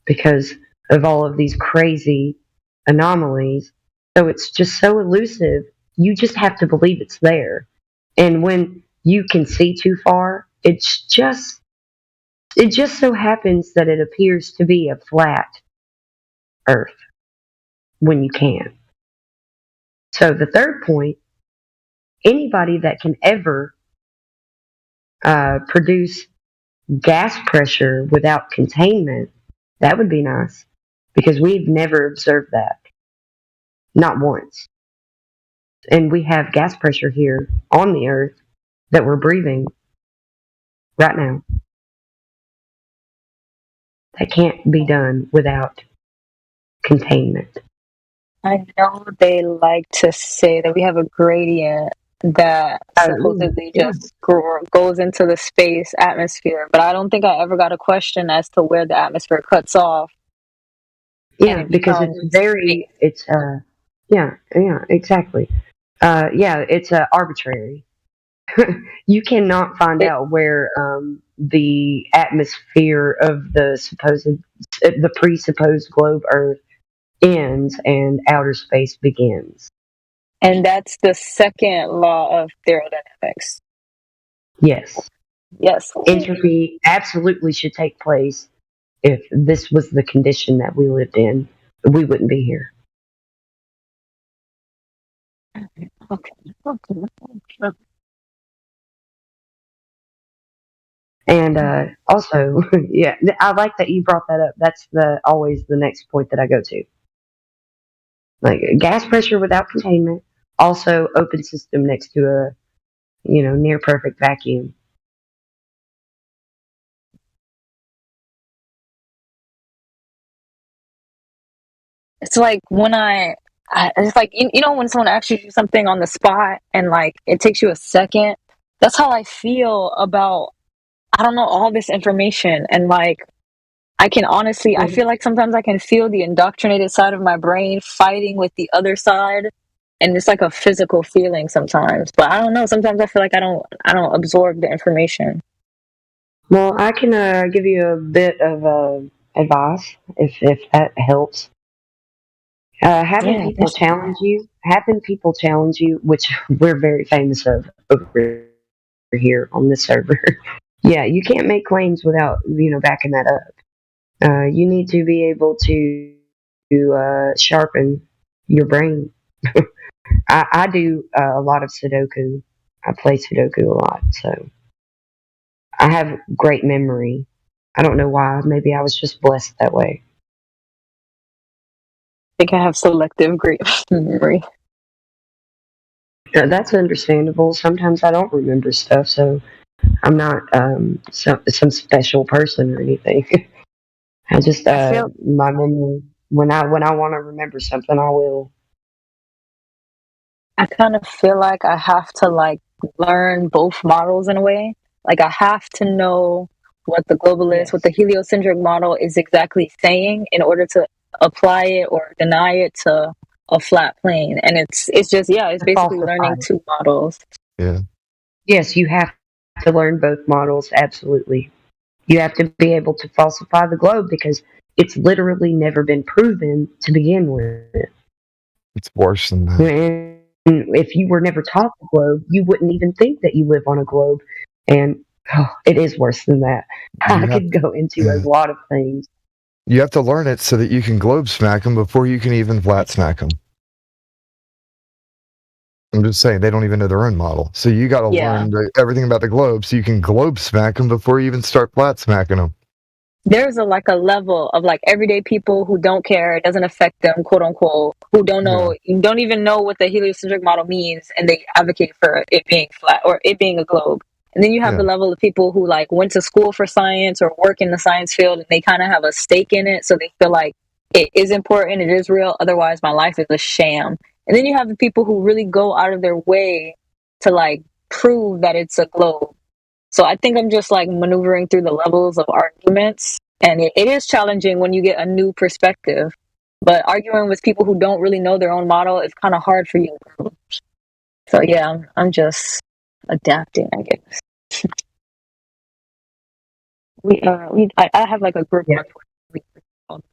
because of all of these crazy anomalies. So it's just so elusive. You just have to believe it's there. And when you can see too far, it just so happens that it appears to be a flat Earth when you can. So the third point, anybody that can ever produce gas pressure without containment, that would be nice because we've never observed that. Not once. And we have gas pressure here on the Earth that we're breathing right now. That can't be done without containment. I know they like to say that we have a gradient that supposedly just goes into the space atmosphere, but I don't think I ever got a question as to where the atmosphere cuts off. Yeah, because it's exactly. It's arbitrary. You cannot find out where the atmosphere of the presupposed globe Earth ends and outer space begins. And that's the second law of thermodynamics. Yes. Yes. Entropy absolutely should take place. If this was the condition that we lived in, we wouldn't be here. Okay. And also, yeah, I like that you brought that up. That's always the next point that I go to. Like gas pressure without containment, also open system next to a near perfect vacuum. It's like when it's like when someone asks you something on the spot and like it takes you a second. That's how I feel about I don't know all this information and like I can honestly I feel like sometimes I can feel the indoctrinated side of my brain fighting with the other side, and it's like a physical feeling sometimes. But I don't know. Sometimes I feel like I don't absorb the information. Well, I can give you a bit of advice if that helps. Having people challenge you, which we're very famous of over here on this server. Yeah, you can't make claims without backing that up. You need to be able to sharpen your brain. I do a lot of Sudoku. I play Sudoku a lot, so I have great memory. I don't know why. Maybe I was just blessed that way. I think I have selective great memory. That's understandable. Sometimes I don't remember stuff, so I'm not some special person or anything. I just my memory when I want to remember something, I will. I kind of feel like I have to like learn both models in a way. Like I have to know what the globalist, what the heliocentric model is exactly saying in order to apply it or deny it to a flat plane. And it's just it's basically learning two models. Yeah. Yes, you have to learn both models. Absolutely, you have to be able to falsify the globe because it's literally never been proven to begin with. It's worse than that. And if you were never taught the globe, you wouldn't even think that you live on a globe. And it is worse than that. I could go into a lot of things. You have to learn it so that you can globe smack them before you can even flat smack them. I'm just saying, they don't even know their own model. So you got to learn everything about the globe so you can globe smack them before you even start flat smacking them. There's a level of like everyday people who don't care, it doesn't affect them, quote unquote, who don't know, don't even know what the heliocentric model means, and they advocate for it being flat or it being a globe. And then you have the level of people who like went to school for science or work in the science field, and they kind of have a stake in it, so they feel like it is important, it is real. Otherwise, my life is a sham. And then you have the people who really go out of their way to like prove that it's a globe. So I think I'm just like maneuvering through the levels of arguments, and it is challenging when you get a new perspective. But arguing with people who don't really know their own model is kind of hard for you. So yeah, I'm just adapting, I guess. I have like a group on Twitter all the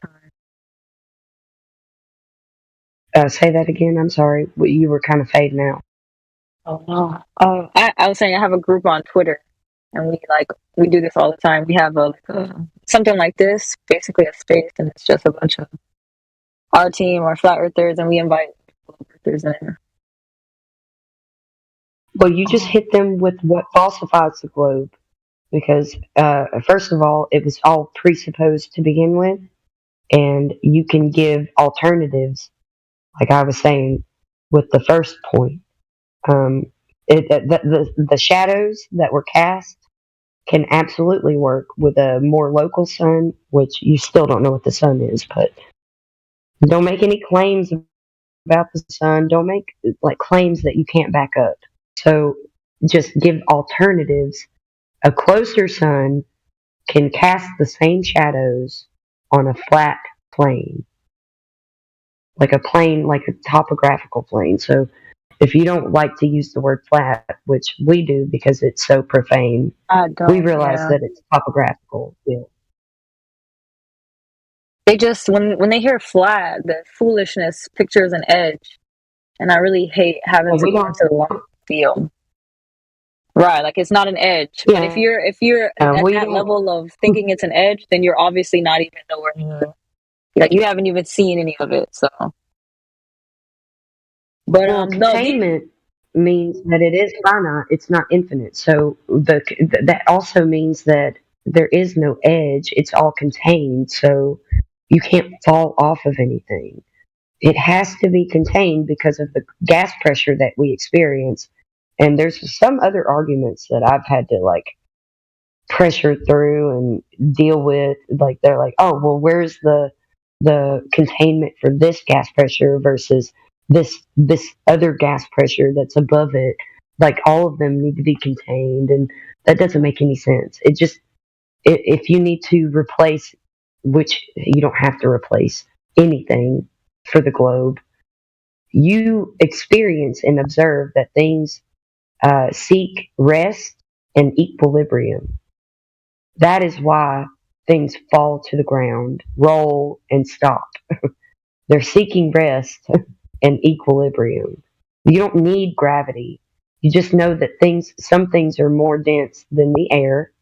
time. Say that again. I'm sorry. You were kind of fading out. Oh no. I was saying I have a group on Twitter, and we do this all the time. We have something like this, basically a space, and it's just a bunch of our team or flat earthers, and we invite earthers in. Well, you just hit them with what falsifies the globe, because first of all, it was all presupposed to begin with, and you can give alternatives, like I was saying with the first point. The shadows that were cast can absolutely work with a more local sun, which you still don't know what the sun is, but don't make any claims about the sun. Don't make like claims that you can't back up. So just give alternatives. A closer sun can cast the same shadows on a flat plane, like a topographical plane. So if you don't like to use the word flat, which we do because it's so profane, we realize that it's topographical. Yeah. They just when they hear flat, the foolishness pictures an edge, and I really hate having Well, to we go don't. into the long field. Right, like it's not an edge. But if you're at we that don't. level of thinking it's an edge, then you're obviously not even nowhere near. Like you haven't even seen any of it. So, but Well, no, containment means that it is finite; it's not infinite. So that also means that there is no edge; it's all contained. So you can't fall off of anything. It has to be contained because of the gas pressure that we experience. And there's some other arguments that I've had to like pressure through and deal with. Like they're like, oh well, where's the containment for this gas pressure versus this other gas pressure that's above it? Like all of them need to be contained, and that doesn't make any sense. It just if you need to replace, which you don't have to replace anything for the globe, you experience and observe that things seek rest and equilibrium. That is why things fall to the ground, roll, and stop. They're seeking rest and equilibrium. You don't need gravity. You just know that some things are more dense than the air.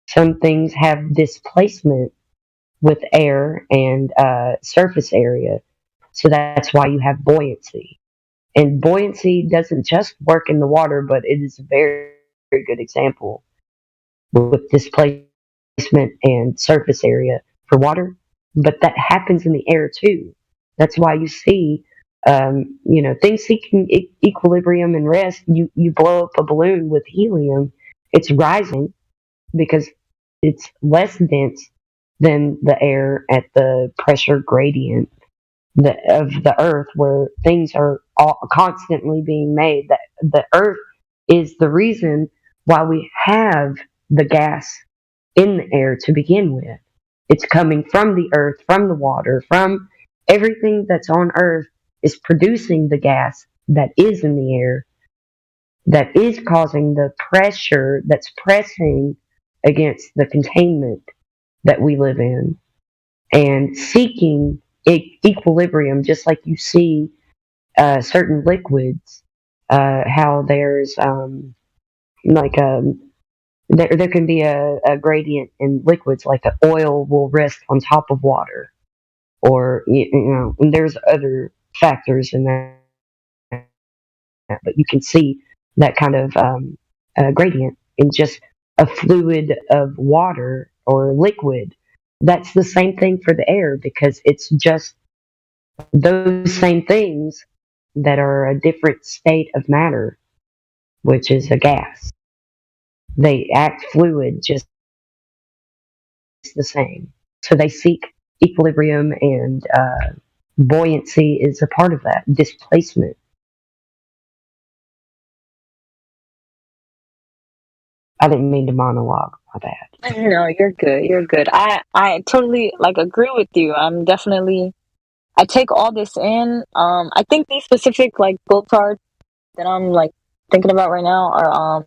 Some things have displacement with air and surface area. So that's why you have buoyancy. And buoyancy doesn't just work in the water, but it is a very, very good example with displacement and surface area for water. But that happens in the air too. That's why you see, things seeking equilibrium and rest. You blow up a balloon with helium, it's rising because it's less dense than the air at the pressure gradient of the earth where things are all constantly being made. That the earth is the reason why we have the gas in the air to begin with. It's coming from the earth, from the water, from everything that's on earth is producing the gas that is in the air, that is causing the pressure that's pressing against the containment that we live in and seeking equilibrium, just like you see certain liquids, how there's there can be a gradient in liquids, like the oil will rest on top of water, or and there's other factors in that, but you can see that kind of gradient in just a fluid of water or liquid. That's the same thing for the air because it's just those same things that are a different state of matter, which is a gas. They act fluid just the same. So they seek equilibrium, and buoyancy is a part of that, displacement. I didn't mean to monologue. My bad. No, you're good. You're good. I totally like agree with you. I take all this in. I think these specific like globe cards that I'm like thinking about right now are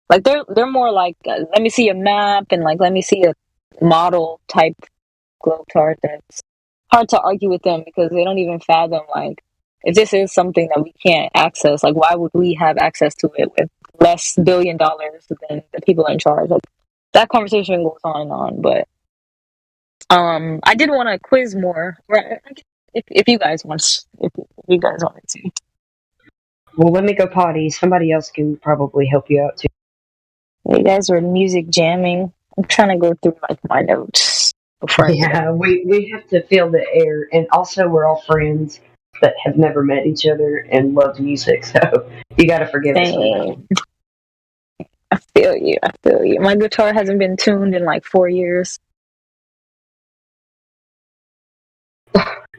like they're more like let me see a map and like let me see a model type globe chart. That's hard to argue with them because they don't even fathom like if this is something that we can't access, like why would we have access to it with less $1 billion than the people in charge? Like, that conversation goes on and on, but I did want to quiz more. If you guys want, if you guys wanted to. Well, let me go potty. Somebody else can probably help you out too. You guys were music jamming. I'm trying to go through like my notes before. Yeah, we have to feel the air, and also we're all friends that have never met each other and love music, so you got to forgive us. I feel you. I feel you. My guitar hasn't been tuned in like 4 years.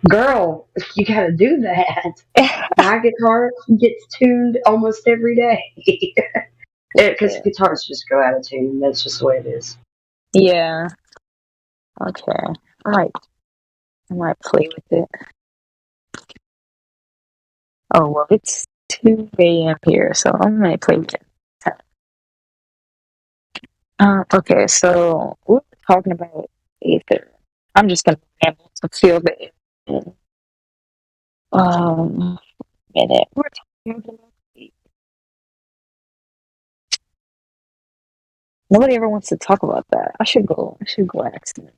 Girl, you got to do that. My guitar gets tuned almost every day because guitars just go out of tune. That's just the way it is. Yeah. Okay. I might play with it. Oh well, it's 2 a.m. here, so I might play with it. Okay, so we're talking about ether. I'm just gonna ramble to feel the minute. We're talking about nobody ever wants to talk about that. I should go ask him.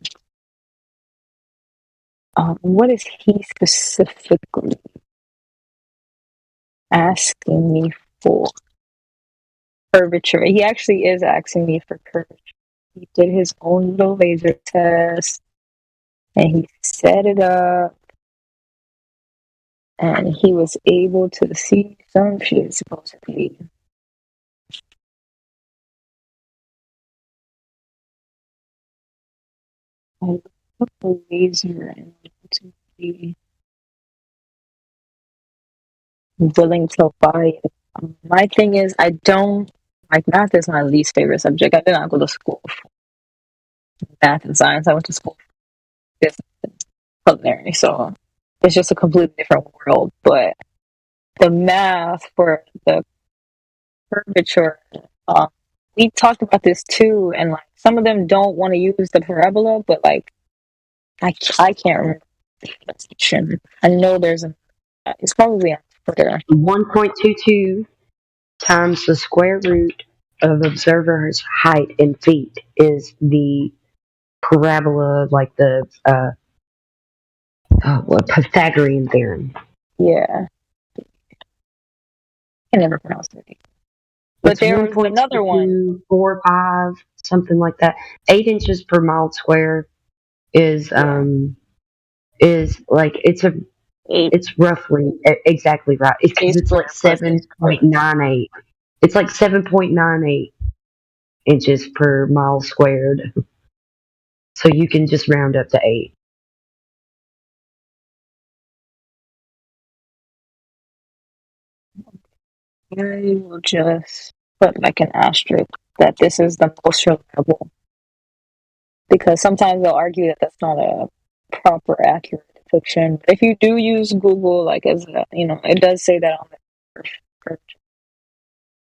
What is he specifically asking me for? Curvature. He actually is asking me for curvature. He did his own little laser test and he set it up and he was able to see some shit supposedly. I took the laser and to be willing to buy it. My thing is, I don't like math. Is my least favorite subject. I did not go to school for math and science. I went to school for business and culinary, so it's just a completely different world. But the math for the curvature, we talked about this too, and like some of them don't want to use the parabola, but like I can't remember the definition. I know there's it's probably on Twitter. 1.22 times the square root of observer's height in feet is the parabola, like the Pythagorean theorem. Yeah, I never pronounced it. But It's there was another one. 1.245, something like that. 8 inches per mile square is like it's roughly exactly right. It's like 7.98. It's like 7.98 inches per mile squared. So you can just round up to 8. I will just put like an asterisk that this is the most reliable, because sometimes they'll argue that that's not a proper, accurate depiction. If you do use Google, like as a, it does say that on the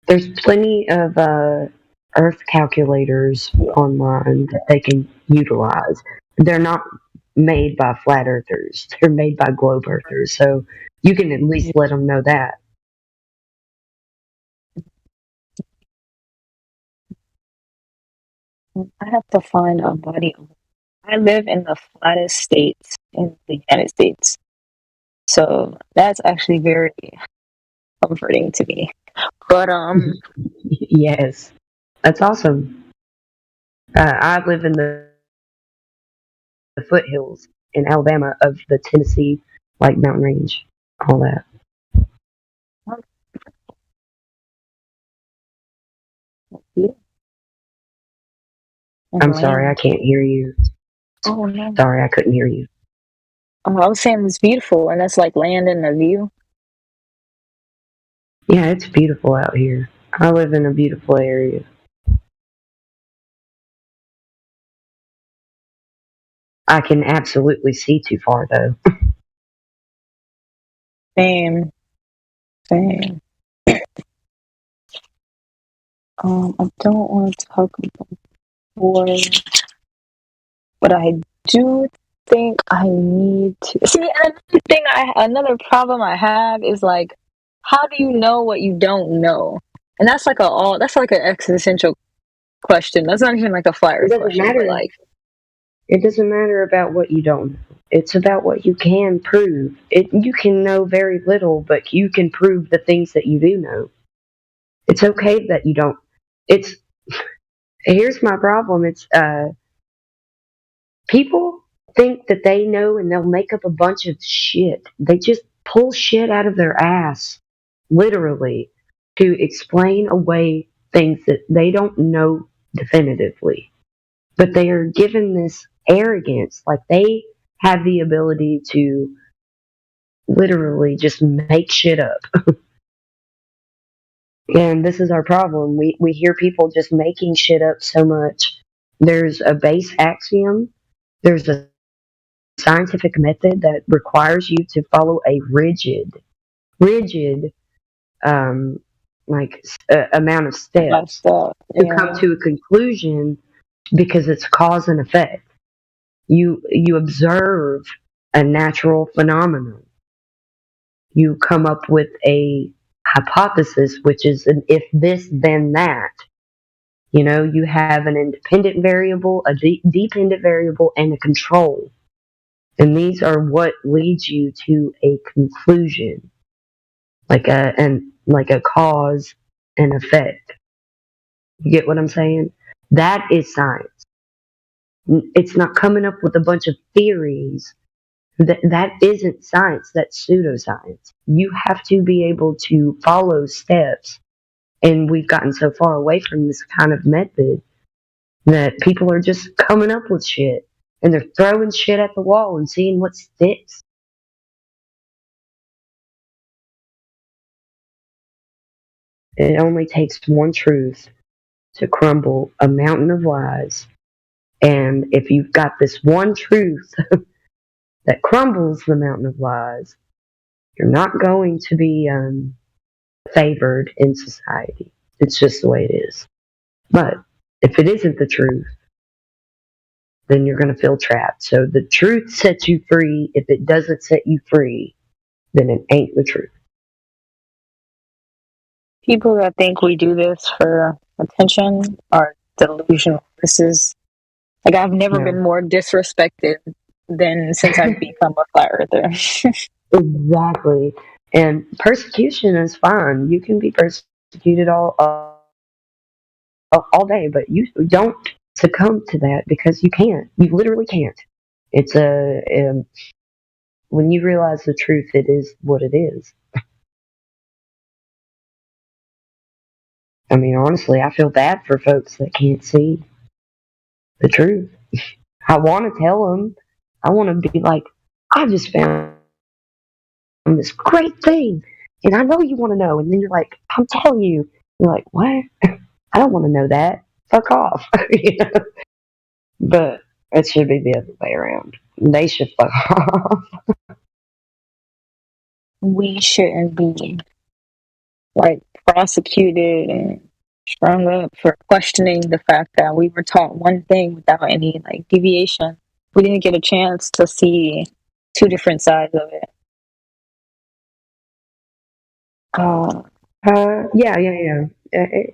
There's plenty of Earth calculators online that they can utilize. They're not made by flat earthers. They're made by globe earthers. So you can at least let them know that. I have to find a buddy. I live in the flattest states in the United States, so that's actually very comforting to me. But Yes, that's awesome. I live in the foothills in Alabama of the Tennessee mountain range, all that. I'm sorry, I can't hear you. Oh no! Sorry, I couldn't hear you. Oh, I was saying it's beautiful, and that's like land and a view. Yeah, it's beautiful out here. I live in a beautiful area. I can absolutely see too far, though. Same. I don't want to talk about war, but I do think I need to see. Another problem I have is like, how do you know what you don't know? And that's like an existential question. That's not even like a fire question. Matter. But like, it doesn't matter about what you don't know. It's about what you can prove. You can know very little, but you can prove the things that you do know. It's okay that you don't. Here's my problem. It's people think that they know and they'll make up a bunch of shit. They just pull shit out of their ass, literally, to explain away things that they don't know definitively. But they are given this arrogance, like they have the ability to literally just make shit up. And this is our problem. We hear people just making shit up so much. There's a base axiom. There's a scientific method that requires you to follow a rigid, amount of steps to come to a conclusion, because it's cause and effect. You observe a natural phenomenon. you come up with a hypothesis, which is an if this, then that. You know, you have an independent variable, a dependent variable, and a control. And these are what leads you to a conclusion, like a cause and effect. You get what I'm saying? That is science. It's not coming up with a bunch of theories. That isn't science. That's pseudoscience. You have to be able to follow steps. And we've gotten so far away from this kind of method that people are just coming up with shit. And they're throwing shit at the wall and seeing what sticks. It only takes one truth to crumble a mountain of lies. And if you've got this one truth that crumbles the mountain of lies, you're not going to be favored in society. It's just the way it is. But if it isn't the truth, then you're going to feel trapped. So the truth sets you free. If it doesn't set you free, then it ain't the truth. People that think we do this for attention are delusional. This is like I've never been more disrespected than since I've become a flat earther. Exactly. And persecution is fine. You can be persecuted all day, but you don't succumb to that because you can't. You literally can't. It's when you realize the truth, it is what it is. I mean, honestly, I feel bad for folks that can't see the truth. I want to tell them. I want to be like, I just found this great thing, and I know you want to know. And then you're like, I'm telling you. You're like, what? I don't want to know that. Fuck off. You know? But it should be the other way around. They should fuck off. We shouldn't be like prosecuted and strung up for questioning the fact that we were taught one thing without any like deviation. We didn't get a chance to see two different sides of it. Yeah.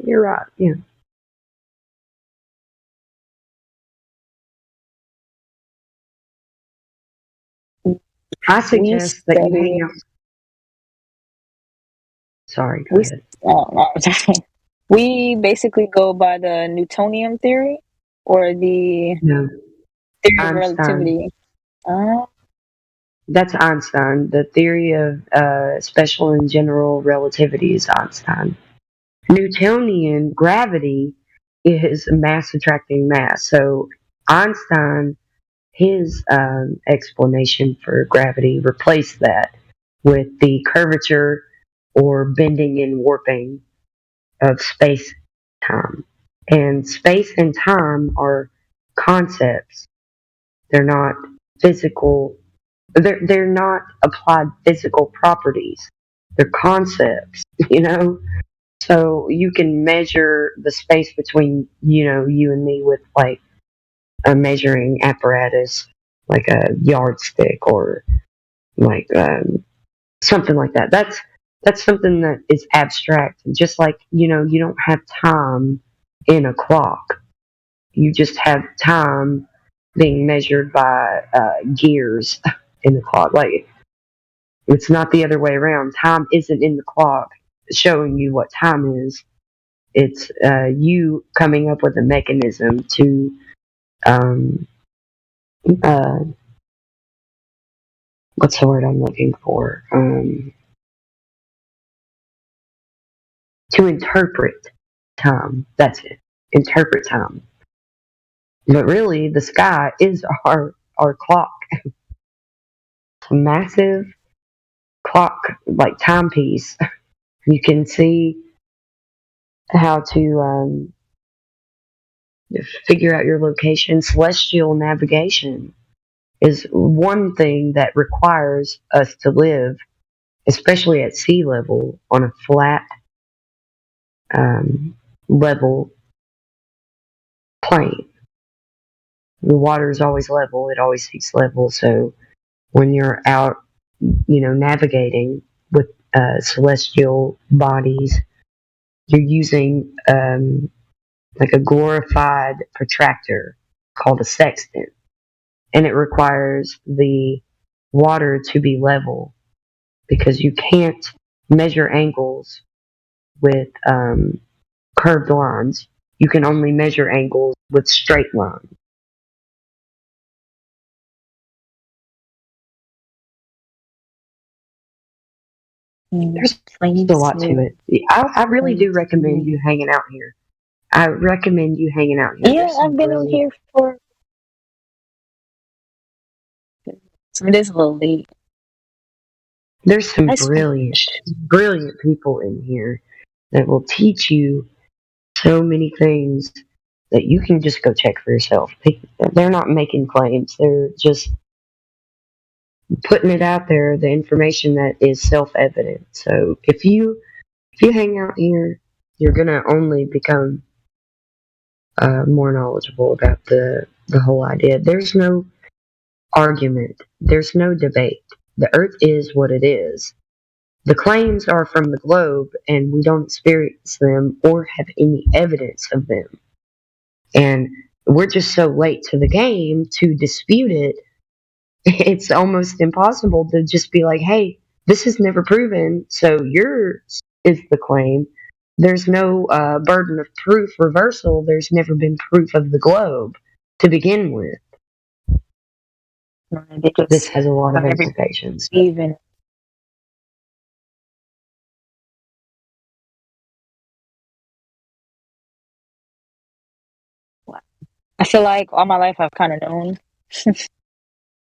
You're right. Yeah. I suggest that you hang out. Sorry, go ahead. We basically go by the Newtonian theory or the theory of relativity. That's Einstein. The theory of special and general relativity is Einstein. Newtonian gravity is mass attracting mass. So Einstein, his explanation for gravity replaced that with the curvature or bending and warping of space-time. And space and time are concepts. They're not physical. They're not applied physical properties. They're concepts, you know? So you can measure the space between, you and me with like a measuring apparatus, like a yardstick or like something like that. That's something that is abstract. Just like, you don't have time in a clock. You just have time being measured by gears in the clock. Like, it's not the other way around. Time isn't in the clock showing you what time is. It's you coming up with a mechanism to what's the word I'm looking for? To interpret time. That's it. Interpret time. But really, the sky is our clock. It's a massive clock, like timepiece. You can see how to figure out your location. Celestial navigation is one thing that requires us to live, especially at sea level, on a flat level plane. The water is always level. It always seeks level. So when you're out, navigating, with celestial bodies. You're using like a glorified protractor called a sextant, and it requires the water to be level because you can't measure angles with curved lines. You can only measure angles with straight lines. There's a lot to it. I really do recommend you hanging out here. I recommend you hanging out here. Yeah, There's some I've been in here for. It is a little late. There's some brilliant people in here that will teach you so many things that you can just go check for yourself. They're not making claims. They're just putting it out there, the information that is self-evident. So if you hang out here, you're gonna only become more knowledgeable about the whole idea. There's no argument. There's no debate. The Earth is what it is. The claims are from the globe, and we don't experience them or have any evidence of them. And we're just so late to the game to dispute it. It's almost impossible to just be like, hey, this is never proven, so yours is the claim. There's no burden of proof reversal. There's never been proof of the globe to begin with. This has a lot of implications. Even I feel like all my life I've kind of known.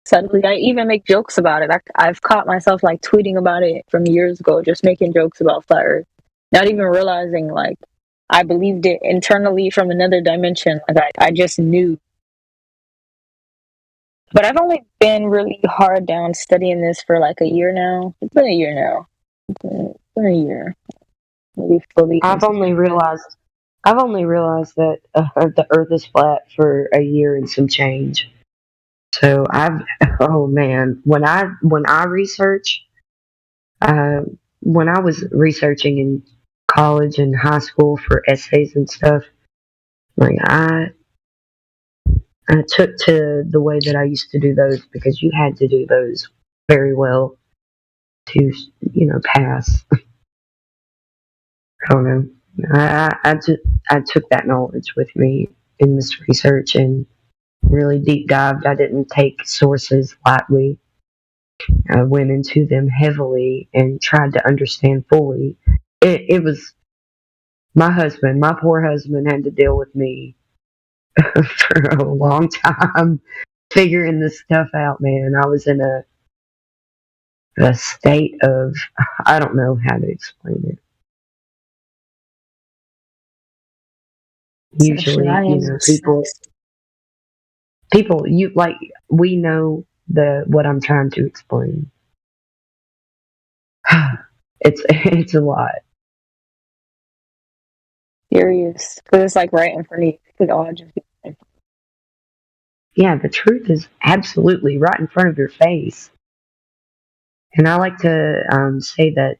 Suddenly, I even make jokes about it. I've caught myself like tweeting about it from years ago, just making jokes about flat Earth, not even realizing like I believed it internally from another dimension. Like I just knew. But I've only been really hard down studying this for like a year now. It's been a year now. It's been a year. Maybe fully. I've only realized that the Earth is flat for a year and some change. So oh man, when I research, when I was researching in college and high school for essays and stuff, like I took to the way that I used to do those because you had to do those very well to pass. I don't know. I took that knowledge with me in this research and really deep dived. I didn't take sources lightly. I went into them heavily and tried to understand fully. It was my poor husband had to deal with me for a long time figuring this stuff out, man. I was in a state of, I don't know how to explain it. Usually, people, we know what I'm trying to explain. It's a lot. Serious, because it's like right in front of you. It could all just be. Yeah, the truth is absolutely right in front of your face. And I like to say that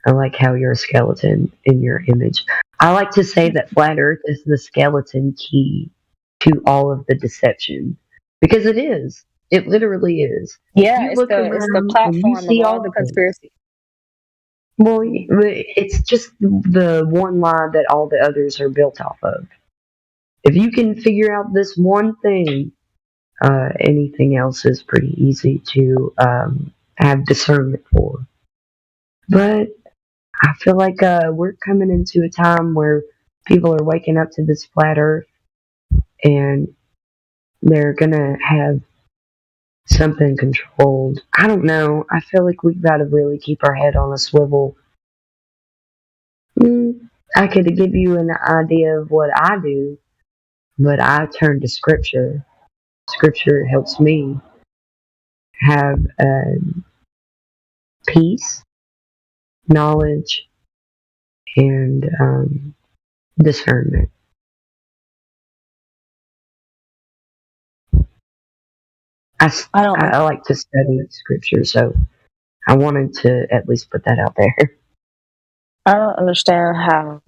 I like how you're a skeleton in your image. I like to say that flat Earth is the skeleton key to all of the deception because it is. It literally is. Yeah, it's the platform of all the conspiracy. Well, it's just the one lie that all the others are built off of. If you can figure out this one thing, anything else is pretty easy to have discernment for. But I feel like we're coming into a time where people are waking up to this flat Earth and they're going to have something controlled. I don't know. I feel like we've got to really keep our head on a swivel. I could give you an idea of what I do, but I turn to Scripture. Scripture helps me have peace, knowledge, and discernment. I like to study Scripture, so I wanted to at least put that out there. I don't understand how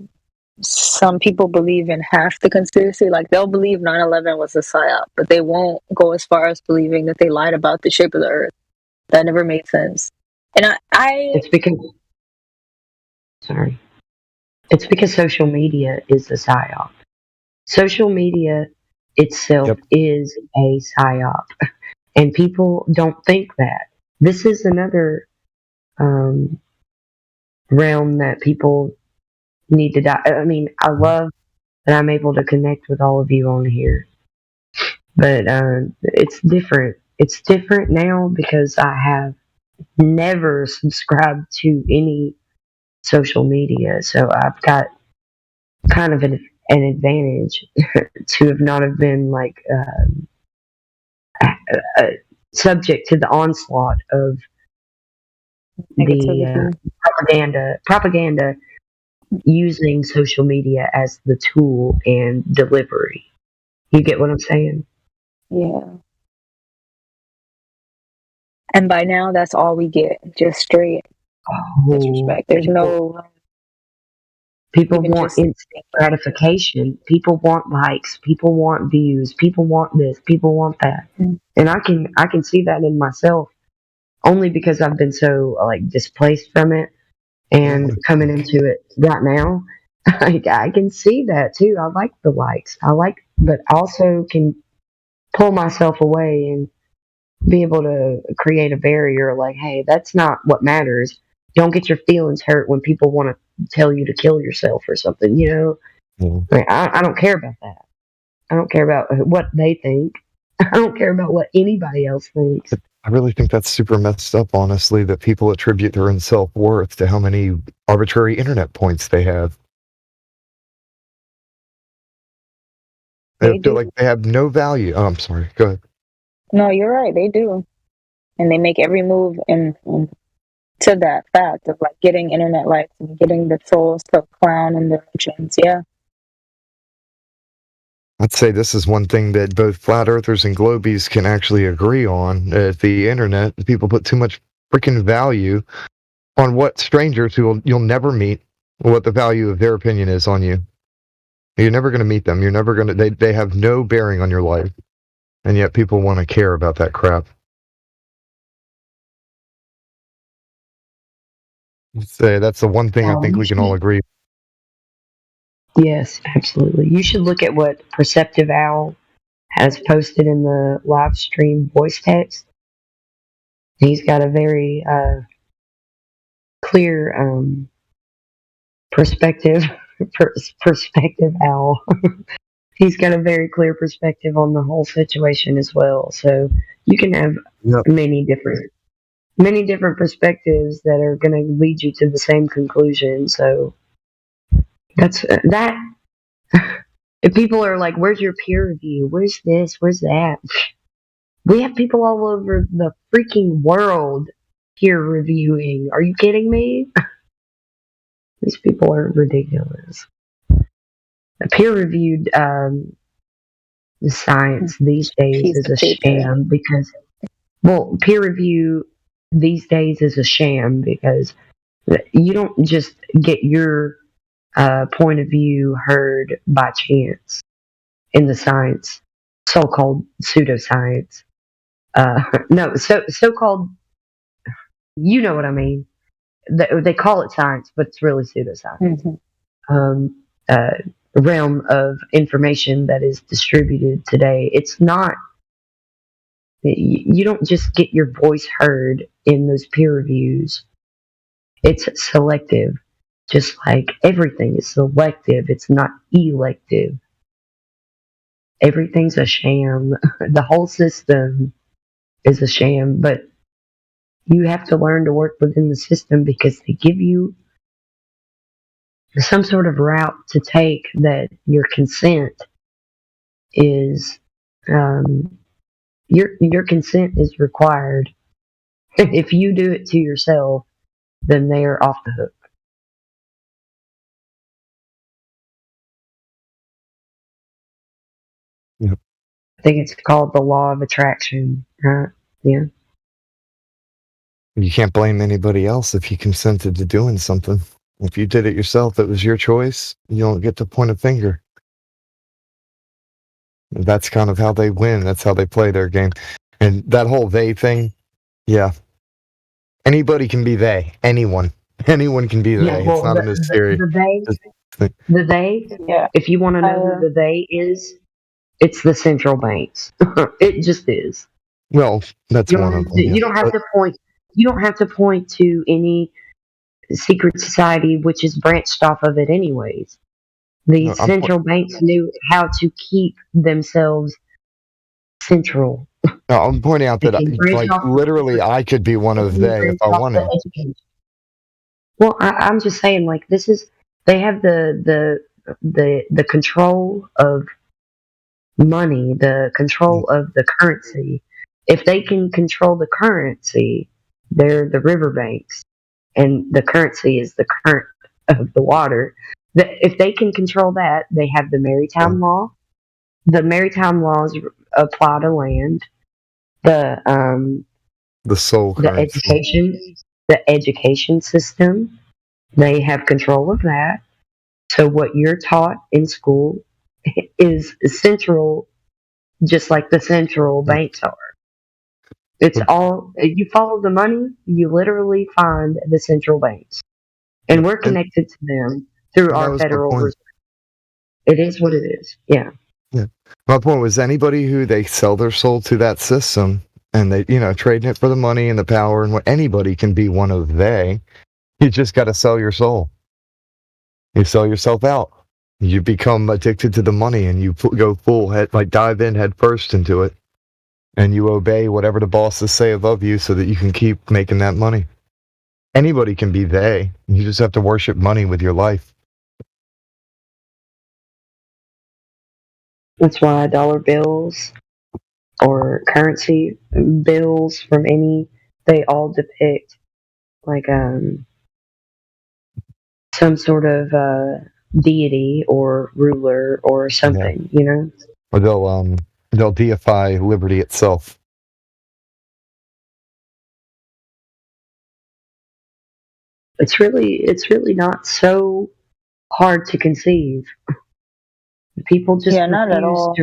some people believe in half the conspiracy. Like they'll believe 9/11 was a psyop, but they won't go as far as believing that they lied about the shape of the Earth. That never made sense. And It's because it's because social media is a psyop. Social media itself is a psyop, and people don't think that. This is another realm that people need to die. I mean, I love that I'm able to connect with all of you on here, but it's different. It's different now because I have never subscribed to any social media, so I've got kind of an advantage to have not have been like subject to the onslaught of the propaganda using social media as the tool and delivery. You get what I'm saying? Yeah. And by now, that's all we get. Just straight disrespect. There's no. People want instant gratification. People want likes. People want views. People want this. People want that. And I can see that in myself, only because I've been so like displaced from it and coming into it right now. I can see that too. I like the likes. But also can pull myself away and be able to create a barrier. Like, hey, that's not what matters. Don't get your feelings hurt when people want to tell you to kill yourself or something. You know, I don't care about that. I don't care about what they think. I don't care about what anybody else thinks. I really think that's super messed up, honestly, that people attribute their own self-worth to how many arbitrary internet points they have. They feel like they have no value. Oh, I'm sorry. Go ahead. No, you're right. They do. And they make every move in to that fact of like getting internet likes and getting the trolls to clown in their mentions. Yeah. I'd say this is one thing that both flat earthers and globies can actually agree on. The internet, people put too much freaking value on what strangers who you'll never meet, what the value of their opinion is on you. You're never going to meet them. You're never going to, they have no bearing on your life. And yet people want to care about that crap. Say that's the one thing I think we can all agree. Yes, absolutely. You should look at what Perceptive Owl has posted in the live stream voice text. He's got a very clear perspective. Perspective Owl. He's got a very clear perspective on the whole situation as well. So you can have many different perspectives that are going to lead you to the same conclusion. So that's that. If people are like, where's your peer review? Where's this? Where's that? We have people all over the freaking world peer reviewing. Are you kidding me? These people are ridiculous. Peer reviewed science these days is a sham because, well, peer review these days is a sham because you don't just get your point of view heard by chance in the science, so-called pseudoscience. No, so-called, you know what I mean. They call it science, but it's really pseudoscience. Realm of information that is distributed today. It's not, you don't just get your voice heard in those peer reviews. It's selective. Just like everything is selective, it's not elective. Everything's a sham. The whole system is a sham, but you have to learn to work within the system because they give you some sort of route to take that your consent is your consent is required. If you do it to yourself, then they are off the hook. Yep. I think it's called the law of attraction, right? Yeah. You can't blame anybody else if you consented to doing something. If you did it yourself, it was your choice. You don't get to point a finger. That's kind of how they win. That's how they play their game. And that whole they thing, yeah. Anybody can be they. Anyone can be they. Yeah, well, it's not a mystery. The they, if you want to know who the they is, it's the central banks. It just is. Well, that's one of them. You don't have to point. You don't have to point to any secret society which is branched off of it, anyways. The central banks knew how to keep themselves central. No, I'm pointing out that, literally, I could be one of they if I wanted. Well, I'm just saying, like, this is they have the control of money, the control of the currency. If they can control the currency, they're the riverbanks, and the currency is the current of the water. If they can control that, they have the maritime law. The maritime laws apply to land. The soul currency. The education system, they have control of that. So what you're taught in school is central, just like the central banks are. It's all, you follow the money, you literally find the central banks. And we're connected to them through our Federal Reserve. It is what it is. Yeah. Yeah. My point was, anybody who they sell their soul to that system and they, trading it for the money and the power, and what anybody can be one of they. You just got to sell your soul. You sell yourself out. You become addicted to the money, and you go full head, dive in head first into it, and you obey whatever the bosses say above you so that you can keep making that money. Anybody can be they. You just have to worship money with your life. That's why dollar bills or currency bills from they all depict some sort of deity or ruler or something, Or they'll deify liberty itself. It's really not so hard to conceive. People just not at all.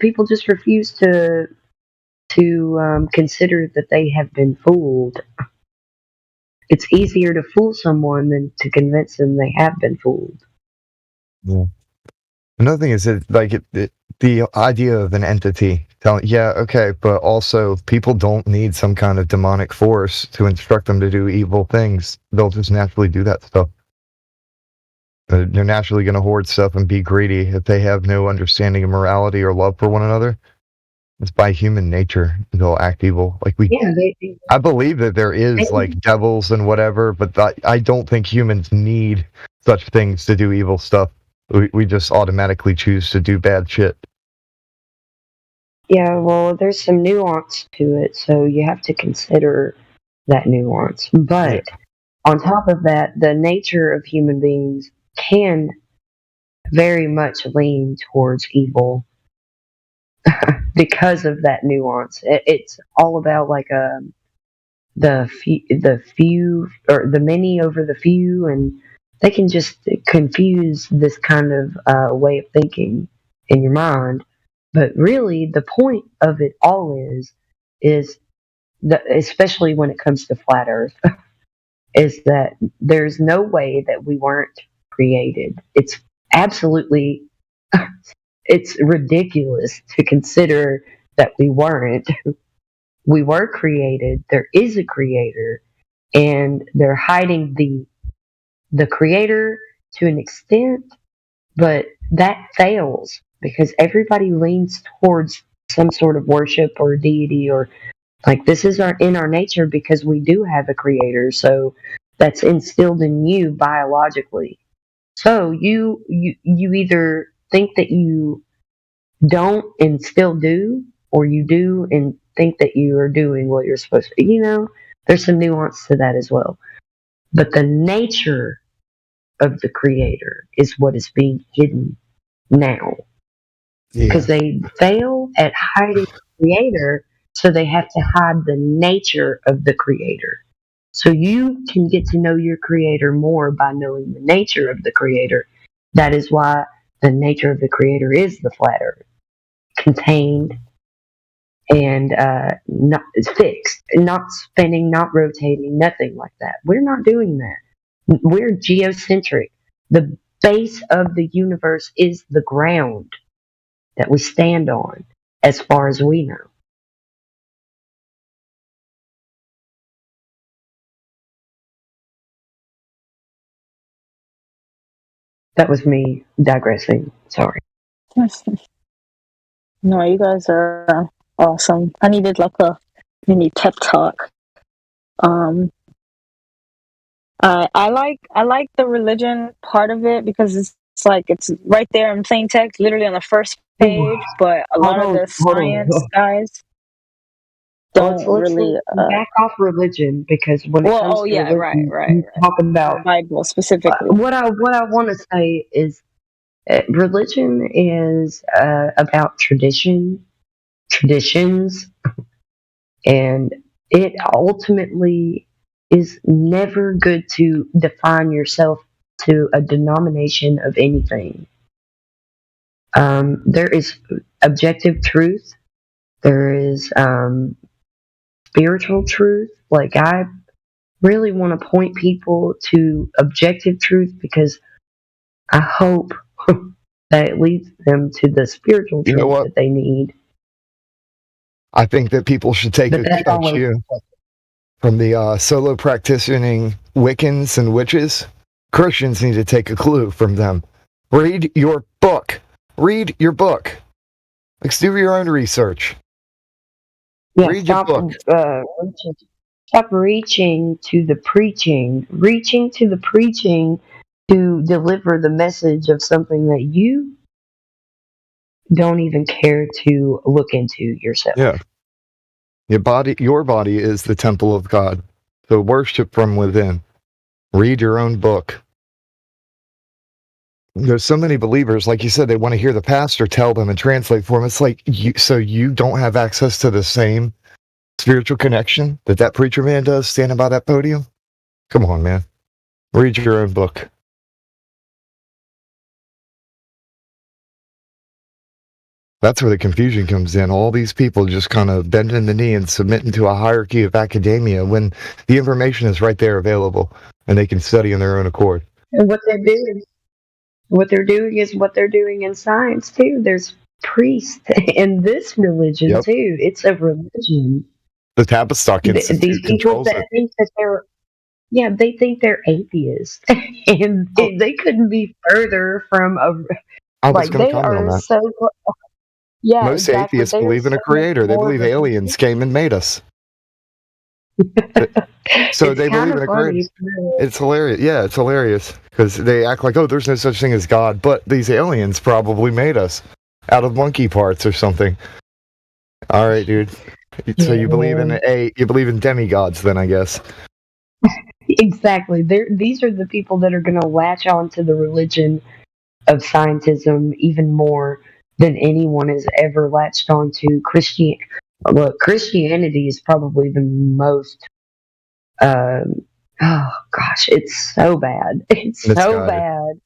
People just refuse to consider that they have been fooled. It's easier to fool someone than to convince them they have been fooled. Yeah. Another thing is that, the idea of an entity telling, but also people don't need some kind of demonic force to instruct them to do evil things. They'll just naturally do that stuff. They're naturally going to hoard stuff and be greedy if they have no understanding of morality or love for one another. It's by human nature they'll act evil. I believe that there is devils and whatever, but I don't think humans need such things to do evil stuff. We just automatically choose to do bad shit. Yeah, well, there's some nuance to it, so you have to consider that nuance. But on top of that, the nature of human beings can very much lean towards evil because of that nuance. It's all about the few or the many over the few, and they can just confuse this kind of way of thinking in your mind. But really, the point of it all is that, especially when it comes to flat Earth, is that there's no way that we weren't created. It's absolutely, it's ridiculous to consider that we weren't. We were created. There is a creator, and they're hiding the creator to an extent, but that fails because everybody leans towards some sort of worship or deity, or this is in our nature because we do have a creator. So that's instilled in you biologically. So you either think that you don't and still do, or you do and think that you are doing what you're supposed to. There's some nuance to that as well. But the nature of the creator is what is being hidden now. Because they fail at hiding the creator, So they have to hide the nature of the creator. So you can get to know your creator more by knowing the nature of the creator. That is why the nature of the creator is the flat earth, contained and not fixed, not spinning, not rotating, nothing like that. We're not doing that. We're geocentric. The base of the universe is the ground that we stand on, as far as we know. That was me digressing. Sorry. No, you guys are awesome. I needed like a mini pep talk. I like the religion part of it because it's like it's right there in plain text, literally on the first page. But a lot of the science guys Let's don't really. back off religion, because when it comes to religion, you talk about Bible specifically. What I want to say is, religion is about traditions, and it ultimately is never good to define yourself to a denomination of anything. There is objective truth. There is spiritual truth. Like, I really want to point people to objective truth, because I hope that it leads them to the spiritual truth that they need. I think that people should take a cue from the solo practicing Wiccans and witches. Christians need to take a clue from them. Read your book. Read your book. Let's do your own research. Yeah, Read your book. Stop reaching to the preaching. Reaching to the preaching to deliver the message of something that you don't even care to look into yourself. Yeah. Your body is the temple of God. So worship from within. Read your own book. There's so many believers, like you said, they want to hear the pastor tell them and translate for them. It's like, so you don't have access to the same spiritual connection that preacher man does standing by that podium? Come on, man. Read your own book. That's where the confusion comes in. All these people just kind of bending the knee and submitting to a hierarchy of academia when the information is right there available and they can study on their own accord. And what they're doing is what they're doing in science too. There's priests in this religion too. It's a religion. The Tavistock Institute These people that think that they think they're atheists, and they couldn't be further from they are so. Yeah, most atheists believe in a creator. They believe aliens came and made us. So they believe in a creator. It's hilarious. Yeah, it's hilarious because they act like, oh, there's no such thing as God, but these aliens probably made us out of monkey parts or something. All right, dude. So you believe in demigods, then, I guess. Exactly. These are the people that are going to latch on to the religion of scientism even more than anyone has ever latched on to Christianity. Look, Christianity is probably the most. Oh gosh, it's so bad. It's so bad.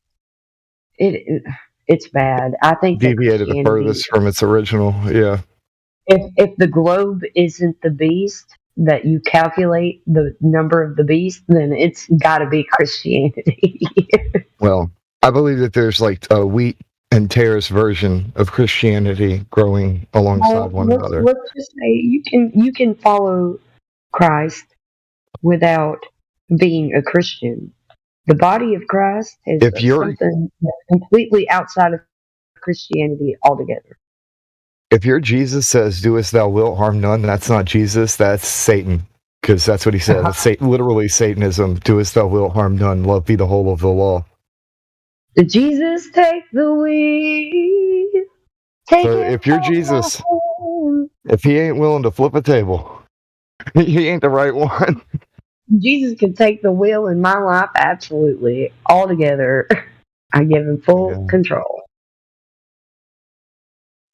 It's bad. I think deviated the furthest from its original. Yeah. If the globe isn't the beast that you calculate the number of the beast, then it's got to be Christianity. Well, I believe that there's like a wheat and tares version of Christianity growing alongside one another. Let's just say you can follow Christ without being a Christian. The body of Christ is something that's completely outside of Christianity altogether. If your Jesus says, "Doest thou wilt, harm none," that's not Jesus. That's Satan, because that's what he said. It's literally Satanism. "Doest thou wilt, harm none. Love be the whole of the law." Did Jesus take the wheel? So if you're Jesus, if he ain't willing to flip a table, he ain't the right one. Jesus can take the wheel in my life, absolutely, altogether. I give him full control.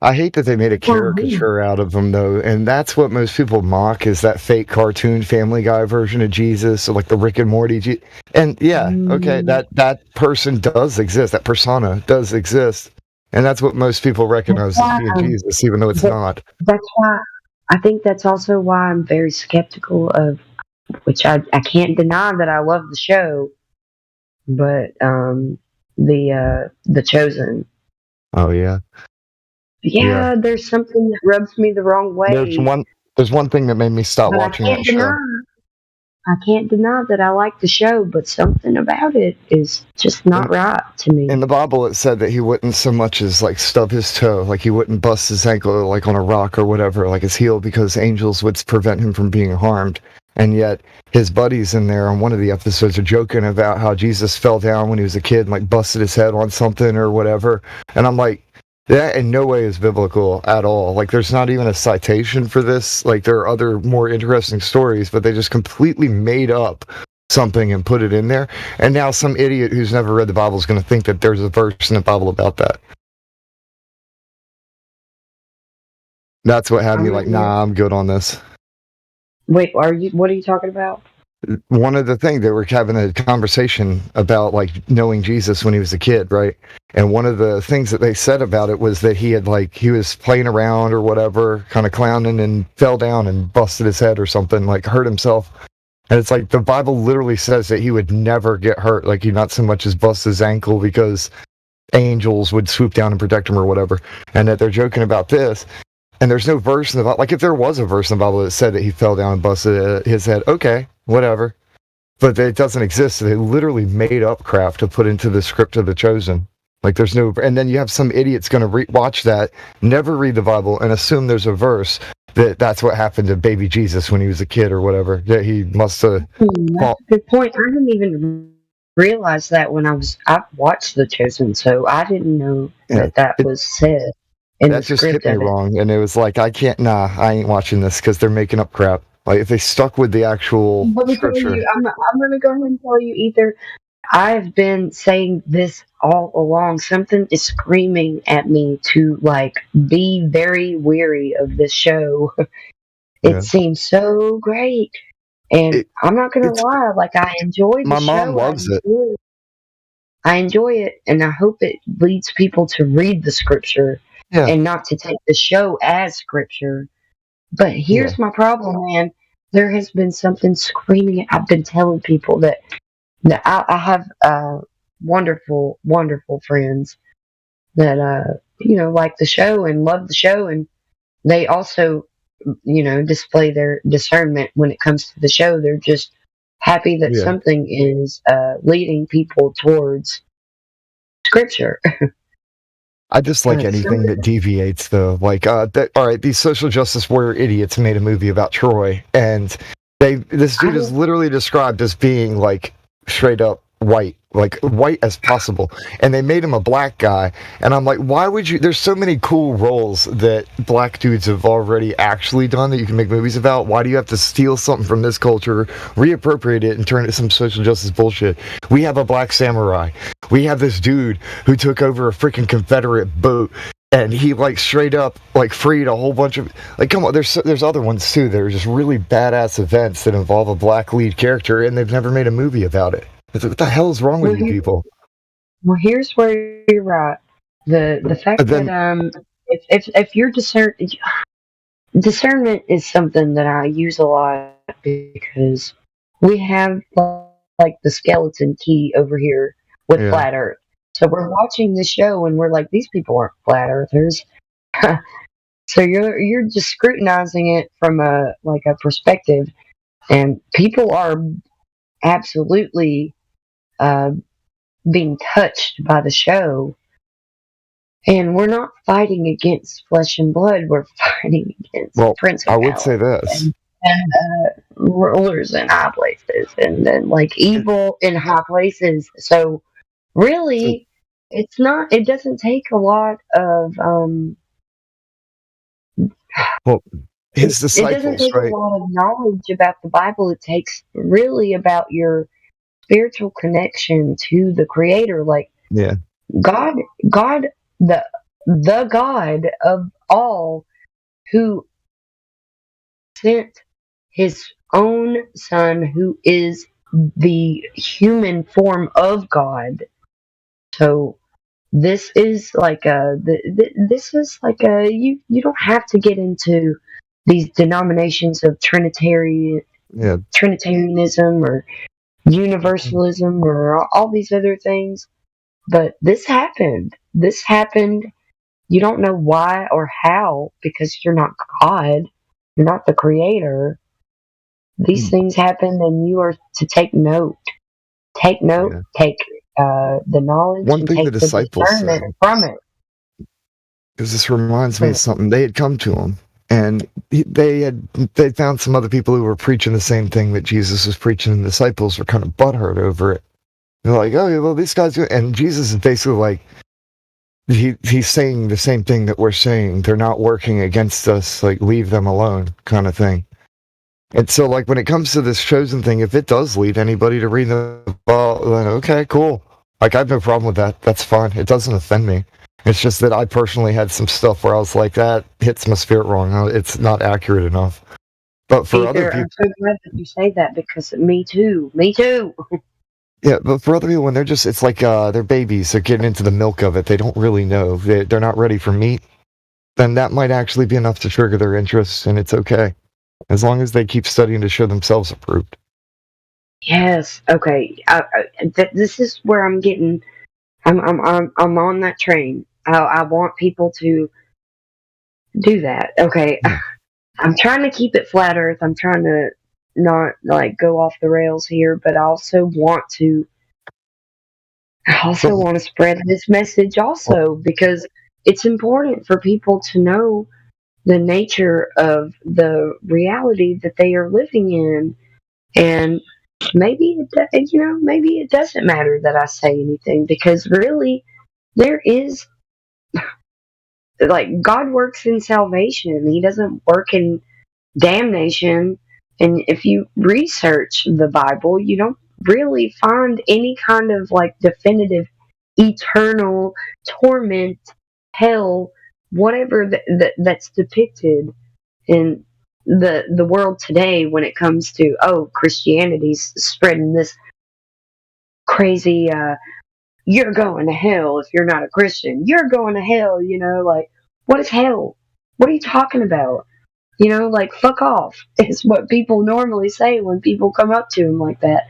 I hate that they made a caricature out of him, though, and that's what most people mock is that fake cartoon Family Guy version of Jesus, or like the Rick and Morty. And yeah, okay, that person does exist. That persona does exist, and that's what most people recognize as being Jesus, even though it's not. That's why I think that's also why I'm very skeptical of, which I can't deny that I love the show, but the Chosen. Oh yeah. Yeah, there's something that rubs me the wrong way. There's one thing that made me stop But watching that show. I can't deny that I like the show, but something about it is just not right to me. In the Bible, it said that he wouldn't so much as like stub his toe, like he wouldn't bust his ankle like on a rock or whatever, like his heel, because angels would prevent him from being harmed. And yet, his buddies in there on one of the episodes are joking about how Jesus fell down when he was a kid and like busted his head on something or whatever. And I'm like, that in no way is biblical at all. Like, there's not even a citation for this. Like, there are other more interesting stories, but they just completely made up something and put it in there. And now some idiot who's never read the Bible is going to think that there's a verse in the Bible about that. That's what had me like, nah, I'm good on this. Wait, what are you talking about? One of the things, they were having a conversation about like knowing Jesus when he was a kid, right? And one of the things that they said about it was that he was playing around or whatever, kind of clowning, and fell down and busted his head or something, like hurt himself. And it's like the Bible literally says that he would never get hurt, like he not so much as bust his ankle because angels would swoop down and protect him or whatever. And that they're joking about this. And there's no verse in the Bible. Like, if there was a verse in the Bible that said that he fell down and busted his head, okay, whatever. But it doesn't exist. So they literally made up crap to put into the script of The Chosen. Like, there's no... And then you have some idiots going to watch that, never read the Bible, and assume there's a verse that's what happened to baby Jesus when he was a kid or whatever. That he must have... That's a good point. I didn't even realize that when I watched The Chosen, so I didn't know that was said. That just hit me wrong, and it was like, I ain't watching this because they're making up crap. Like, if they stuck with the actual scripture. I'm going to go ahead and tell you, Ether, I've been saying this all along. Something is screaming at me to, like, be very weary of this show. It seems so great. And I'm not going to lie, like, I enjoy the show. My mom loves it. I enjoy it, and I hope it leads people to read the scripture. Yeah. And not to take the show as scripture. But here's my problem, man. There has been something screaming. I've been telling people that I have wonderful, wonderful friends that, like the show and love the show. And they also, display their discernment when it comes to the show. They're just happy that something is leading people towards scripture. I dislike anything that deviates, though. Like, all right, these social justice warrior idiots made a movie about Troy, and this dude is literally described as being, like, straight up white as possible, and they made him a black guy, and I'm like, why would you? There's so many cool roles that black dudes have already actually done that you can make movies about. Why do you have to steal something from this culture, reappropriate it, and turn it into some social justice bullshit? We have a black samurai. We have this dude who took over a freaking Confederate boat, and he, like, straight up, like, freed a whole bunch of, like, come on, there's other ones too. There are just really badass events that involve a black lead character, and they've never made a movie about it. What the hell is wrong with you people? Well, here's where you're right. The fact that if your discernment is something that I use a lot, because we have, like, the skeleton key over here with Flat Earth. So we're watching the show and we're like, these people aren't flat earthers. So you're just scrutinizing it from a perspective, and people are absolutely being touched by the show. And we're not fighting against flesh and blood. We're fighting against principalities. I would say this. And rulers in high places, and then, like, evil in high places. So really, it doesn't take a lot of his disciples, it doesn't take a lot of knowledge about the Bible. It takes really about your spiritual connection to the Creator. Like, God, the the God of all, who sent his own son, who is the human form of God. So this is like you don't have to get into these denominations of Yeah. Trinitarianism or universalism or all these other things, but this happened. This happened. You don't know why or how because you're not God. You're not the creator. These things happen, and you are to take note. Take note. Take the knowledge One and thing take the the disciples discernment said, from it. because this reminds me of something, they had come to him, and they found some other people who were preaching the same thing that Jesus was preaching, and the disciples were kind of butthurt over it. They're like, oh, well, these guys do, and Jesus is basically like, he's saying the same thing that we're saying. They're not working against us, like, leave them alone, kind of thing. And so, like, when it comes to this chosen thing, if it does lead anybody to read the Bible, then okay, cool. Like, I have no problem with that. That's fine. It doesn't offend me. It's just that I personally had some stuff where I was like, that hits my spirit wrong. It's not accurate enough. But for other I'm people, so glad that you say that because me too. Me too. yeah, but for other people, when they're just, it's like they're babies. They're getting into the milk of it. They don't really know. They're not ready for meat. Then that might actually be enough to trigger their interest, and it's okay. As long as they keep studying to show themselves approved. Yes. Okay. This is where I'm getting. I'm on that train. I want people to do that. Okay. I'm trying to keep it flat Earth. I'm trying to not like go off the rails here, but I also want to spread this message also because it's important for people to know the nature of the reality that they are living in, and maybe maybe it doesn't matter that I say anything because really there is like God works in salvation. He doesn't work in damnation. And if you research the Bible, you don't really find any kind of like definitive eternal torment, hell, whatever that's depicted in the world today when it comes to Christianity's spreading this crazy you're going to hell if you're not a Christian. You're going to hell, like what is hell? What are you talking about? Like fuck off is what people normally say when people come up to them like that.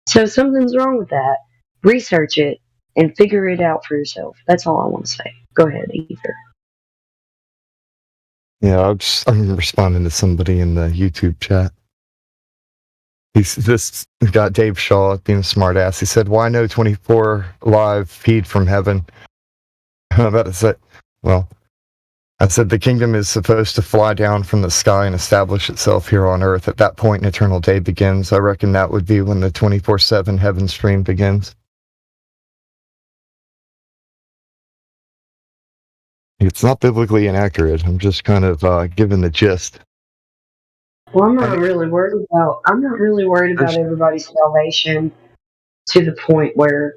So something's wrong with that. Research it and figure it out for yourself. That's all I want to say. Go ahead, Ether. Yeah, I'm responding to somebody in the YouTube chat. This got Dave Shaw being a smart ass. He said, why no 24 live feed from heaven? I'm about to say, well, I said the kingdom is supposed to fly down from the sky and establish itself here on earth. At that point, an eternal day begins. I reckon that would be when the 24/7 heaven stream begins. It's not biblically inaccurate. I'm just kind of giving the gist. Well, I'm not really worried about everybody's salvation to the point where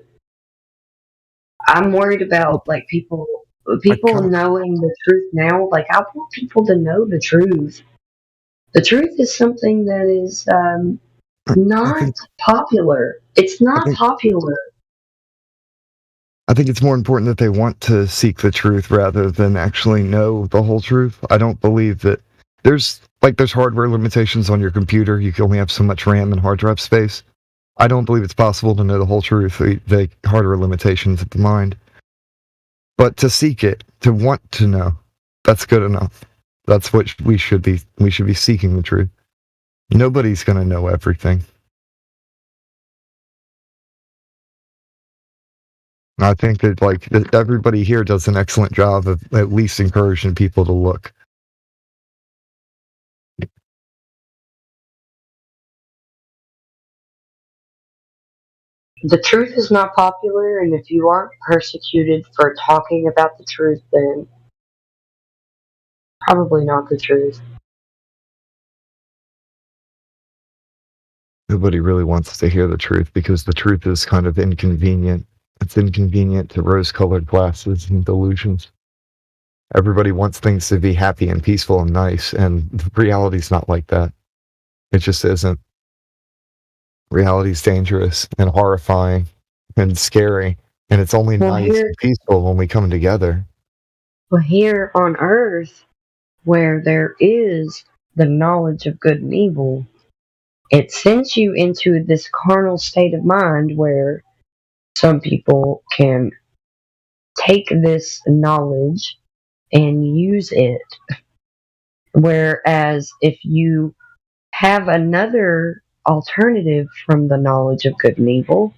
I'm worried about like people knowing the truth now. Like I want people to know the truth. The truth is something that is not popular. It's not popular. I think it's more important that they want to seek the truth rather than actually know the whole truth. I don't believe that there's hardware limitations on your computer. You can only have so much RAM and hard drive space. I don't believe it's possible to know the whole truth. The hardware limitations of the mind. But to seek it, to want to know, that's good enough. That's what we should be. We should be seeking the truth. Nobody's going to know everything. I think that everybody here does an excellent job of at least encouraging people to look. The truth is not popular, and if you aren't persecuted for talking about the truth, then probably not the truth. Nobody really wants to hear the truth because the truth is kind of inconvenient. It's inconvenient to rose-colored glasses and delusions. Everybody wants things to be happy and peaceful and nice, and the reality's not like that. It just isn't. Reality's dangerous and horrifying and scary, and it's only Well, nice and peaceful when we come together. Well, here on Earth, where there is the knowledge of good and evil, it sends you into this carnal state of mind where some people can take this knowledge and use it. Whereas if you have another alternative from the knowledge of good and evil,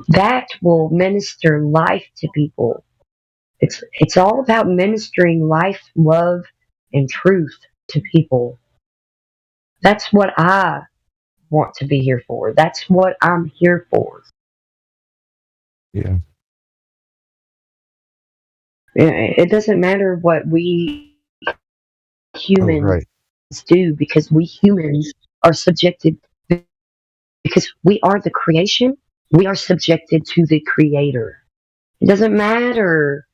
that will minister life to people. It's all about ministering life, love, and truth to people. That's what I want to be here for. That's what I'm here for. Yeah. It doesn't matter what we humans right. do, because we humans are subjected, because we are the creation, we are subjected to the Creator. It doesn't matter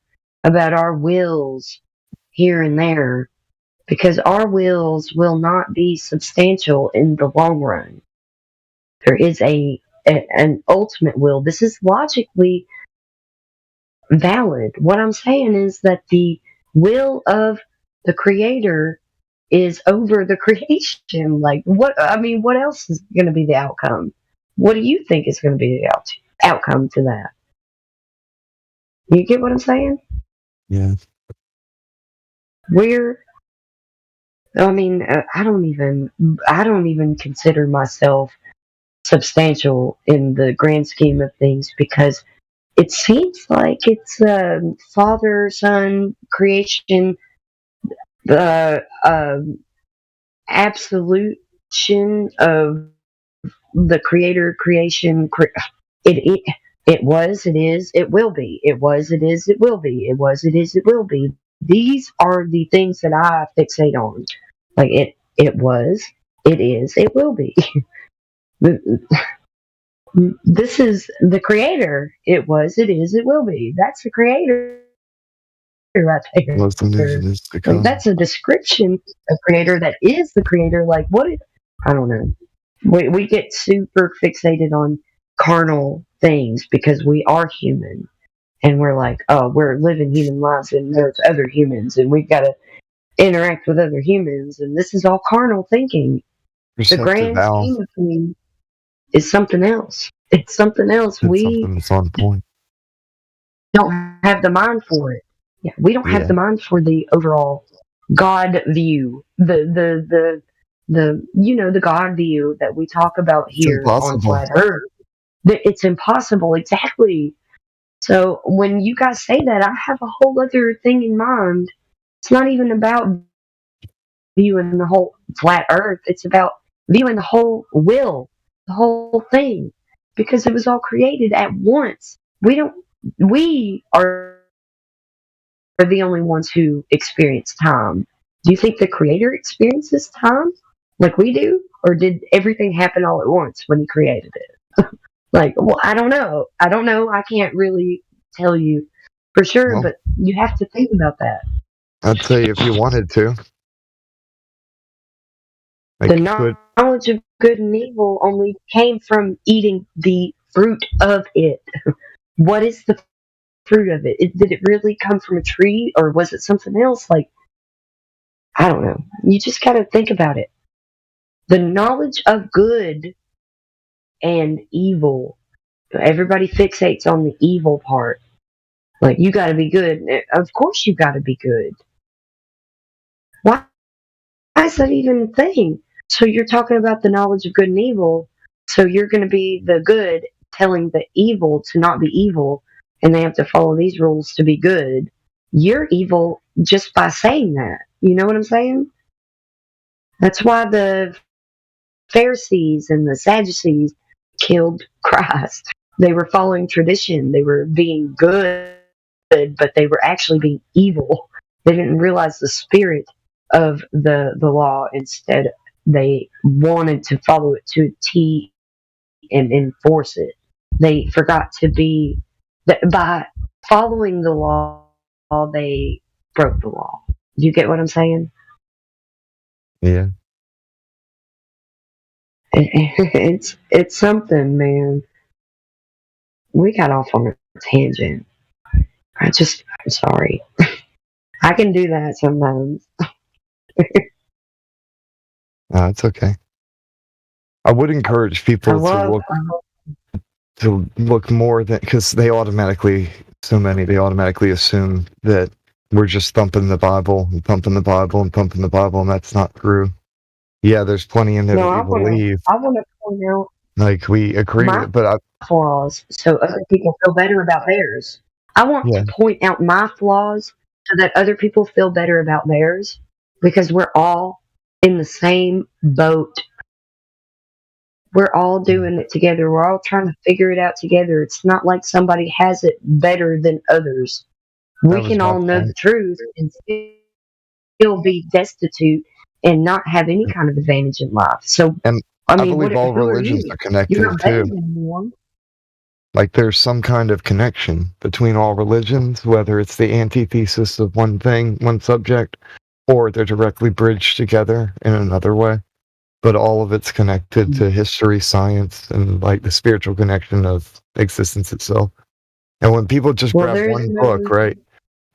about our wills here and there, because our wills will not be substantial in the long run. There is an ultimate will. This is logically valid. What I'm saying is that the will of the Creator is over the creation. Like, what else is going to be the outcome? What do you think is going to be the outcome to that? You get what I'm saying? Yeah. I don't even consider myself substantial in the grand scheme of things, because it seems like it's father son creation, absolution of the Creator creation. It was, it is, it will be. It was, it is, it will be. It was, it is, it will be. These are the things that I fixate on. Like it was, it is, it will be. This is the Creator. It was, it is, it will be. That's the Creator right there. Like, that's a description of Creator that is the Creator. Like, I don't know. We get super fixated on carnal things because we are human, and we're like, oh, we're living human lives, and there's other humans, and we've got to interact with other humans, and this is all carnal thinking. The grand scheme of things is something else. It's something else. Something that's on point. Don't have the mind for it. Yeah, we don't have the mind for the overall God view. The God view that we talk about here on Flat Earth. It's impossible, exactly. So when you guys say that, I have a whole other thing in mind. It's not even about viewing the whole flat Earth. It's about viewing the whole will, the whole thing, because it was all created at once. We are the only ones who experience time. Do you think the Creator experiences time like we do? Or did everything happen all at once when He created it? Like, well, I don't know. I can't really tell you for sure, but you have to think about that. I'd say if you wanted to. The knowledge of good and evil only came from eating the fruit of it. What is the fruit of it? Did it really come from a tree, or was it something else? Like, I don't know. You just got to think about it. The knowledge of good and evil. Everybody fixates on the evil part. Like, you got to be good. Of course you got to be good. Why is that even a thing? So you're talking about the knowledge of good and evil. So you're going to be the good telling the evil to not be evil, and they have to follow these rules to be good. You're evil just by saying that. You know what I'm saying? That's why the Pharisees and the Sadducees killed Christ. They were following tradition. They were being good, but they were actually being evil. They didn't realize the spirit of the law. Instead, they wanted to follow it to a T and enforce it. They forgot to be, by following the law, they broke the law. Do you get what I'm saying? Yeah. It's something, man. We got off on a tangent. I'm sorry. I can do that sometimes. No, it's okay. I would encourage people to look more than, because they automatically assume that we're just thumping the Bible and thumping the Bible and thumping the Bible, and that's not true. Yeah, there's plenty in there No, that we believe. I want to point out Like, we agree my with it, but flaws so other people feel better about theirs. I want Yeah. to point out my flaws so that other people feel better about theirs, because we're all in the same boat. We're all doing it together. We're all trying to figure it out together. It's not like somebody has it better than others. That We was can my all know point. the truth and still be destitute and not have any kind of advantage in life. So, And I I mean, believe all who are religions you? are You're connected not better too. than anyone. Like, there's some kind of connection between all religions, whether it's the antithesis of one thing, one subject, or they're directly bridged together in another way. But all of it's connected to history, science, and like the spiritual connection of existence itself. And when people just Well, grab there's one no. book, right,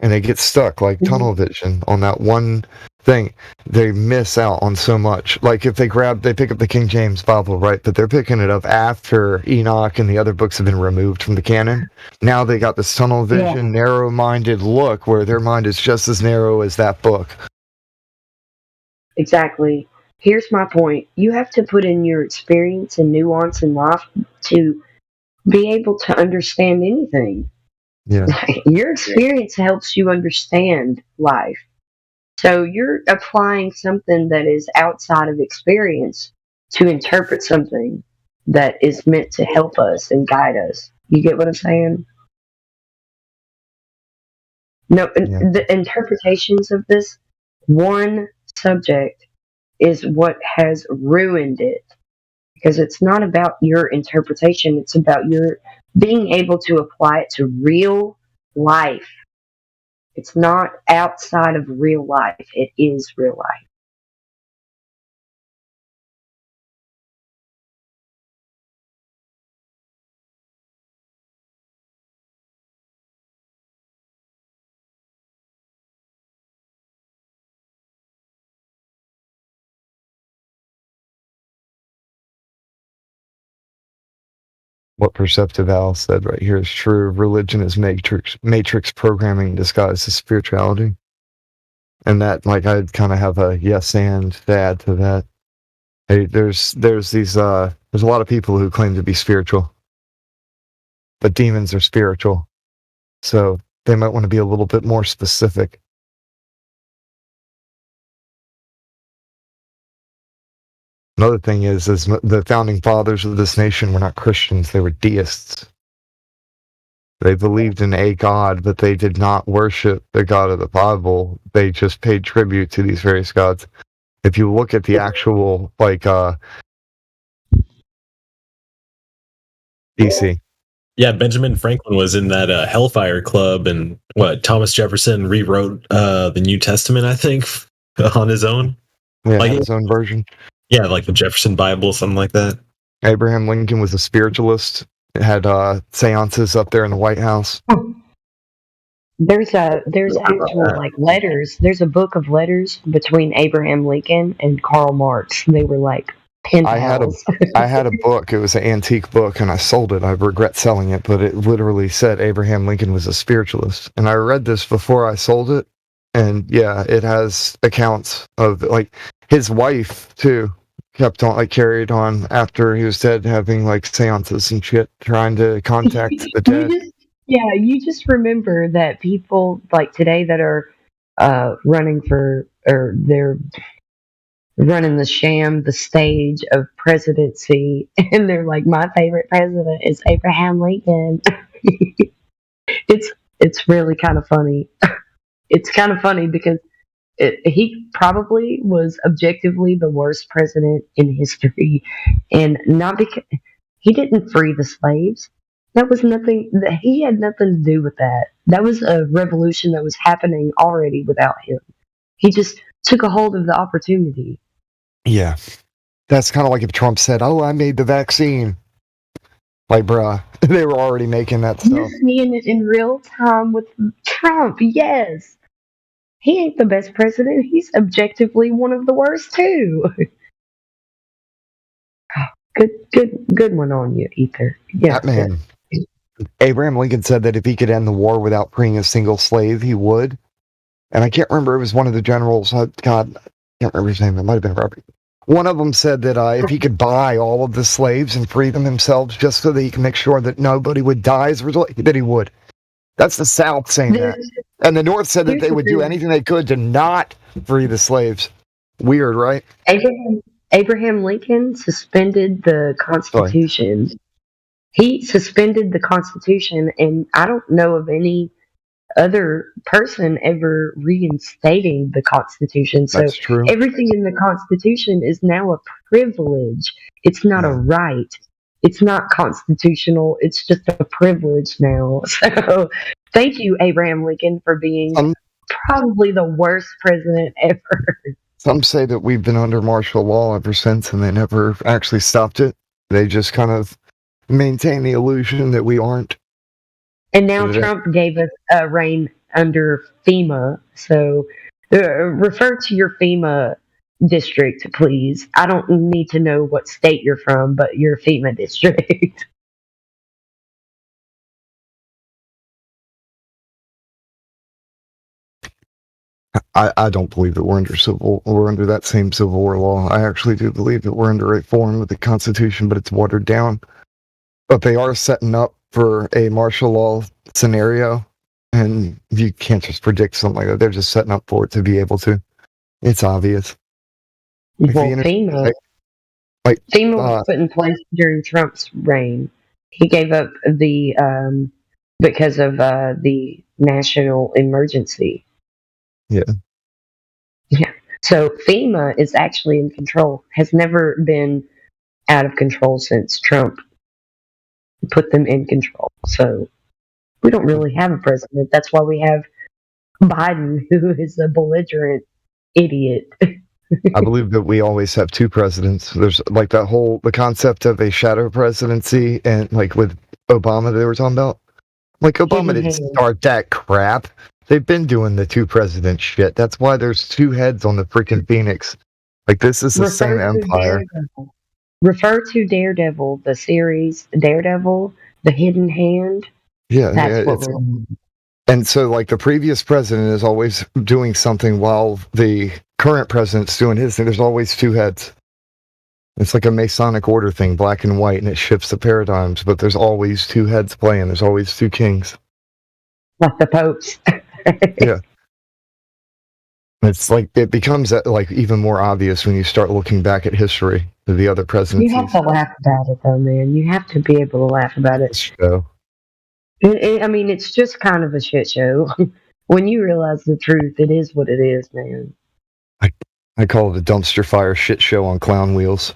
and they get stuck like Mhm. tunnel vision on that one thing, they miss out on so much. Like, if they pick up the King James Bible, right, but they're picking it up after Enoch and the other books have been removed from the canon. Now they got this tunnel vision, narrow-minded look where their mind is just as narrow as that book. Exactly. Here's my point. You have to put in your experience and nuance in life to be able to understand anything. Yeah. Your experience helps you understand life. So you're applying something that is outside of experience to interpret something that is meant to help us and guide us. You get what I'm saying? No, the interpretations of this one subject is what has ruined it, because it's not about your interpretation, it's about your being able to apply it to real life. It's not outside of real life, it is real life. What Perceptive Al said right here is true. Religion is matrix programming disguised as spirituality. And that, like, I'd kind of have a yes and to add to that. Hey, there's these there's a lot of people who claim to be spiritual, but demons are spiritual, so they might want to be a little bit more specific. Another thing is the founding fathers of this nation were not Christians; they were deists. They believed in a god, but they did not worship the God of the Bible. They just paid tribute to these various gods. If you look at the actual, like, DC. Yeah, Benjamin Franklin was in that Hellfire Club, and Thomas Jefferson rewrote the New Testament, I think, on his own. Yeah, like his own version. Yeah, like the Jefferson Bible, something like that. Abraham Lincoln was a spiritualist. It had seances up there in the White House. There's actual like letters. There's a book of letters between Abraham Lincoln and Karl Marx. They were like pen pals. I had a book. It was an antique book, and I sold it. I regret selling it, but it literally said Abraham Lincoln was a spiritualist. And I read this before I sold it, and yeah, it has accounts of, like, his wife too kept on, like, carried on after he was dead, having like seances and shit, trying to contact the dead. You just remember that people like today that are running for, or they're running the stage of presidency, and they're like, my favorite president is Abraham Lincoln. It's really kind of funny. It's kind of funny because he probably was objectively the worst president in history, and not because he didn't free the slaves. That was nothing. He had nothing to do with that. That was a revolution that was happening already without him. He just took a hold of the opportunity. Yeah. That's kind of like if Trump said, "Oh, I made the vaccine." Like, bruh, they were already making that You're stuff. seeing it in real time with Trump. Yes, he ain't the best president. He's objectively one of the worst too. Good one on you, Ether. Yeah, That man. Abraham Lincoln said that if he could end the war without freeing a single slave, he would. And I can't remember, it was one of the generals. God, I can't remember his name. It might have been Robert. One of them said that if he could buy all of the slaves and free them himself just so that he can make sure that nobody would die as a result, that he would. That's the South saying that. And the North said that Here's they the would do thing. anything they could to not free the slaves. Weird, right? Abraham Lincoln suspended the Constitution. He suspended the Constitution, and I don't know of any other person ever reinstating the Constitution. So That's true. everything in the Constitution is now a privilege. It's not a right. It's not constitutional. It's just a privilege now. So thank you, Abraham Lincoln, for being probably the worst president ever. Some say that we've been under martial law ever since, and they never actually stopped it. They just kind of maintain the illusion that we aren't. And now Trump gave us a reign under FEMA. So refer to your FEMA district, please. I don't need to know what state you're from, but your FEMA district. I don't believe that we're under that same Civil War law. I actually do believe that we're under a form with the Constitution, but it's watered down. But they are setting up for a martial law scenario, and you can't just predict something like that. They're just setting up for it to be able to. It's obvious. Well, FEMA was put in place during Trump's reign. He gave up the because of the national emergency. Yeah. Yeah. So FEMA is actually in control. Has never been out of control since Trump put them in control. So we don't really have a president. That's why we have Biden, who is a belligerent idiot. I believe that we always have two presidents. There's like the concept of a shadow presidency, and like with Obama they were talking about. Like Obama didn't start that crap. They've been doing the two president shit. That's why there's two heads on the freaking Phoenix. Like this is the same empire. Refer to Daredevil, the series Daredevil, The Hidden Hand. Yeah, That's what it's, we're and so like the previous president is always doing something while the current president's doing his thing. There's always two heads. It's like a Masonic order thing, black and white, and it shifts the paradigms, but there's always two heads playing. There's always two kings. like the popes. Yeah. It's like it becomes like even more obvious when you start looking back at history of the other presidencies. You have to laugh about it, though, man. You have to be able to laugh about it. So, I mean, it's just kind of a shit show. When you realize the truth, it is what it is, man. I call it a dumpster fire shit show on clown wheels.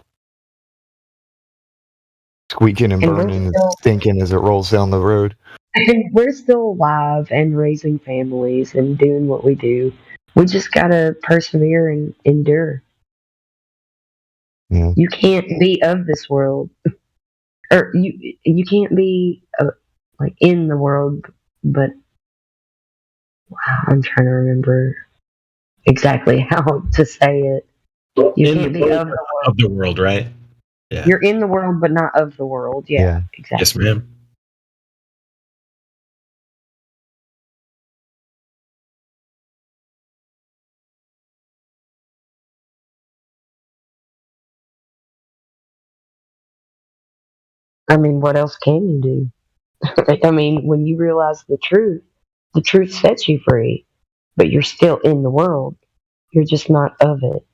Squeaking and And we're burning and still- stinking as it rolls down the road. And we're still alive and raising families and doing what we do. We just gotta persevere and endure. Yeah. You can't be of this world, or you can't be like in the world. But wow, I'm trying to remember exactly how to say it. You In can't the be world, of the world, right? Yeah. You're in the world, but not of the world. Yeah. Exactly. Yes, ma'am. I mean, what else can you do? I mean, when you realize the truth sets you free, but you're still in the world. You're just not of it.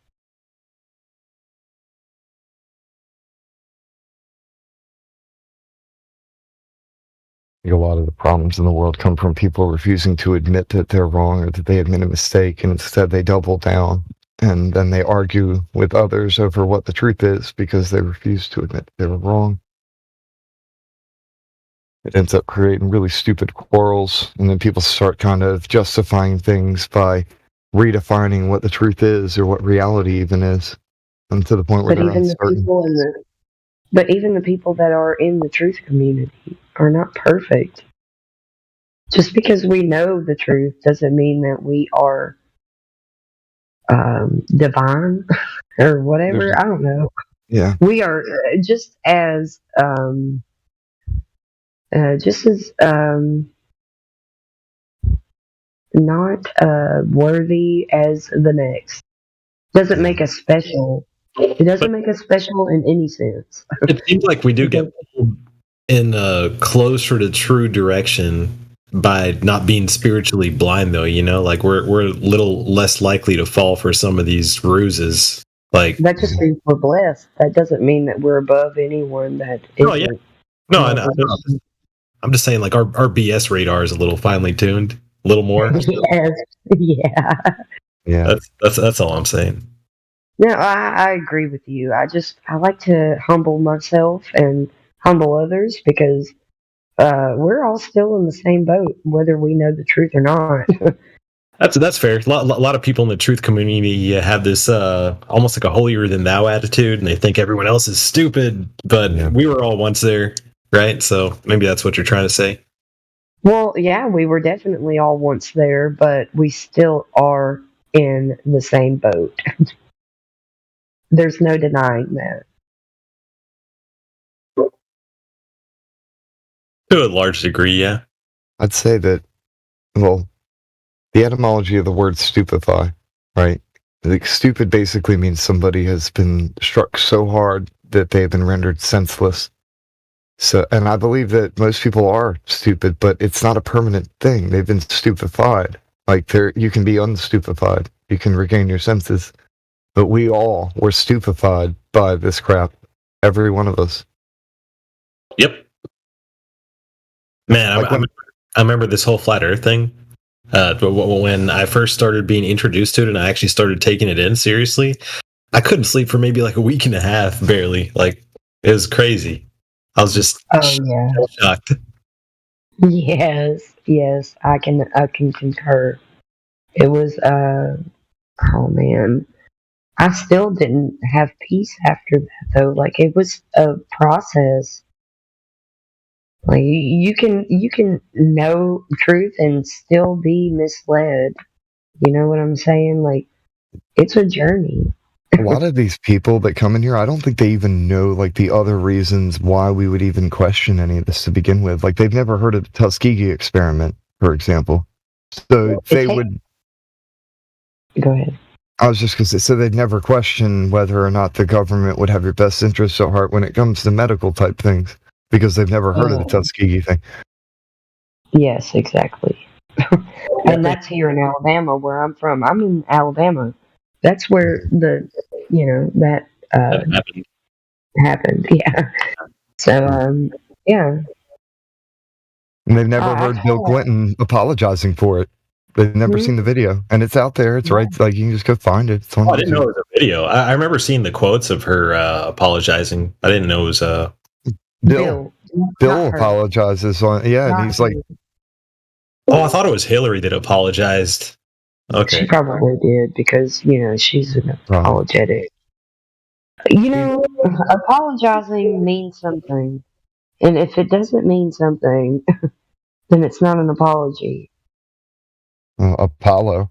A lot of the problems in the world come from people refusing to admit that they're wrong or that they have made a mistake, and instead they double down and then they argue with others over what the truth is because they refuse to admit they were wrong. it ends up creating really stupid quarrels, and then people start kind of justifying things by redefining what the truth is or what reality even is, and to the point where But they're even the uncertain. people in the but even the people that are in the truth community are not perfect. Just because we know the truth doesn't mean that we are divine or whatever. I don't know. Yeah. We are just as not worthy as the next. Doesn't make us special. It doesn't make us special in any sense. It seems like we do get pulled in a closer to true direction by not being spiritually blind, though. You know, like we're a little less likely to fall for some of these ruses. Like That just means we're blessed. That doesn't mean that we're above anyone that isn't. Oh, yeah. No, I know. I'm just saying, like our BS radar is a little finely tuned, a little more. Yes. Yeah. Yeah. That's all I'm saying. No, I agree with you. I like to humble myself and humble others because we're all still in the same boat, whether we know the truth or not. That's fair. A lot of people in the truth community have this almost like a holier than thou attitude, and they think everyone else is stupid. But we were all once there, right? So maybe that's what you're trying to say. Well, yeah, we were definitely all once there, but we still are in the same boat. There's no denying that. To a large degree, yeah. I'd say that, well, the etymology of the word stupefy, right? Like, stupid basically means somebody has been struck so hard that they've been rendered senseless. So, and I believe that most people are stupid, but it's not a permanent thing. They've been stupefied. Like, you can be unstupefied. You can regain your senses. But we all were stupefied by this crap. Every one of us. Yep. Man, I remember this whole flat Earth thing. When I first started being introduced to it, and I actually started taking it in seriously, I couldn't sleep for maybe like a week and a half, barely. Like, it was crazy. I was just shocked. Yes, I can concur. It was oh man. I still didn't have peace after that though. Like, it was a process. Like, you can know truth and still be misled. You know what I'm saying? Like, it's a journey. A lot of these people that come in here, I don't think they even know like the other reasons why we would even question any of this to begin with. Like, they've never heard of the Tuskegee experiment, for example. So they would. Go ahead. I was just going to say, so they'd never question whether or not the government would have your best interests at heart when it comes to medical type things, because they've never heard of the Tuskegee thing. Yes, exactly. And that's here in Alabama, where I'm from. I'm in Alabama. That's where that happened. Yeah. So yeah. And they've never heard Bill Clinton apologizing for it. They've never seen the video, and it's out there. It's right, like you can just go find it. It's on I didn't know it was a video. I remember seeing the quotes of her apologizing. I didn't know it was Bill apologizes on. Yeah, and he's like, "Oh, I thought it was Hillary that apologized." Okay, She probably did because she's an apologetic. Apologizing means something, and if it doesn't mean something, then it's not an apology. Apollo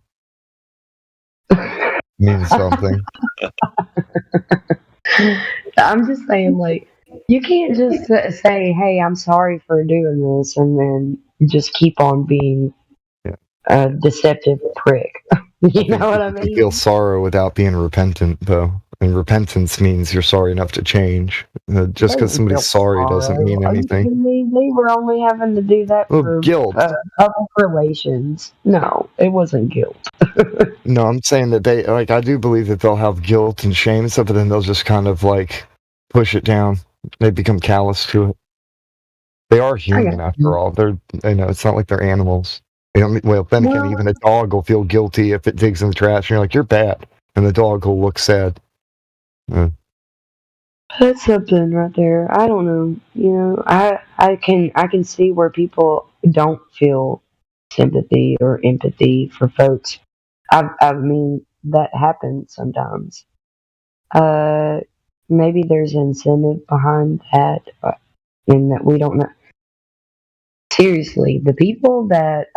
means something. I'm just saying, like, you can't just say, "Hey, I'm sorry for doing this," and then just keep on being a deceptive prick. You know what I mean? You feel sorrow without being repentant, though. And repentance means you're sorry enough to change. Just because somebody's sorry doesn't mean anything. They were only having to do that for guilt. Public relations. No, it wasn't guilt. No, I'm saying that they, like, I do believe that they'll have guilt and shame and stuff, but then they'll just kind of, like, push it down. They become callous to it. They are human, after all. They're, it's not like they're animals. Well, then again, even a dog will feel guilty if it digs in the trash, and you're like, "You're bad," and the dog will look sad. That's something right there. I don't know. You know, I can see where people don't feel sympathy or empathy for folks. I mean that happens sometimes. Uh, Maybe there's incentive behind that, in that we don't know. Seriously, the people that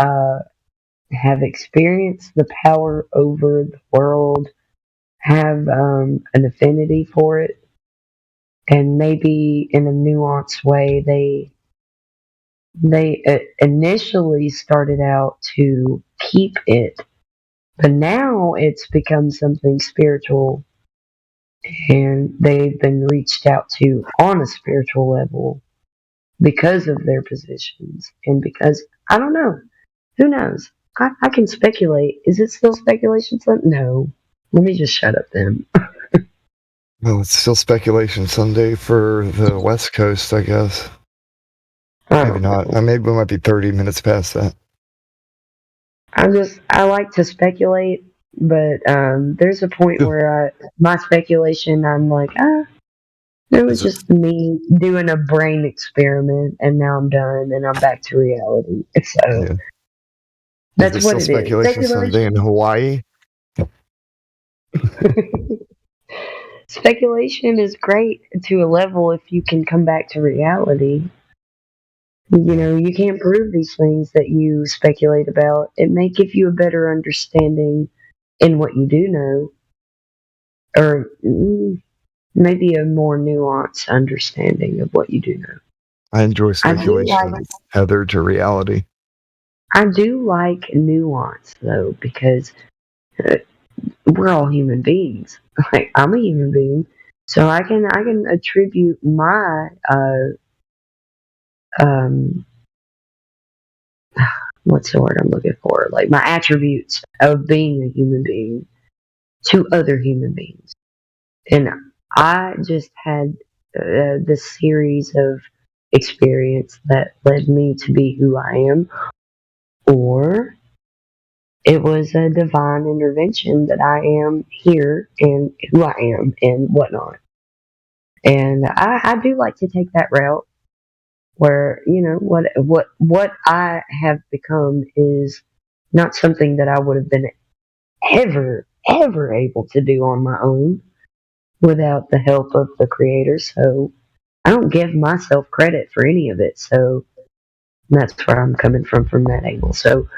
have experienced the power over the world have an affinity for it, and maybe in a nuanced way they initially started out to keep it, but now it's become something spiritual, and they've been reached out to on a spiritual level because of their positions, and because I don't know, who knows? I can speculate. Is it still speculation? No. Let me just shut up then. Well, it's still speculation someday for the West Coast, I guess. Maybe not. Maybe we might be 30 minutes past that. I like to speculate, but there's a point where my speculation, I'm like, it was just me doing a brain experiment, and now I'm done, and I'm back to reality. So that's Is what there still it is. speculation someday in Hawaii? Speculation is great to a level if you can come back to reality. You know, you can't prove these things that you speculate about. It may give you a better understanding in what you do know, or maybe a more nuanced understanding of what you do know. I enjoy speculation tethered to reality. I do like nuance though, because we're all human beings. Like, I'm a human being, so I can attribute my what's the word I'm looking for? Like, my attributes of being a human being to other human beings. And I just had this series of experience that led me to be who I am, or it was a divine intervention that I am here and who I am and whatnot. And I do like to take that route where, you know, what I have become is not something that I would have been ever able to do on my own without the help of the creator. So I don't give myself credit for any of it. So that's where I'm coming from that angle. So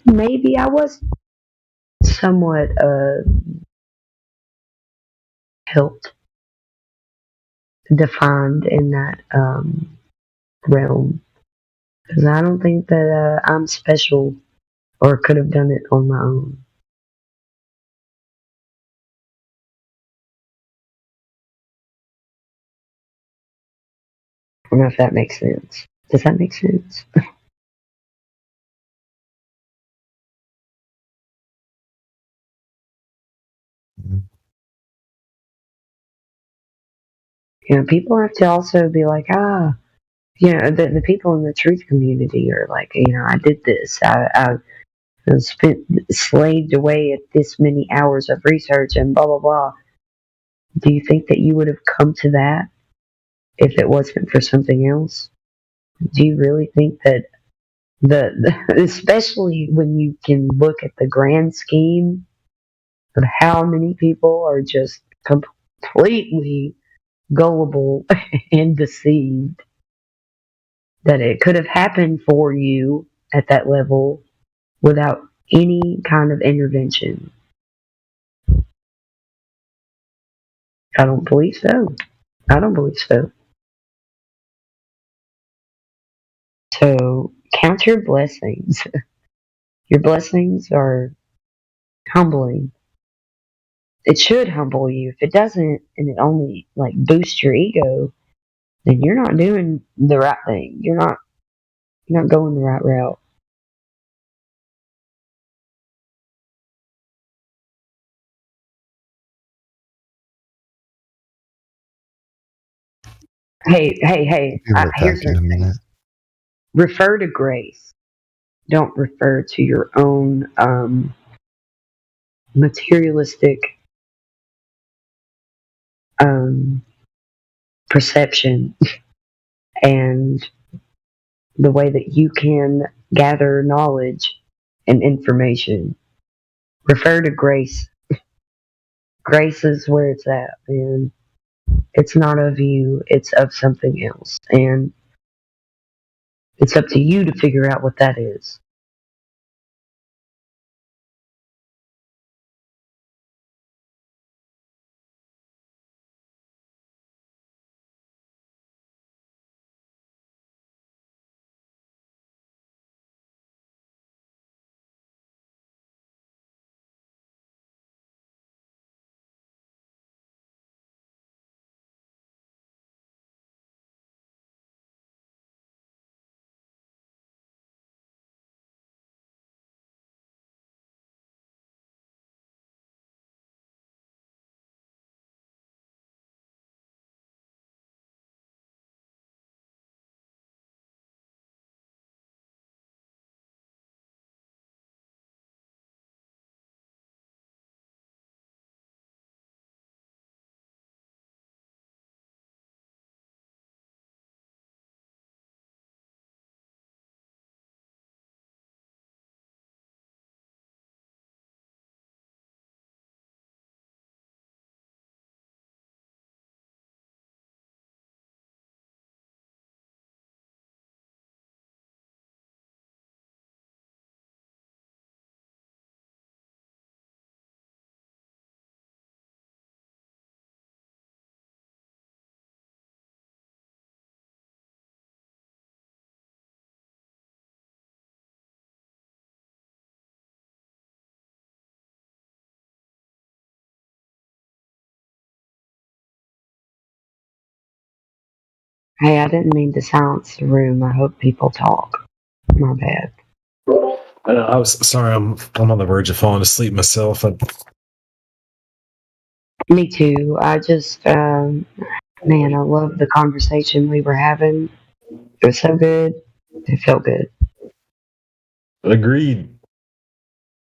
maybe I was somewhat helped, defined in that realm, because I don't think that I'm special or could have done it on my own. I don't know if that makes sense. Does that make sense? You know, people have to also be like, you know, the people in the truth community are like, you know, I did this. I slaved away at this many hours of research and blah, blah, blah. Do you think that you would have come to that if it wasn't for something else? Do you really think that especially when you can look at the grand scheme of how many people are just completely gullible and deceived, that it could have happened for you at that level without any kind of intervention? I don't believe so. I don't believe so. So count your blessings. Your blessings are humbling. It should humble you. If it doesn't, and it only like boosts your ego, then you're not doing the right thing. You're not going the right route. Hey! Here's the thing. Refer to grace. Don't refer to your own materialistic perception and the way that you can gather knowledge and information. Refer to Grace. Grace is where it's at, and it's not of you, it's of something else. And it's up to you to figure out what that is. Hey, I didn't mean to silence the room. I hope people talk. My bad. I was sorry. I'm on the verge of falling asleep myself. Me too. I just, man, I love the conversation we were having. It was so good. It felt good. Agreed.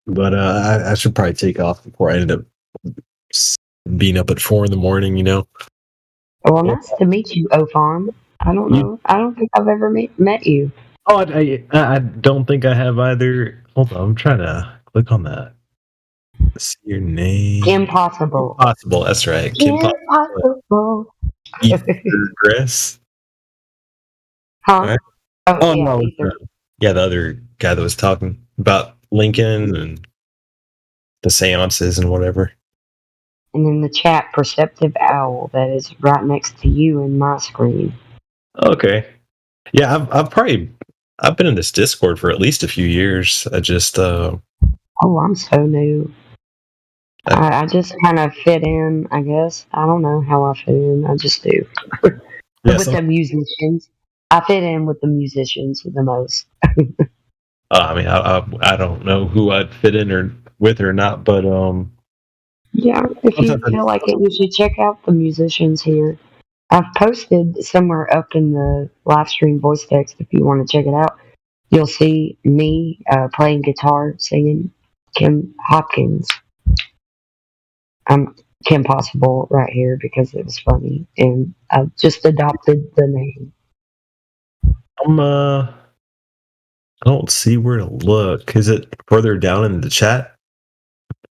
But I should probably take off before I end up being up at 4 a.m. You know. Well, nice to meet you, Ophon. I don't know. I don't think I've ever met you. Oh, I don't think I have either. Hold on, I'm trying to click on that. Let's see your name. Impossible. Impossible. That's right. Kim Impossible. Grass. Huh? Right. Oh, yeah, no. Ether. Yeah, the other guy that was talking about Lincoln and the seances and whatever. And in the chat, Perceptive Owl, that is right next to you in my screen. Okay. Yeah, I've been in this Discord for at least a few years. I just Oh, I'm so new. I just kind of fit in, I guess. I don't know how I fit in. I just do. With the musicians. I fit in with the musicians the most. I mean, I don't know who I'd fit in or with or not, but Yeah, if you feel like it, you should check out the musicians here. I've posted somewhere up in the live stream voice text if you want to check it out. You'll see me playing guitar, singing Kim Hopkins. I'm Kim Possible right here because it was funny, and I just adopted the name. I don't see where to look. Is it further down in the chat?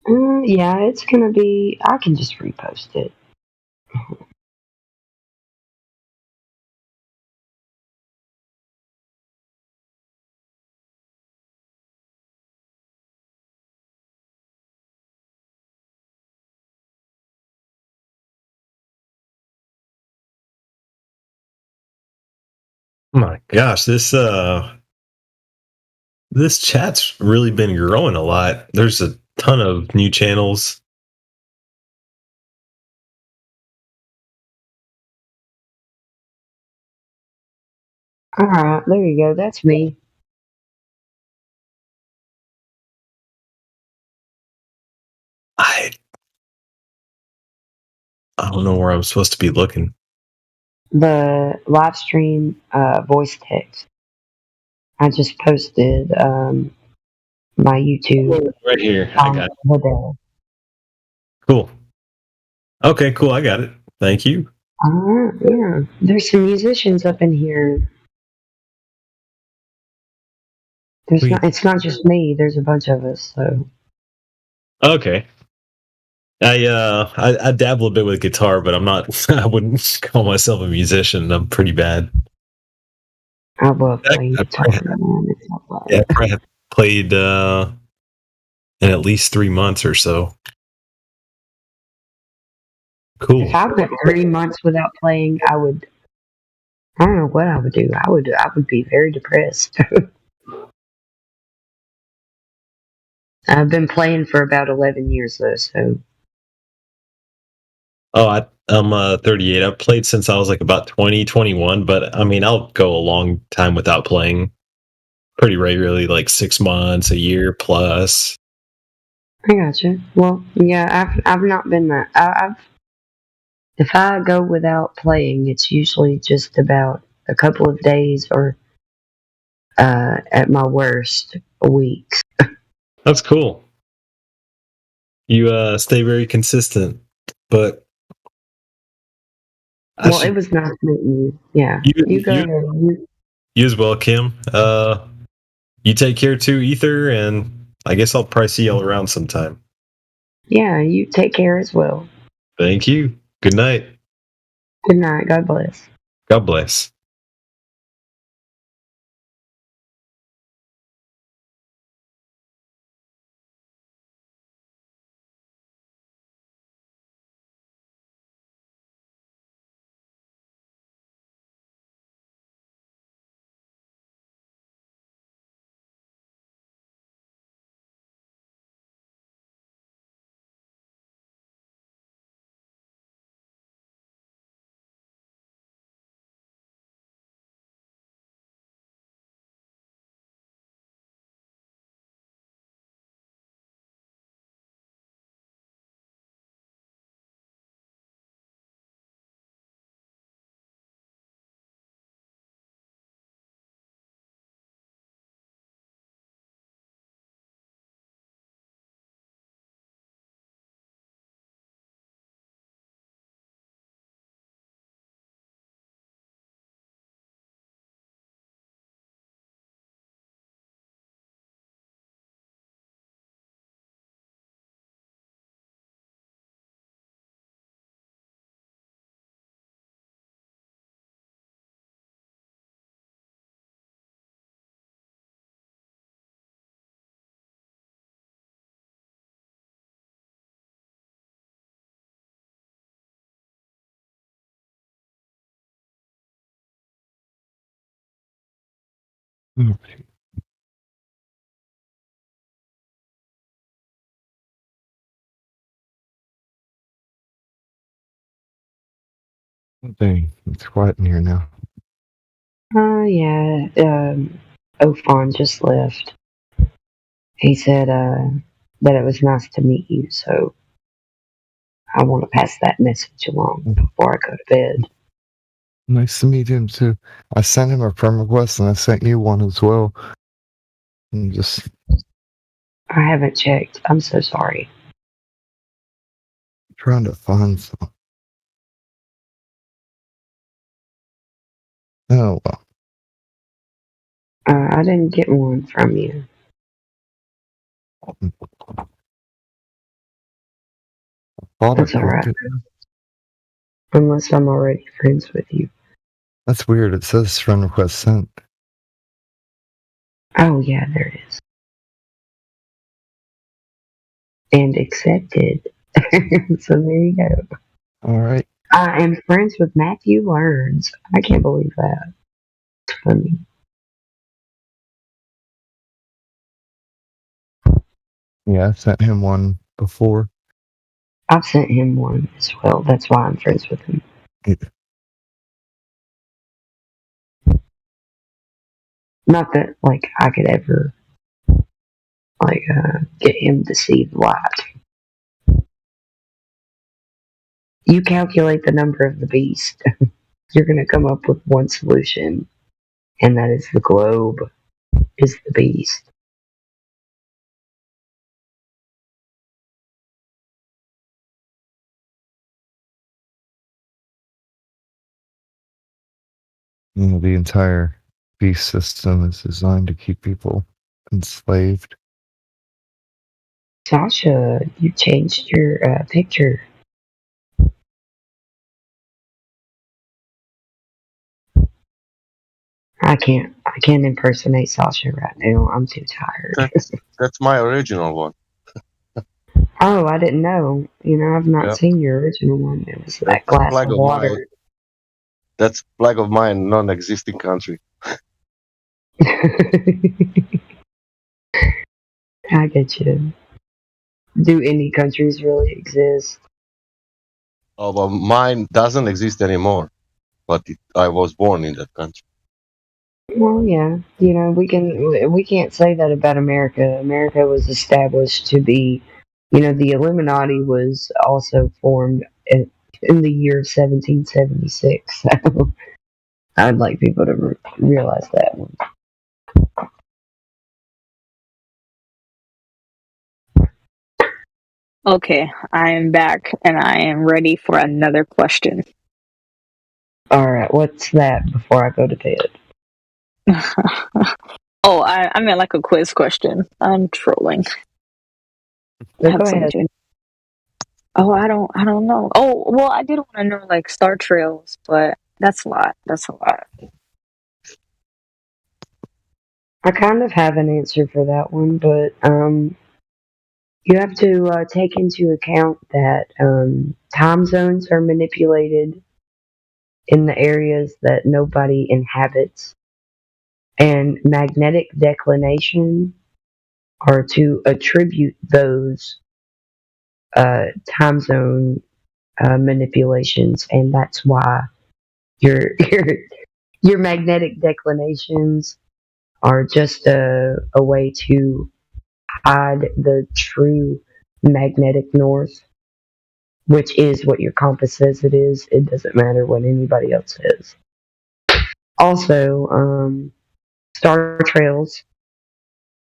Yeah, it's gonna be. I can just repost it. My gosh, this chat's really been growing a lot. There's a ton of new channels. All right, there you go. That's me. I don't know where I'm supposed to be looking. The live stream voice text. I just posted my YouTube. Right here. I got it. The day. Cool. Okay, cool. I got it. Thank you. Yeah. There's some musicians up in here. Sweet. It's not just me. There's a bunch of us. So Okay. I dabble a bit with guitar, but I'm not. I wouldn't call myself a musician. I'm pretty bad. I love playing I guitar, man. It's not bad. Yeah, I probably have played in at least 3 months or so. Cool. If I went 3 months without playing, I would. I don't know what I would do. I would be very depressed. I've been playing for about 11 years though, so Oh, I'm 38. I've played since I was like about 20, 21, but I mean, I'll go a long time without playing pretty regularly, like 6 months, a year plus. I gotcha. Well, yeah, I've not been that. I've if I go without playing, it's usually just about a couple of days or at my worst a week. That's cool. You stay very consistent, but Well, it was nice meeting you. Yeah, you go ahead. You as well, Kim. You take care too, Ether, and I guess I'll probably see y'all around sometime. Yeah, you take care as well. Thank you. Good night. Good night. God bless. God bless. Dang, it's quiet in here now. Yeah. Ofon just left. He said that it was nice to meet you, so I want to pass that message along before I go to bed. Nice to meet him too. I sent him a friend request and I sent you one as well. And just I haven't checked. I'm so sorry. trying to find some. Oh well. I didn't get one from you. That's alright. Unless I'm already friends with you. That's weird. It says friend request sent. Oh, yeah, there it is. And accepted. So there you go. All right. I am friends with Matthew Learns. I can't believe that. It's funny. Yeah, I sent him one before. I've sent him one as well. That's why I'm friends with him. Not that, like, I could ever, like, get him to see the light. You calculate the number of the beast. You're going to come up with one solution, and that is the globe is the beast. The entire beast system is designed to keep people enslaved. Sasha, you changed your picture. I can't impersonate Sasha right now. I'm too tired. That's my original one. Oh, I didn't know. You know, I've not Yeah. seen your original one. It was that That's glass flag of of water. mine. That's flag of mine, non-existing country. I get you. Do any countries really exist? Oh, well, mine doesn't exist anymore, but I was born in that country. Well, yeah. You know, we can't say that about America. America was established to be, you know, the Illuminati was also formed in the year 1776. So I'd like people to realize that one. Okay, I am back and I am ready for another question. All right, what's that before I go to bed? Oh, I meant like a quiz question. I'm trolling. No, Have go some ahead. gin- Oh, I don't know. Oh, well, I did want to know like Star Trails, but that's a lot. That's a lot. I kind of have an answer for that one, but you have to take into account that time zones are manipulated in the areas that nobody inhabits, and magnetic declination are to attribute those time zone manipulations, and that's why your your magnetic declinations are just a way to hide the true magnetic north, which is what your compass says it is. It doesn't matter what anybody else says. Also, star trails,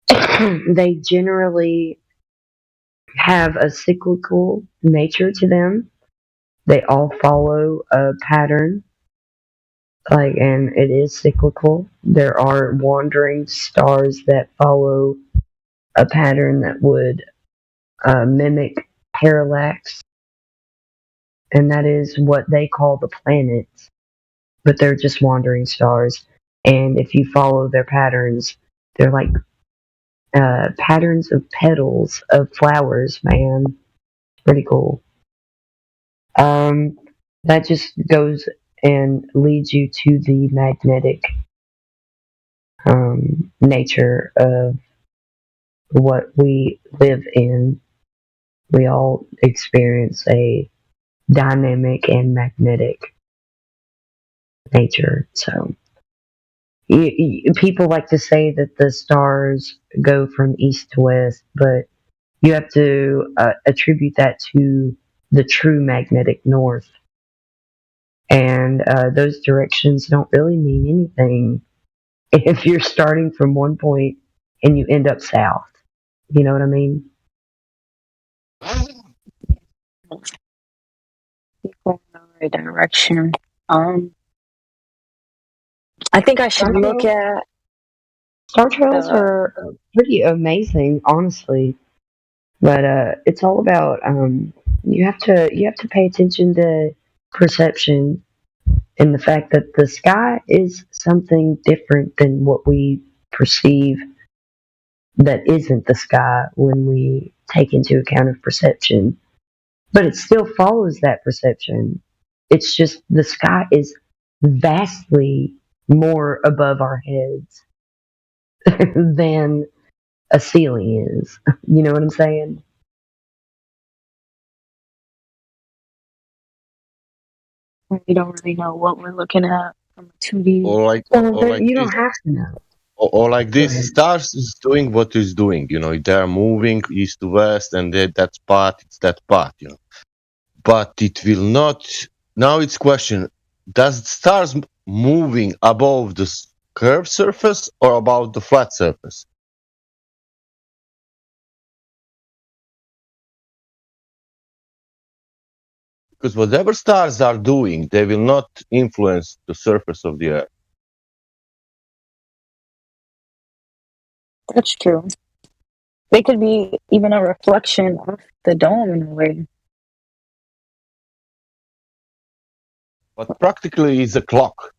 they generally have a cyclical nature to them. They all follow a pattern, and it is cyclical. There are wandering stars that follow a pattern that would mimic parallax, and that is what they call the planets, but they're just wandering stars. And if you follow their patterns, they're like patterns of petals of flowers, man. Pretty cool. That just goes and leads you to the magnetic nature of what we live in. We all experience a dynamic and magnetic nature. So, people like to say that the stars go from east to west, but you have to attribute that to the true magnetic north. And those directions don't really mean anything if you're starting from one point and you end up south. You know what I mean? People in the right direction. I think I should look at Star Trails are pretty amazing, honestly. But it's all about you have to pay attention to perception and the fact that the sky is something different than what we perceive that isn't the sky when we take into account of perception. But it still follows that perception. It's just the sky is vastly more above our heads than a ceiling is. You know what I'm saying? we don't really know what we're looking at from a 2D. Or like, Well, or like you this. don't have to know. Or like Go this, ahead. stars is doing what it's doing. You know, they are moving east to west, and that path, it's that path. You know, but it will not. Now it's question: does stars moving above the curved surface or above the flat surface? Because whatever stars are doing, they will not influence the surface of the Earth. That's true. They could be even a reflection of the dome in a way. But practically, it's a clock.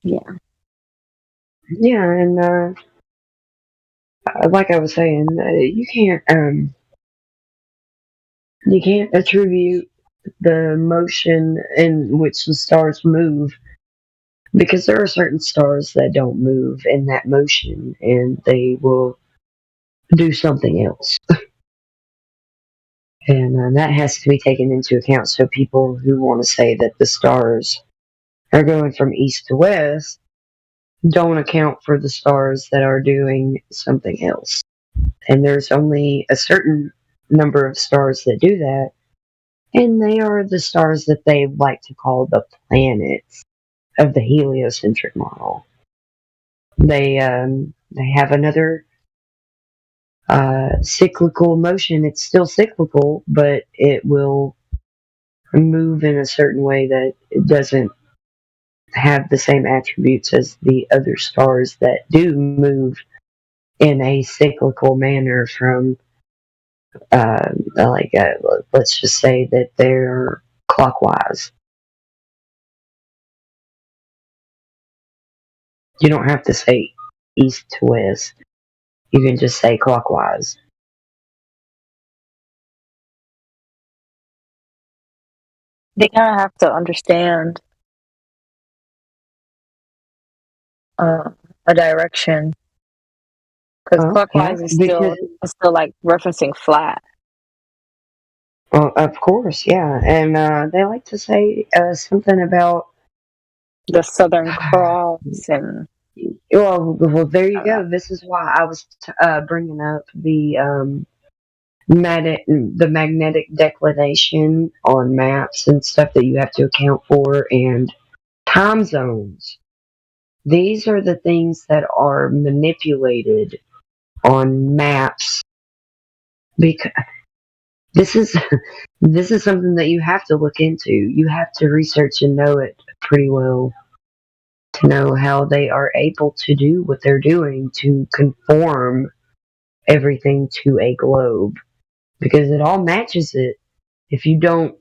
Yeah. Yeah, and like I was saying, you can't attribute the motion in which the stars move, because there are certain stars that don't move in that motion and they will do something else. And that has to be taken into account. So people who want to say that the stars are going from east to west don't account for the stars that are doing something else. And there's only a certain number of stars that do that, and they are the stars that they like to call the planets of the heliocentric model. They have another cyclical motion. It's still cyclical, but it will move in a certain way that it doesn't have the same attributes as the other stars that do move in a cyclical manner from let's just say that they're clockwise. You don't have to say east to west. You can just say clockwise. They kind of have to understand a direction, because clockwise is still like referencing flat. Well, of course, yeah, and they like to say something about the Southern Cross and. Well, there you go. This is why I was bringing up the magnetic declination on maps and stuff that you have to account for, and time zones. These are the things that are manipulated on maps, because this is something that you have to look into. You have to research and know it pretty well to know how they are able to do what they're doing to conform everything to a globe, because it all matches it. If you don't,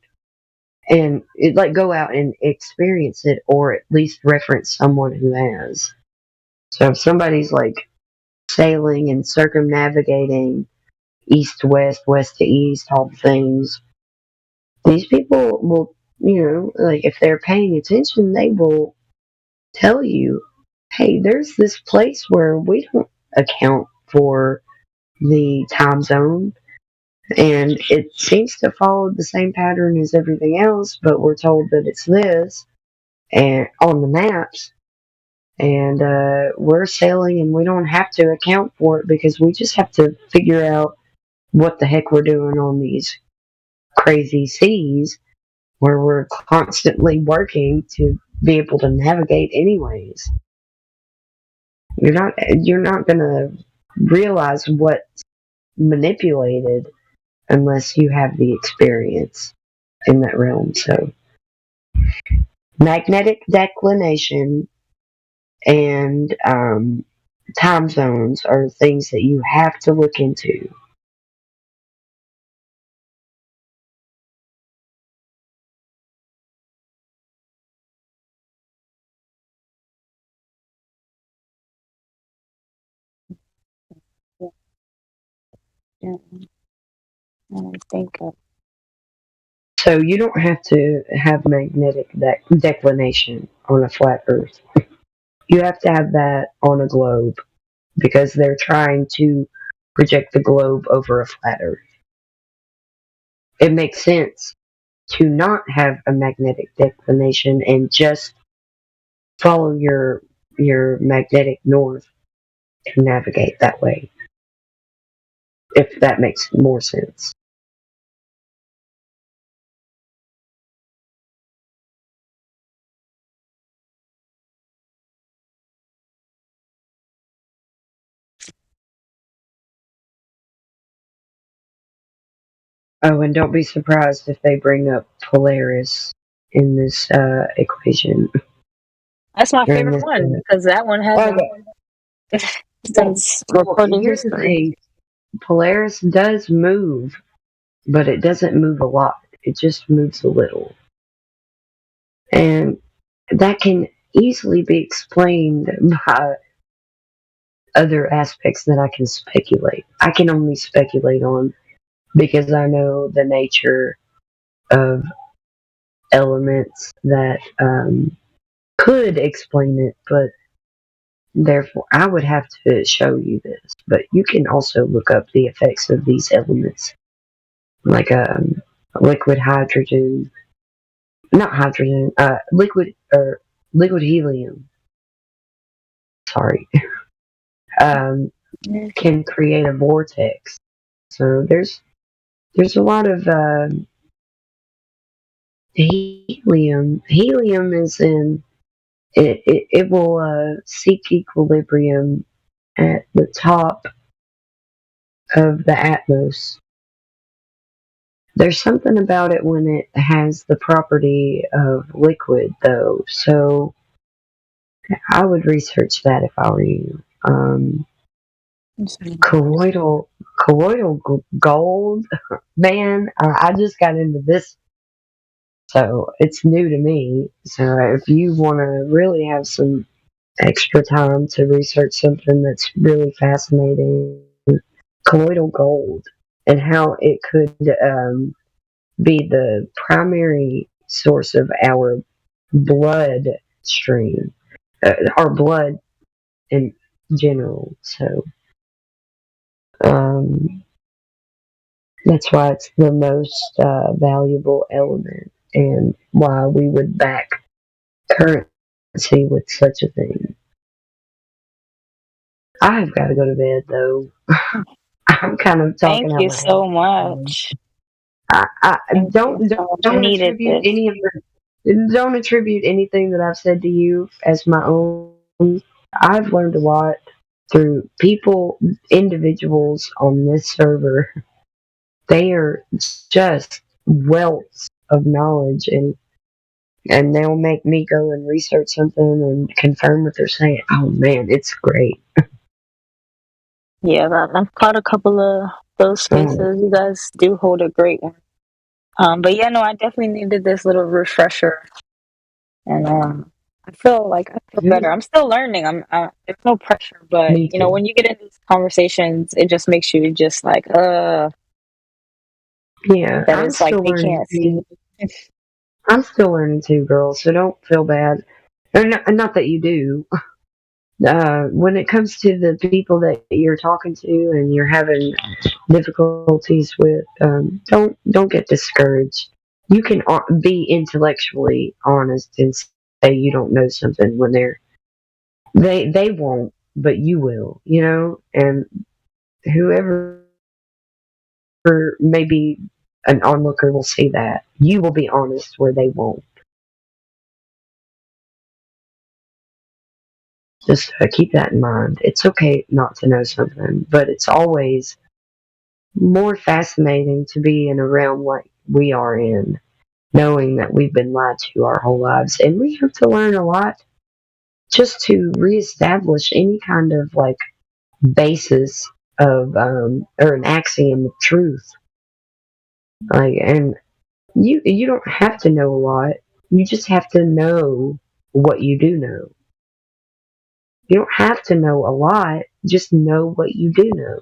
and it like go out and experience it, or at least reference someone who has. So if somebody's like sailing and circumnavigating east to west, west to east, all the things, these people will, like if they're paying attention, they will tell you, hey, there's this place where we don't account for the time zone, and it seems to follow the same pattern as everything else, but we're told that it's this and on the maps, and we're sailing and we don't have to account for it because we just have to figure out what the heck we're doing on these crazy seas where we're constantly working to be able to navigate anyways. You're not gonna realize what's manipulated unless you have the experience in that realm. So magnetic declination and time zones are things that you have to look into. Yeah. I think So you don't have to have magnetic declination on a flat Earth. You have to have that on a globe because they're trying to project the globe over a flat Earth. It makes sense to not have a magnetic declination and just follow your magnetic north and navigate that way. If that makes more sense. Oh, and don't be surprised if they bring up Polaris in this equation. that's my During favorite this, one because that one has since Well, recorded here's the history. thing. Polaris does move, but it doesn't move a lot. It just moves a little. And that can easily be explained by other aspects that I can speculate. I can only speculate on because I know the nature of elements that could explain it, but therefore I would have to show you this. But you can also look up the effects of these elements, like liquid hydrogen, not hydrogen, liquid helium. Sorry, can create a vortex. So there's a lot of helium. Helium is in it will seek equilibrium at the top of the atmos. There's something about it when it has the property of liquid, though. So I would research that if I were you. Colloidal gold, man. I just got into this, so it's new to me. So if you want to really have some extra time to research something that's really fascinating, colloidal gold and how it could be the primary source of our blood stream, our blood in general. So that's why it's the most valuable element, and why we would back currency with such a thing. I've got to go to bed, though. I'm kind of talking Thank out you my so head. much. I don't I needed attribute this. any of don't attribute anything that I've said to you as my own. I've learned a lot through individuals on this server. They are just wealths of knowledge, and they'll make me go and research something and confirm what they're saying. Oh man, it's great. Yeah, I've caught a couple of those spaces. You guys do hold a great one. But yeah, no, I definitely needed this little refresher, and I feel better. I'm still learning. There's no pressure, but Me you know, too. when you get into these conversations, it just makes you just like, Yeah, that I'm it's like still they learning can't see. too. I'm still learning too, girls. So don't feel bad. Not that you do. When it comes to the people that you're talking to and you're having difficulties with, don't get discouraged. You can be intellectually honest and say you don't know something when they won't, but you will, you know. And whoever maybe an onlooker will see that you will be honest where they won't. Just keep that in mind. It's okay not to know something, but it's always more fascinating to be in a realm like we are in, knowing that we've been lied to our whole lives. And we have to learn a lot just to reestablish any kind of like basis of, or an axiom of truth. Like, and you don't have to know a lot. You just have to know what you do know. You don't have to know a lot, just know what you do know.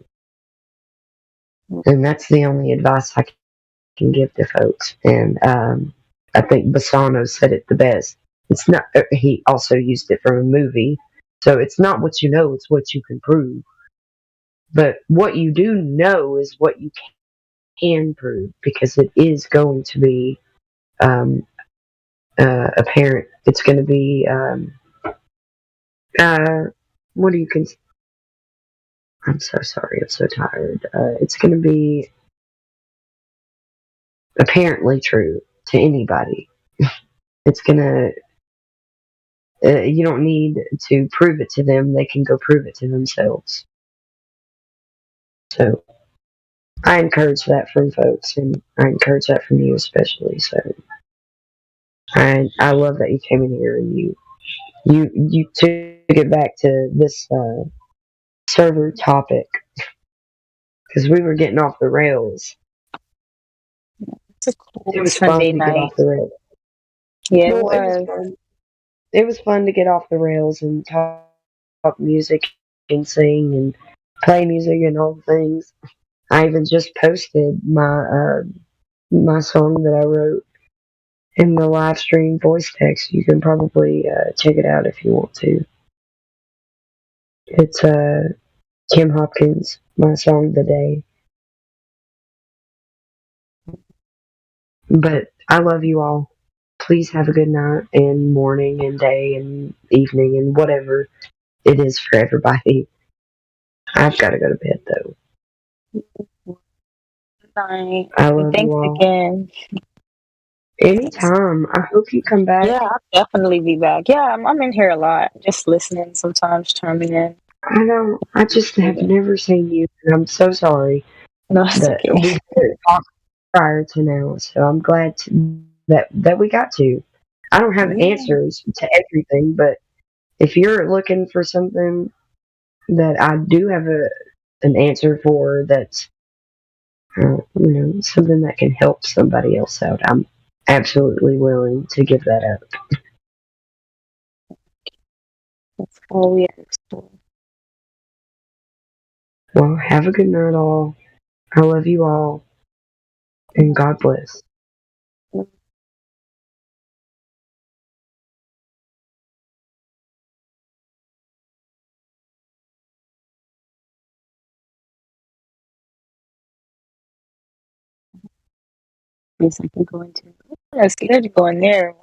And that's the only advice I can give to folks. And I think Bassano said it the best. It's not. He also used it from a movie, so it's not what you know; it's what you can prove. But what you do know is what you can prove, because it is going to be apparent. It's going to be what do you consider? I'm so sorry. I'm so tired. It's going to be apparently true to anybody. It's going to. You don't need to prove it to them. They can go prove it to themselves. So I encourage that from folks, and I encourage that from you especially. So I love that you came in here and you took it back to this server topic because we were getting off the rails. It's a cool It was Sunday fun to get night. off the rails. Yeah, it Well, it was was. fun. It was fun to get off the rails and talk music and sing and play music and all the things. I even just posted my song that I wrote in the live stream voice text. You can probably check it out if you want to. It's Kim Hopkins, my song of the day. But I love you all. Please have a good night and morning and day and evening and whatever it is for everybody. I've got to go to bed though. Good night. I And love you thanks all. again. Anytime. I hope you come back. Yeah, I'll definitely be back. Yeah, I'm in here a lot, just listening sometimes, chiming in. I just have never seen you, and I'm so sorry No, it's that okay. we didn't talk prior to now. So I'm glad that we got to. I don't have Yeah. answers to everything, but if you're looking for something that I do have an answer for, that's something that can help somebody else out, I'm absolutely willing to give that up. That's all we ask for. Well, have a good night, all. I love you all, and God bless. Yes, I can go into. I'm scared to go in there.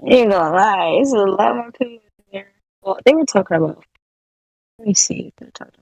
I ain't gonna lie, it's a lot more people in there. Well, they were talking about. Let me see if they're talking.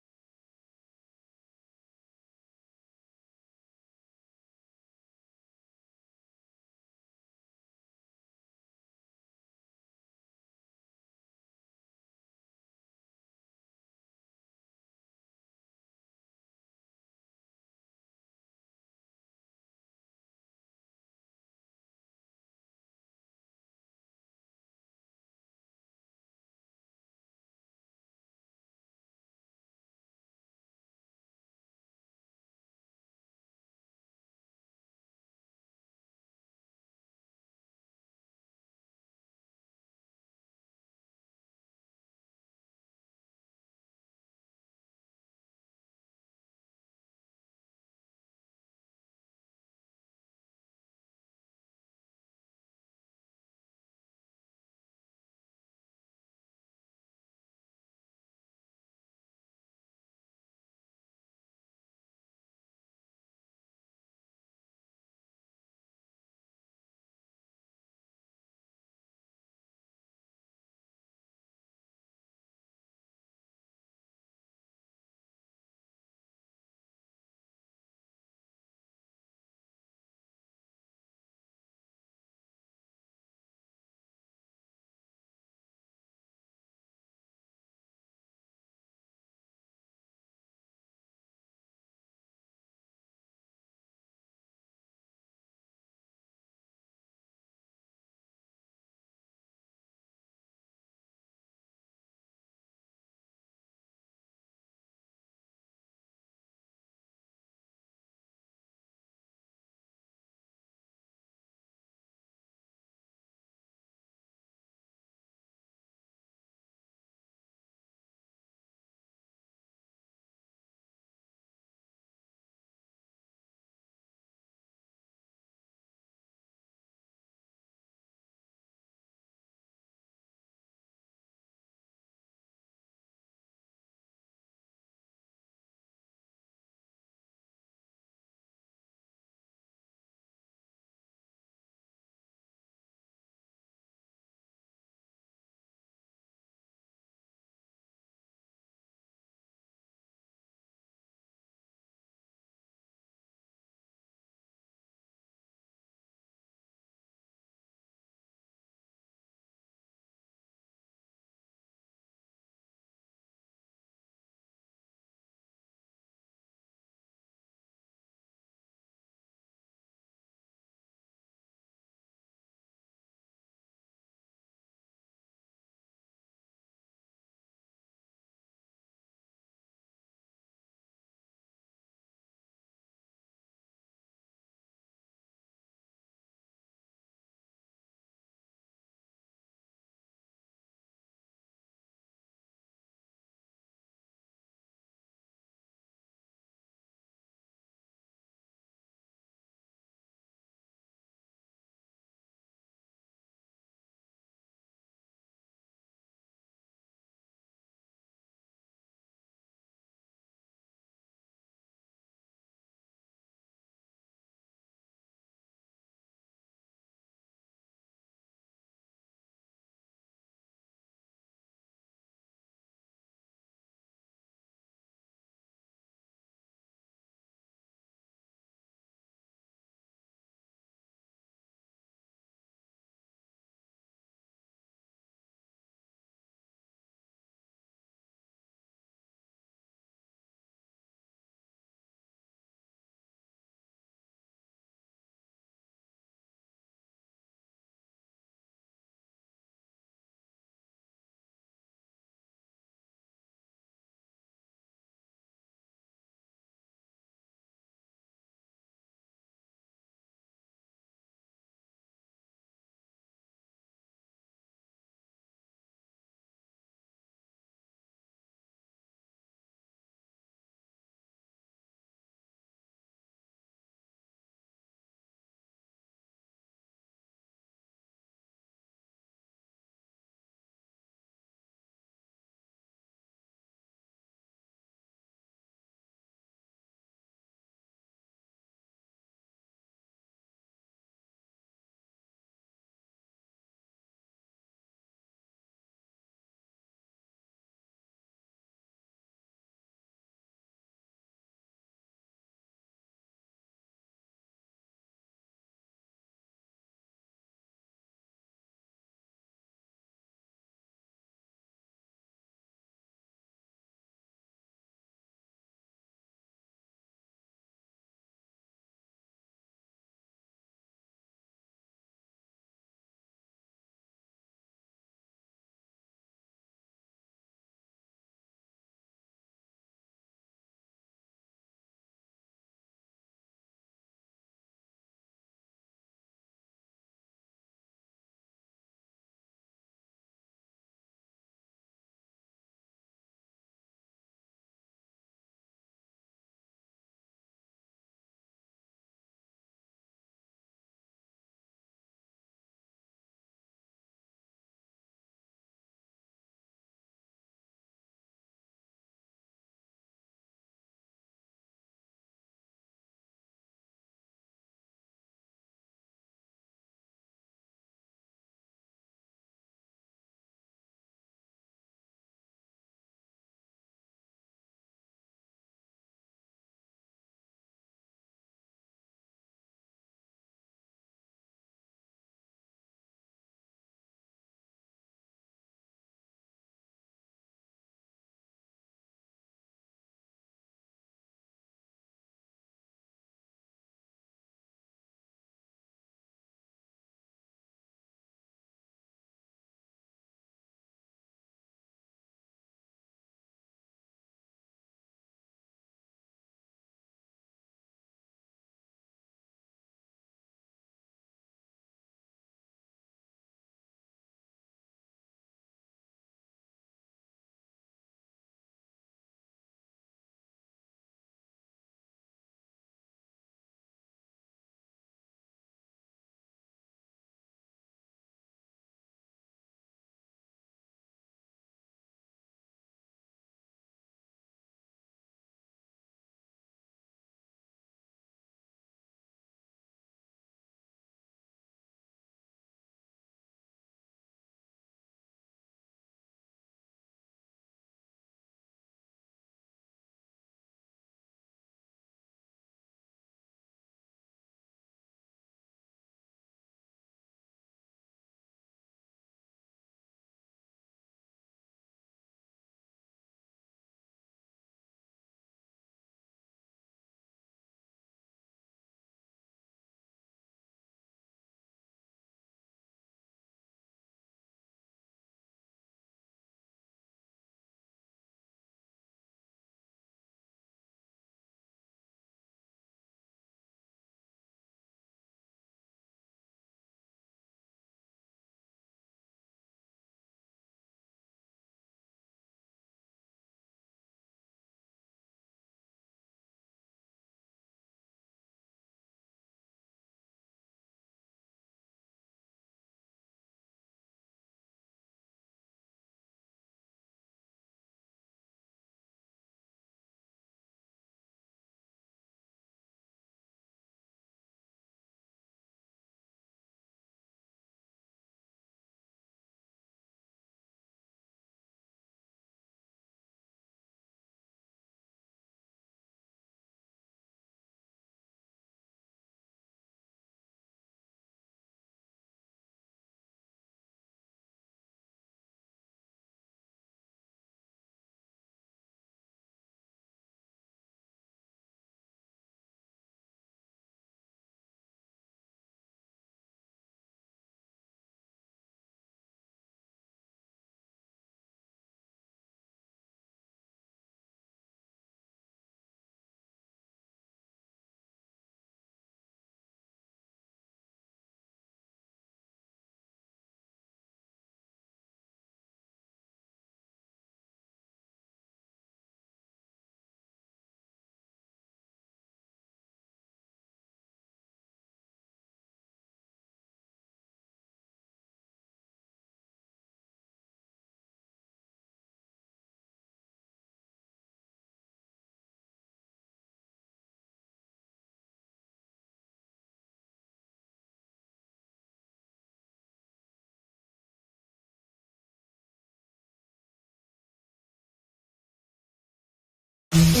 Hey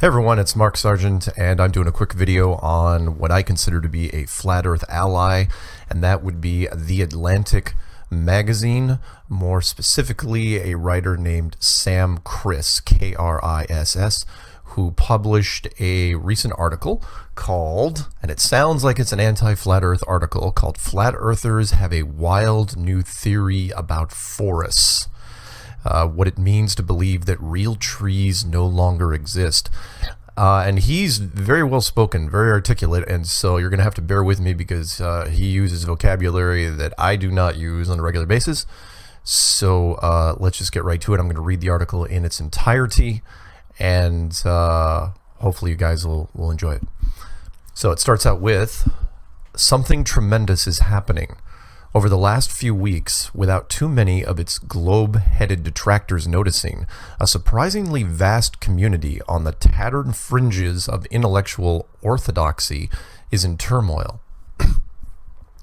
everyone, it's Mark Sargent, and I'm doing a quick video on what I consider to be a Flat Earth ally, and that would be The Atlantic magazine, more specifically a writer named Sam Kriss, Kriss, who published a recent article called, and it sounds like it's an anti-Flat Earth article, called Flat Earthers Have a Wild New Theory About Forests. What it means to believe that real trees no longer exist. And he's very well spoken, very articulate, and so you're going to have to bear with me because he uses vocabulary that I do not use on a regular basis. So let's just get right to it. I'm going to read the article in its entirety, and hopefully you guys will enjoy it. So it starts out with, something tremendous is happening. Over the last few weeks, without too many of its globe-headed detractors noticing, a surprisingly vast community on the tattered fringes of intellectual orthodoxy is in turmoil.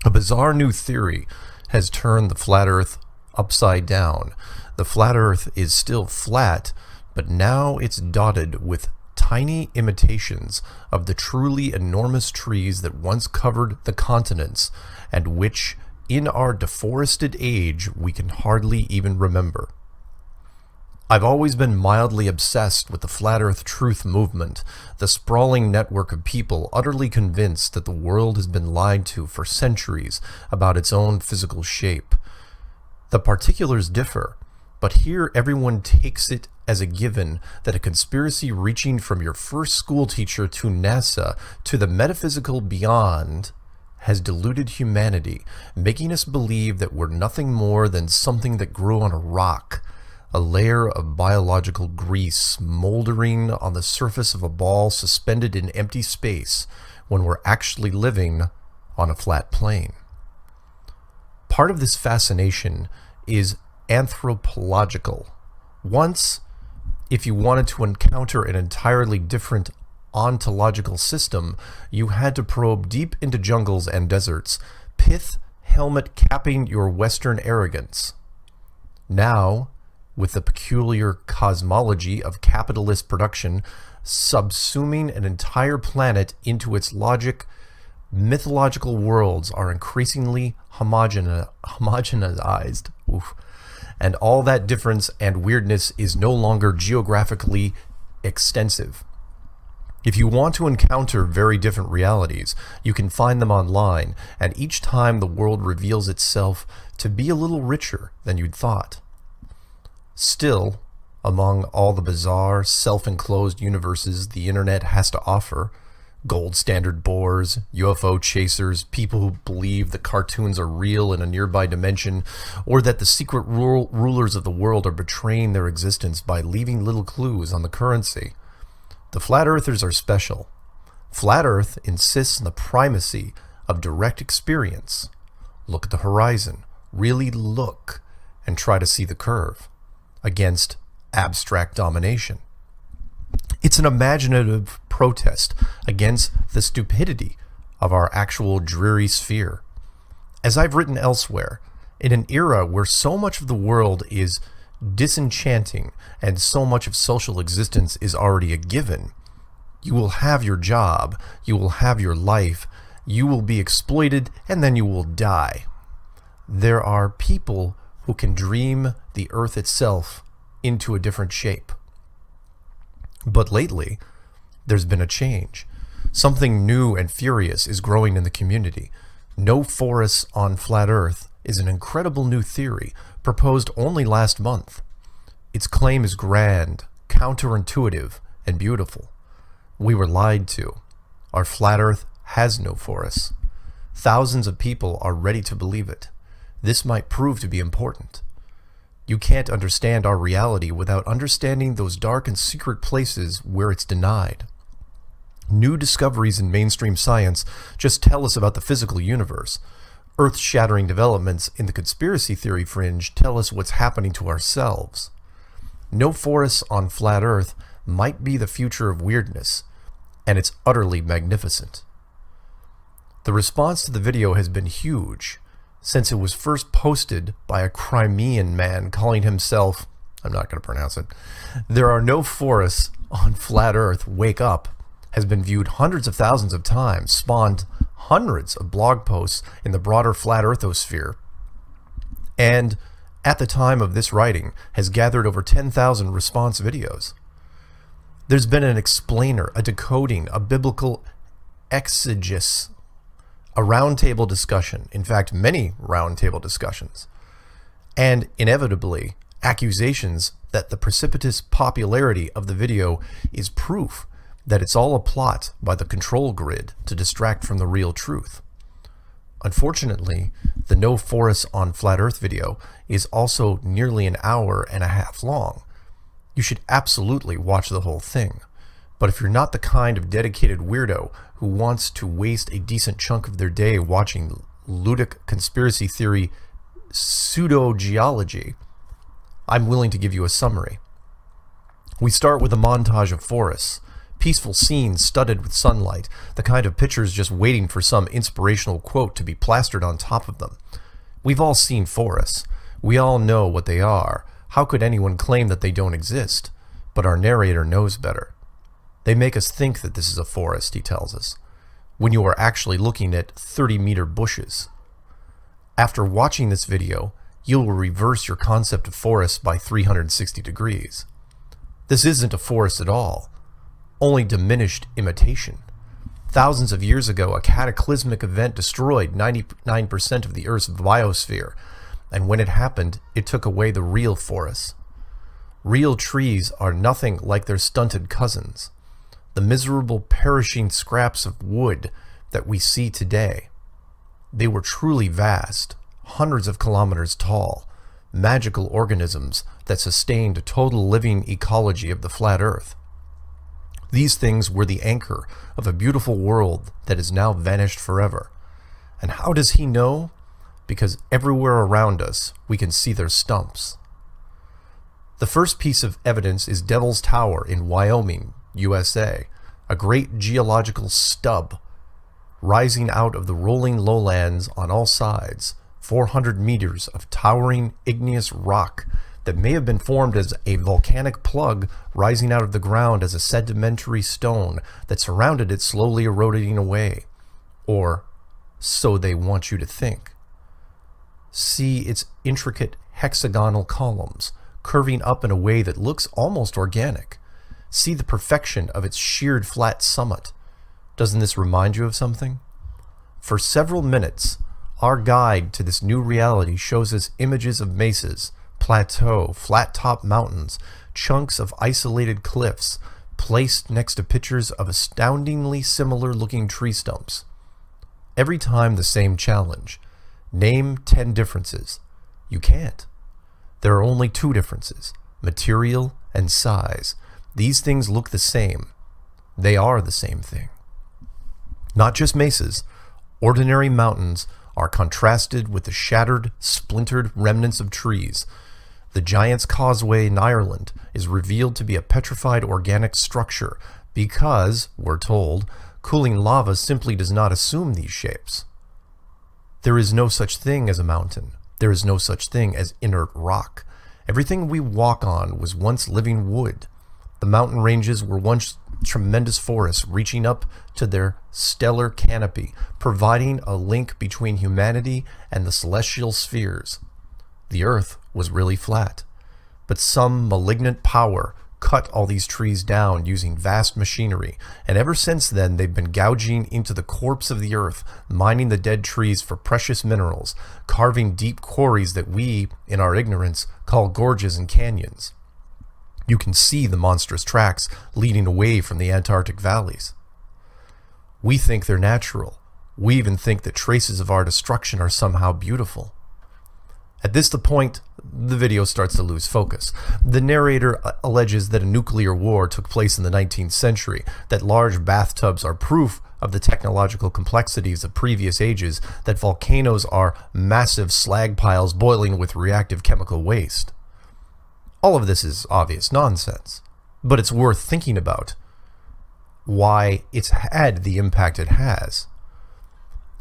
A bizarre new theory has turned the flat Earth upside down. The flat Earth is still flat, but now it's dotted with tiny imitations of the truly enormous trees that once covered the continents and which in our deforested age, we can hardly even remember. I've always been mildly obsessed with the Flat Earth Truth movement, the sprawling network of people utterly convinced that the world has been lied to for centuries about its own physical shape. The particulars differ, but here everyone takes it as a given that a conspiracy reaching from your first school teacher to NASA to the metaphysical beyond has deluded humanity, making us believe that we're nothing more than something that grew on a rock, a layer of biological grease moldering on the surface of a ball suspended in empty space when we're actually living on a flat plane. Part of this fascination is anthropological. Once, if you wanted to encounter an entirely different ontological system, you had to probe deep into jungles and deserts, pith helmet capping your Western arrogance. Now, with the peculiar cosmology of capitalist production subsuming an entire planet into its logic, mythological worlds are increasingly homogenized. Oof. And all that difference and weirdness is no longer geographically extensive. If you want to encounter very different realities, you can find them online, and each time the world reveals itself to be a little richer than you'd thought. Still, among all the bizarre, self-enclosed universes the internet has to offer, gold standard bores, UFO chasers, people who believe that cartoons are real in a nearby dimension, or that the secret rulers of the world are betraying their existence by leaving little clues on the currency, the Flat Earthers are special. Flat Earth insists on the primacy of direct experience. Look at the horizon. Really look and try to see the curve against abstract domination. It's an imaginative protest against the stupidity of our actual dreary sphere. As I've written elsewhere, in an era where so much of the world is disenchanting and so much of social existence is already a given, you will have your job, you will have your life, you will be exploited, and then you will die. There are people who can dream the earth itself into a different shape. But lately, there's been a change. Something new and furious is growing in the community. No forests on flat Earth is an incredible new theory proposed only last month. Its claim is grand, counterintuitive, and beautiful. We were lied to. Our flat Earth has no forests. Thousands of people are ready to believe it. This might prove to be important. You can't understand our reality without understanding those dark and secret places where it's denied. New discoveries in mainstream science just tell us about the physical universe. Earth-shattering developments in the conspiracy theory fringe tell us what's happening to ourselves. No forests on flat Earth might be the future of weirdness, and it's utterly magnificent. The response to the video has been huge since it was first posted by a Crimean man calling himself, I'm not going to pronounce it, "There are no forests on flat Earth, wake up," has been viewed hundreds of thousands of times, spawned hundreds of blog posts in the broader flat earthosphere, and at the time of this writing has gathered over 10,000 response videos. There's been an explainer, a decoding, a biblical exegesis, a roundtable discussion, in fact, many roundtable discussions, and inevitably accusations that the precipitous popularity of the video is proof that it's all a plot by the control grid to distract from the real truth. Unfortunately, the No Forests on Flat Earth video is also nearly an hour and a half long. You should absolutely watch the whole thing, but if you're not the kind of dedicated weirdo who wants to waste a decent chunk of their day watching ludic conspiracy theory pseudo-geology, I'm willing to give you a summary. We start with a montage of forests, peaceful scenes studded with sunlight, the kind of pictures just waiting for some inspirational quote to be plastered on top of them. We've all seen forests. We all know what they are. How could anyone claim that they don't exist? But our narrator knows better. They make us think that this is a forest, he tells us, when you are actually looking at 30-meter bushes. After watching this video, you will reverse your concept of forest by 360 degrees. This isn't a forest at all, only diminished imitation. Thousands of years ago, a cataclysmic event destroyed 99% of the Earth's biosphere, and when it happened, it took away the real forests. Real trees are nothing like their stunted cousins, the miserable perishing scraps of wood that we see today. They were truly vast, hundreds of kilometers tall, magical organisms that sustained a total living ecology of the flat Earth. These things were the anchor of a beautiful world that is now vanished forever. And how does he know? Because everywhere around us we can see their stumps. The first piece of evidence is Devil's Tower in Wyoming, USA, a great geological stub rising out of the rolling lowlands on all sides, 400 meters of towering igneous rock that may have been formed as a volcanic plug rising out of the ground as a sedimentary stone that surrounded it, slowly eroding away. Or so they want you to think. See its intricate hexagonal columns curving up in a way that looks almost organic. See the perfection of its sheared flat summit. Doesn't this remind you of something? For several minutes, our guide to this new reality shows us images of mesas, plateau, flat-top mountains, chunks of isolated cliffs, placed next to pictures of astoundingly similar-looking tree stumps. Every time the same challenge. Name 10 differences. You can't. There are only 2 differences, material and size. These things look the same. They are the same thing. Not just mesas. Ordinary mountains are contrasted with the shattered, splintered remnants of trees. The Giant's Causeway in Ireland is revealed to be a petrified organic structure because, we're told, cooling lava simply does not assume these shapes. There is no such thing as a mountain. There is no such thing as inert rock. Everything we walk on was once living wood. The mountain ranges were once tremendous forests reaching up to their stellar canopy, providing a link between humanity and the celestial spheres. The earth was really flat, but some malignant power cut all these trees down using vast machinery, and ever since then they've been gouging into the corpse of the earth, mining the dead trees for precious minerals, carving deep quarries that we, in our ignorance, call gorges and canyons. You can see the monstrous tracks leading away from the Antarctic valleys. We think they're natural. We even think that traces of our destruction are somehow beautiful. At this point, the video starts to lose focus. The narrator alleges that a nuclear war took place in the 19th century, that large bathtubs are proof of the technological complexities of previous ages, that volcanoes are massive slag piles boiling with reactive chemical waste. All of this is obvious nonsense, but it's worth thinking about why it's had the impact it has.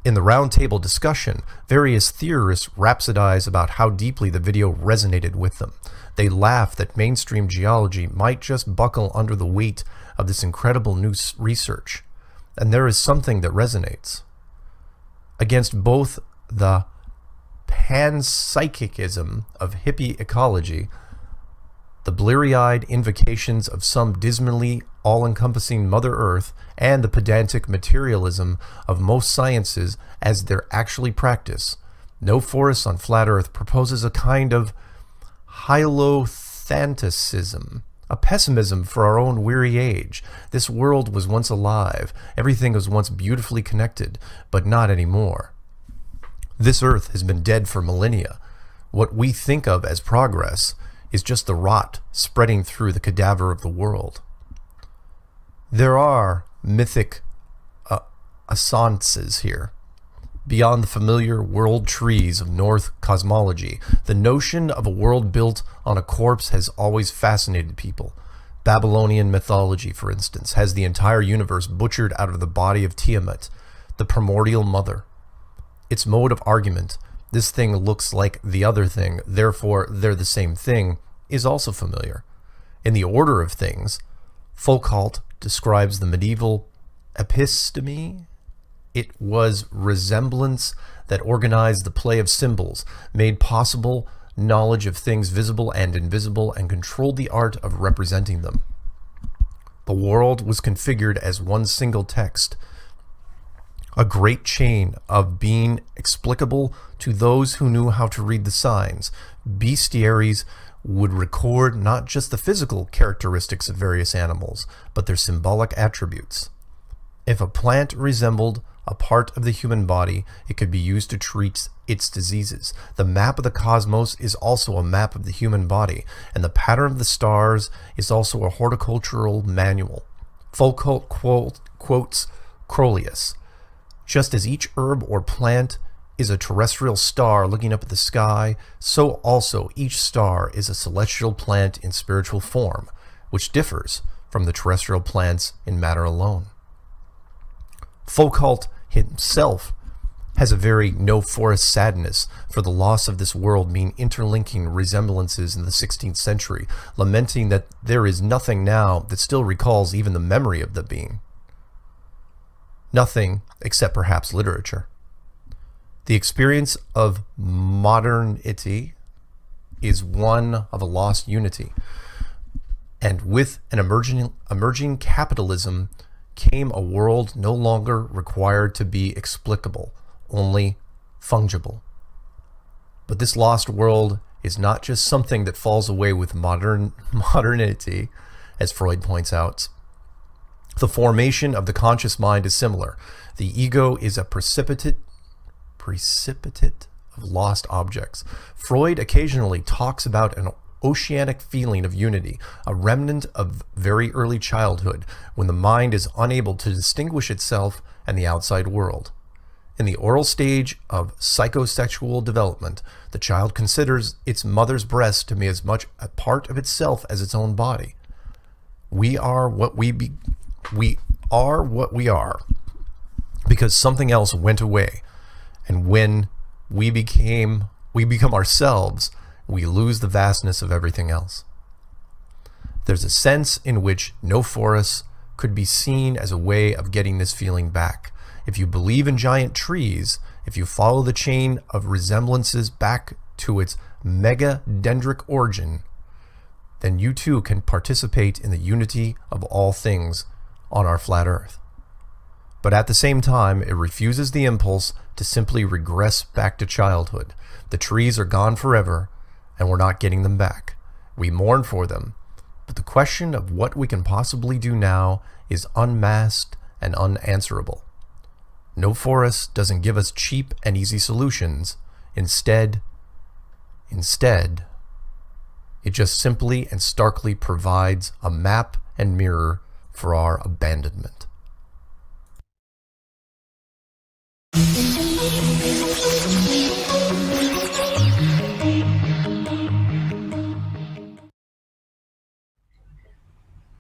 In the roundtable discussion, various theorists rhapsodize about how deeply the video resonated with them. They laugh that mainstream geology might just buckle under the weight of this incredible new research. And there is something that resonates. Against both the panpsychism of hippie ecology, the bleary-eyed invocations of some dismally all-encompassing Mother Earth, and the pedantic materialism of most sciences as they're actually practiced, No Forest on Flat Earth proposes a kind of hylothanicism, a pessimism for our own weary age. This world was once alive, everything was once beautifully connected, but not anymore. This Earth has been dead for millennia. What we think of as progress is just the rot spreading through the cadaver of the world. There are mythic assonances here. Beyond the familiar world trees of North cosmology, the notion of a world built on a corpse has always fascinated people. Babylonian mythology, for instance, has the entire universe butchered out of the body of Tiamat, the primordial mother. Its mode of argument, this thing looks like the other thing, therefore they're the same thing, is also familiar. In the order of things, Foucault describes the medieval episteme. It was resemblance that organized the play of symbols, made possible knowledge of things visible and invisible, and controlled the art of representing them. The world was configured as one single text, a great chain of being explicable to those who knew how to read the signs. Bestiaries would record not just the physical characteristics of various animals, but their symbolic attributes. If a plant resembled a part of the human body, it could be used to treat its diseases. The map of the cosmos is also a map of the human body, and the pattern of the stars is also a horticultural manual. Foucault quotes Crollius. Just as each herb or plant is a terrestrial star looking up at the sky, so also each star is a celestial plant in spiritual form, which differs from the terrestrial plants in matter alone. Foucault himself has a very No Forest sadness for the loss of this world, being interlinking resemblances in the 16th century, lamenting that there is nothing now that still recalls even the memory of the being. Nothing except perhaps literature. The experience of modernity is one of a lost unity, and with an emerging capitalism came a world no longer required to be explicable, only fungible. But this lost world is not just something that falls away with modernity, as Freud points out. The formation of the conscious mind is similar. The ego is a precipitate of lost objects. Freud occasionally talks about an oceanic feeling of unity, a remnant of very early childhood, when the mind is unable to distinguish itself and the outside world. In the oral stage of psychosexual development, the child considers its mother's breast to be as much a part of itself as its own body. We are what we are because something else went away, and when we become ourselves, we lose the vastness of everything else. There's a sense in which No Forest could be seen as a way of getting this feeling back. If you believe in giant trees, if you follow the chain of resemblances back to its megadendric origin, then you too can participate in the unity of all things on our flat Earth. But at the same time, it refuses the impulse to simply regress back to childhood. The trees are gone forever, and we're not getting them back. We mourn for them, but the question of what we can possibly do now is unmasked and unanswerable. No Forest doesn't give us cheap and easy solutions. Instead, it just simply and starkly provides a map and mirror for our abandonment.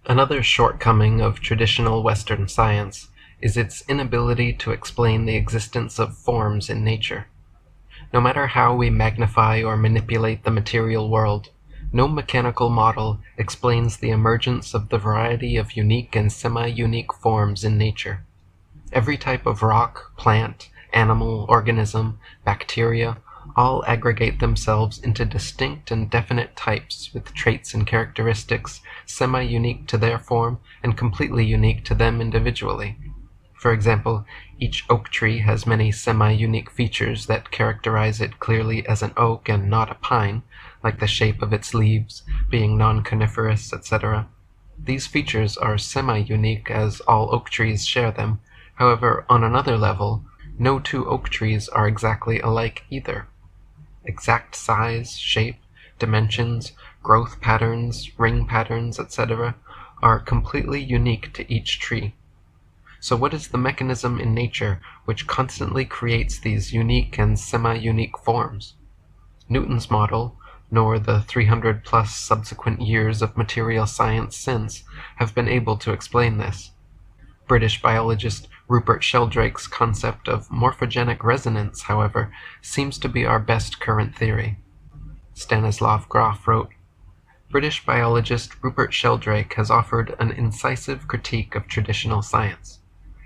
Another shortcoming of traditional Western science is its inability to explain the existence of forms in nature. No matter how we magnify or manipulate the material world, no mechanical model explains the emergence of the variety of unique and semi-unique forms in nature. Every type of rock, plant, animal, organism, bacteria, all aggregate themselves into distinct and definite types with traits and characteristics semi-unique to their form and completely unique to them individually. For example, each oak tree has many semi-unique features that characterize it clearly as an oak and not a pine, like the shape of its leaves, being non-coniferous, etc. These features are semi-unique as all oak trees share them. However, on another level, no two oak trees are exactly alike either. Exact size, shape, dimensions, growth patterns, ring patterns, etc. are completely unique to each tree. So what is the mechanism in nature which constantly creates these unique and semi-unique forms? Newton's model, nor the 300-plus subsequent years of material science since, have been able to explain this. British biologist Rupert Sheldrake's concept of morphogenic resonance, however, seems to be our best current theory. Stanislav Grof wrote, "British biologist Rupert Sheldrake has offered an incisive critique of traditional science.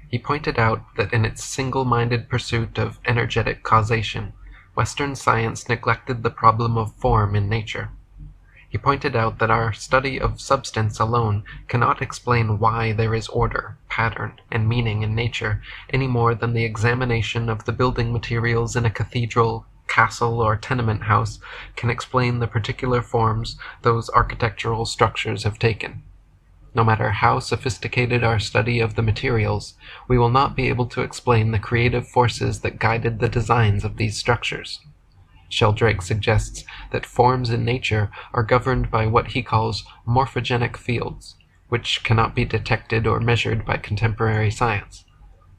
He pointed out that in its single-minded pursuit of energetic causation, Western science neglected the problem of form in nature. He pointed out that our study of substance alone cannot explain why there is order, pattern, and meaning in nature any more than the examination of the building materials in a cathedral, castle, or tenement house can explain the particular forms those architectural structures have taken. No matter how sophisticated our study of the materials, we will not be able to explain the creative forces that guided the designs of these structures." Sheldrake suggests that forms in nature are governed by what he calls morphogenic fields, which cannot be detected or measured by contemporary science.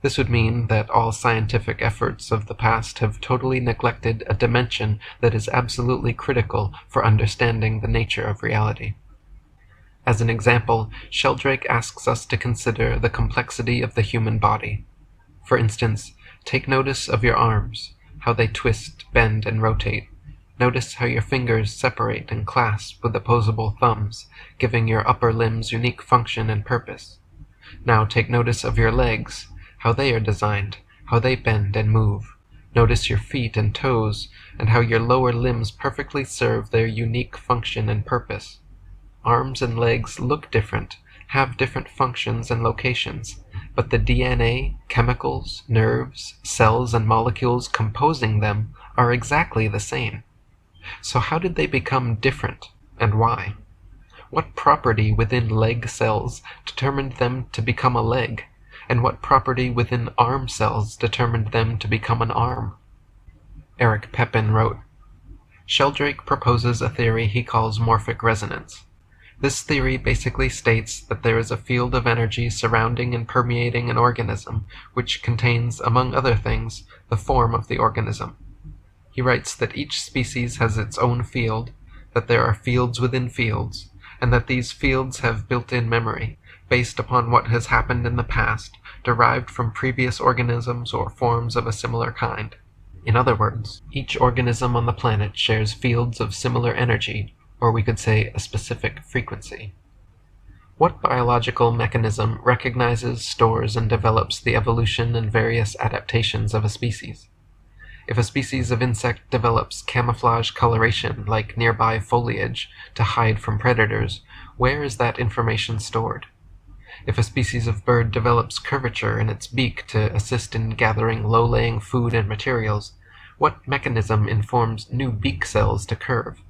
This would mean that all scientific efforts of the past have totally neglected a dimension that is absolutely critical for understanding the nature of reality. As an example, Sheldrake asks us to consider the complexity of the human body. For instance, take notice of your arms, how they twist, bend, and rotate. Notice how your fingers separate and clasp with opposable thumbs, giving your upper limbs unique function and purpose. Now take notice of your legs, how they are designed, how they bend and move. Notice your feet and toes, and how your lower limbs perfectly serve their unique function and purpose. Arms and legs look different, have different functions and locations, but the DNA, chemicals, nerves, cells, and molecules composing them are exactly the same. So how did they become different, and why? What property within leg cells determined them to become a leg, and what property within arm cells determined them to become an arm? Eric Pepin wrote, "Sheldrake proposes a theory he calls morphic resonance. This theory basically states that there is a field of energy surrounding and permeating an organism, which contains, among other things, the form of the organism. He writes that each species has its own field, that there are fields within fields, and that these fields have built-in memory, based upon what has happened in the past, derived from previous organisms or forms of a similar kind. In other words, each organism on the planet shares fields of similar energy, or we could say a specific frequency. What biological mechanism recognizes, stores, and develops the evolution and various adaptations of a species? If a species of insect develops camouflage coloration like nearby foliage to hide from predators, where is that information stored? If a species of bird develops curvature in its beak to assist in gathering low-laying food and materials, what mechanism informs new beak cells to curve?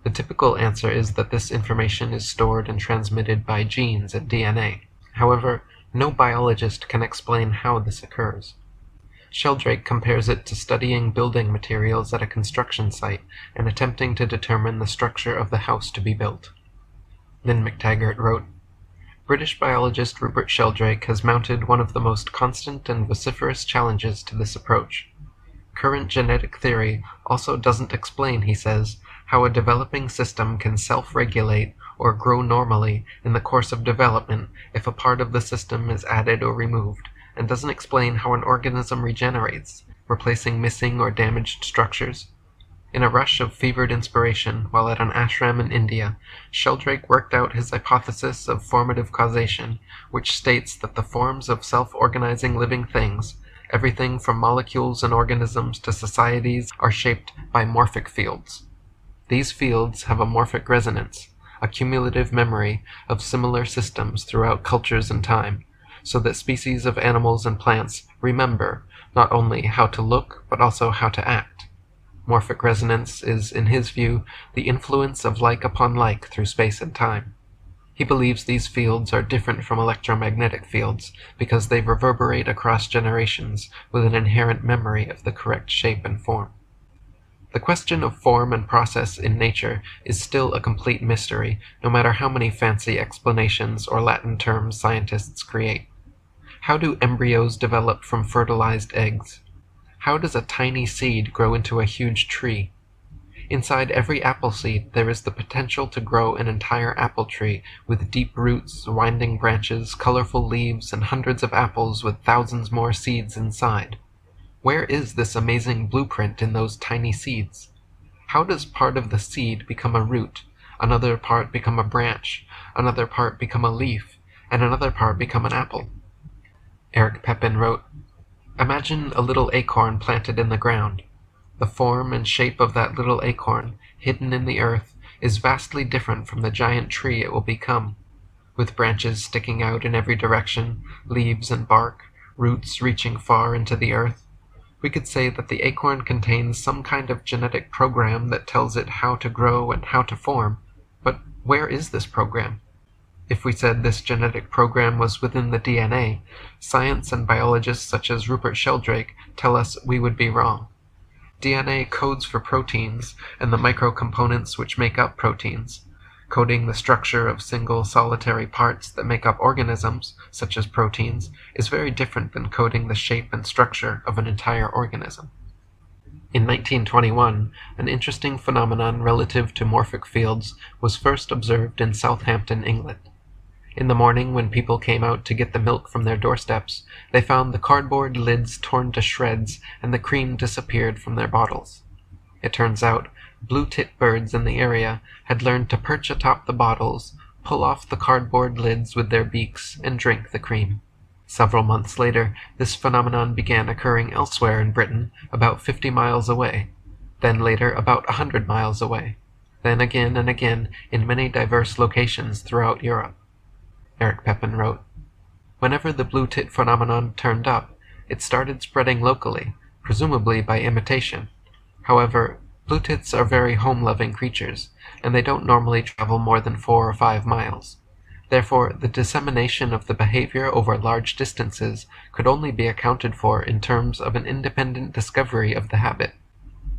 The typical answer is that this information is stored and transmitted by genes and DNA. However, no biologist can explain how this occurs. Sheldrake compares it to studying building materials at a construction site and attempting to determine the structure of the house to be built. Lynn McTaggart wrote, "British biologist Rupert Sheldrake has mounted one of the most constant and vociferous challenges to this approach. Current genetic theory also doesn't explain, he says, how a developing system can self-regulate or grow normally in the course of development if a part of the system is added or removed, and doesn't explain how an organism regenerates, replacing missing or damaged structures. In a rush of fevered inspiration while at an ashram in India, Sheldrake worked out his hypothesis of formative causation, which states that the forms of self-organizing living things, everything from molecules and organisms to societies, are shaped by morphic fields. These fields have a morphic resonance, a cumulative memory of similar systems throughout cultures and time, so that species of animals and plants remember not only how to look but also how to act. Morphic resonance is, in his view, the influence of like upon like through space and time. He believes these fields are different from electromagnetic fields because they reverberate across generations with an inherent memory of the correct shape and form. The question of form and process in nature is still a complete mystery, no matter how many fancy explanations or Latin terms scientists create. How do embryos develop from fertilized eggs? How does a tiny seed grow into a huge tree? Inside every apple seed there is the potential to grow an entire apple tree with deep roots, winding branches, colorful leaves, and hundreds of apples with thousands more seeds inside. Where is this amazing blueprint in those tiny seeds? How does part of the seed become a root, another part become a branch, another part become a leaf, and another part become an apple? Eric Pepin wrote, "Imagine a little acorn planted in the ground. The form and shape of that little acorn, hidden in the earth, is vastly different from the giant tree it will become, with branches sticking out in every direction, leaves and bark, roots reaching far into the earth. We could say that the acorn contains some kind of genetic program that tells it how to grow and how to form, but where is this program? If we said this genetic program was within the DNA, science and biologists such as Rupert Sheldrake tell us we would be wrong. DNA codes for proteins and the microcomponents which make up proteins. Coding the structure of single solitary parts that make up organisms, such as proteins, is very different than coding the shape and structure of an entire organism." In 1921, an interesting phenomenon relative to morphic fields was first observed in Southampton, England. In the morning, when people came out to get the milk from their doorsteps, they found the cardboard lids torn to shreds and the cream disappeared from their bottles. It turns out, blue-tit birds in the area had learned to perch atop the bottles, pull off the cardboard lids with their beaks, and drink the cream. Several months later, this phenomenon began occurring elsewhere in Britain, about 50 miles away, then later about 100 miles away, then again and again in many diverse locations throughout Europe. Eric Pepin wrote, "Whenever the blue tit phenomenon turned up, it started spreading locally, presumably by imitation. However, blue tits are very home-loving creatures, and they don't normally travel more than 4 or 5 miles. Therefore, the dissemination of the behavior over large distances could only be accounted for in terms of an independent discovery of the habit.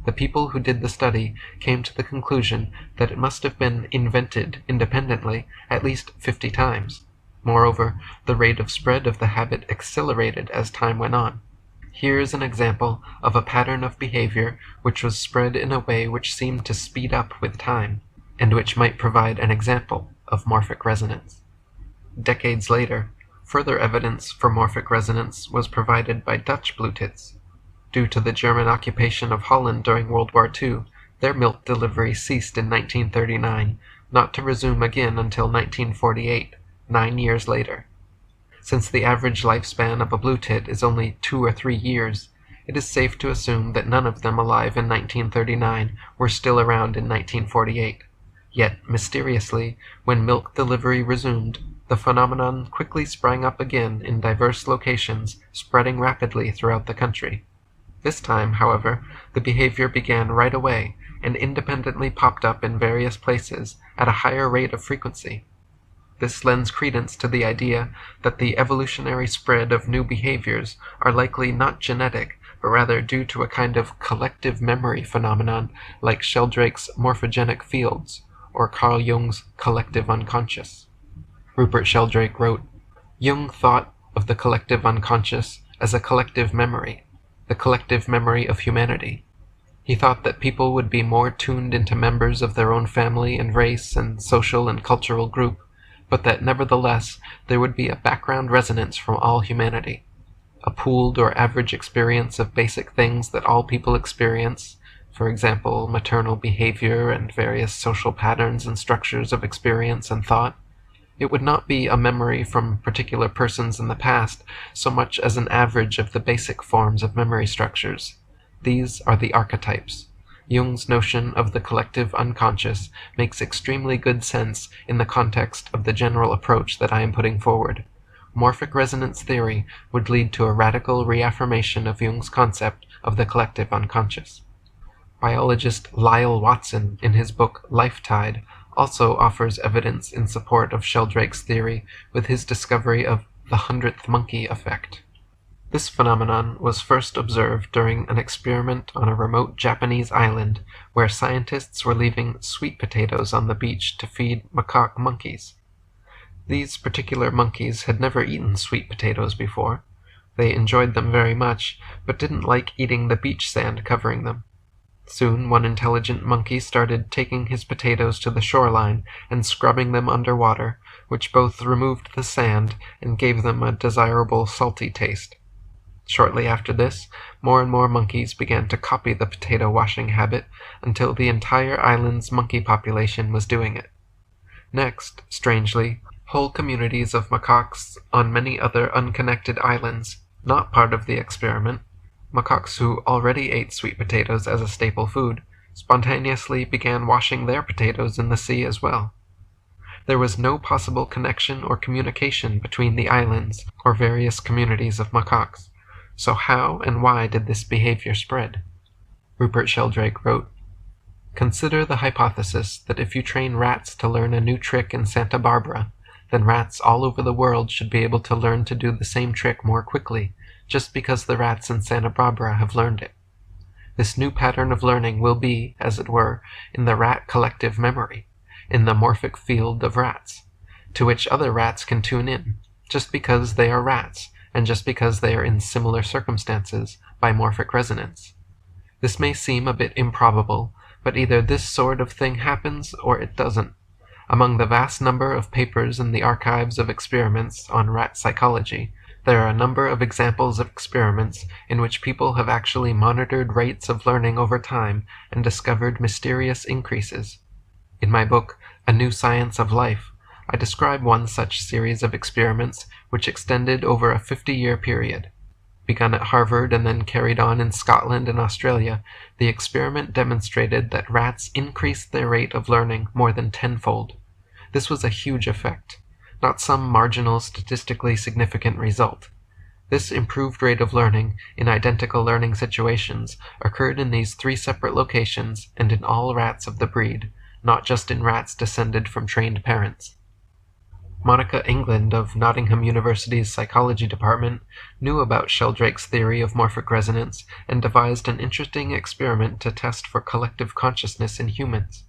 The people who did the study came to the conclusion that it must have been invented independently at least 50 times. Moreover, the rate of spread of the habit accelerated as time went on. Here is an example of a pattern of behavior which was spread in a way which seemed to speed up with time, and which might provide an example of morphic resonance." Decades later, further evidence for morphic resonance was provided by Dutch blue tits. Due to the German occupation of Holland during World War II, their milk delivery ceased in 1939, not to resume again until 1948, 9 years later. Since the average lifespan of a blue tit is only 2 or 3 years, it is safe to assume that none of them alive in 1939 were still around in 1948. Yet, mysteriously, when milk delivery resumed, the phenomenon quickly sprang up again in diverse locations, spreading rapidly throughout the country. This time, however, the behavior began right away and independently popped up in various places at a higher rate of frequency. This lends credence to the idea that the evolutionary spread of new behaviors are likely not genetic, but rather due to a kind of collective memory phenomenon like Sheldrake's morphogenic fields, or Carl Jung's collective unconscious. Rupert Sheldrake wrote, "Jung thought of the collective unconscious as a collective memory, the collective memory of humanity. He thought that people would be more tuned into members of their own family and race and social and cultural group, but that nevertheless there would be a background resonance from all humanity. a pooled or average experience of basic things that all people experience, for example, maternal behavior and various social patterns and structures of experience and thought, it would not be a memory from particular persons in the past so much as an average of the basic forms of memory structures. These are the archetypes. Jung's notion of the collective unconscious makes extremely good sense in the context of the general approach that I am putting forward. Morphic resonance theory would lead to a radical reaffirmation of Jung's concept of the collective unconscious. Biologist Lyle Watson, in his book Life Tide, also offers evidence in support of Sheldrake's theory with his discovery of the 100th monkey effect. This phenomenon was first observed during an experiment on a remote Japanese island where scientists were leaving sweet potatoes on the beach to feed macaque monkeys. These particular monkeys had never eaten sweet potatoes before. They enjoyed them very much, but didn't like eating the beach sand covering them. Soon one intelligent monkey started taking his potatoes to the shoreline and scrubbing them underwater, which both removed the sand and gave them a desirable salty taste. Shortly after this, more and more monkeys began to copy the potato washing habit until the entire island's monkey population was doing it. Next, strangely, whole communities of macaques on many other unconnected islands, not part of the experiment, macaques who already ate sweet potatoes as a staple food, spontaneously began washing their potatoes in the sea as well. There was no possible connection or communication between the islands or various communities of macaques. So how and why did this behavior spread? Rupert Sheldrake wrote, "Consider the hypothesis that if you train rats to learn a new trick in Santa Barbara, then rats all over the world should be able to learn to do the same trick more quickly, just because the rats in Santa Barbara have learned it. This new pattern of learning will be, as it were, in the rat collective memory, in the morphic field of rats, to which other rats can tune in, just because they are rats, and just because they are in similar circumstances, by morphic resonance. This may seem a bit improbable, but either this sort of thing happens or it doesn't. Among the vast number of papers in the archives of experiments on rat psychology, there are a number of examples of experiments in which people have actually monitored rates of learning over time and discovered mysterious increases. In my book, A New Science of Life, I describe one such series of experiments which extended over a 50-year period. Begun at Harvard and then carried on in Scotland and Australia, the experiment demonstrated that rats increased their rate of learning more than tenfold. This was a huge effect, not some marginal statistically significant result. This improved rate of learning in identical learning situations occurred in these 3 separate locations and in all rats of the breed, not just in rats descended from trained parents. Monica England of Nottingham University's psychology department knew about Sheldrake's theory of morphic resonance and devised an interesting experiment to test for collective consciousness in humans.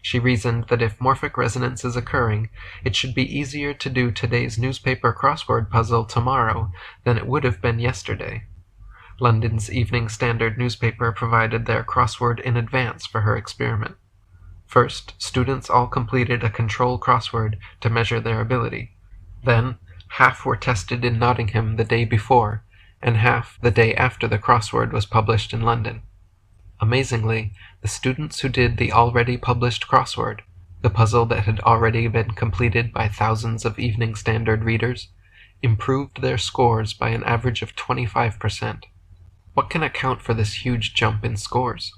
She reasoned that if morphic resonance is occurring, it should be easier to do today's newspaper crossword puzzle tomorrow than it would have been yesterday. London's Evening Standard newspaper provided their crossword in advance for her experiment. First, students all completed a control crossword to measure their ability. Then, half were tested in Nottingham the day before, and half the day after the crossword was published in London. Amazingly, the students who did the already published crossword, the puzzle that had already been completed by thousands of Evening Standard readers, improved their scores by an average of 25%. What can account for this huge jump in scores?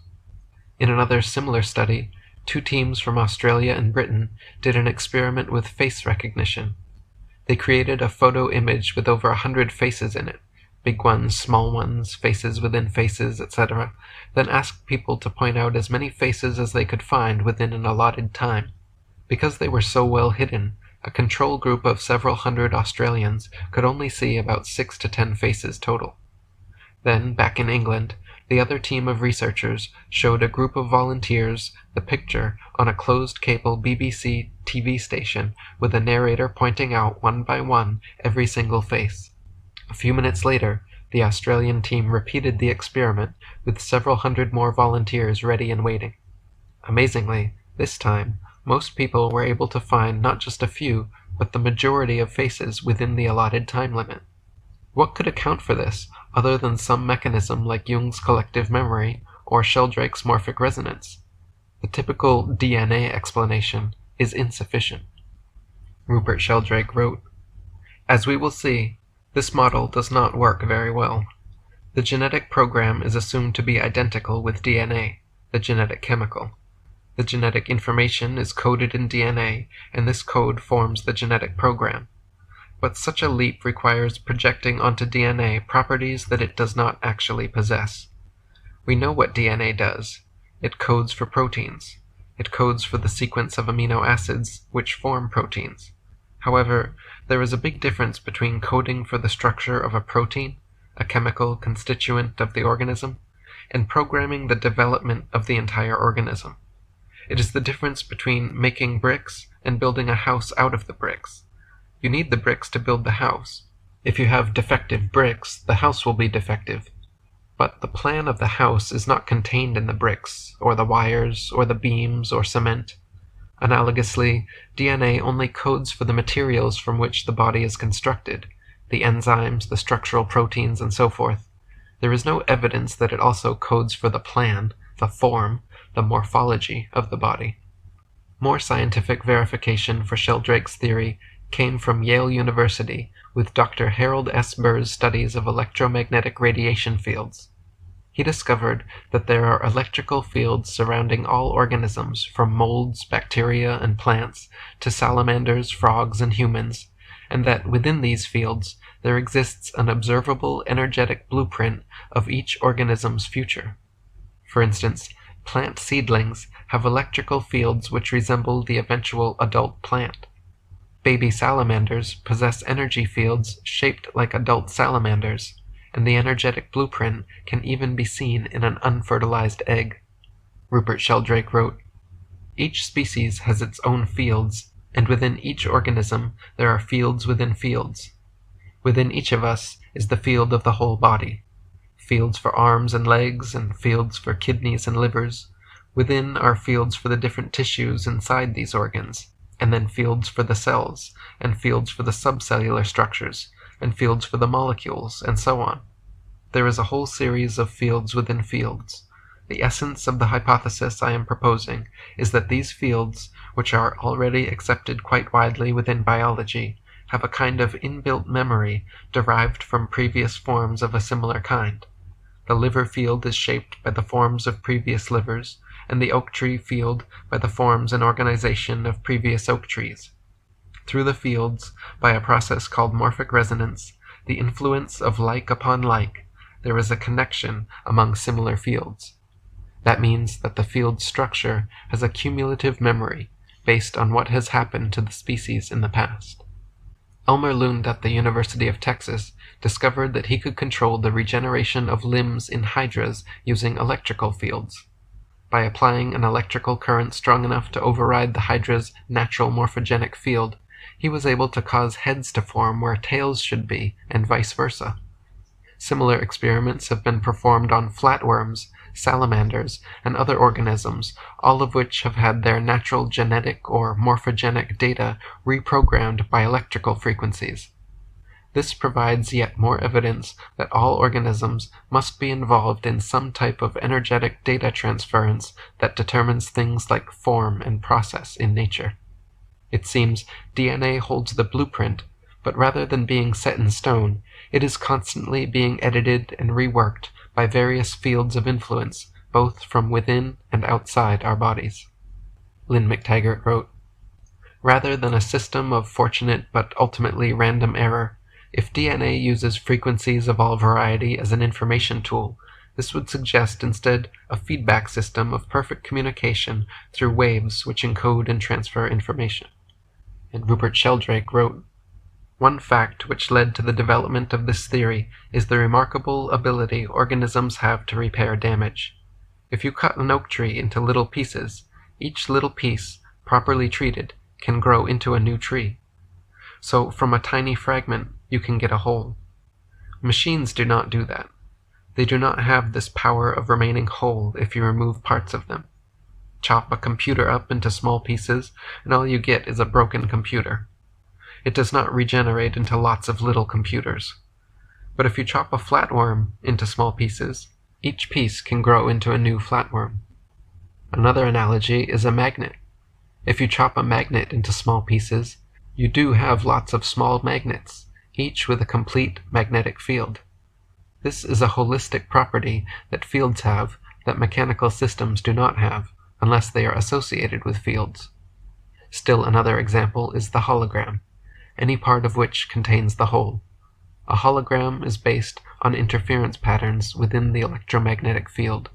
In another similar study, 2 teams from Australia and Britain did an experiment with face recognition. They created a photo image with over 100 faces in it, big ones, small ones, faces within faces, etc., then asked people to point out as many faces as they could find within an allotted time. Because they were so well hidden, a control group of several hundred Australians could only see about 6 to 10 faces total. Then, back in England, the other team of researchers showed a group of volunteers the picture on a closed-cable BBC TV station with a narrator pointing out one by one every single face. A few minutes later, the Australian team repeated the experiment with several hundred more volunteers ready and waiting. Amazingly, this time, most people were able to find not just a few, but the majority of faces within the allotted time limit. What could account for this, other than some mechanism like Jung's collective memory or Sheldrake's morphic resonance? The typical DNA explanation is insufficient. Rupert Sheldrake wrote, "As we will see, this model does not work very well. The genetic program is assumed to be identical with DNA, the genetic chemical. The genetic information is coded in DNA, and this code forms the genetic program. But such a leap requires projecting onto DNA properties that it does not actually possess. We know what DNA does. It codes for proteins. It codes for the sequence of amino acids which form proteins. However, there is a big difference between coding for the structure of a protein, a chemical constituent of the organism, and programming the development of the entire organism. It is the difference between making bricks and building a house out of the bricks. You need the bricks to build the house. If you have defective bricks, the house will be defective. But the plan of the house is not contained in the bricks, or the wires, or the beams, or cement. Analogously, DNA only codes for the materials from which the body is constructed, the enzymes, the structural proteins, and so forth. There is no evidence that it also codes for the plan, the form, the morphology of the body. More scientific verification for Sheldrake's theory came from Yale University with Dr. Harold S. Burr's studies of electromagnetic radiation fields. He discovered that there are electrical fields surrounding all organisms, from molds, bacteria, and plants, to salamanders, frogs, and humans, and that within these fields there exists an observable energetic blueprint of each organism's future. For instance, plant seedlings have electrical fields which resemble the eventual adult plant. Baby salamanders possess energy fields shaped like adult salamanders, and the energetic blueprint can even be seen in an unfertilized egg. Rupert Sheldrake wrote, "Each species has its own fields, and within each organism there are fields within fields. Within each of us is the field of the whole body. Fields for arms and legs, and fields for kidneys and livers. Within are fields for the different tissues inside these organs, and then fields for the cells, and fields for the subcellular structures, and fields for the molecules, and so on. There is a whole series of fields within fields. The essence of the hypothesis I am proposing is that these fields, which are already accepted quite widely within biology, have a kind of inbuilt memory derived from previous forms of a similar kind. The liver field is shaped by the forms of previous livers, and the oak tree field by the forms and organization of previous oak trees. Through the fields, by a process called morphic resonance, the influence of like upon like, there is a connection among similar fields. That means that the field structure has a cumulative memory based on what has happened to the species in the past." Elmer Lund at the University of Texas discovered that he could control the regeneration of limbs in hydras using electrical fields. By applying an electrical current strong enough to override the hydra's natural morphogenic field, he was able to cause heads to form where tails should be, and vice versa. Similar experiments have been performed on flatworms, salamanders, and other organisms, all of which have had their natural genetic or morphogenic data reprogrammed by electrical frequencies. This provides yet more evidence that all organisms must be involved in some type of energetic data transference that determines things like form and process in nature. It seems DNA holds the blueprint, but rather than being set in stone, it is constantly being edited and reworked by various fields of influence, both from within and outside our bodies. Lynn McTaggart wrote, "Rather than a system of fortunate but ultimately random error, if DNA uses frequencies of all variety as an information tool, this would suggest instead a feedback system of perfect communication through waves which encode and transfer information." And Rupert Sheldrake wrote, "One fact which led to the development of this theory is the remarkable ability organisms have to repair damage. If you cut an oak tree into little pieces, each little piece, properly treated, can grow into a new tree. So from a tiny fragment, you can get a whole. Machines do not do that. They do not have this power of remaining whole if you remove parts of them. Chop a computer up into small pieces, and all you get is a broken computer. It does not regenerate into lots of little computers. But if you chop a flatworm into small pieces, each piece can grow into a new flatworm. Another analogy is a magnet. If you chop a magnet into small pieces, you do have lots of small magnets, each with a complete magnetic field. This is a holistic property that fields have that mechanical systems do not have, unless they are associated with fields. Still another example is the hologram, any part of which contains the whole. A hologram is based on interference patterns within the electromagnetic field.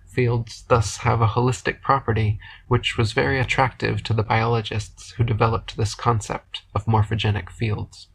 Fields thus have a holistic property which was very attractive to the biologists who developed this concept of morphogenic fields.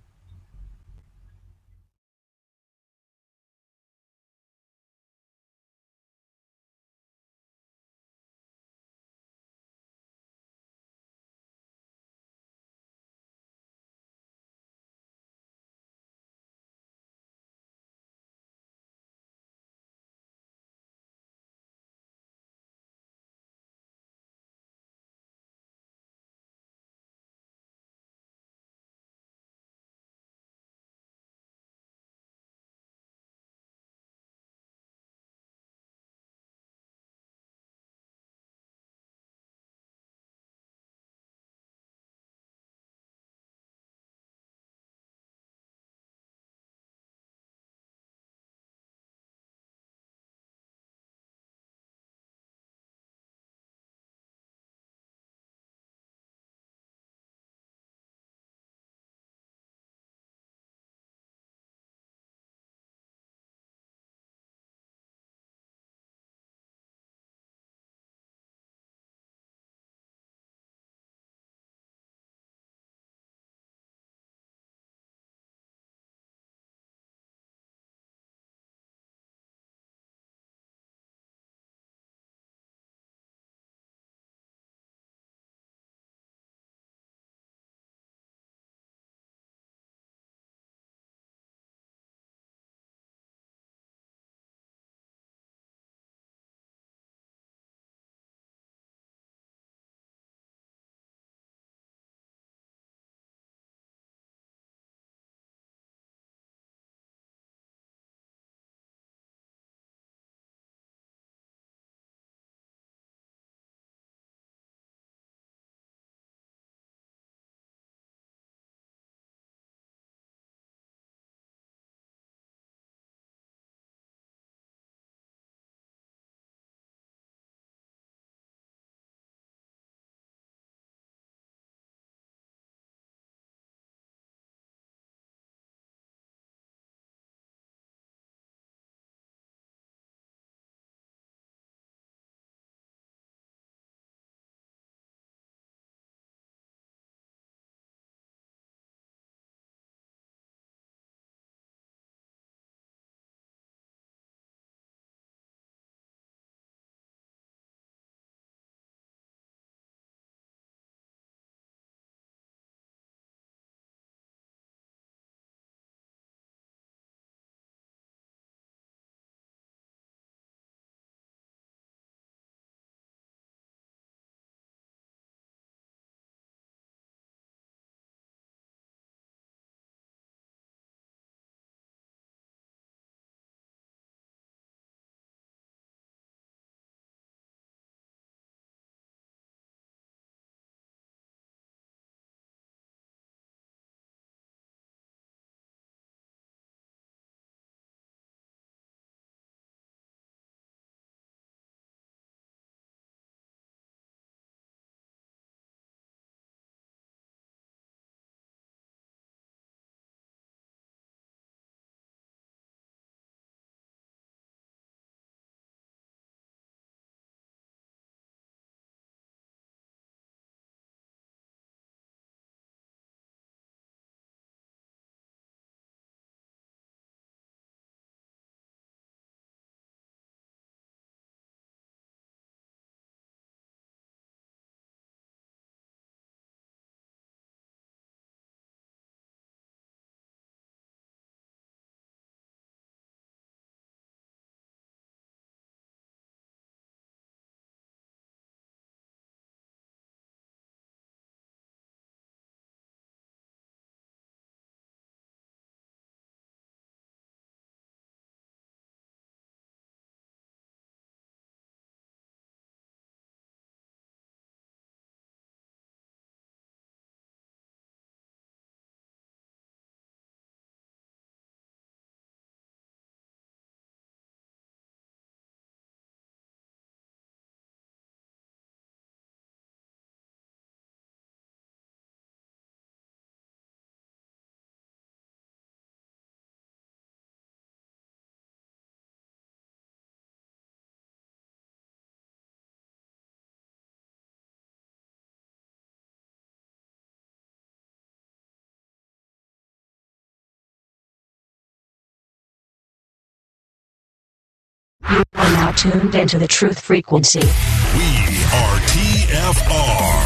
now tuned into the truth frequency. We are TFR.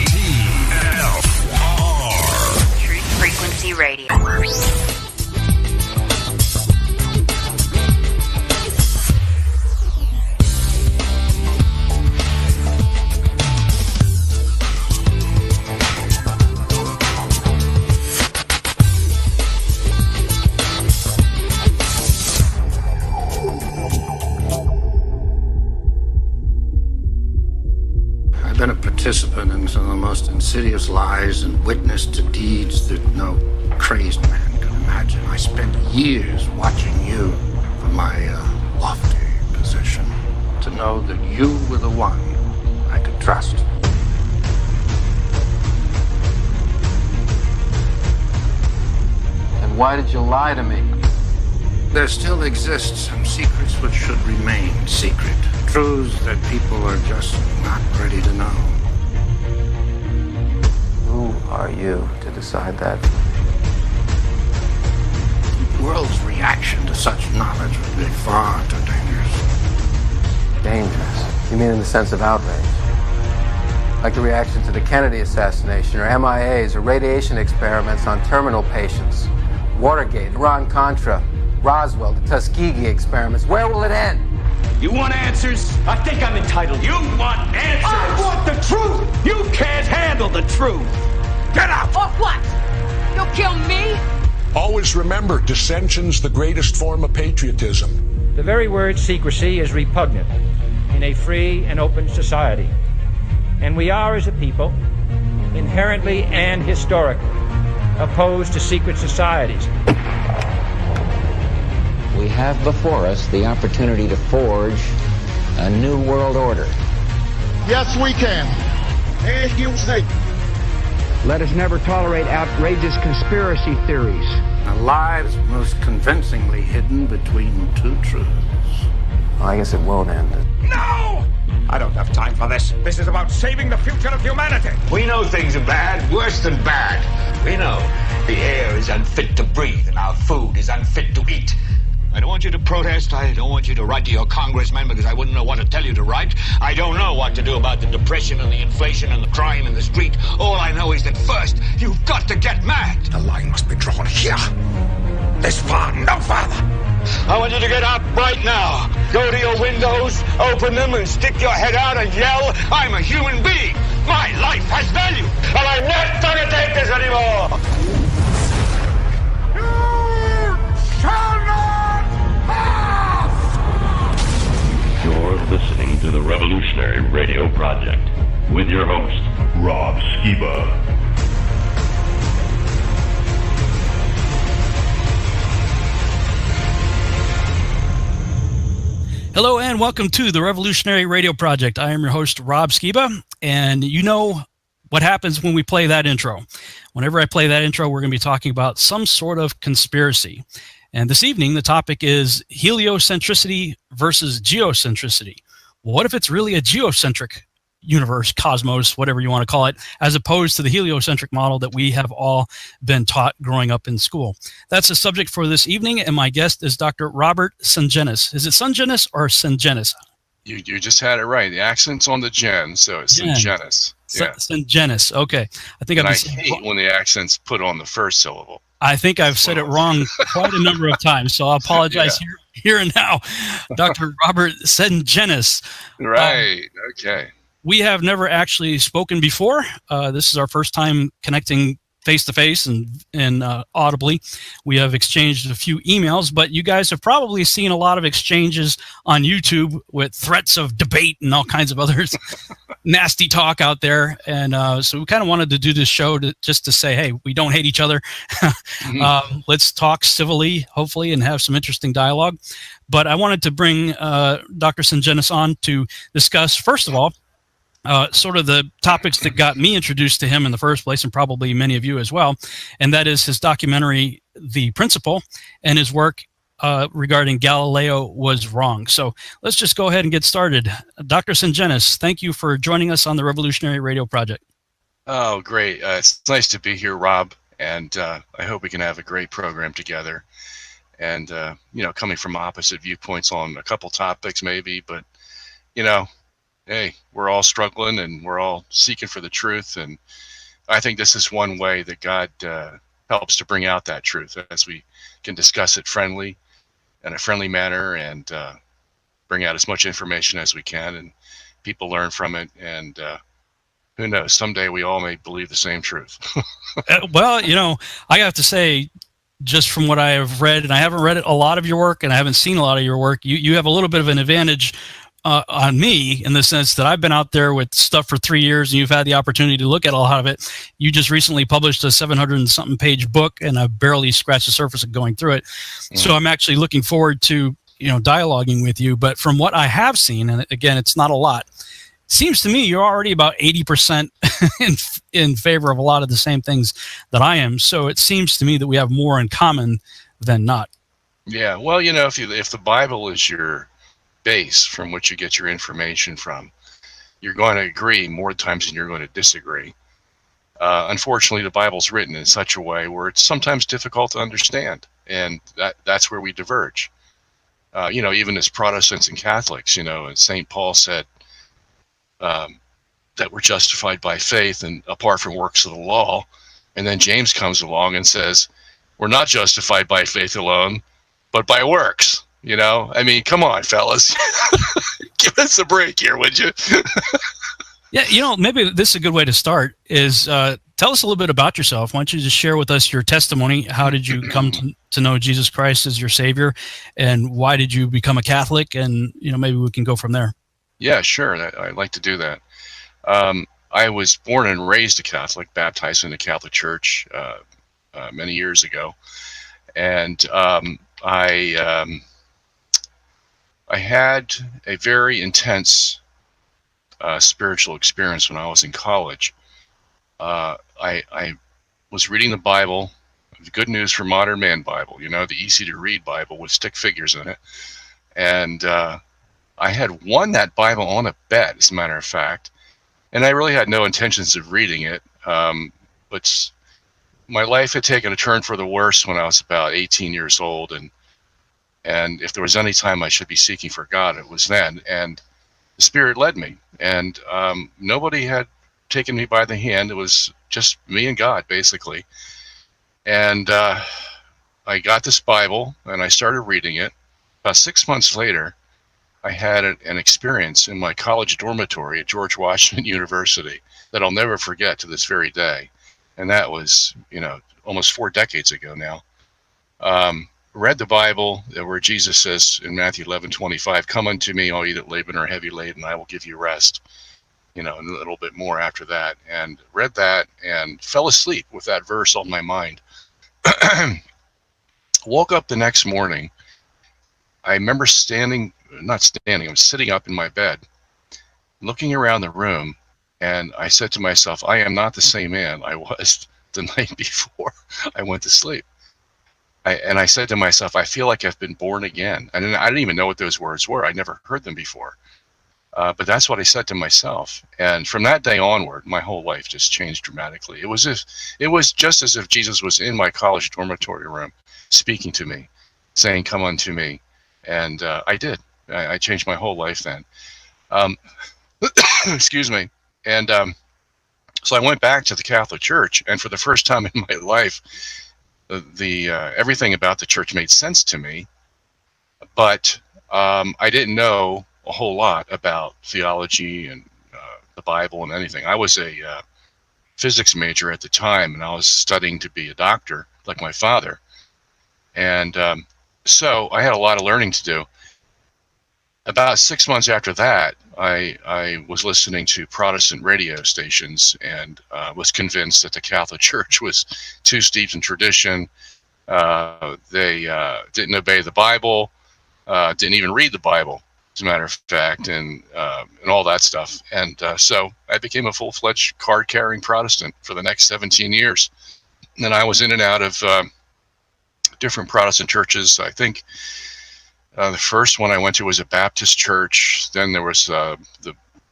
TFR. Truth Frequency Radio. I've been a participant in some of the most insidious lies and witnessed to deeds that no crazed man could imagine. I spent years watching you from my lofty position to know that you were the one I could trust. And why did you lie to me? There still exist some secrets which should remain secret. Truths that people are just not ready to know. Who are you to decide that? The world's reaction to such knowledge would be far too dangerous. Dangerous? You mean in the sense of outrage? Like the reaction to the Kennedy assassination, or MIAs, or radiation experiments on terminal patients, Watergate, Iran-Contra, Roswell, the Tuskegee experiments. Where will it end? You want answers? I think I'm entitled. You want answers? I want the truth! You can't handle the truth! Get out! Or what? You'll kill me? Always remember, dissension's the greatest form of patriotism. The very word secrecy is repugnant in a free and open society. And we are, as a people, inherently and historically opposed to secret societies. We have before us the opportunity to forge a new world order. Yes, we can. And you say. Let us never tolerate outrageous conspiracy theories. A lie is most convincingly hidden between two truths. Well, I guess it won't end. No! I don't have time for this. This is about saving the future of humanity. We know things are bad, worse than bad. We know the air is unfit to breathe and our food is unfit to eat. I don't want you to protest. I don't want you to write to your congressman because I wouldn't know what to tell you to write. I don't know what to do about the depression and the inflation and the crime in the street. All I know is that first, you've got to get mad. The line must be drawn here. This far, no farther. I want you to get up right now. Go to your windows, open them, and stick your head out and yell, I'm a human being. My life has value, and I'm not going to take this anymore. You shall not! You're listening to the Revolutionary Radio Project with your host, Rob Skiba. Hello and welcome to the Revolutionary Radio Project. I am your host, Rob Skiba, and you know what happens when we play that intro. Whenever I play that intro, we're going to be talking about some sort of conspiracy. And this evening, the topic is heliocentricity versus geocentricity. What if it's really a geocentric universe, cosmos, whatever you want to call it, as opposed to the heliocentric model that we have all been taught growing up in school? That's the subject for this evening, and my guest is Dr. Robert Sungenis. Is it Sungenis or Sungenis? You just had it right. The accent's on the gen, so it's Sungenis. Yeah. Sungenis. Okay. I think I hate when the accent's put on the first syllable. I think I've said it wrong quite a number of times, so I apologize here and now. Dr. Robert Sungenis. Right. Okay. We have never actually spoken before. This is our first time connecting face-to-face and audibly. We have exchanged a few emails, but you guys have probably seen a lot of exchanges on YouTube with threats of debate and all kinds of other nasty talk out there. And so we kind of wanted to do this show just to say, hey, we don't hate each other. Let's talk civilly, hopefully, and have some interesting dialogue. But I wanted to bring Dr. Sungenis on to discuss, first of all, sort of the topics that got me introduced to him in the first place, and probably many of you as well, and that is his documentary, The Principle, and his work regarding Galileo was wrong. So let's just go ahead and get started. Dr. Sungenis, thank you for joining us on the Revolutionary Radio Project. Oh, great. It's nice to be here, Rob, and I hope we can have a great program together. and coming from opposite viewpoints on a couple topics maybe, but hey, we're all struggling and we're all seeking for the truth, and I think this is one way that God helps to bring out that truth, as we can discuss it in a friendly manner, and bring out as much information as we can, and people learn from it, and who knows, someday we all may believe the same truth. Well, I have to say, just from what I have read, and I haven't read a lot of your work, and I haven't seen a lot of your work, you have a little bit of an advantage on me, in the sense that I've been out there with stuff for 3 years, and you've had the opportunity to look at a lot of it. You just recently published a 700 and something page book, and I've barely scratched the surface of going through it. So I'm actually looking forward to dialoguing with you. But from what I have seen, and again, it's not a lot, seems to me you're already about 80% in favor of a lot of the same things that I am. So it seems to me that we have more in common than not. Yeah, well, if the Bible is your base from which you get your information from, you're going to agree more times than you're going to disagree. Unfortunately, the Bible's written in such a way where it's sometimes difficult to understand, and that's where we diverge. Even as Protestants and Catholics, and St. Paul said that we're justified by faith and apart from works of the law, and then James comes along and says we're not justified by faith alone, but by works. I mean, come on, fellas. Give us a break here, would you? Yeah, maybe this is a good way to start, is tell us a little bit about yourself. Why don't you just share with us your testimony? How did you come to know Jesus Christ as your Savior, and why did you become a Catholic? And, maybe we can go from there. Yeah, sure. I'd like to do that. I was born and raised a Catholic, baptized in the Catholic Church many years ago. And I had a very intense spiritual experience when I was in college. I was reading the Bible, the Good News for Modern Man Bible, the easy to read Bible with stick figures in it. And I had won that Bible on a bet, as a matter of fact. And I really had no intentions of reading it. But my life had taken a turn for the worse when I was about 18 years old. And if there was any time I should be seeking for God, it was then. And the Spirit led me. And nobody had taken me by the hand. It was just me and God, basically. And I got this Bible, and I started reading it. About 6 months later, I had an experience in my college dormitory at George Washington University that I'll never forget to this very day. And that was, almost 4 decades ago now. Read the Bible where Jesus says in Matthew 11:25, "Come unto me, all ye that labor and are heavy laden, I will give you rest." And a little bit more after that. And read that and fell asleep with that verse on my mind. Woke up the next morning. I remember I was sitting up in my bed, looking around the room, and I said to myself, I am not the same man I was the night before I went to sleep. I said to myself, I feel like I've been born again. And I didn't even know what those words were. I never heard them before. But that's what I said to myself. And from that day onward, my whole life just changed dramatically. It was just as if Jesus was in my college dormitory room speaking to me, saying, "Come unto me." And I did. I changed my whole life then. Excuse me. And so I went back to the Catholic Church, and for the first time in my life, everything about the church made sense to me, but I didn't know a whole lot about theology and the Bible and anything. I was a physics major at the time, and I was studying to be a doctor, like my father. And so I had a lot of learning to do. About 6 months after that, I was listening to Protestant radio stations and was convinced that the Catholic Church was too steeped in tradition. They didn't obey the Bible, didn't even read the Bible, as a matter of fact, and all that stuff. And so I became a full-fledged card-carrying Protestant for the next 17 years. And I was in and out of different Protestant churches. I think the first one I went to was a Baptist church. Then there was the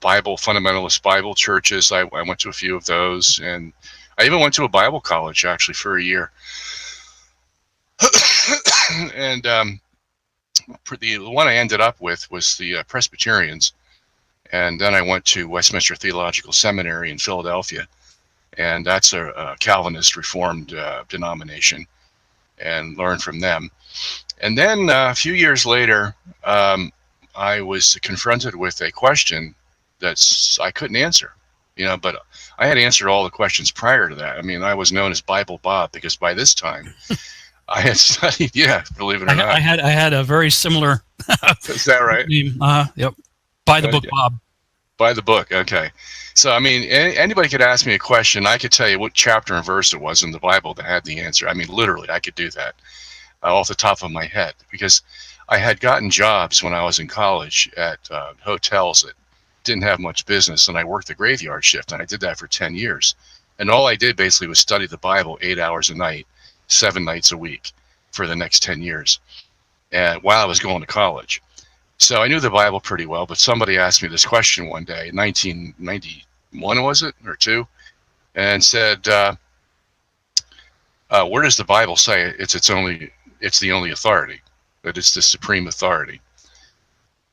fundamentalist Bible churches. I went to a few of those, and I even went to a Bible college actually for a year. and the one I ended up with was the Presbyterians, and then I went to Westminster Theological Seminary in Philadelphia, and that's a Calvinist Reformed denomination, and learned from them. And then a few years later, I was confronted with a question that I couldn't answer, but I had answered all the questions prior to that. I mean, I was known as Bible Bob because by this time I had studied, believe it or not. I had a very similar. Is that right? Yep. By the book, Bob. By the book, okay. So, I mean, anybody could ask me a question. I could tell you what chapter and verse it was in the Bible that had the answer. I mean, literally, I could do that off the top of my head because I had gotten jobs when I was in college at hotels that didn't have much business, and I worked the graveyard shift, and I did that for 10 years. And all I did basically was study the Bible 8 hours a night, 7 nights a week for the next 10 years, and while I was going to college. So I knew the Bible pretty well, but somebody asked me this question one day, 1991 was it, or 2, and said, where does the Bible say it's the only authority, that it's the supreme authority?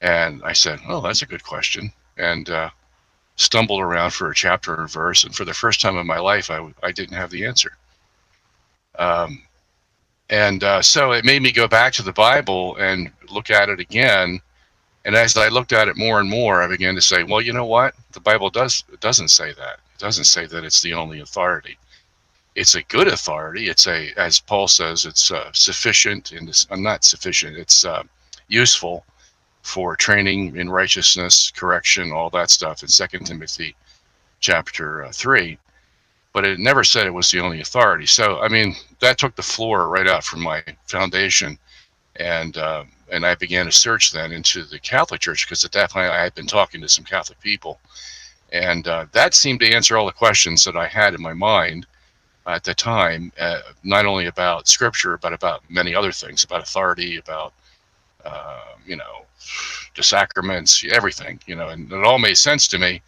And I said, oh, that's a good question, and stumbled around for a chapter or verse, and for the first time in my life, I didn't have the answer. So it made me go back to the Bible and look at it again. And as I looked at it more and more, I began to say, well, you know what? The Bible doesn't say that. It doesn't say that it's the only authority. It's a good authority. It's as Paul says, it's sufficient. Not sufficient. It's useful for training in righteousness, correction, all that stuff in 2 Timothy chapter 3. But it never said it was the only authority. So, I mean, that took the floor right out from my foundation. And I began to search then into the Catholic Church, because at that point I had been talking to some Catholic people. And that seemed to answer all the questions that I had in my mind at the time, not only about Scripture, but about many other things, about authority, about, the sacraments, everything, and it all made sense to me.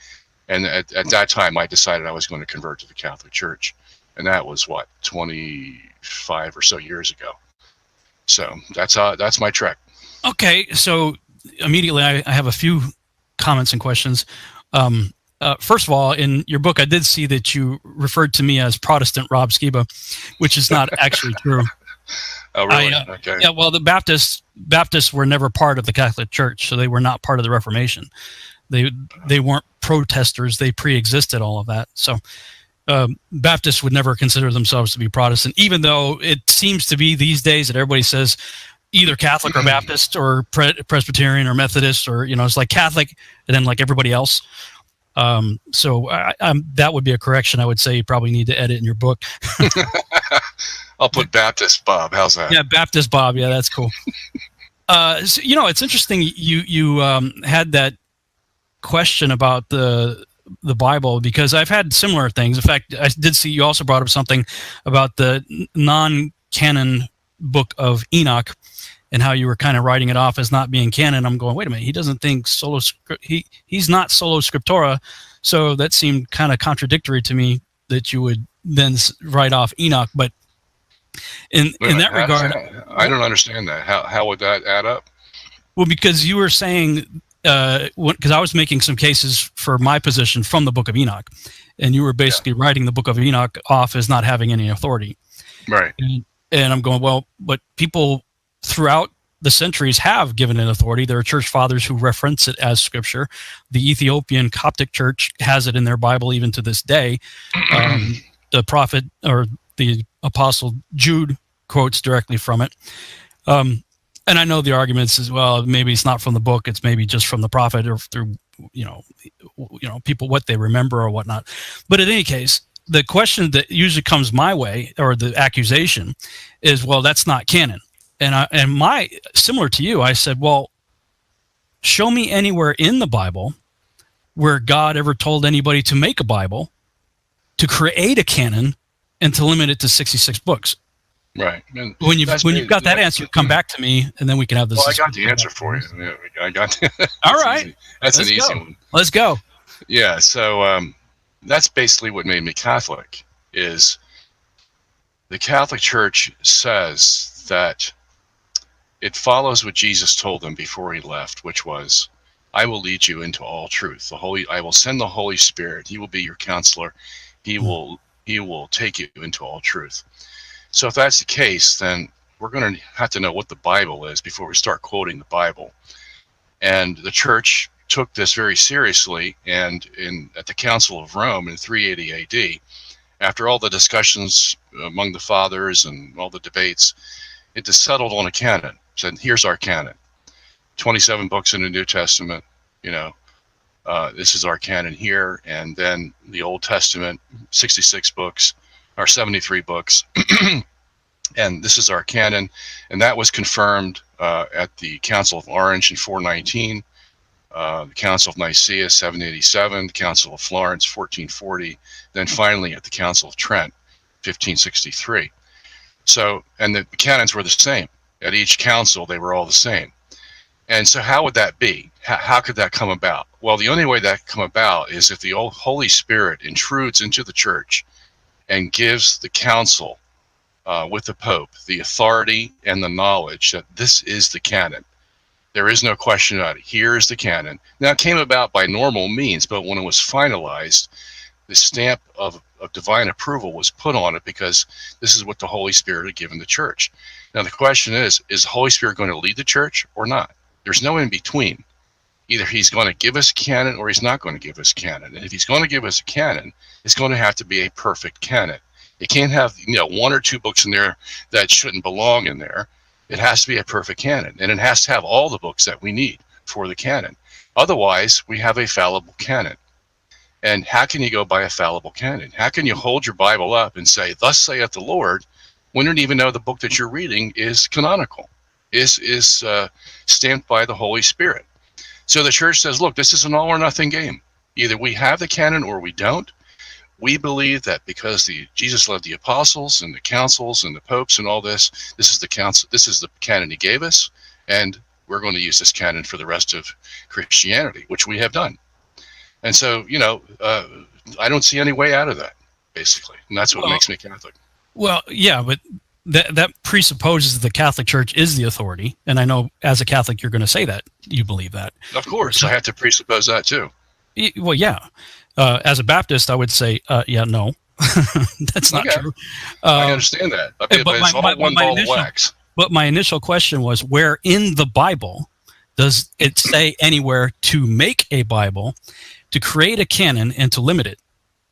And at that time, I decided I was going to convert to the Catholic Church. And that was, 25 or so years ago. So that's my trek. Okay, so immediately I have a few comments and questions. First of all, in your book, I did see that you referred to me as Protestant Rob Skiba, which is not actually true. Oh, really? Okay. Yeah, well, the Baptists were never part of the Catholic Church, so they were not part of the Reformation. They weren't protesters. They pre-existed all of that. So Baptists would never consider themselves to be Protestant, even though it seems to be these days that everybody says either Catholic or Baptist or Presbyterian or Methodist, or, it's like Catholic and then like everybody else. So that would be a correction I would say you probably need to edit in your book. I'll put Baptist Bob. How's that? Yeah, Baptist Bob. Yeah, that's cool. So, it's interesting you had that question about the Bible, because I've had similar things. In fact, I did see you also brought up something about the non-canon book of Enoch and how you were kind of writing it off as not being canon. I'm going, wait a minute, he doesn't think he's not sola scriptura, so that seemed kind of contradictory to me that you would then write off Enoch. But in that regard, I don't understand that. How would that add up? Well, because you were saying, because I was making some cases for my position from the Book of Enoch, and you were basically writing the Book of Enoch off as not having any authority. Right. And I'm going, well, but people throughout the centuries have given it authority. There are church fathers who reference it as Scripture. The Ethiopian Coptic Church has it in their Bible even to this day. The prophet or the apostle Jude quotes directly from it. And I know the arguments as well, maybe it's not from the book, it's maybe just from the prophet or through, people, what they remember or whatnot. But in any case, the question that usually comes my way, or the accusation, is, well, that's not canon. And similar to you, I said, well, show me anywhere in the Bible where God ever told anybody to make a Bible, to create a canon, and to limit it to 66 books. Right. When you've got that answer, come back to me, and then we can have this. Well, I got the answer for you. Yeah, I got. All right. Easy. That's an easy one. Let's go. Yeah. So that's basically what made me Catholic. Is the Catholic Church says that it follows what Jesus told them before he left, which was, I will lead you into all truth. I will send the Holy Spirit. He will be your counselor. He will take you into all truth. So if that's the case, then we're going to have to know what the Bible is before we start quoting the Bible. And the church took this very seriously, and at the Council of Rome in 380 AD, after all the discussions among the fathers and all the debates, it just settled on a canon. Said, here's our canon. 27 books in the New Testament, this is our canon here. And then the Old Testament, 66 books, or 73 books. And this is our canon. And that was confirmed at the Council of Orange in 419, the Council of Nicaea, 787, the Council of Florence, 1440, then finally at the Council of Trent, 1563. So, and the canons were the same. At each council, they were all the same. And so how would that be? How could that come about? Well, the only way that could come about is if the Holy Spirit intrudes into the church and gives the council with the Pope the authority and the knowledge that this is the canon. There is no question about it. Here is the canon. Now, it came about by normal means, but when it was finalized, the stamp of divine approval was put on it because this is what the Holy Spirit had given the church. Now, the question is the Holy Spirit going to lead the church or not? There's no in between. Either he's going to give us a canon or he's not going to give us a canon. And if he's going to give us a canon, it's going to have to be a perfect canon. It can't have one or two books in there that shouldn't belong in there. It has to be a perfect canon, and it has to have all the books that we need for the canon. Otherwise, we have a fallible canon. And how can you go by a fallible canon? How can you hold your Bible up and say, "Thus saith the Lord," when you don't even know the book that you're reading is canonical, is stamped by the Holy Spirit? So the church says, look, this is an all or nothing game. Either we have the canon or we don't. We believe that because Jesus loved the apostles and the councils and the popes and all this, this is the canon he gave us, and we're going to use this canon for the rest of Christianity, which we have done. And so, I don't see any way out of that, basically, and that's what makes me Catholic. Well, yeah, but that presupposes the Catholic Church is the authority, and I know as a Catholic you're going to say that you believe that. Of course, I have to presuppose that too. Well, yeah. As a Baptist, I would say, no, that's not true. I understand that, but it's all one ball of wax. But my initial question was, where in the Bible does it say anywhere to make a Bible, to create a canon, and to limit it?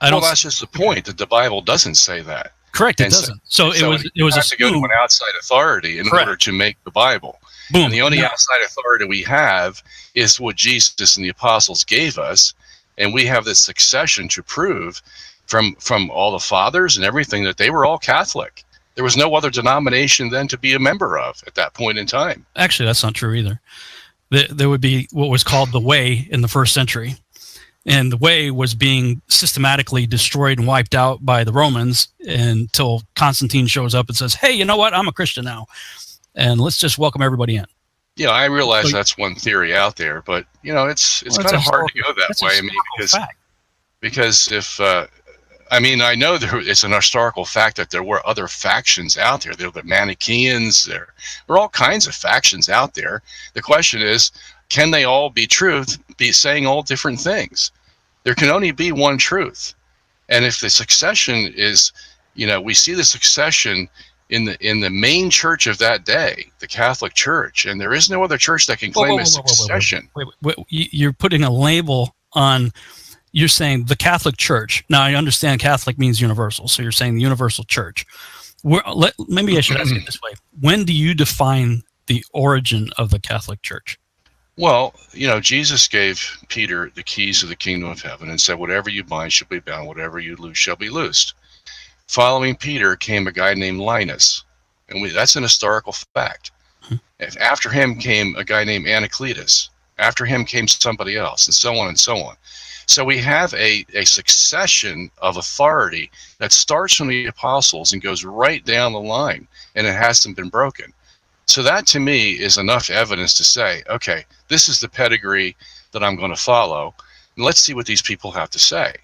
That's just the point, that the Bible doesn't say that. Correct, it doesn't. So it was to go to an outside authority in order to make the Bible. Boom. And the only outside authority we have is what Jesus and the apostles gave us. And we have this succession to prove from all the fathers and everything that they were all Catholic. There was no other denomination then to be a member of at that point in time. Actually, that's not true either. There would be what was called the Way in the first century. And the Way was being systematically destroyed and wiped out by the Romans until Constantine shows up and says, hey, you know what? I'm a Christian now. And let's just welcome everybody in. Yeah, I realize that's one theory out there, but it's kind of hard to go that way. I mean, because if I know it's an historical fact that there were other factions out there. There were the Manichaeans. There were all kinds of factions out there. The question is, can they all be truth? Be saying all different things? There can only be one truth, and if the succession is, we see the succession in the main church of that day, the Catholic Church, and there is no other church that can claim a succession. Wait, you're putting a label on. You're saying the Catholic Church. Now, I understand Catholic means universal, so you're saying the universal church. Maybe I should ask it this way. When do you define the origin of the Catholic Church? Well, Jesus gave Peter the keys of the kingdom of heaven and said, whatever you bind shall be bound, whatever you loose shall be loosed. Following Peter came a guy named Linus, and that's an historical fact. After him came a guy named Anacletus. After him came somebody else, and so on and so on. So we have a succession of authority that starts from the apostles and goes right down the line, and it hasn't been broken. So that, to me, is enough evidence to say, okay, this is the pedigree that I'm going to follow, and let's see what these people have to say.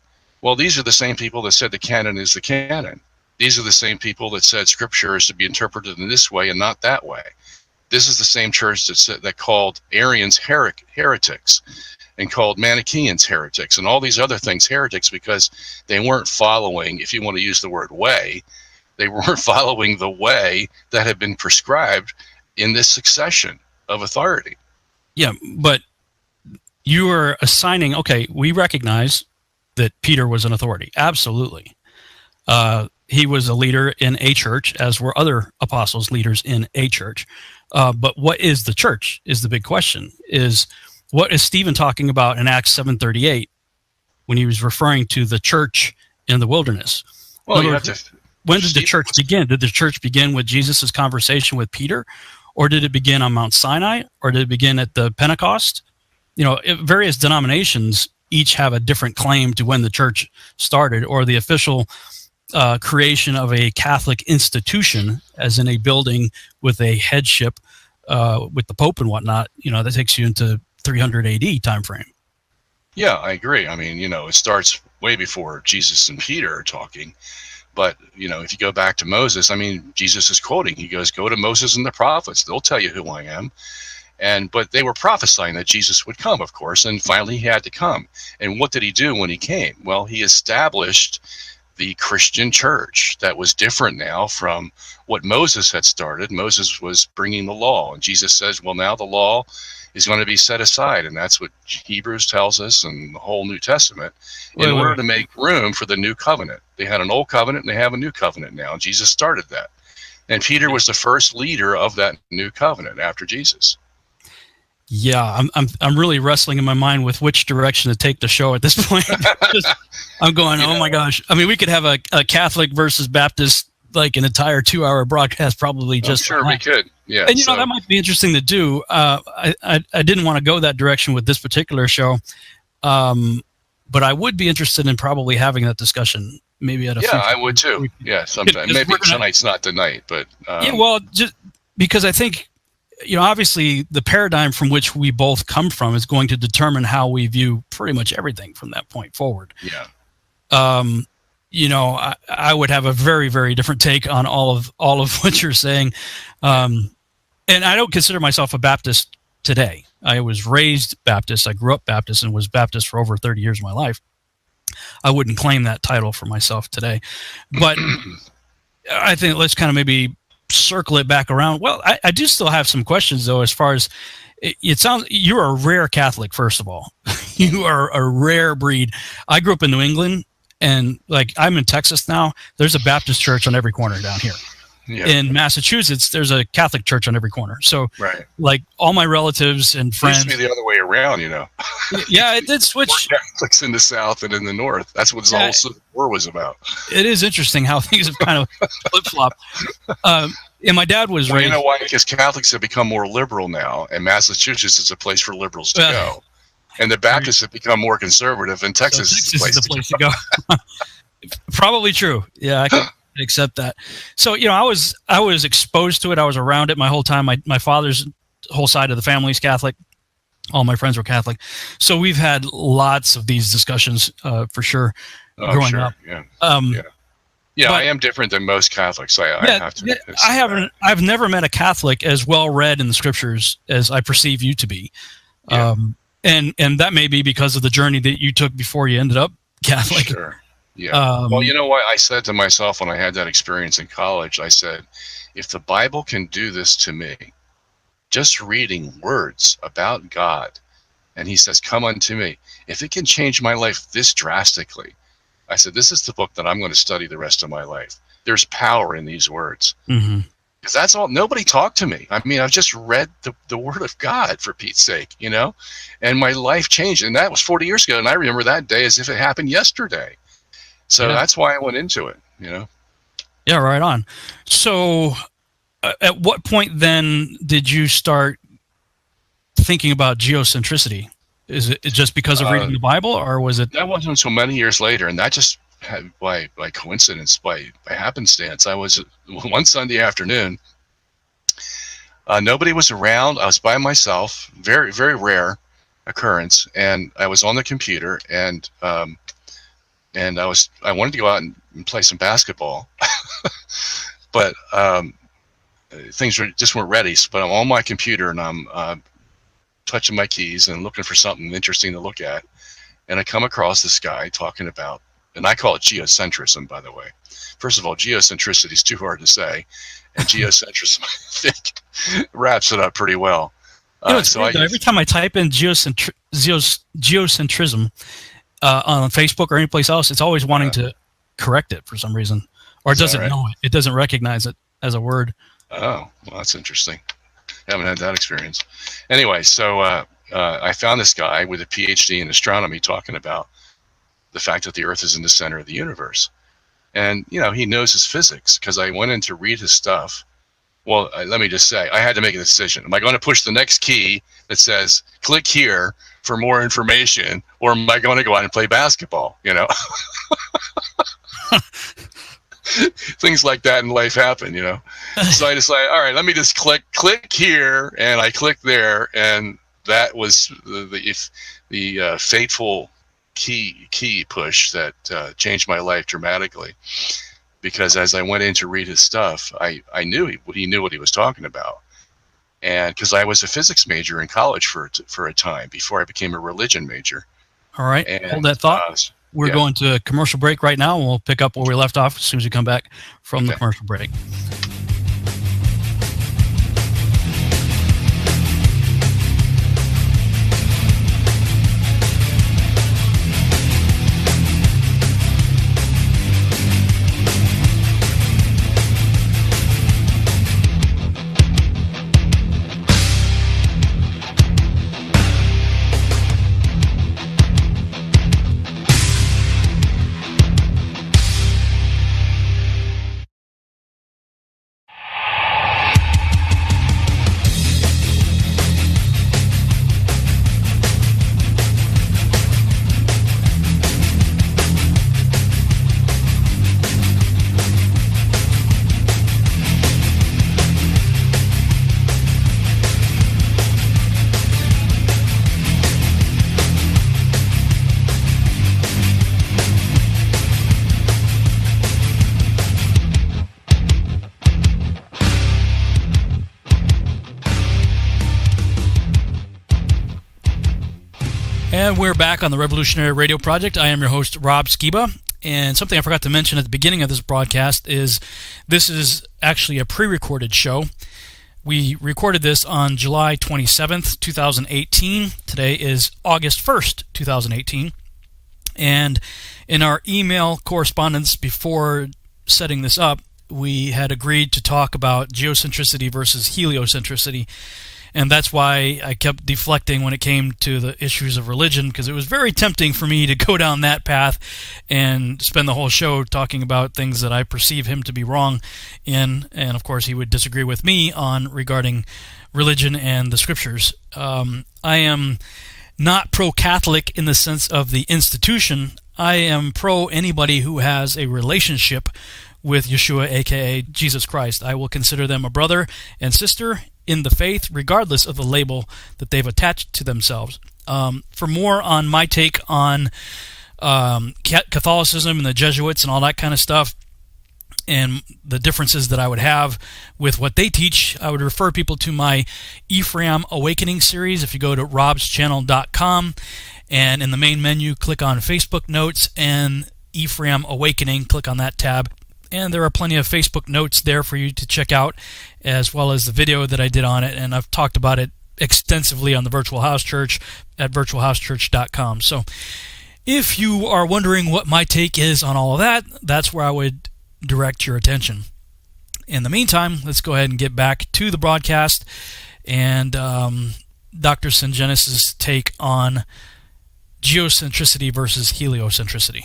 Well, these are the same people that said the canon is the canon. These are the same people that said Scripture is to be interpreted in this way and not that way. This is the same church that called Arians heretics, and called Manichaeans heretics, and all these other things heretics, because they weren't following, if you want to use the word way, they weren't following the way that had been prescribed in this succession of authority. Yeah, but you are assigning, okay, we recognize that Peter was an authority. Absolutely. He was a leader in a church, as were other apostles leaders in a church. But what is the church is the big question. Is what is Stephen talking about in Acts 7:38 when he was referring to the church in the wilderness? Well, when did the church begin? Did the church begin with Jesus' conversation with Peter? Or did it begin on Mount Sinai? Or did it begin at the Pentecost? You know, various denominations each have a different claim to when the church started, or the official creation of a Catholic institution, as in a building with a headship with the Pope and whatnot. You know, that takes you into 300 AD time frame. Yeah, I agree. I mean, you know, it starts way before Jesus and Peter are talking. But, you know, if you go back to Moses, I mean, Jesus is quoting. He goes, go to Moses and the prophets. They'll tell you who I am. But they were prophesying that Jesus would come, of course, and finally he had to come. And what did he do when he came? Well, he established the Christian church that was different now from what Moses had started. Moses was bringing the law, and Jesus says, well, now the law is going to be set aside, and that's what Hebrews tells us, and the whole New Testament, in order to make room for the new covenant. They had an old covenant, and they have a new covenant now, and Jesus started that. And Peter was the first leader of that new covenant after Jesus. Yeah, I'm really wrestling in my mind with which direction to take the show at this point. I'm going, oh my gosh. I mean, we could have a Catholic versus Baptist, like an entire 2-hour broadcast, probably just. Sure, we could. Yeah. And you know, that might be interesting to do. I didn't want to go that direction with this particular show, but I would be interested in probably having that discussion maybe at a. Yeah, I would too. Yeah, sometime. Maybe tonight's not the night, but. Yeah, well, just because I think, you know, obviously the paradigm from which we both come from is going to determine how we view pretty much everything from that point forward. Yeah. You know, I would have a very, very different take on all of what you're saying. And I don't consider myself a Baptist today. I was raised Baptist. I grew up Baptist and was Baptist for over 30 years of my life. I wouldn't claim that title for myself today. But I think let's kind of maybe circle it back around. Well, I do still have some questions, though, as far as it sounds. You're a rare Catholic, first of all. You are a rare breed. I grew up in New England, and like I'm in Texas now. There's a Baptist church on every corner down here. Yeah. In Massachusetts, there's a Catholic church on every corner. So, right. Like all my relatives and friends. It used to be the other way around, you know. Yeah, it did switch. More Catholics in the South and in the North. That's what the whole Civil War was about. It is interesting how things have kind of flip-flopped. And my dad was raised. You know why? Because Catholics have become more liberal now, and Massachusetts is a place for liberals to go. And the Baptists have become more conservative, and Texas is the place to go. Probably true. Yeah, I can accept that. So, you know, I was exposed to it. I was around it my whole time. My father's whole side of the family is Catholic. All my friends were Catholic. So we've had lots of these discussions for sure growing up. Yeah. Yeah, I am different than most Catholics. I have to. I've never met a Catholic as well read in the scriptures as I perceive you to be. Yeah. And that may be because of the journey that you took before you ended up Catholic. Sure. Yeah. Well, you know what? I said to myself when I had that experience in college, I said, if the Bible can do this to me, just reading words about God, and he says, come unto me, if it can change my life this drastically, I said, this is the book that I'm going to study the rest of my life. There's power in these words. Mm-hmm. Because that's all. Nobody talked to me. I mean, I've just read the Word of God, for Pete's sake, you know? And my life changed. And that was 40 years ago. And I remember that day as if it happened yesterday. So that's why I went into it, you know? Yeah, right on. So at what point then did you start thinking about geocentricity? Is it just because of reading the Bible, or was it? That wasn't until many years later, and that just by coincidence, by happenstance. I was one Sunday afternoon. Nobody was around. I was by myself. Very, very rare occurrence. And I was on the computer, and I wanted to go out and play some basketball, but things just weren't ready. But I'm on my computer and I'm touching my keys and looking for something interesting to look at, and I come across this guy talking about, and I call it geocentrism, by the way. First of all, geocentricity is too hard to say, and geocentrism, I think, wraps it up pretty well. It's weird, every time I type in geocentrism on Facebook or anyplace else, it's always wanting to correct it for some reason, or it doesn't know it. It doesn't recognize it as a word. Oh, well, that's interesting. I haven't had that experience. Anyway, so I found this guy with a PhD in astronomy talking about the fact that the Earth is in the center of the universe. And, he knows his physics, because I went in to read his stuff. Well, let me just say, I had to make a decision. Am I going to push the next key that says, click here for more information, or am I going to go out and play basketball, Things like that in life happen, So I decided, all right, let me just click here, and I clicked there, and that was the fateful key push that changed my life dramatically. Because as I went in to read his stuff, I knew he knew what he was talking about, and because I was a physics major in college for a time before I became a religion major. All right, hold that thought. We're going to a commercial break right now, and we'll pick up where we left off as soon as we come back from the commercial break. And we're back on the Revolutionary Radio Project. I am your host, Rob Skiba. And something I forgot to mention at the beginning of this broadcast is this is actually a pre-recorded show. We recorded this on July 27th, 2018. Today is August 1st, 2018. And in our email correspondence before setting this up, we had agreed to talk about geocentricity versus heliocentricity. And that's why I kept deflecting when it came to the issues of religion, because it was very tempting for me to go down that path and spend the whole show talking about things that I perceive him to be wrong in. And of course, he would disagree with me on regarding religion and the scriptures. I am not pro-Catholic in the sense of the institution. I am pro anybody who has a relationship with Yeshua, aka Jesus Christ. I will consider them a brother and sister in the faith, regardless of the label that they've attached to themselves. For more on my take on Catholicism and the Jesuits and all that kind of stuff, and the differences that I would have with what they teach, I would refer people to my Ephraim Awakening series. If you go to robschannel.com, and in the main menu, click on Facebook Notes and Ephraim Awakening, click on that tab. And there are plenty of Facebook notes there for you to check out, as well as the video that I did on it. And I've talked about it extensively on the Virtual House Church at virtualhousechurch.com. So if you are wondering what my take is on all of that, that's where I would direct your attention. In the meantime, let's go ahead and get back to the broadcast and Dr. Syngenes' take on geocentricity versus heliocentricity.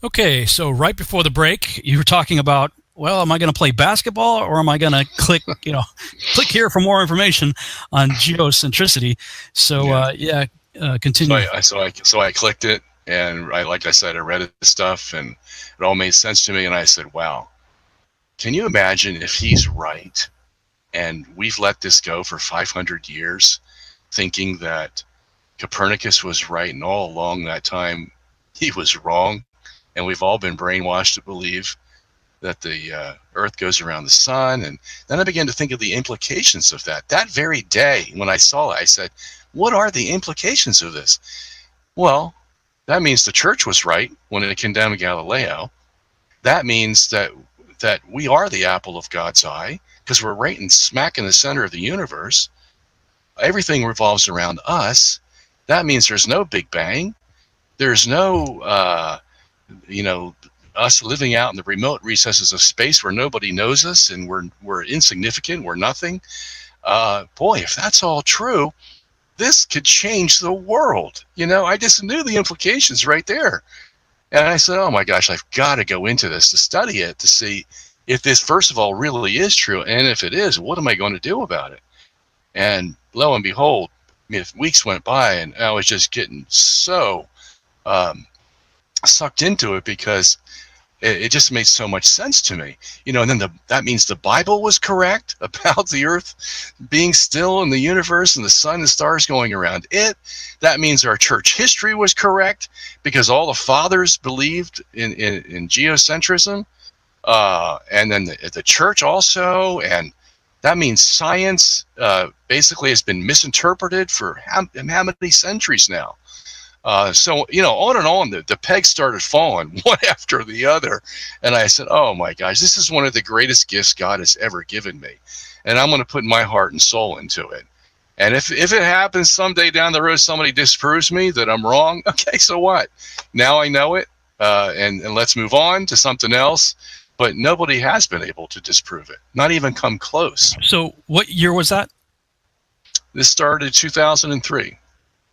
Okay, so right before the break, you were talking about, well, am I going to play basketball or am I going to click here for more information on geocentricity? So, continue. So I clicked it, and like I said, I read the stuff, and it all made sense to me. And I said, wow, can you imagine if he's right, and we've let this go for 500 years, thinking that Copernicus was right, and all along that time he was wrong. And we've all been brainwashed to believe that the Earth goes around the sun. And then I began to think of the implications of that. That very day when I saw it, I said, what are the implications of this? Well, that means the church was right when it condemned Galileo. That means that we are the apple of God's eye, because we're right in smack in the center of the universe. Everything revolves around us. That means there's no Big Bang. There's no, us living out in the remote recesses of space where nobody knows us and we're insignificant, we're nothing. Boy, if that's all true, this could change the world. I just knew the implications right there. And I said, oh my gosh, I've got to go into this to study it, to see if this, first of all, really is true. And if it is, what am I going to do about it? And lo and behold, weeks went by and I was just getting so sucked into it, because it just made so much sense to me. And then that means the Bible was correct about the Earth being still in the universe and the sun and stars going around it. That means our church history was correct, because all the fathers believed in geocentrism, and then the church also. And that means science basically has been misinterpreted for how many centuries now. So, on and on, the pegs started falling one after the other. And I said, oh my gosh, this is one of the greatest gifts God has ever given me. And I'm going to put my heart and soul into it. And if it happens someday down the road, somebody disproves me that I'm wrong, okay, so what? Now I know it, and let's move on to something else. But nobody has been able to disprove it, not even come close. So what year was that? This started 2003.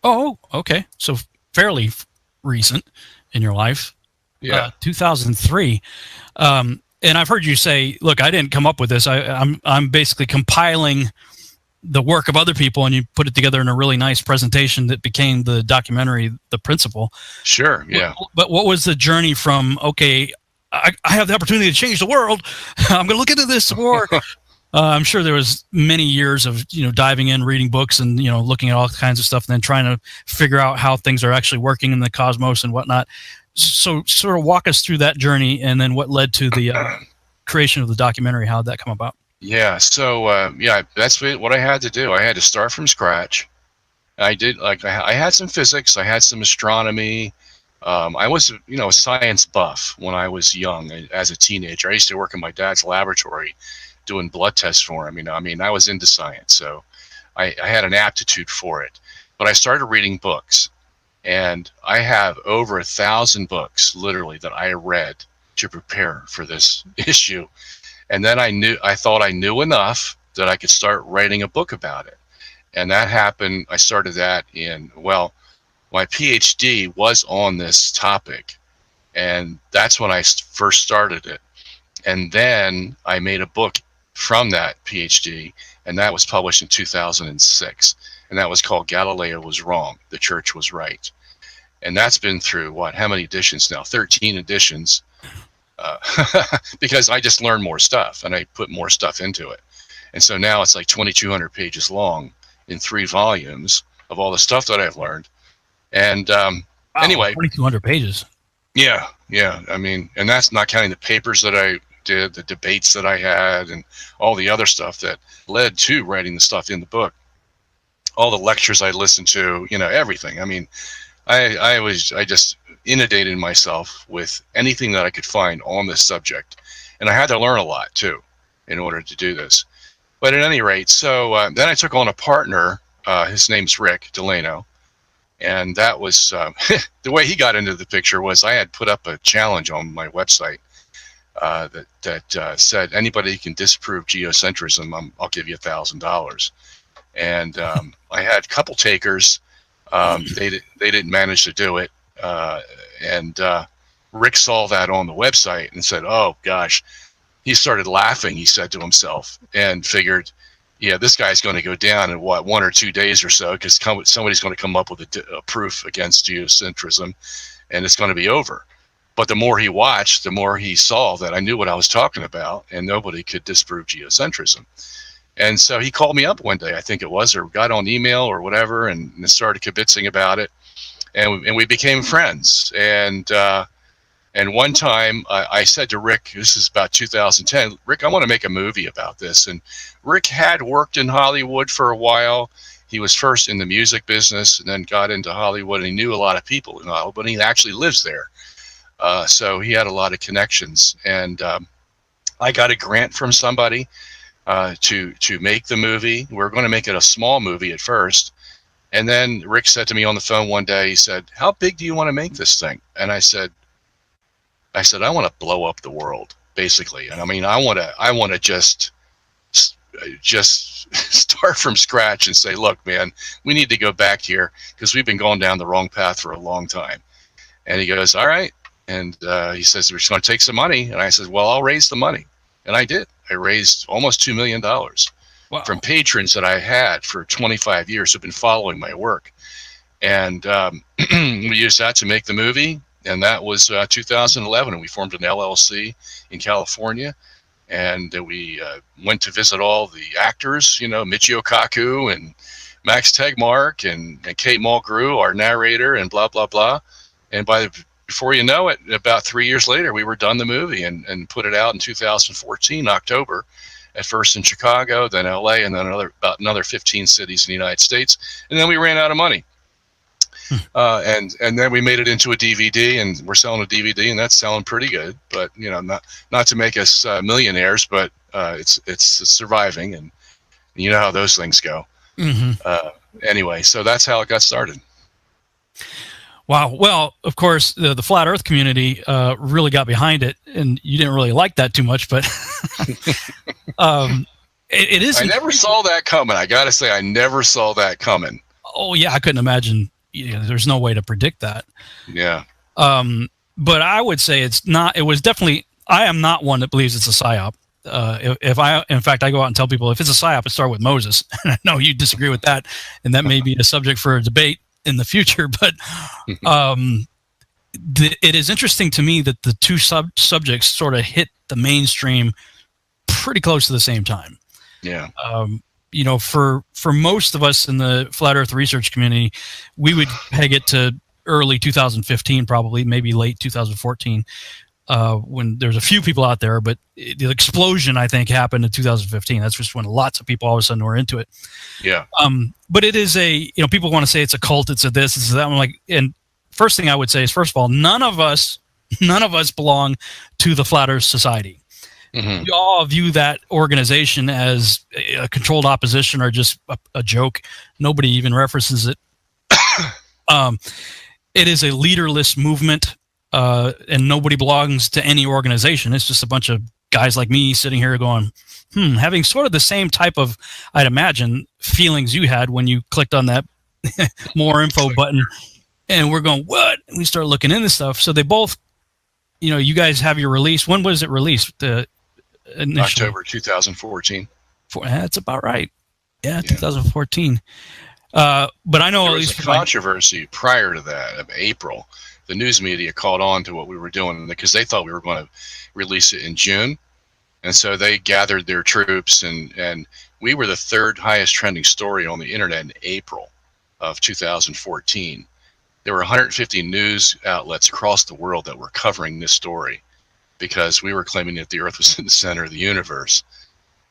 Oh, okay. So fairly recent in your life. Yeah. 2003. And I've heard you say, look, I didn't come up with this. I'm basically compiling the work of other people, and you put it together in a really nice presentation that became the documentary, The Principle. Sure, yeah. But what was the journey from, okay, I have the opportunity to change the world, I'm going to look into this more. I'm sure there was many years of, diving in, reading books and, looking at all kinds of stuff and then trying to figure out how things are actually working in the cosmos and whatnot. So sort of walk us through that journey, and then what led to the creation of the documentary. How did that come about? Yeah. So, that's what I had to do. I had to start from scratch. I did, I had some physics, I had some astronomy. I was, a science buff when I was young, as a teenager. I used to work in my dad's laboratory doing blood tests for him. I was into science, so I had an aptitude for it. But I started reading books, and I have over 1,000 books, literally, that I read to prepare for this issue. And then I thought I knew enough that I could start writing a book about it. And that happened. I started that my PhD was on this topic, and that's when I first started it. And then I made a book from that PhD, and that was published in 2006. And that was called Galileo Was Wrong, The Church Was Right. And that's been through, how many editions now? 13 editions, because I just learned more stuff, and I put more stuff into it. And so now it's like 2,200 pages long in 3 volumes of all the stuff that I've learned. And anyway, 2,200 pages. Yeah. And that's not counting the papers that I did, the debates that I had, and all the other stuff that led to writing the stuff in the book. All the lectures I listened to, everything. I just inundated myself with anything that I could find on this subject, and I had to learn a lot too in order to do this. But at any rate, so then I took on a partner. His name's Rick Delano. And that was the way he got into the picture was I had put up a challenge on my website that said anybody can disprove geocentrism, I'll give you $1,000. And I had a couple takers. They didn't manage to do it. And Rick saw that on the website and said, "Oh gosh," he started laughing. He said to himself, and figured, yeah, this guy's going to go down in 1 or 2 days or so, because somebody's going to come up with a proof against geocentrism, and it's going to be over. But the more he watched, the more he saw that I knew what I was talking about, and nobody could disprove geocentrism. And so he called me up one day, I think it was, or got on email or whatever, and started kibitzing about it, and we became friends. And And one time I said to Rick, this is about 2010, Rick, I want to make a movie about this. And Rick had worked in Hollywood for a while. He was first in the music business and then got into Hollywood, and he knew a lot of people in Hollywood, but he actually lives there. So he had a lot of connections. And I got a grant from somebody to make the movie. We were going to make it a small movie at first. And then Rick said to me on the phone one day, he said, how big do you want to make this thing? And I said, I want to blow up the world, basically. And I mean, I want to just start from scratch and say, look, man, we need to go back here because we've been going down the wrong path for a long time. And he goes, all right. And he says, we're just going to take some money. And I said, well, I'll raise the money. And I did. I raised almost $2 million. Wow. From patrons that I had for 25 years who've been following my work. And we used that to make the movie. And that was 2011. And we formed an LLC in California. And we went to visit all the actors, Michio Kaku and Max Tegmark and Kate Mulgrew, our narrator, and blah, blah, blah. And before you know it, about 3 years later, we were done the movie and put it out in 2014, October. At first in Chicago, then LA, and then about another 15 cities in the United States. And then we ran out of money. And then we made it into a DVD, and we're selling a DVD, and that's selling pretty good. But not to make us millionaires, but it's surviving, and you know how those things go. Mm-hmm. Anyway, so that's how it got started. Wow. Well, of course, the flat Earth community really got behind it, and you didn't really like that too much, but it is. I never saw that coming. I got to say, I never saw that coming. Oh yeah, I couldn't imagine. There's no way to predict that. Yeah. But I would say it's not. It was definitely. I am not one that believes it's a psyop. In fact, I go out and tell people if it's a psyop, it started with Moses. And I know you disagree with that, and that may be a subject for a debate in the future, but it is interesting to me that the two subjects sort of hit the mainstream pretty close to the same time. Yeah. For most of us in the flat Earth research community, we would peg it to early 2015, probably maybe late 2014, when there's a few people out there, but the explosion, I think, happened in 2015. That's just when lots of people all of a sudden were into it. Yeah. But it is people want to say it's a cult, it's a this, it's that. I'm like, and first thing I would say is, first of all, none of us belong to the Flat Earth Society. Mm-hmm. We all view that organization as a controlled opposition or just a joke. Nobody even references it. It is a leaderless movement, and nobody belongs to any organization. It's just a bunch of guys like me sitting here going, having sort of the same type of, I'd imagine, feelings you had when you clicked on that more info button. And we're going, what? And we start looking into stuff. So they both, you guys have your release. When was it released? October 2014. That's about right. Yeah, 2014. But I know there at was least a controversy prior to that of April. The news media caught on to what we were doing because they thought we were going to release it in June. And so they gathered their troops, and we were the third highest trending story on the internet in April of 2014. There were 150 news outlets across the world that were covering this story because we were claiming that the Earth was in the center of the universe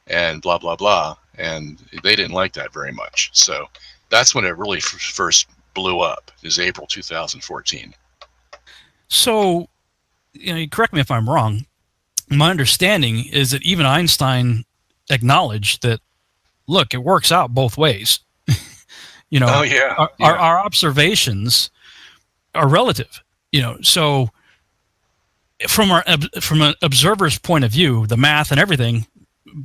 and blah, blah, blah. And they didn't like that very much. So that's when it really first blew up, is April 2014. So, correct me if I'm wrong. My understanding is that even Einstein acknowledged that, look, it works out both ways. Oh, yeah. Our observations are relative. So from an observer's point of view, the math and everything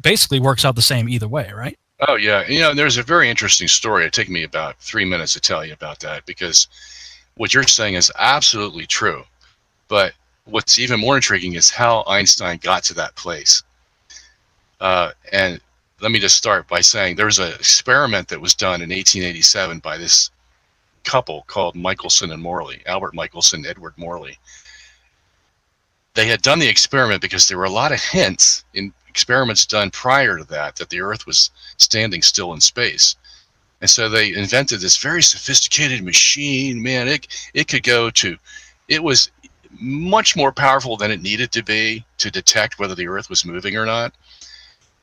basically works out the same either way, right? Oh, yeah. There's a very interesting story. It took me about 3 minutes to tell you about that because what you're saying is absolutely true. But what's even more intriguing is how Einstein got to that place. And let me just start by saying there was an experiment that was done in 1887 by this couple called Michelson and Morley, Albert Michelson, Edward Morley. They had done the experiment because there were a lot of hints in experiments done prior to that the Earth was standing still in space. And so they invented this very sophisticated machine. Man, it could go to, it was much more powerful than it needed to be to detect whether the Earth was moving or not.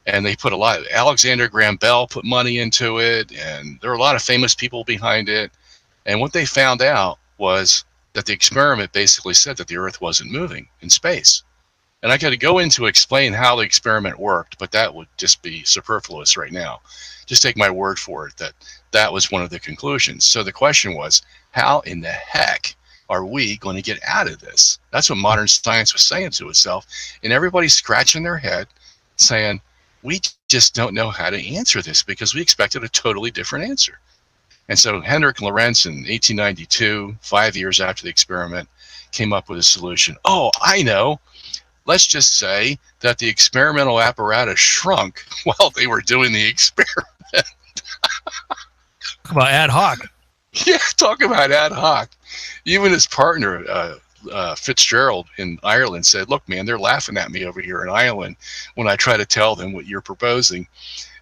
And they put a lot. Alexander Graham Bell put money into it, and there were a lot of famous people behind it. And what they found out was that the experiment basically said that the Earth wasn't moving in space. And I got to go in to explain how the experiment worked, but that would just be superfluous right now. Just take my word for it that that was one of the conclusions. So the question was, how in the heck are we going to get out of this? That's what modern science was saying to itself. And everybody's scratching their head saying, we just don't know how to answer this because we expected a totally different answer. And so Hendrik Lorentz in 1892, 5 years after the experiment, came up with a solution. Oh, I know. Let's just say that the experimental apparatus shrunk while they were doing the experiment. Talk about ad hoc. Yeah, talk about ad hoc. Even his partner, Fitzgerald in Ireland, said, look, man, they're laughing at me over here in Ireland when I try to tell them what you're proposing.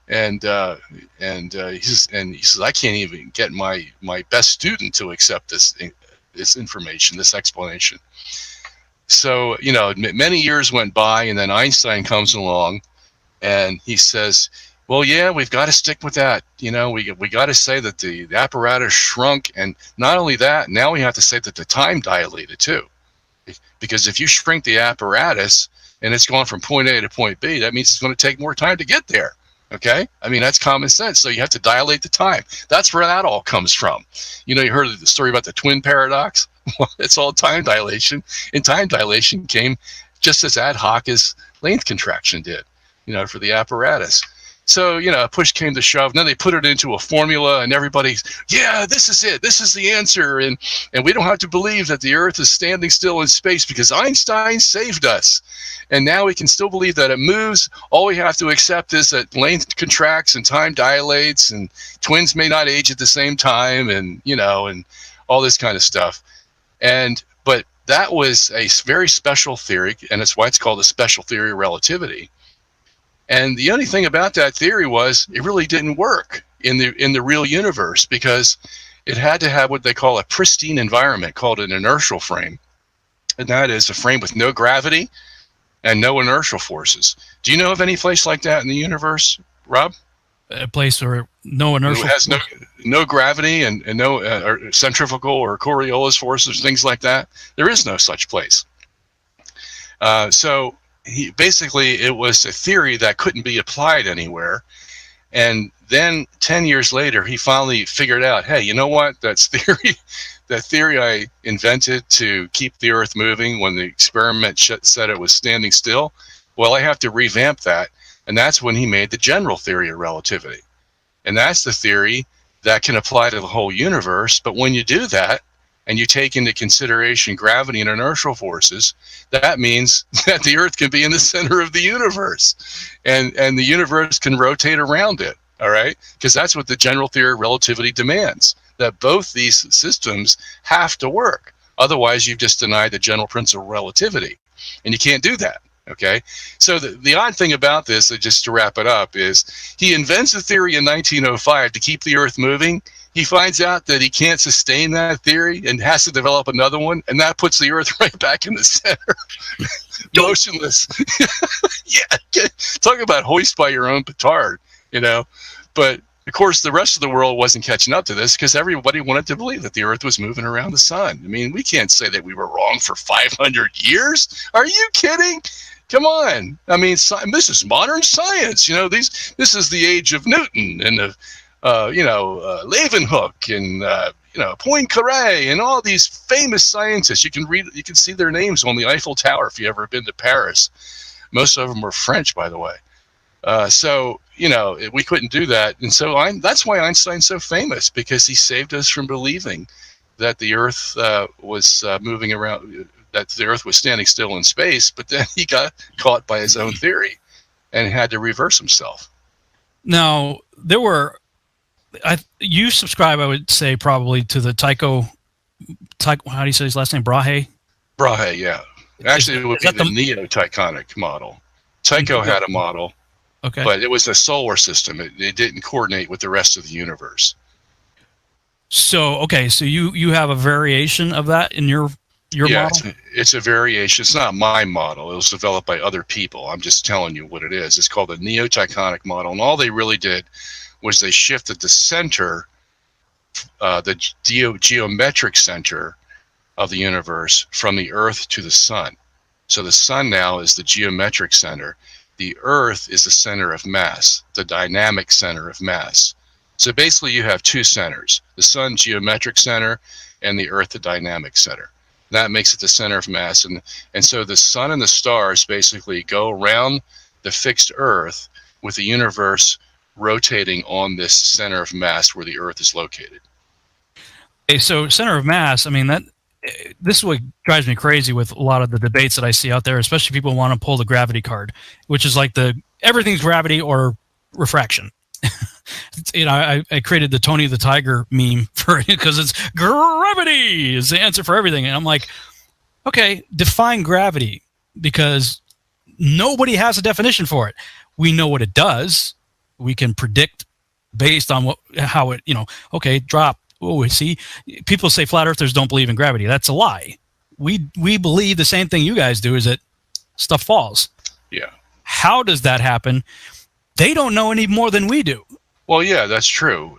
And he says, I can't even get my best student to accept this information, this explanation. So, you know, many years went by, and then Einstein comes along, and he says, well, yeah, we've got to stick with that. You know, we got to say that the apparatus shrunk, and not only that, now we have to say that the time dilated too. Because if you shrink the apparatus and it's going from point A to point B, that means it's going to take more time to get there. Okay? I mean, that's common sense. So you have to dilate the time. That's where that all comes from. You know, you heard the story about the twin paradox? Well, it's all time dilation. And time dilation came just as ad hoc as length contraction did, you know, for the apparatus. So, you know, push came to shove. Then they put it into a formula, and everybody's, yeah, this is it. This is the answer. And we don't have to believe that the Earth is standing still in space because Einstein saved us. And now we can still believe that it moves. All we have to accept is that length contracts and time dilates, and twins may not age at the same time, and, you know, and all this kind of stuff. But that was a very special theory, and that's why it's called the special theory of relativity. And the only thing about that theory was it really didn't work in the real universe because it had to have what they call a pristine environment called an inertial frame. And that is a frame with no gravity and no inertial forces. Do you know of any place like that in the universe, Rob? A place where no inertial... It has no gravity and no or centrifugal or Coriolis forces, things like that. There is no such place. So basically, it was a theory that couldn't be applied anywhere. And then 10 years later, he finally figured out, hey, you know what? That theory I invented to keep the Earth moving when the experiment said it was standing still, well, I have to revamp that. And that's when he made the general theory of relativity. And that's the theory that can apply to the whole universe. But when you do that, and you take into consideration gravity and inertial forces, that means that the Earth can be in the center of the universe, and the universe can rotate around it, all right? Because that's what the general theory of relativity demands, that both these systems have to work. Otherwise, you've just denied the general principle of relativity, and you can't do that, okay? So the odd thing about this, just to wrap it up, is he invents a theory in 1905 to keep the Earth moving. He finds out that he can't sustain that theory and has to develop another one, and that puts the Earth right back in the center, motionless. Yeah, talk about hoist by your own petard, you know. But of course, the rest of the world wasn't catching up to this because everybody wanted to believe that the Earth was moving around the sun. I mean, we can't say that we were wrong for 500 years. Are you kidding? Come on. I mean, this is modern science. You know, this is the age of Newton and of Leeuwenhoek and Poincaré and all these famous scientists. You can see their names on the Eiffel Tower if you ever been to Paris. Most of them were French, by the way. So you know, we couldn't do that, and so that's why Einstein's so famous, because he saved us from believing that the Earth was moving around, that the Earth was standing still in space. But then he got caught by his own theory and had to reverse himself. Now there were. You subscribe, I would say, probably to the Tycho. How do you say his last name? Brahe? Brahe, yeah. Actually, it would be the neo-Tychonic model. Tycho had a model, okay, but it was a solar system. It didn't coordinate with the rest of the universe. So, okay, so you have a variation of that in your your model? It's a variation. It's not my model. It was developed by other people. I'm just telling you what it is. It's called the Neo-Tychonic model, and all they really did was they shifted the center, the geometric center of the universe from the Earth to the Sun. So the Sun now is the geometric center. The Earth is the center of mass, the dynamic center of mass. So basically you have two centers, the Sun geometric center and the Earth the dynamic center. That makes it the center of mass. And so the Sun and the stars basically go around the fixed Earth with the universe rotating on this center of mass where the Earth is located. Okay, so center of mass, I mean, this is what drives me crazy with a lot of the debates that I see out there, especially people who want to pull the gravity card, which is like everything's gravity or refraction. I created the Tony the Tiger meme for it because it's gravity is the answer for everything. And I'm like, okay, define gravity, because nobody has a definition for it. We know what it does. We can predict based on how it, okay, drop. Oh, see, people say flat earthers don't believe in gravity. That's a lie. We believe the same thing you guys do, is that stuff falls. Yeah. How does that happen? They don't know any more than we do. Well, yeah, that's true.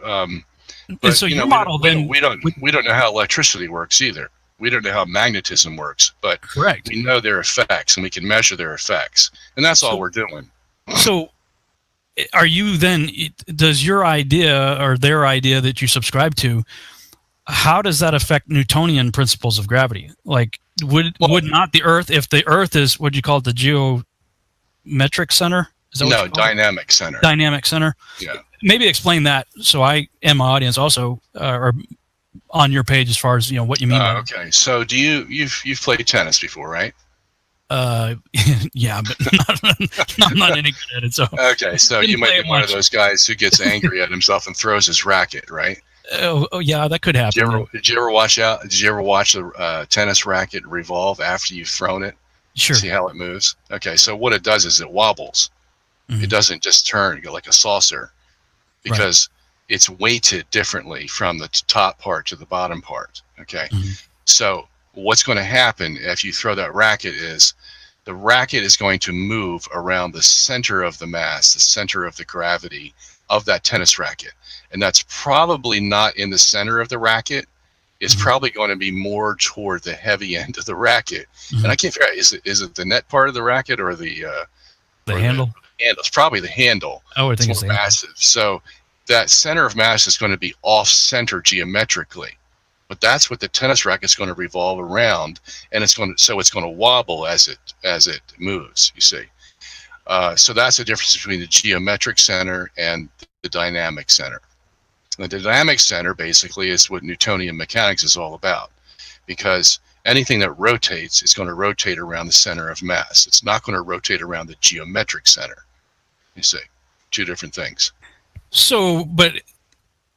But so your model we don't know how electricity works either. We don't know how magnetism works, but correct. We know their effects and we can measure their effects, and that's all we're doing. So, are you then? Does your idea or their idea that you subscribe to, how does that affect Newtonian principles of gravity? Like, would not the Earth, if the Earth is what do you call it, the geometric center? Is that no, dynamic center. Dynamic center. Yeah. Maybe explain that so I and my audience also are on your page as far as what you mean. By okay, so you've played tennis before, right? Yeah, but I'm not any good at it. So okay, so you might be one of those guys who gets angry at himself and throws his racket, right? Oh yeah, that could happen. Did you ever watch the tennis racket revolve after you've thrown it? Sure. See how it moves? Okay, so what it does is it wobbles. Mm-hmm. It doesn't just turn like a saucer, because it's weighted differently from the top part to the bottom part. Okay, so what's going to happen if you throw that racket is the racket is going to move around the center of the mass, the center of the gravity of that tennis racket. And that's probably not in the center of the racket. It's probably going to be more toward the heavy end of the racket. And I can't figure out, is it the net part of the racket or the handle? The handle. It's probably the handle. Oh, I think it's massive. So that center of mass is going to be off center geometrically. But that's what the tennis racket's going to revolve around, and it's going to wobble as it moves. You see, so that's the difference between the geometric center and the dynamic center. The dynamic center basically is what Newtonian mechanics is all about, because anything that rotates is going to rotate around the center of mass. It's not going to rotate around the geometric center. You see, two different things. So, but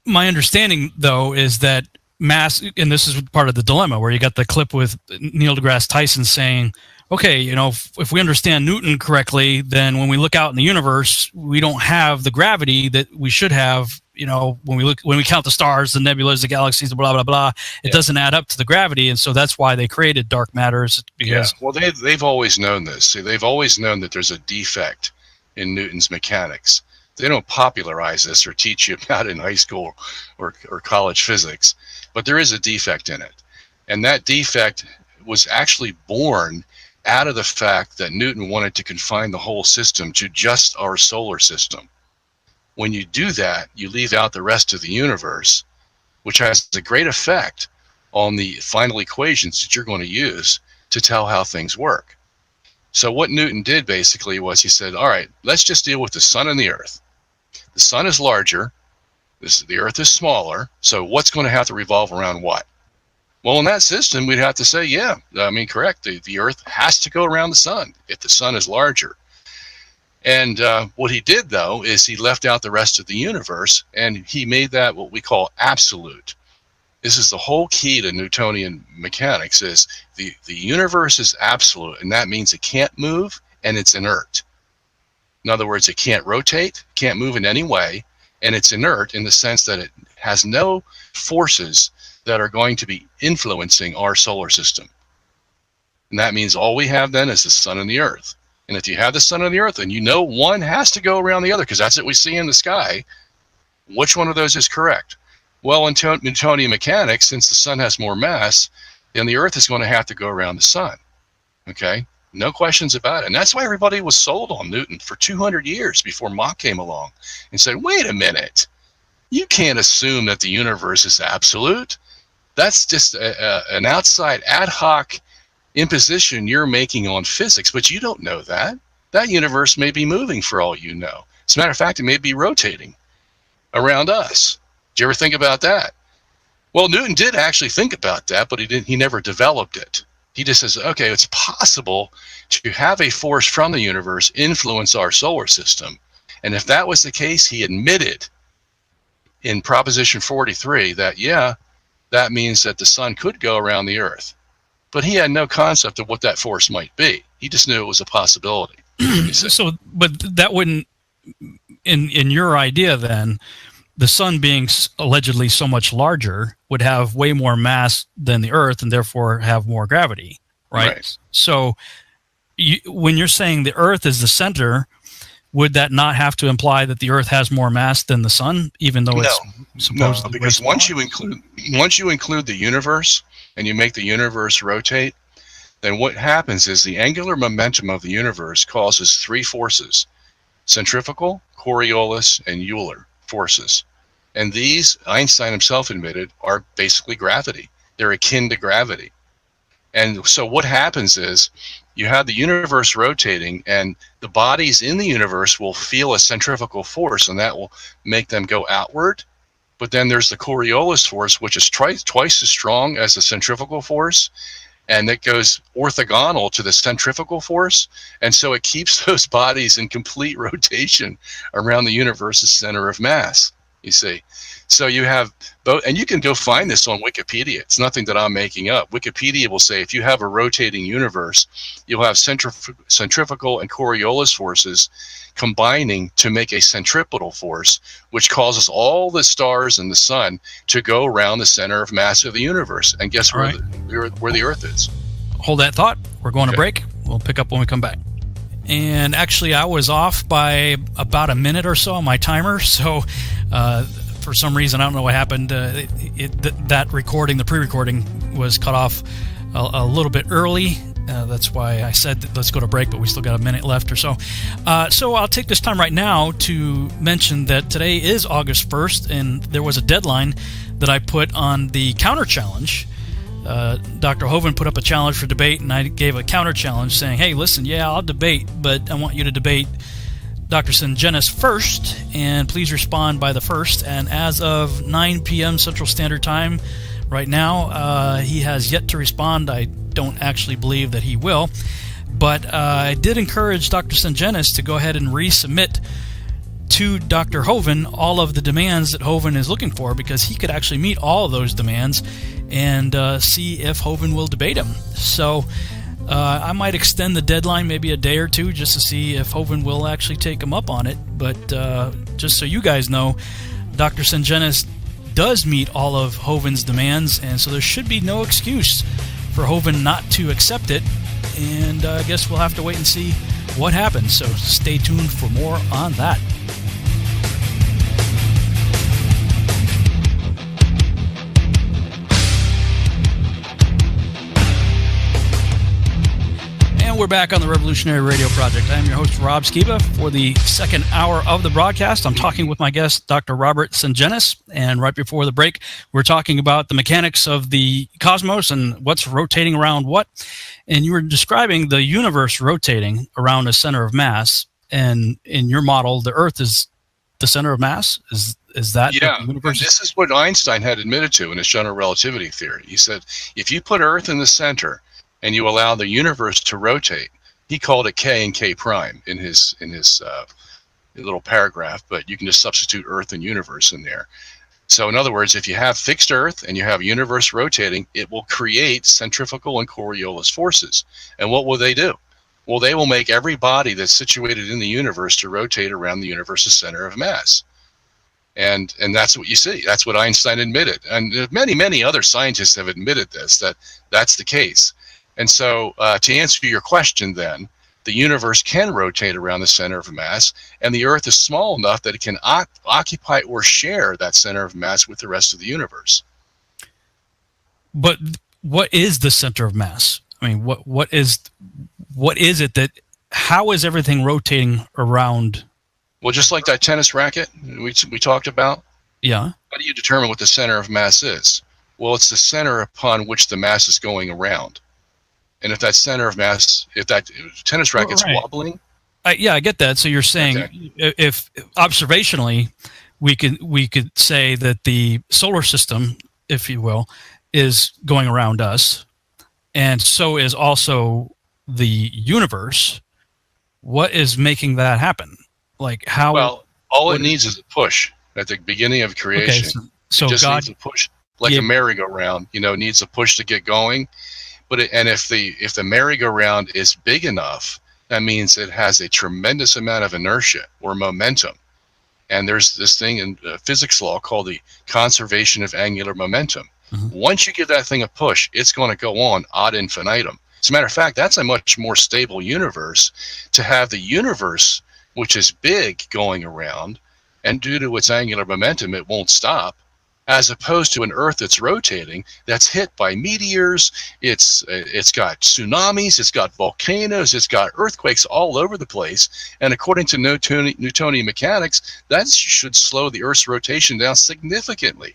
my understanding though is that mass, and this is part of the dilemma where you got the clip with Neil deGrasse Tyson saying, okay, if we understand Newton correctly, then when we look out in the universe, we don't have the gravity that we should have. When we count the stars, the nebulas, the galaxies, the blah blah blah, it doesn't add up to the gravity, and so that's why they created dark matters. Because well, they've always known this. See, they've always known that there's a defect in Newton's mechanics. They don't popularize this or teach you about it in high school or college physics, but there is a defect in it. And that defect was actually born out of the fact that Newton wanted to confine the whole system to just our solar system. When you do that, you leave out the rest of the universe, which has a great effect on the final equations that you're going to use to tell how things work. So what Newton did basically was he said, all right, let's just deal with the sun and the earth. The sun is larger, the earth is smaller, so what's going to have to revolve around what? Well, in that system, we'd have to say, yeah, I mean, correct. The earth has to go around the sun if the sun is larger. And what he did, though, is he left out the rest of the universe, and he made that what we call absolute. This is the whole key to Newtonian mechanics, is the universe is absolute, and that means it can't move, and it's inert. In other words, it can't rotate, can't move in any way, and it's inert in the sense that it has no forces that are going to be influencing our solar system. And that means all we have then is the sun and the earth. And if you have the sun and the earth, then you know one has to go around the other, because that's what we see in the sky. Which one of those is correct? Well, in Newtonian mechanics, since the sun has more mass, then the earth is going to have to go around the sun. Okay? No questions about it. And that's why everybody was sold on Newton for 200 years before Mach came along and said, wait a minute, you can't assume that the universe is absolute. That's just an outside ad hoc imposition you're making on physics, but you don't know that. That universe may be moving for all you know. As a matter of fact, it may be rotating around us. Did you ever think about that? Well, Newton did actually think about that, but he never developed it. He just says, okay, it's possible to have a force from the universe influence our solar system. And if that was the case, he admitted in Proposition 43 that, yeah, that means that the sun could go around the earth. But he had no concept of what that force might be. He just knew it was a possibility. So, but that wouldn't, in your idea then, the sun being allegedly so much larger would have way more mass than the earth and therefore have more gravity, right? So when you're saying the earth is the center, would that not have to imply that the earth has more mass than the sun, even though it's supposed to be? Because once you include the universe and you make the universe rotate, then what happens is the angular momentum of the universe causes three forces: centrifugal, Coriolis, and Euler forces. And these, Einstein himself admitted, are basically gravity. They're akin to gravity. And so what happens is you have the universe rotating, and the bodies in the universe will feel a centrifugal force, and that will make them go outward. But then there's the Coriolis force, which is twice as strong as the centrifugal force, and it goes orthogonal to the centrifugal force. And so it keeps those bodies in complete rotation around the universe's center of mass. You see, so you have both, and you can go find this on Wikipedia. It's nothing that I'm making up. Wikipedia will say if you have a rotating universe, you'll have centrifugal and Coriolis forces combining to make a centripetal force, which causes all the stars and the sun to go around the center of mass of the universe. And guess where the Earth is? Hold that thought. We're going to break. We'll pick up when we come back. And actually, I was off by about a minute or so on my timer. So for some reason, I don't know what happened. That recording, the pre-recording, was cut off a little bit early. That's why I said let's go to break, but we still got a minute left or so. So I'll take this time right now to mention that today is August 1st, and there was a deadline that I put on the counter challenge. Dr. Hovind put up a challenge for debate, and I gave a counter challenge saying, hey, listen, yeah, I'll debate, but I want you to debate Dr. Sungenis first, and please respond by the 1st. And as of 9 p.m. Central Standard Time right now, he has yet to respond. I don't actually believe that he will, but I did encourage Dr. Sungenis to go ahead and resubmit to Dr. Hovind all of the demands that Hovind is looking for, because he could actually meet all of those demands and see if Hovind will debate him. So I might extend the deadline maybe a day or two just to see if Hovind will actually take him up on it. But just so you guys know, Dr. Sungenis does meet all of Hovind's demands, and so there should be no excuse for Hovind not to accept it. And I guess we'll have to wait and see what happens. So stay tuned for more on that. We're back on the Revolutionary Radio Project. I am your host, Rob Skiba. For the second hour of the broadcast, I'm talking with my guest, Dr. Robert Sungenis. And right before the break, we're talking about the mechanics of the cosmos and what's rotating around what. And you were describing the universe rotating around a center of mass. And in your model, the Earth is the center of mass? Is that the universe? This is what Einstein had admitted to in his general relativity theory. He said, if you put Earth in the center and you allow the universe to rotate, he called it K and K prime in his little paragraph, but you can just substitute Earth and universe in there. So in other words, if you have fixed Earth and you have universe rotating, it will create centrifugal and Coriolis forces. And what will they do? Well, they will make every body that's situated in the universe to rotate around the universe's center of mass. And that's what you see. That's what Einstein admitted. And many, many other scientists have admitted this, that's the case. And so, to answer your question, then, the universe can rotate around the center of mass, and the Earth is small enough that it can occupy or share that center of mass with the rest of the universe. But what is the center of mass? I mean, what is it that? How is everything rotating around? Well, just like that tennis racket we talked about. Yeah. How do you determine what the center of mass is? Well, it's the center upon which the mass is going around. And if that center of mass, if that tennis racket's wobbling. Yeah, I get that. So you're saying if observationally, we could say that the solar system, if you will, is going around us, and so is also the universe. What is making that happen? Like how? Well, all it needs is a push at the beginning of creation. Okay, so it just God needs a push, like a merry-go-round. You know, needs a push to get going. But if the merry-go-round is big enough, that means it has a tremendous amount of inertia or momentum. And there's this thing in physics law called the conservation of angular momentum. Once you give that thing a push, it's going to go on ad infinitum. As a matter of fact, that's a much more stable universe. To have the universe, which is big, going around, and due to its angular momentum, it won't stop, as opposed to an Earth that's rotating, that's hit by meteors, it's got tsunamis, it's got volcanoes, it's got earthquakes all over the place, and according to Newtonian mechanics, that should slow the Earth's rotation down significantly.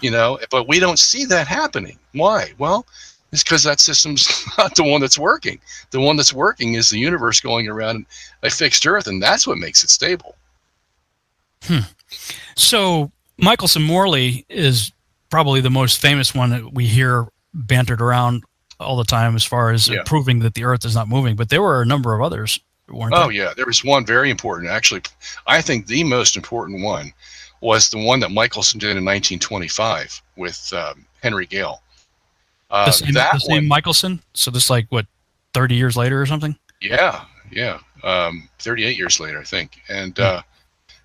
You know, but we don't see that happening. Why? Well, it's because that system's not the one that's working. The one that's working is the universe going around a fixed Earth, and that's what makes it stable. So Michelson-Morley is probably the most famous one that we hear bantered around all the time as far as proving that the Earth is not moving. But there were a number of others, weren't there? Oh, yeah. There was one very important. Actually, I think the most important one was the one that Michelson did in 1925 with Henry Gale. The same Michelson? So this like, what, 30 years later or something? Yeah. 38 years later, I think. And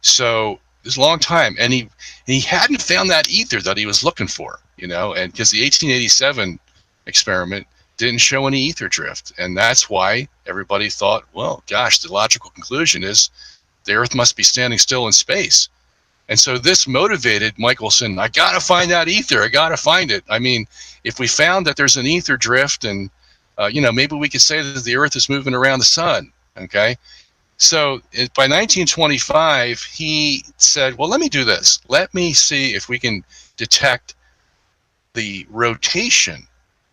so it's a long time. And he hadn't found that ether that he was looking for, you know, and because the 1887 experiment didn't show any ether drift. And that's why everybody thought, well, gosh, the logical conclusion is the Earth must be standing still in space. And so this motivated Michelson. I got to find that ether. I got to find it. I mean, if we found that there's an ether drift and, you know, maybe we could say that the Earth is moving around the sun. Okay. So by 1925, he said, well, let me do this. Let me see if we can detect the rotation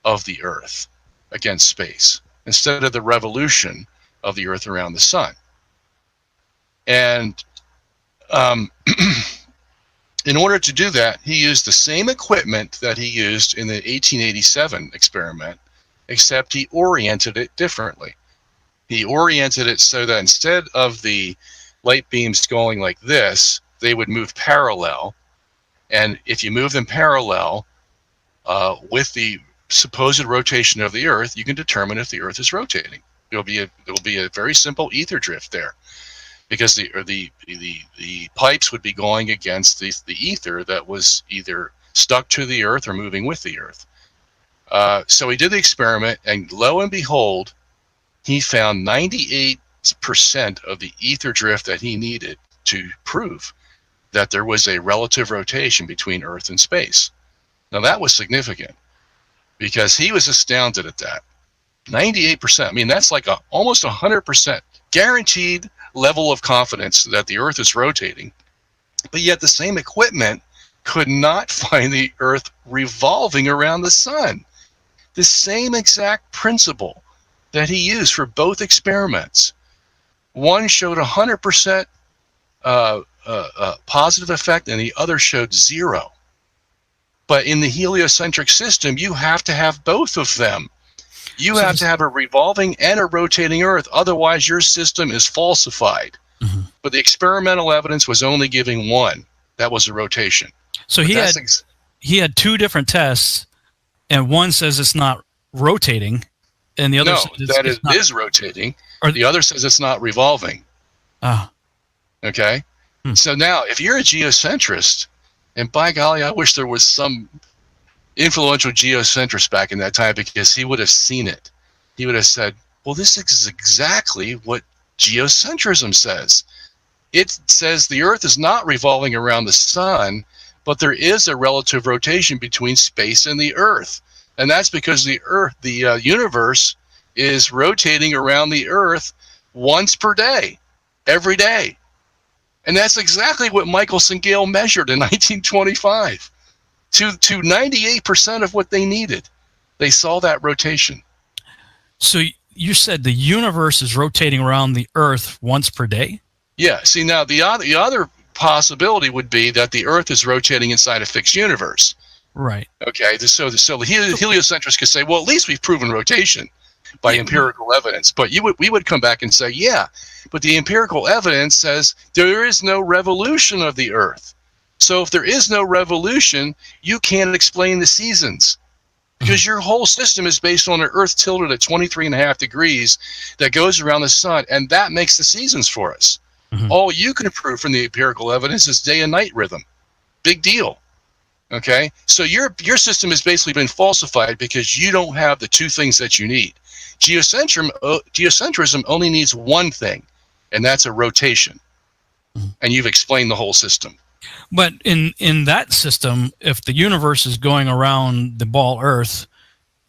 of the Earth against space instead of the revolution of the Earth around the sun. And in order to do that, he used the same equipment that he used in the 1887 experiment, except he oriented it differently. He oriented it so that instead of the light beams going like this, they would move parallel. And if you move them parallel with the supposed rotation of the Earth, you can determine if the Earth is rotating. There will be a very simple ether drift there, because the pipes would be going against the ether that was either stuck to the Earth or moving with the Earth. So he did the experiment, and lo and behold, he found 98% of the ether drift that he needed to prove that there was a relative rotation between Earth and space. Now that was significant, because he was astounded at that. 98%. I mean, that's like almost 100% guaranteed level of confidence that the Earth is rotating. But yet the same equipment could not find the Earth revolving around the sun. The same exact principle that he used for both experiments. One showed 100% positive effect, and the other showed 0. But in the heliocentric system, you have to have both of them. You have to have a revolving and a rotating Earth. Otherwise, your system is falsified. Mm-hmm. But the experimental evidence was only giving one. That was a rotation. So he had two different tests, and one says it's not rotating, and the other says it is rotating. Or the other says it's not revolving. Okay? So now, if you're a geocentrist, and by golly, I wish there was some influential geocentrist back in that time, because he would have seen it. He would have said, well, this is exactly what geocentrism says. It says the Earth is not revolving around the sun, but there is a relative rotation between space and the Earth. And that's because the universe is rotating around the Earth once per day, every day. And that's exactly what Michelson Gale measured in 1925. To 98% of what they needed. They saw that rotation. So you said the universe is rotating around the Earth once per day? Yeah. See, now the other possibility would be that the Earth is rotating inside a fixed universe. Right. Okay. So the heliocentrists could say, well, at least we've proven rotation by empirical evidence. But we would come back and say, yeah, but the empirical evidence says there is no revolution of the Earth. So if there is no revolution, you can't explain the seasons, because your whole system is based on an Earth tilted at 23.5 degrees that goes around the sun, and that makes the seasons for us. All you can prove from the empirical evidence is day and night rhythm. Big deal. Okay? So your system has basically been falsified because you don't have the two things that you need. Geocentrism only needs one thing, and that's a rotation. And you've explained the whole system. But in that system, if the universe is going around the ball Earth,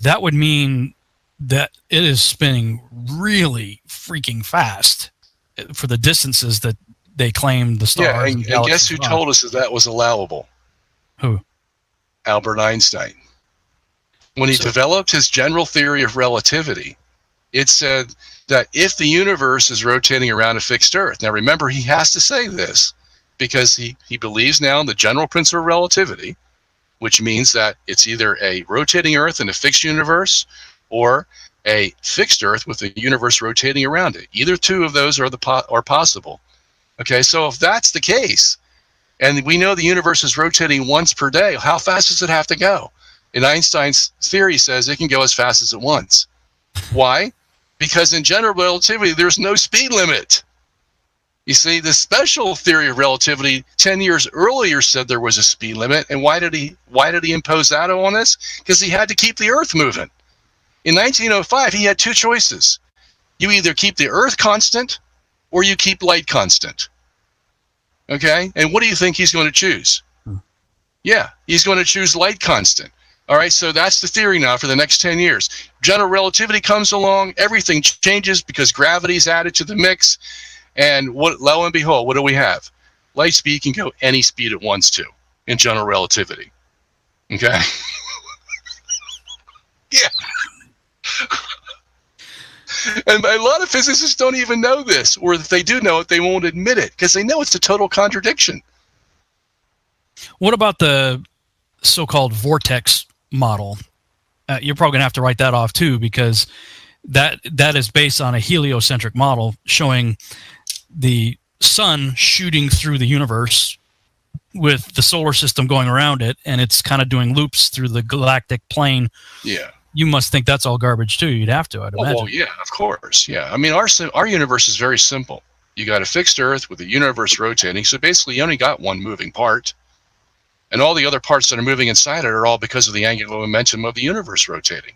that would mean that it is spinning really freaking fast for the distances that they claim the stars. Yeah, and guess who told us that was allowable? Who? Albert Einstein. When he developed his general theory of relativity, it said that if the universe is rotating around a fixed Earth, now remember, he has to say this, because he believes now in the general principle of relativity, which means that it's either a rotating Earth in a fixed universe or a fixed Earth with the universe rotating around it. Either two of those are possible. Okay, so if that's the case, and we know the universe is rotating once per day, how fast does it have to go? And Einstein's theory says it can go as fast as it wants. Why? Because in general relativity, there's no speed limit. You see, the special theory of relativity 10 years earlier said there was a speed limit, and why did he impose that on us? Because he had to keep the Earth moving. In 1905, he had two choices. You either keep the Earth constant or you keep light constant. Okay? And what do you think he's going to choose? Yeah, he's going to choose light constant. All right, so that's the theory now for the next 10 years. General relativity comes along, everything changes because gravity is added to the mix. And lo and behold, what do we have? Light speed can go any speed it wants to in general relativity. Okay? Yeah. And a lot of physicists don't even know this, or if they do know it, they won't admit it because they know it's a total contradiction. What about the so-called vortex model? You're probably going to have to write that off too, because that is based on a heliocentric model showing the sun shooting through the universe with the solar system going around it, and it's kind of doing loops through the galactic plane. Yeah. You must think that's all garbage too. You'd have to, I'd imagine. Well, yeah, of course. Yeah. I mean, our universe is very simple. You got a fixed Earth with the universe rotating, so basically you only got one moving part. And all the other parts that are moving inside it are all because of the angular momentum of the universe rotating.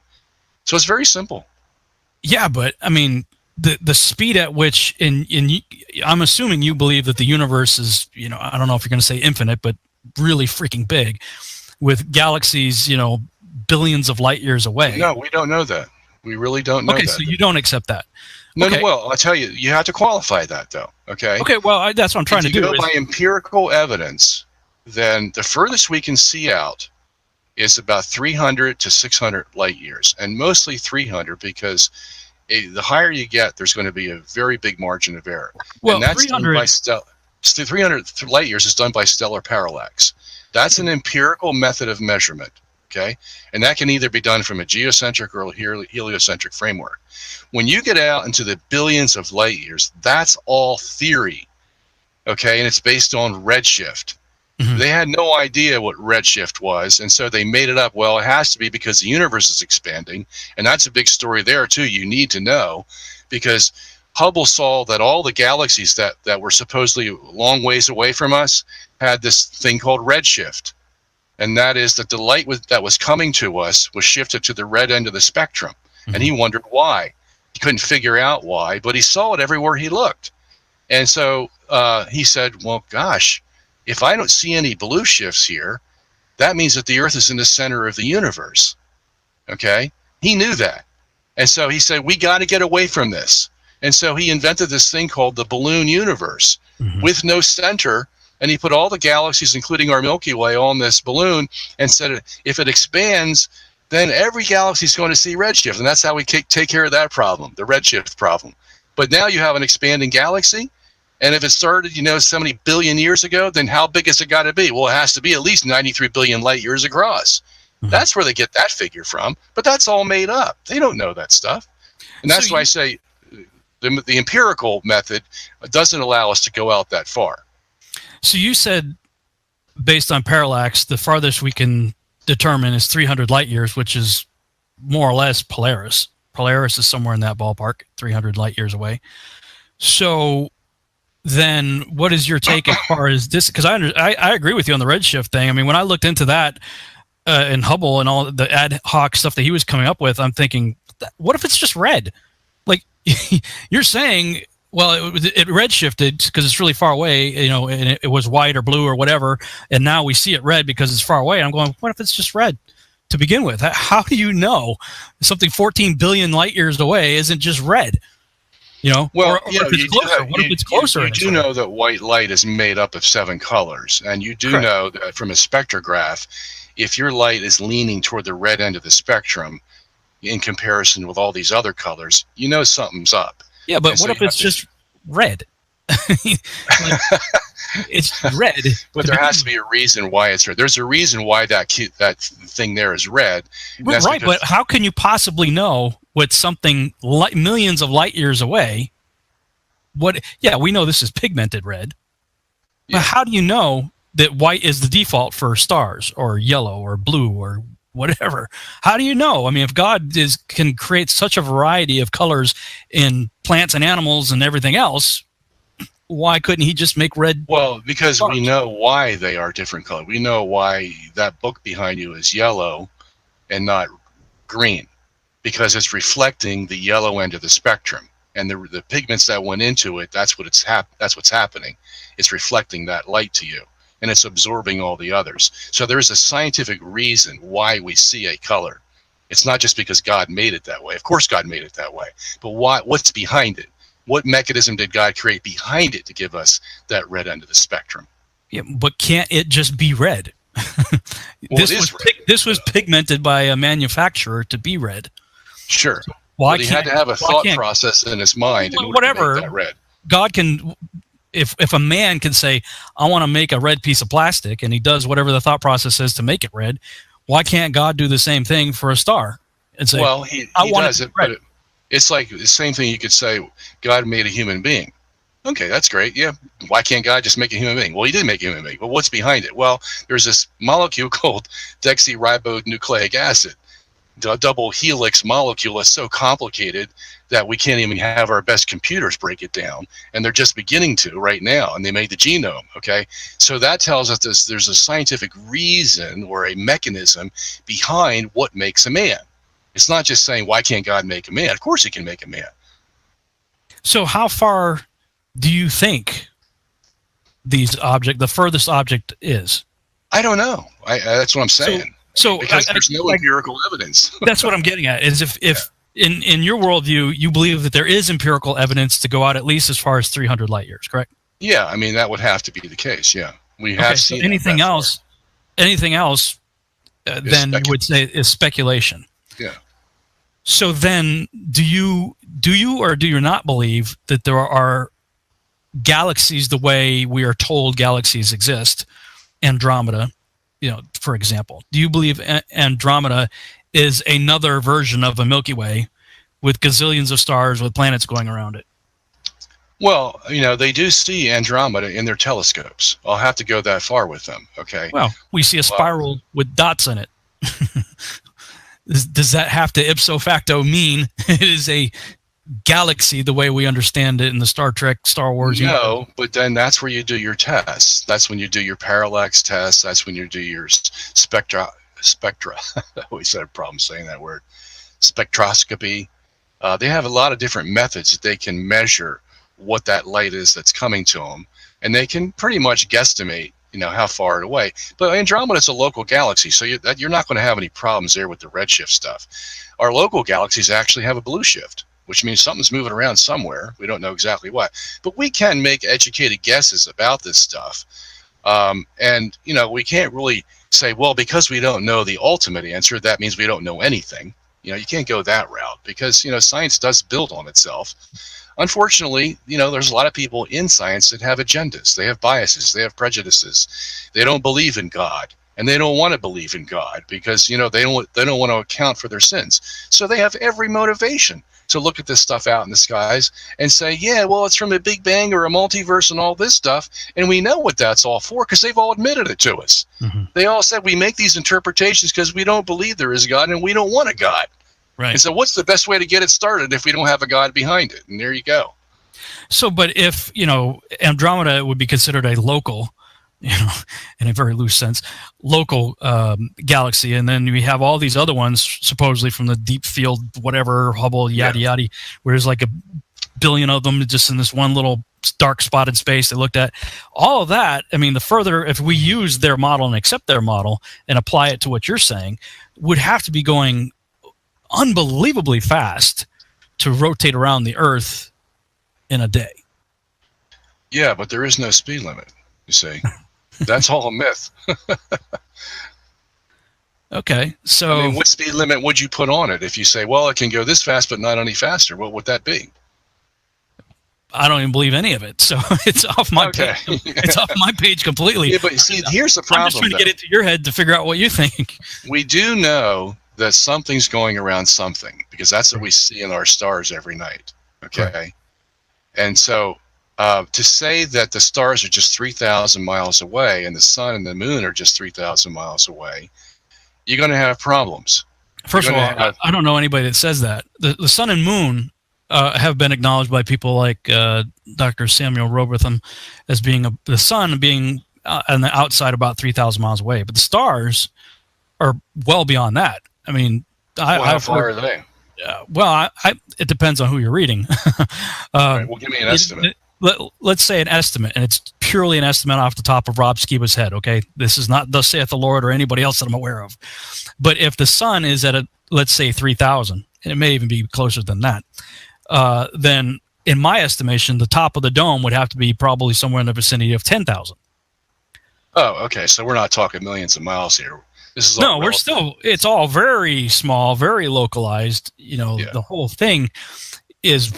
So it's very simple. Yeah, but I mean, the speed at which, I'm assuming you believe that the universe is, I don't know if you're going to say infinite, but really freaking big, with galaxies, billions of light years away. No, we don't know that. We really don't know that. Okay, so you don't accept that. No, okay. No, well, I'll tell you, you have to qualify that, though, okay? Okay, well, that's what I'm trying to do. If you go by empirical evidence, then the furthest we can see out is about 300 to 600 light years, and mostly 300 because the higher you get, there's going to be a very big margin of error. Well, and that's 300 300 light years is done by stellar parallax. That's an empirical method of measurement, okay? And that can either be done from a geocentric or a heliocentric framework. When you get out into the billions of light years, that's all theory, okay? And it's based on redshift. Mm-hmm. They had no idea what redshift was, and so they made it up. Well, it has to be because the universe is expanding, and that's a big story there, too. You need to know, because Hubble saw that all the galaxies that were supposedly long ways away from us had this thing called redshift. and that is that the light that was coming to us was shifted to the red end of the spectrum, and he wondered why. He couldn't figure out why, but he saw it everywhere he looked. And so he said, well, gosh, if I don't see any blue shifts here, that means that the Earth is in the center of the universe. Okay? He knew that. And so he said, we got to get away from this. And so he invented this thing called the balloon universe with no center. And he put all the galaxies, including our Milky Way, on this balloon and said, if it expands, then every galaxy is going to see redshift. And that's how we take care of that problem, the redshift problem. But now you have an expanding galaxy. And if it started, so many billion years ago, then how big has it got to be? Well, it has to be at least 93 billion light years across. That's where they get that figure from. But that's all made up. They don't know that stuff. And that's why I say the empirical method doesn't allow us to go out that far. So you said, based on parallax, the farthest we can determine is 300 light years, which is more or less Polaris. Polaris is somewhere in that ballpark, 300 light years away. So then what is your take as far as this? Because I agree with you on the redshift thing. I mean, when I looked into that in Hubble and all the ad hoc stuff that he was coming up with, I'm thinking, what if it's just red? Like, you're saying, well, it redshifted because it's really far away, and it was white or blue or whatever, and now we see it red because it's far away. And I'm going, what if it's just red to begin with? How do you know something 14 billion light years away isn't just red? Well, what if it's closer? You do know that white light is made up of 7 colors, and you do know that from a spectrograph, if your light is leaning toward the red end of the spectrum in comparison with all these other colors, something's up. Yeah, but what if it's just red? It's red. But there has to be a reason why it's red. There's a reason why that thing there is red. Right, but how can you possibly know with something millions of light years away? Yeah, we know this is pigmented red. Yeah. But how do you know that white is the default for stars or yellow or blue or whatever? How do you know? I mean, if God can create such a variety of colors in plants and animals and everything else, why couldn't he just make red? Well, because stars? We know why they are different colors. We know why that book behind you is yellow and not green, because it's reflecting the yellow end of the spectrum, and the pigments that went into it. That's what's happening. It's reflecting that light to you, and it's absorbing all the others. So there's a scientific reason why we see a color. It's not just because God made it that way. Of course God made it that way. But what's behind it? What mechanism did God create behind it to give us that red end of the spectrum? Yeah, but can't it just be red? This was pigmented by a manufacturer to be red. Sure. So but he had to have a thought process in his mind in order to make that red. God can... If a man can say, I want to make a red piece of plastic, and he does whatever the thought process is to make it red, why can't God do the same thing for a star? And say, well, he does it, but it's like the same thing you could say, God made a human being. Okay, that's great. Yeah. Why can't God just make a human being? Well, he did make a human being, but what's behind it? Well, there's this molecule called deoxyribonucleic acid. The double helix molecule is so complicated that we can't even have our best computers break it down, and they're just beginning to right now, and they made the genome. Okay, so that tells us there's a scientific reason or a mechanism behind what makes a man. It's not just saying, why can't God make a man? Of course he can make a man. So how far do you think the furthest object is? I don't know. That's what I'm saying. So because there's no empirical evidence. That's what I'm getting at. Is if in your worldview you believe that there is empirical evidence to go out at least as far as 300 light years, correct? Yeah, I mean that would have to be the case. Yeah, we have seen. So anything else, then you would say is speculation. Yeah. So then, do you or do you not believe that there are galaxies the way we are told galaxies exist? Andromeda, for example. Do you believe Andromeda is another version of a Milky Way with gazillions of stars with planets going around it? Well, they do see Andromeda in their telescopes. I'll have to go that far with them, okay? Well, we see a spiral with dots in it. Does that have to ipso facto mean it is a galaxy the way we understand it in the Star Trek, Star Wars. No, but then that's where you do your tests. That's when you do your parallax tests. That's when you do your spectra. I always had a problem saying that word. Spectroscopy. They have a lot of different methods that they can measure what that light is that's coming to them, and they can pretty much guesstimate, how far away. But Andromeda is a local galaxy, so you're not going to have any problems there with the redshift stuff. Our local galaxies actually have a blue shift, which means something's moving around somewhere. We don't know exactly what, but we can make educated guesses about this stuff. And we can't really say, well, because we don't know the ultimate answer, that means we don't know anything. You can't go that route, because science does build on itself. Unfortunately, there's a lot of people in science that have agendas. They have biases. They have prejudices. They don't believe in God, and they don't want to believe in God because they don't want to account for their sins. So they have every motivation to look at this stuff out in the skies and say, yeah, well, it's from a Big Bang or a multiverse and all this stuff, and we know what that's all for because they've all admitted it to us. Mm-hmm. They all said we make these interpretations because we don't believe there is God and we don't want a God. Right. And so what's the best way to get it started if we don't have a God behind it? And there you go. So, but if, Andromeda would be considered a local, in a very loose sense, local galaxy, and then we have all these other ones supposedly from the deep field, whatever, Hubble, yada, where there's like a billion of them just in this one little dark spot in space they looked at. All of that, the further, if we use their model and accept their model and apply it to what you're saying, would have to be going unbelievably fast to rotate around the Earth in a day. Yeah, but there is no speed limit, you see. That's all a myth. Okay, so what speed limit would you put on it if you say, well, it can go this fast but not any faster? What would that be? I don't even believe any of it, so it's off my page. It's off my page completely. Yeah, but see, here's the problem. I'm just trying to get into your head to figure out what you think. We do know that something's going around something, because that's what we see in our stars every night. Okay. Right. And so to say that the stars are just 3,000 miles away and the sun and the moon are just 3,000 miles away, you're going to have problems. First of all, I don't know anybody that says that. The sun and moon have been acknowledged by people like Dr. Samuel Robotham as being the sun being on the outside about 3,000 miles away, but the stars are well beyond that. How far are they? It depends on who you're reading. Right, well, give me an estimate. Let's say an estimate, and it's purely an estimate off the top of Rob Skiba's head, okay? This is not thus saith the Lord or anybody else that I'm aware of. But if the sun is at, let's say, 3,000, and it may even be closer than that, then in my estimation, the top of the dome would have to be probably somewhere in the vicinity of 10,000. Oh, okay. So we're not talking millions of miles here. This is it's all very small, very localized. The whole thing is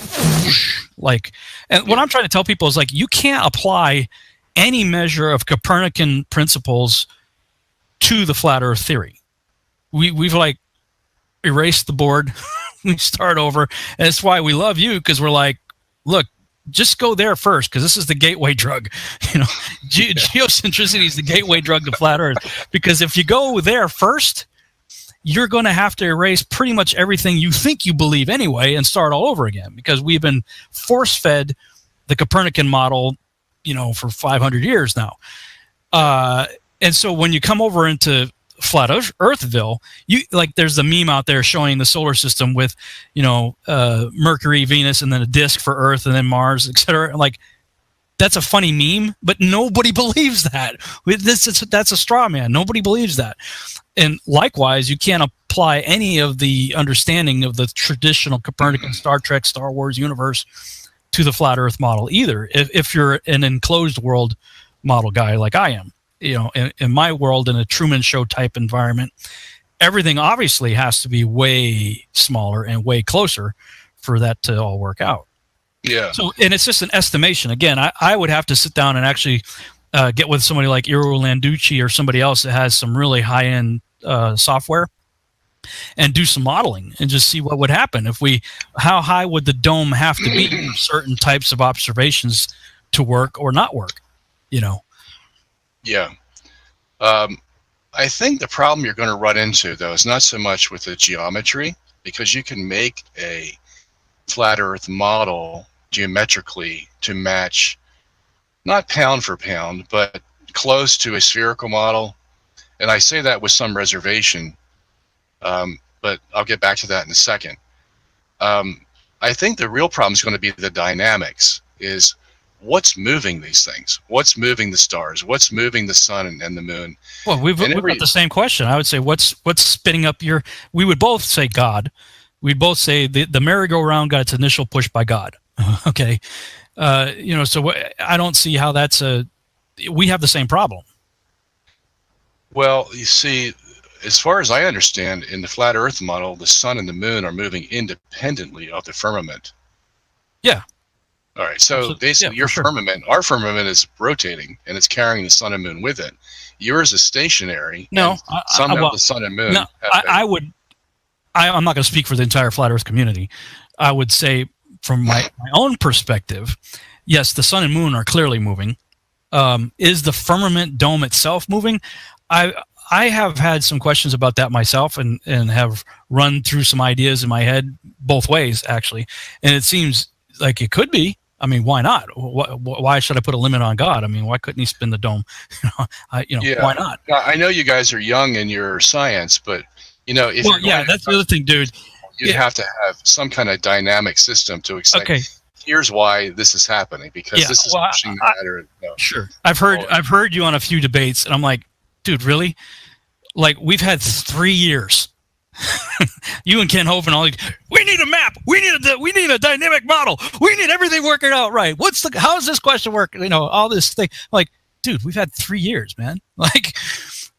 and what I'm trying to tell people is you can't apply any measure of Copernican principles to the flat Earth theory. We've erased the board. We start over, and that's why we love you, because we're look, just go there first, because this is the gateway drug. Geocentricity is the gateway drug to flat Earth, because if you go there first, you're going to have to erase pretty much everything you think you believe anyway and start all over again, because we've been force-fed the Copernican model, for 500 years now. And so when you come over into flat Earthville, there's a meme out there showing the solar system with, Mercury, Venus, and then a disk for Earth, and then Mars, etc. That's a funny meme, but nobody believes that. That's a straw man. Nobody believes that. And likewise, you can't apply any of the understanding of the traditional Copernican Star Trek, Star Wars universe to the flat Earth model either. If you're an enclosed world model guy like I am, in my world, in a Truman Show type environment, everything obviously has to be way smaller and way closer for that to all work out. Yeah. So, and it's just an estimation. Again, I would have to sit down and actually get with somebody like Iro Landucci or somebody else that has some really high-end software and do some modeling and just see what would happen how high would the dome have to be for certain types of observations to work or not work, Yeah. I think the problem you're going to run into, though, is not so much with the geometry, because you can make a flat Earth model geometrically to match, not pound for pound, but close to a spherical model. And I say that with some reservation, but I'll get back to that in a second. I think the real problem is going to be the dynamics, is what's moving these things? What's moving the stars? What's moving the sun and the moon? Well, we've got the same question. I would say, what's spinning up your... We would both say God. We'd both say the merry-go-round got its initial push by God. Okay. So I don't see how that's we have the same problem. Well, you see, as far as I understand, in the flat Earth model, the sun and the moon are moving independently of the firmament. Yeah. All right. So basically, your firmament, our firmament, is rotating and it's carrying the sun and moon with it. Yours is stationary. No, somehow the sun and moon. No, I'm not going to speak for the entire flat Earth community. I would say, from my own perspective, yes, the sun and moon are clearly moving. Is the firmament dome itself moving? I have had some questions about that myself, and have run through some ideas in my head both ways, actually. And it seems like it could be. I mean, why not? Why should I put a limit on God? I mean, why couldn't he spin the dome? Why not? I know you guys are young in your science, but if that's the other thing, dude. You'd have to have some kind of dynamic system to explain. Okay. Here's why this is happening, because this is pushing the matter. Sure. I've heard you on a few debates, and I'm like, dude, really? Like, we've had 3 years. You and Ken Hovind all like, we need a map. We need a dynamic model. We need everything working out right. How does this question work? All this thing. Like, dude, we've had 3 years, man. Like,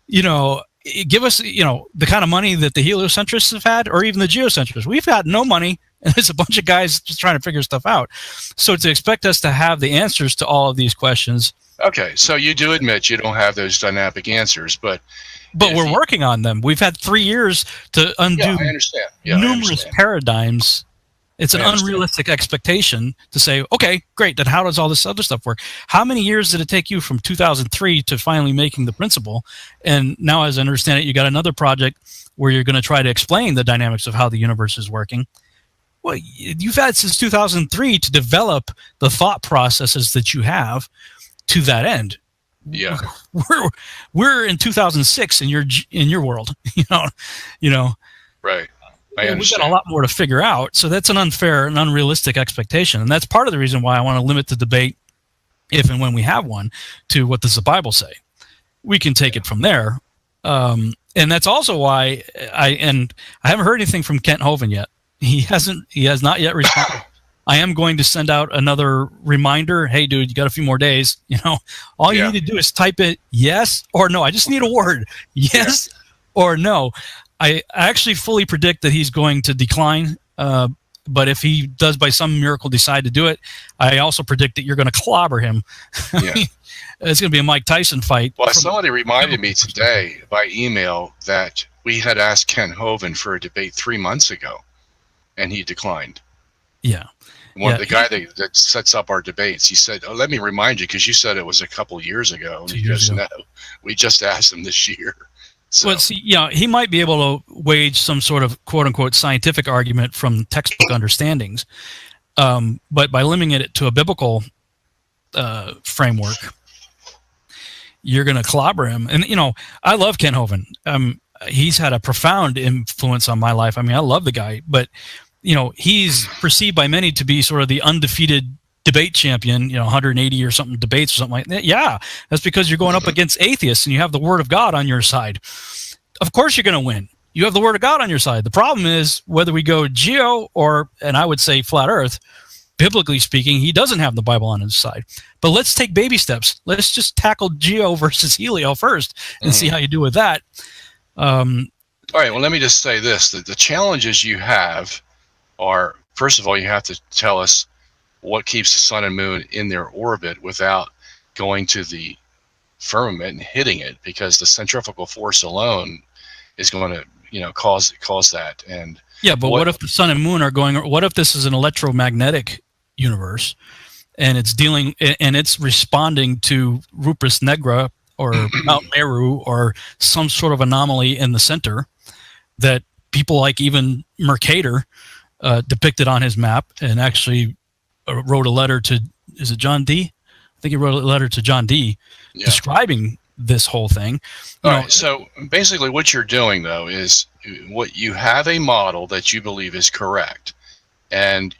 give us, the kind of money that the heliocentrists have had, or even the geocentrists. We've got no money, and there's a bunch of guys just trying to figure stuff out. So to expect us to have the answers to all of these questions. Okay, so you do admit you don't have those dynamic answers, but we're working on them. We've had 3 years to undo numerous paradigms. It's an unrealistic expectation to say, okay, great, then how does all this other stuff work? How many years did it take you from 2003 to finally making the principle? And now, as I understand it, you got another project where you're going to try to explain the dynamics of how the universe is working. Well, you've had since 2003 to develop the thought processes that you have to that end. Yeah, we're in 2006 in your world. Right. We've got a lot more to figure out, so that's an unfair and unrealistic expectation, and that's part of the reason why I want to limit the debate, if and when we have one, to what does the Bible say. We can take it from there, and that's also why I haven't heard anything from Kent Hovind yet. He has not yet responded. I am going to send out another reminder. Hey, dude, you got a few more days. All you need to do is type it yes or no. I just need a word, yes or no. I actually fully predict that he's going to decline, but if he does by some miracle decide to do it, I also predict that you're going to clobber him. Yeah. It's going to be a Mike Tyson fight. Well, somebody reminded me today by email that we had asked Ken Hovind for a debate 3 months ago, and he declined. Yeah. The guy that sets up our debates, he said, let me remind you, because you said it was a couple years ago. And he goes, no, we just asked him this year. So. Well, see, he might be able to wage some sort of quote-unquote scientific argument from textbook understandings, but by limiting it to a biblical framework, you're going to clobber him. And, I love Ken Hovind. He's had a profound influence on my life. I mean, I love the guy, but, he's perceived by many to be sort of the undefeated debate champion, 180 or something debates or something like that. Yeah, that's because you're going up against atheists and you have the Word of God on your side. Of course you're going to win. You have the Word of God on your side. The problem is whether we go geo and I would say flat Earth, biblically speaking, he doesn't have the Bible on his side. But let's take baby steps. Let's just tackle geo versus helio first and see how you do with that. All right, well, let me just say this. The challenges you have are, first of all, you have to tell us what keeps the sun and moon in their orbit without going to the firmament and hitting it, because the centrifugal force alone is going to cause that. And but what if the sun and moon are going? What if this is an electromagnetic universe and it's responding to Rupus Negra or Mount Meru or some sort of anomaly in the center that people like even Mercator depicted on his map, and actually wrote a letter to, is it John D? I think he wrote a letter to John D. Describing this whole thing. All right, so basically what you're doing, though, is what you have a model that you believe is correct. And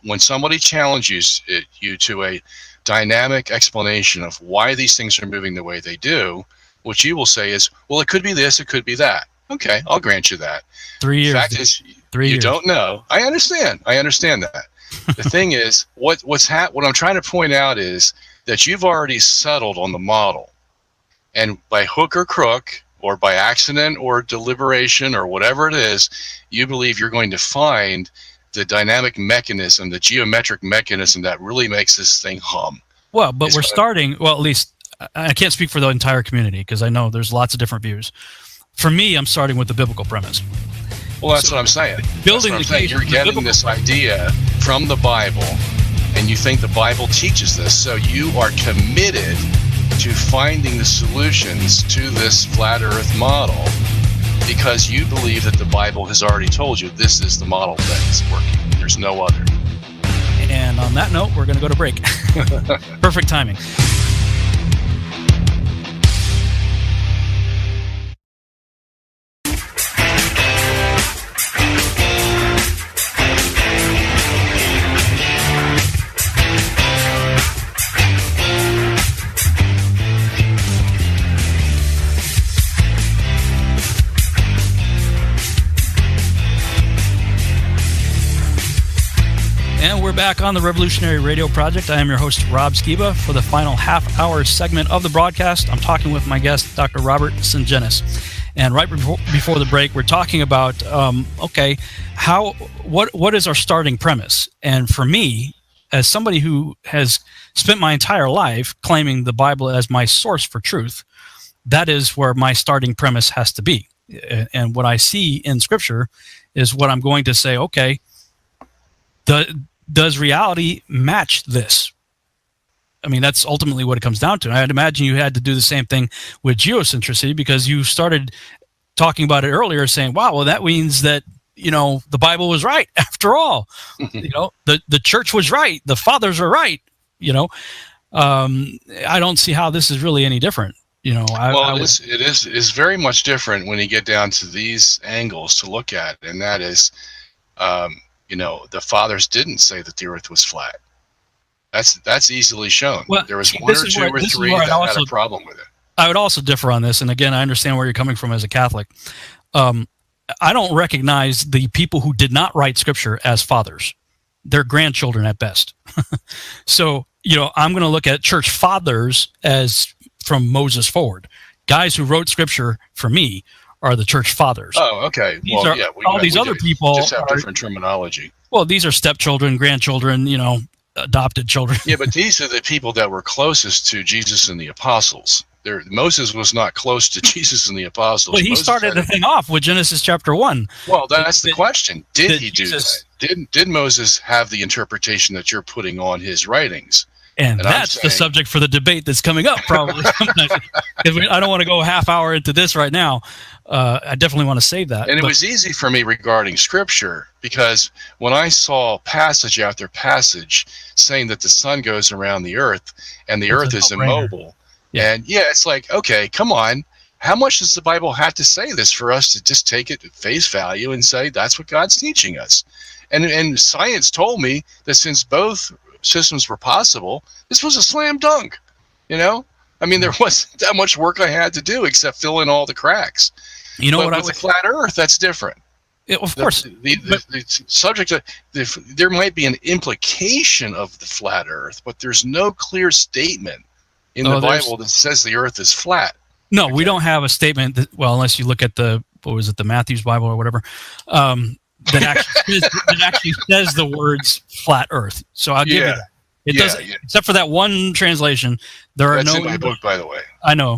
when somebody challenges you to a dynamic explanation of why these things are moving the way they do, what you will say is, well, it could be this, it could be that. Okay, I'll grant you that. 3 years. The fact is, you don't know. I understand that. The thing is, what I'm trying to point out is that you've already settled on the model. And by hook or crook, or by accident or deliberation or whatever it is, you believe you're going to find the dynamic mechanism, the geometric mechanism that really makes this thing hum. Well, but we're starting, well, at least I can't speak for the entire community because I know there's lots of different views. For me, I'm starting with the biblical premise. Well, that's what I'm saying. Building the case. You're getting this idea from the Bible, and you think the Bible teaches this, so you are committed to finding the solutions to this flat earth model because you believe that the Bible has already told you this is the model that is working. There's no other. And on that note, we're going to go to break. Perfect timing. And we're back on the Revolutionary Radio Project. I am your host, Rob Skiba. For the final half-hour segment of the broadcast, I'm talking with my guest, Dr. Robert Sungenis. And right before the break, we're talking about, what is our starting premise? And for me, as somebody who has spent my entire life claiming the Bible as my source for truth, that is where my starting premise has to be. And what I see in Scripture is what I'm going to say, okay, does reality match this? I mean, that's ultimately what it comes down to. I'd imagine you had to do the same thing with geocentricity because you started talking about it earlier saying, wow, well, that means that, the Bible was right after all. The church was right. The fathers are right. I don't see how this is really any different. It is very much different when you get down to these angles to look at, and that is, the fathers didn't say that the earth was flat. That's easily shown. Well, there was one or two or three that had a problem with it. I would also differ on this, and again, I understand where you're coming from as a Catholic. I don't recognize the people who did not write Scripture as fathers. They're grandchildren at best. So, I'm going to look at church fathers as from Moses forward. Guys who wrote Scripture, for me, are the church fathers. Oh, okay. These other people just have different terminology. Well, these are stepchildren, grandchildren, adopted children. Yeah, but these are the people that were closest to Jesus and the apostles. Moses was not close to Jesus and the apostles. Well, he started the thing off with Genesis chapter 1. Well, that's the question. Did he do that? Did Moses have the interpretation that you're putting on his writings? And that's the subject for the debate that's coming up, probably. I don't want to go a half hour into this right now. I definitely want to save that. And it was easy for me regarding Scripture because when I saw passage after passage saying that the sun goes around the earth and the earth is immobile, and it's like, okay, come on. How much does the Bible have to say this for us to just take it at face value and say that's what God's teaching us? And science told me that since both systems were possible, this was a slam dunk. I mean, there wasn't that much work I had to do except fill in all the cracks. With the flat Earth, that's different. Of course, the subject there might be an implication of the flat Earth, but there's no clear statement in the Bible that says the Earth is flat. No, we don't have a statement that, unless you look at the Matthew's Bible or whatever, that actually says the words flat Earth. So I'll give you that. It doesn't, except for that one translation. That's in my book, by the way. I know.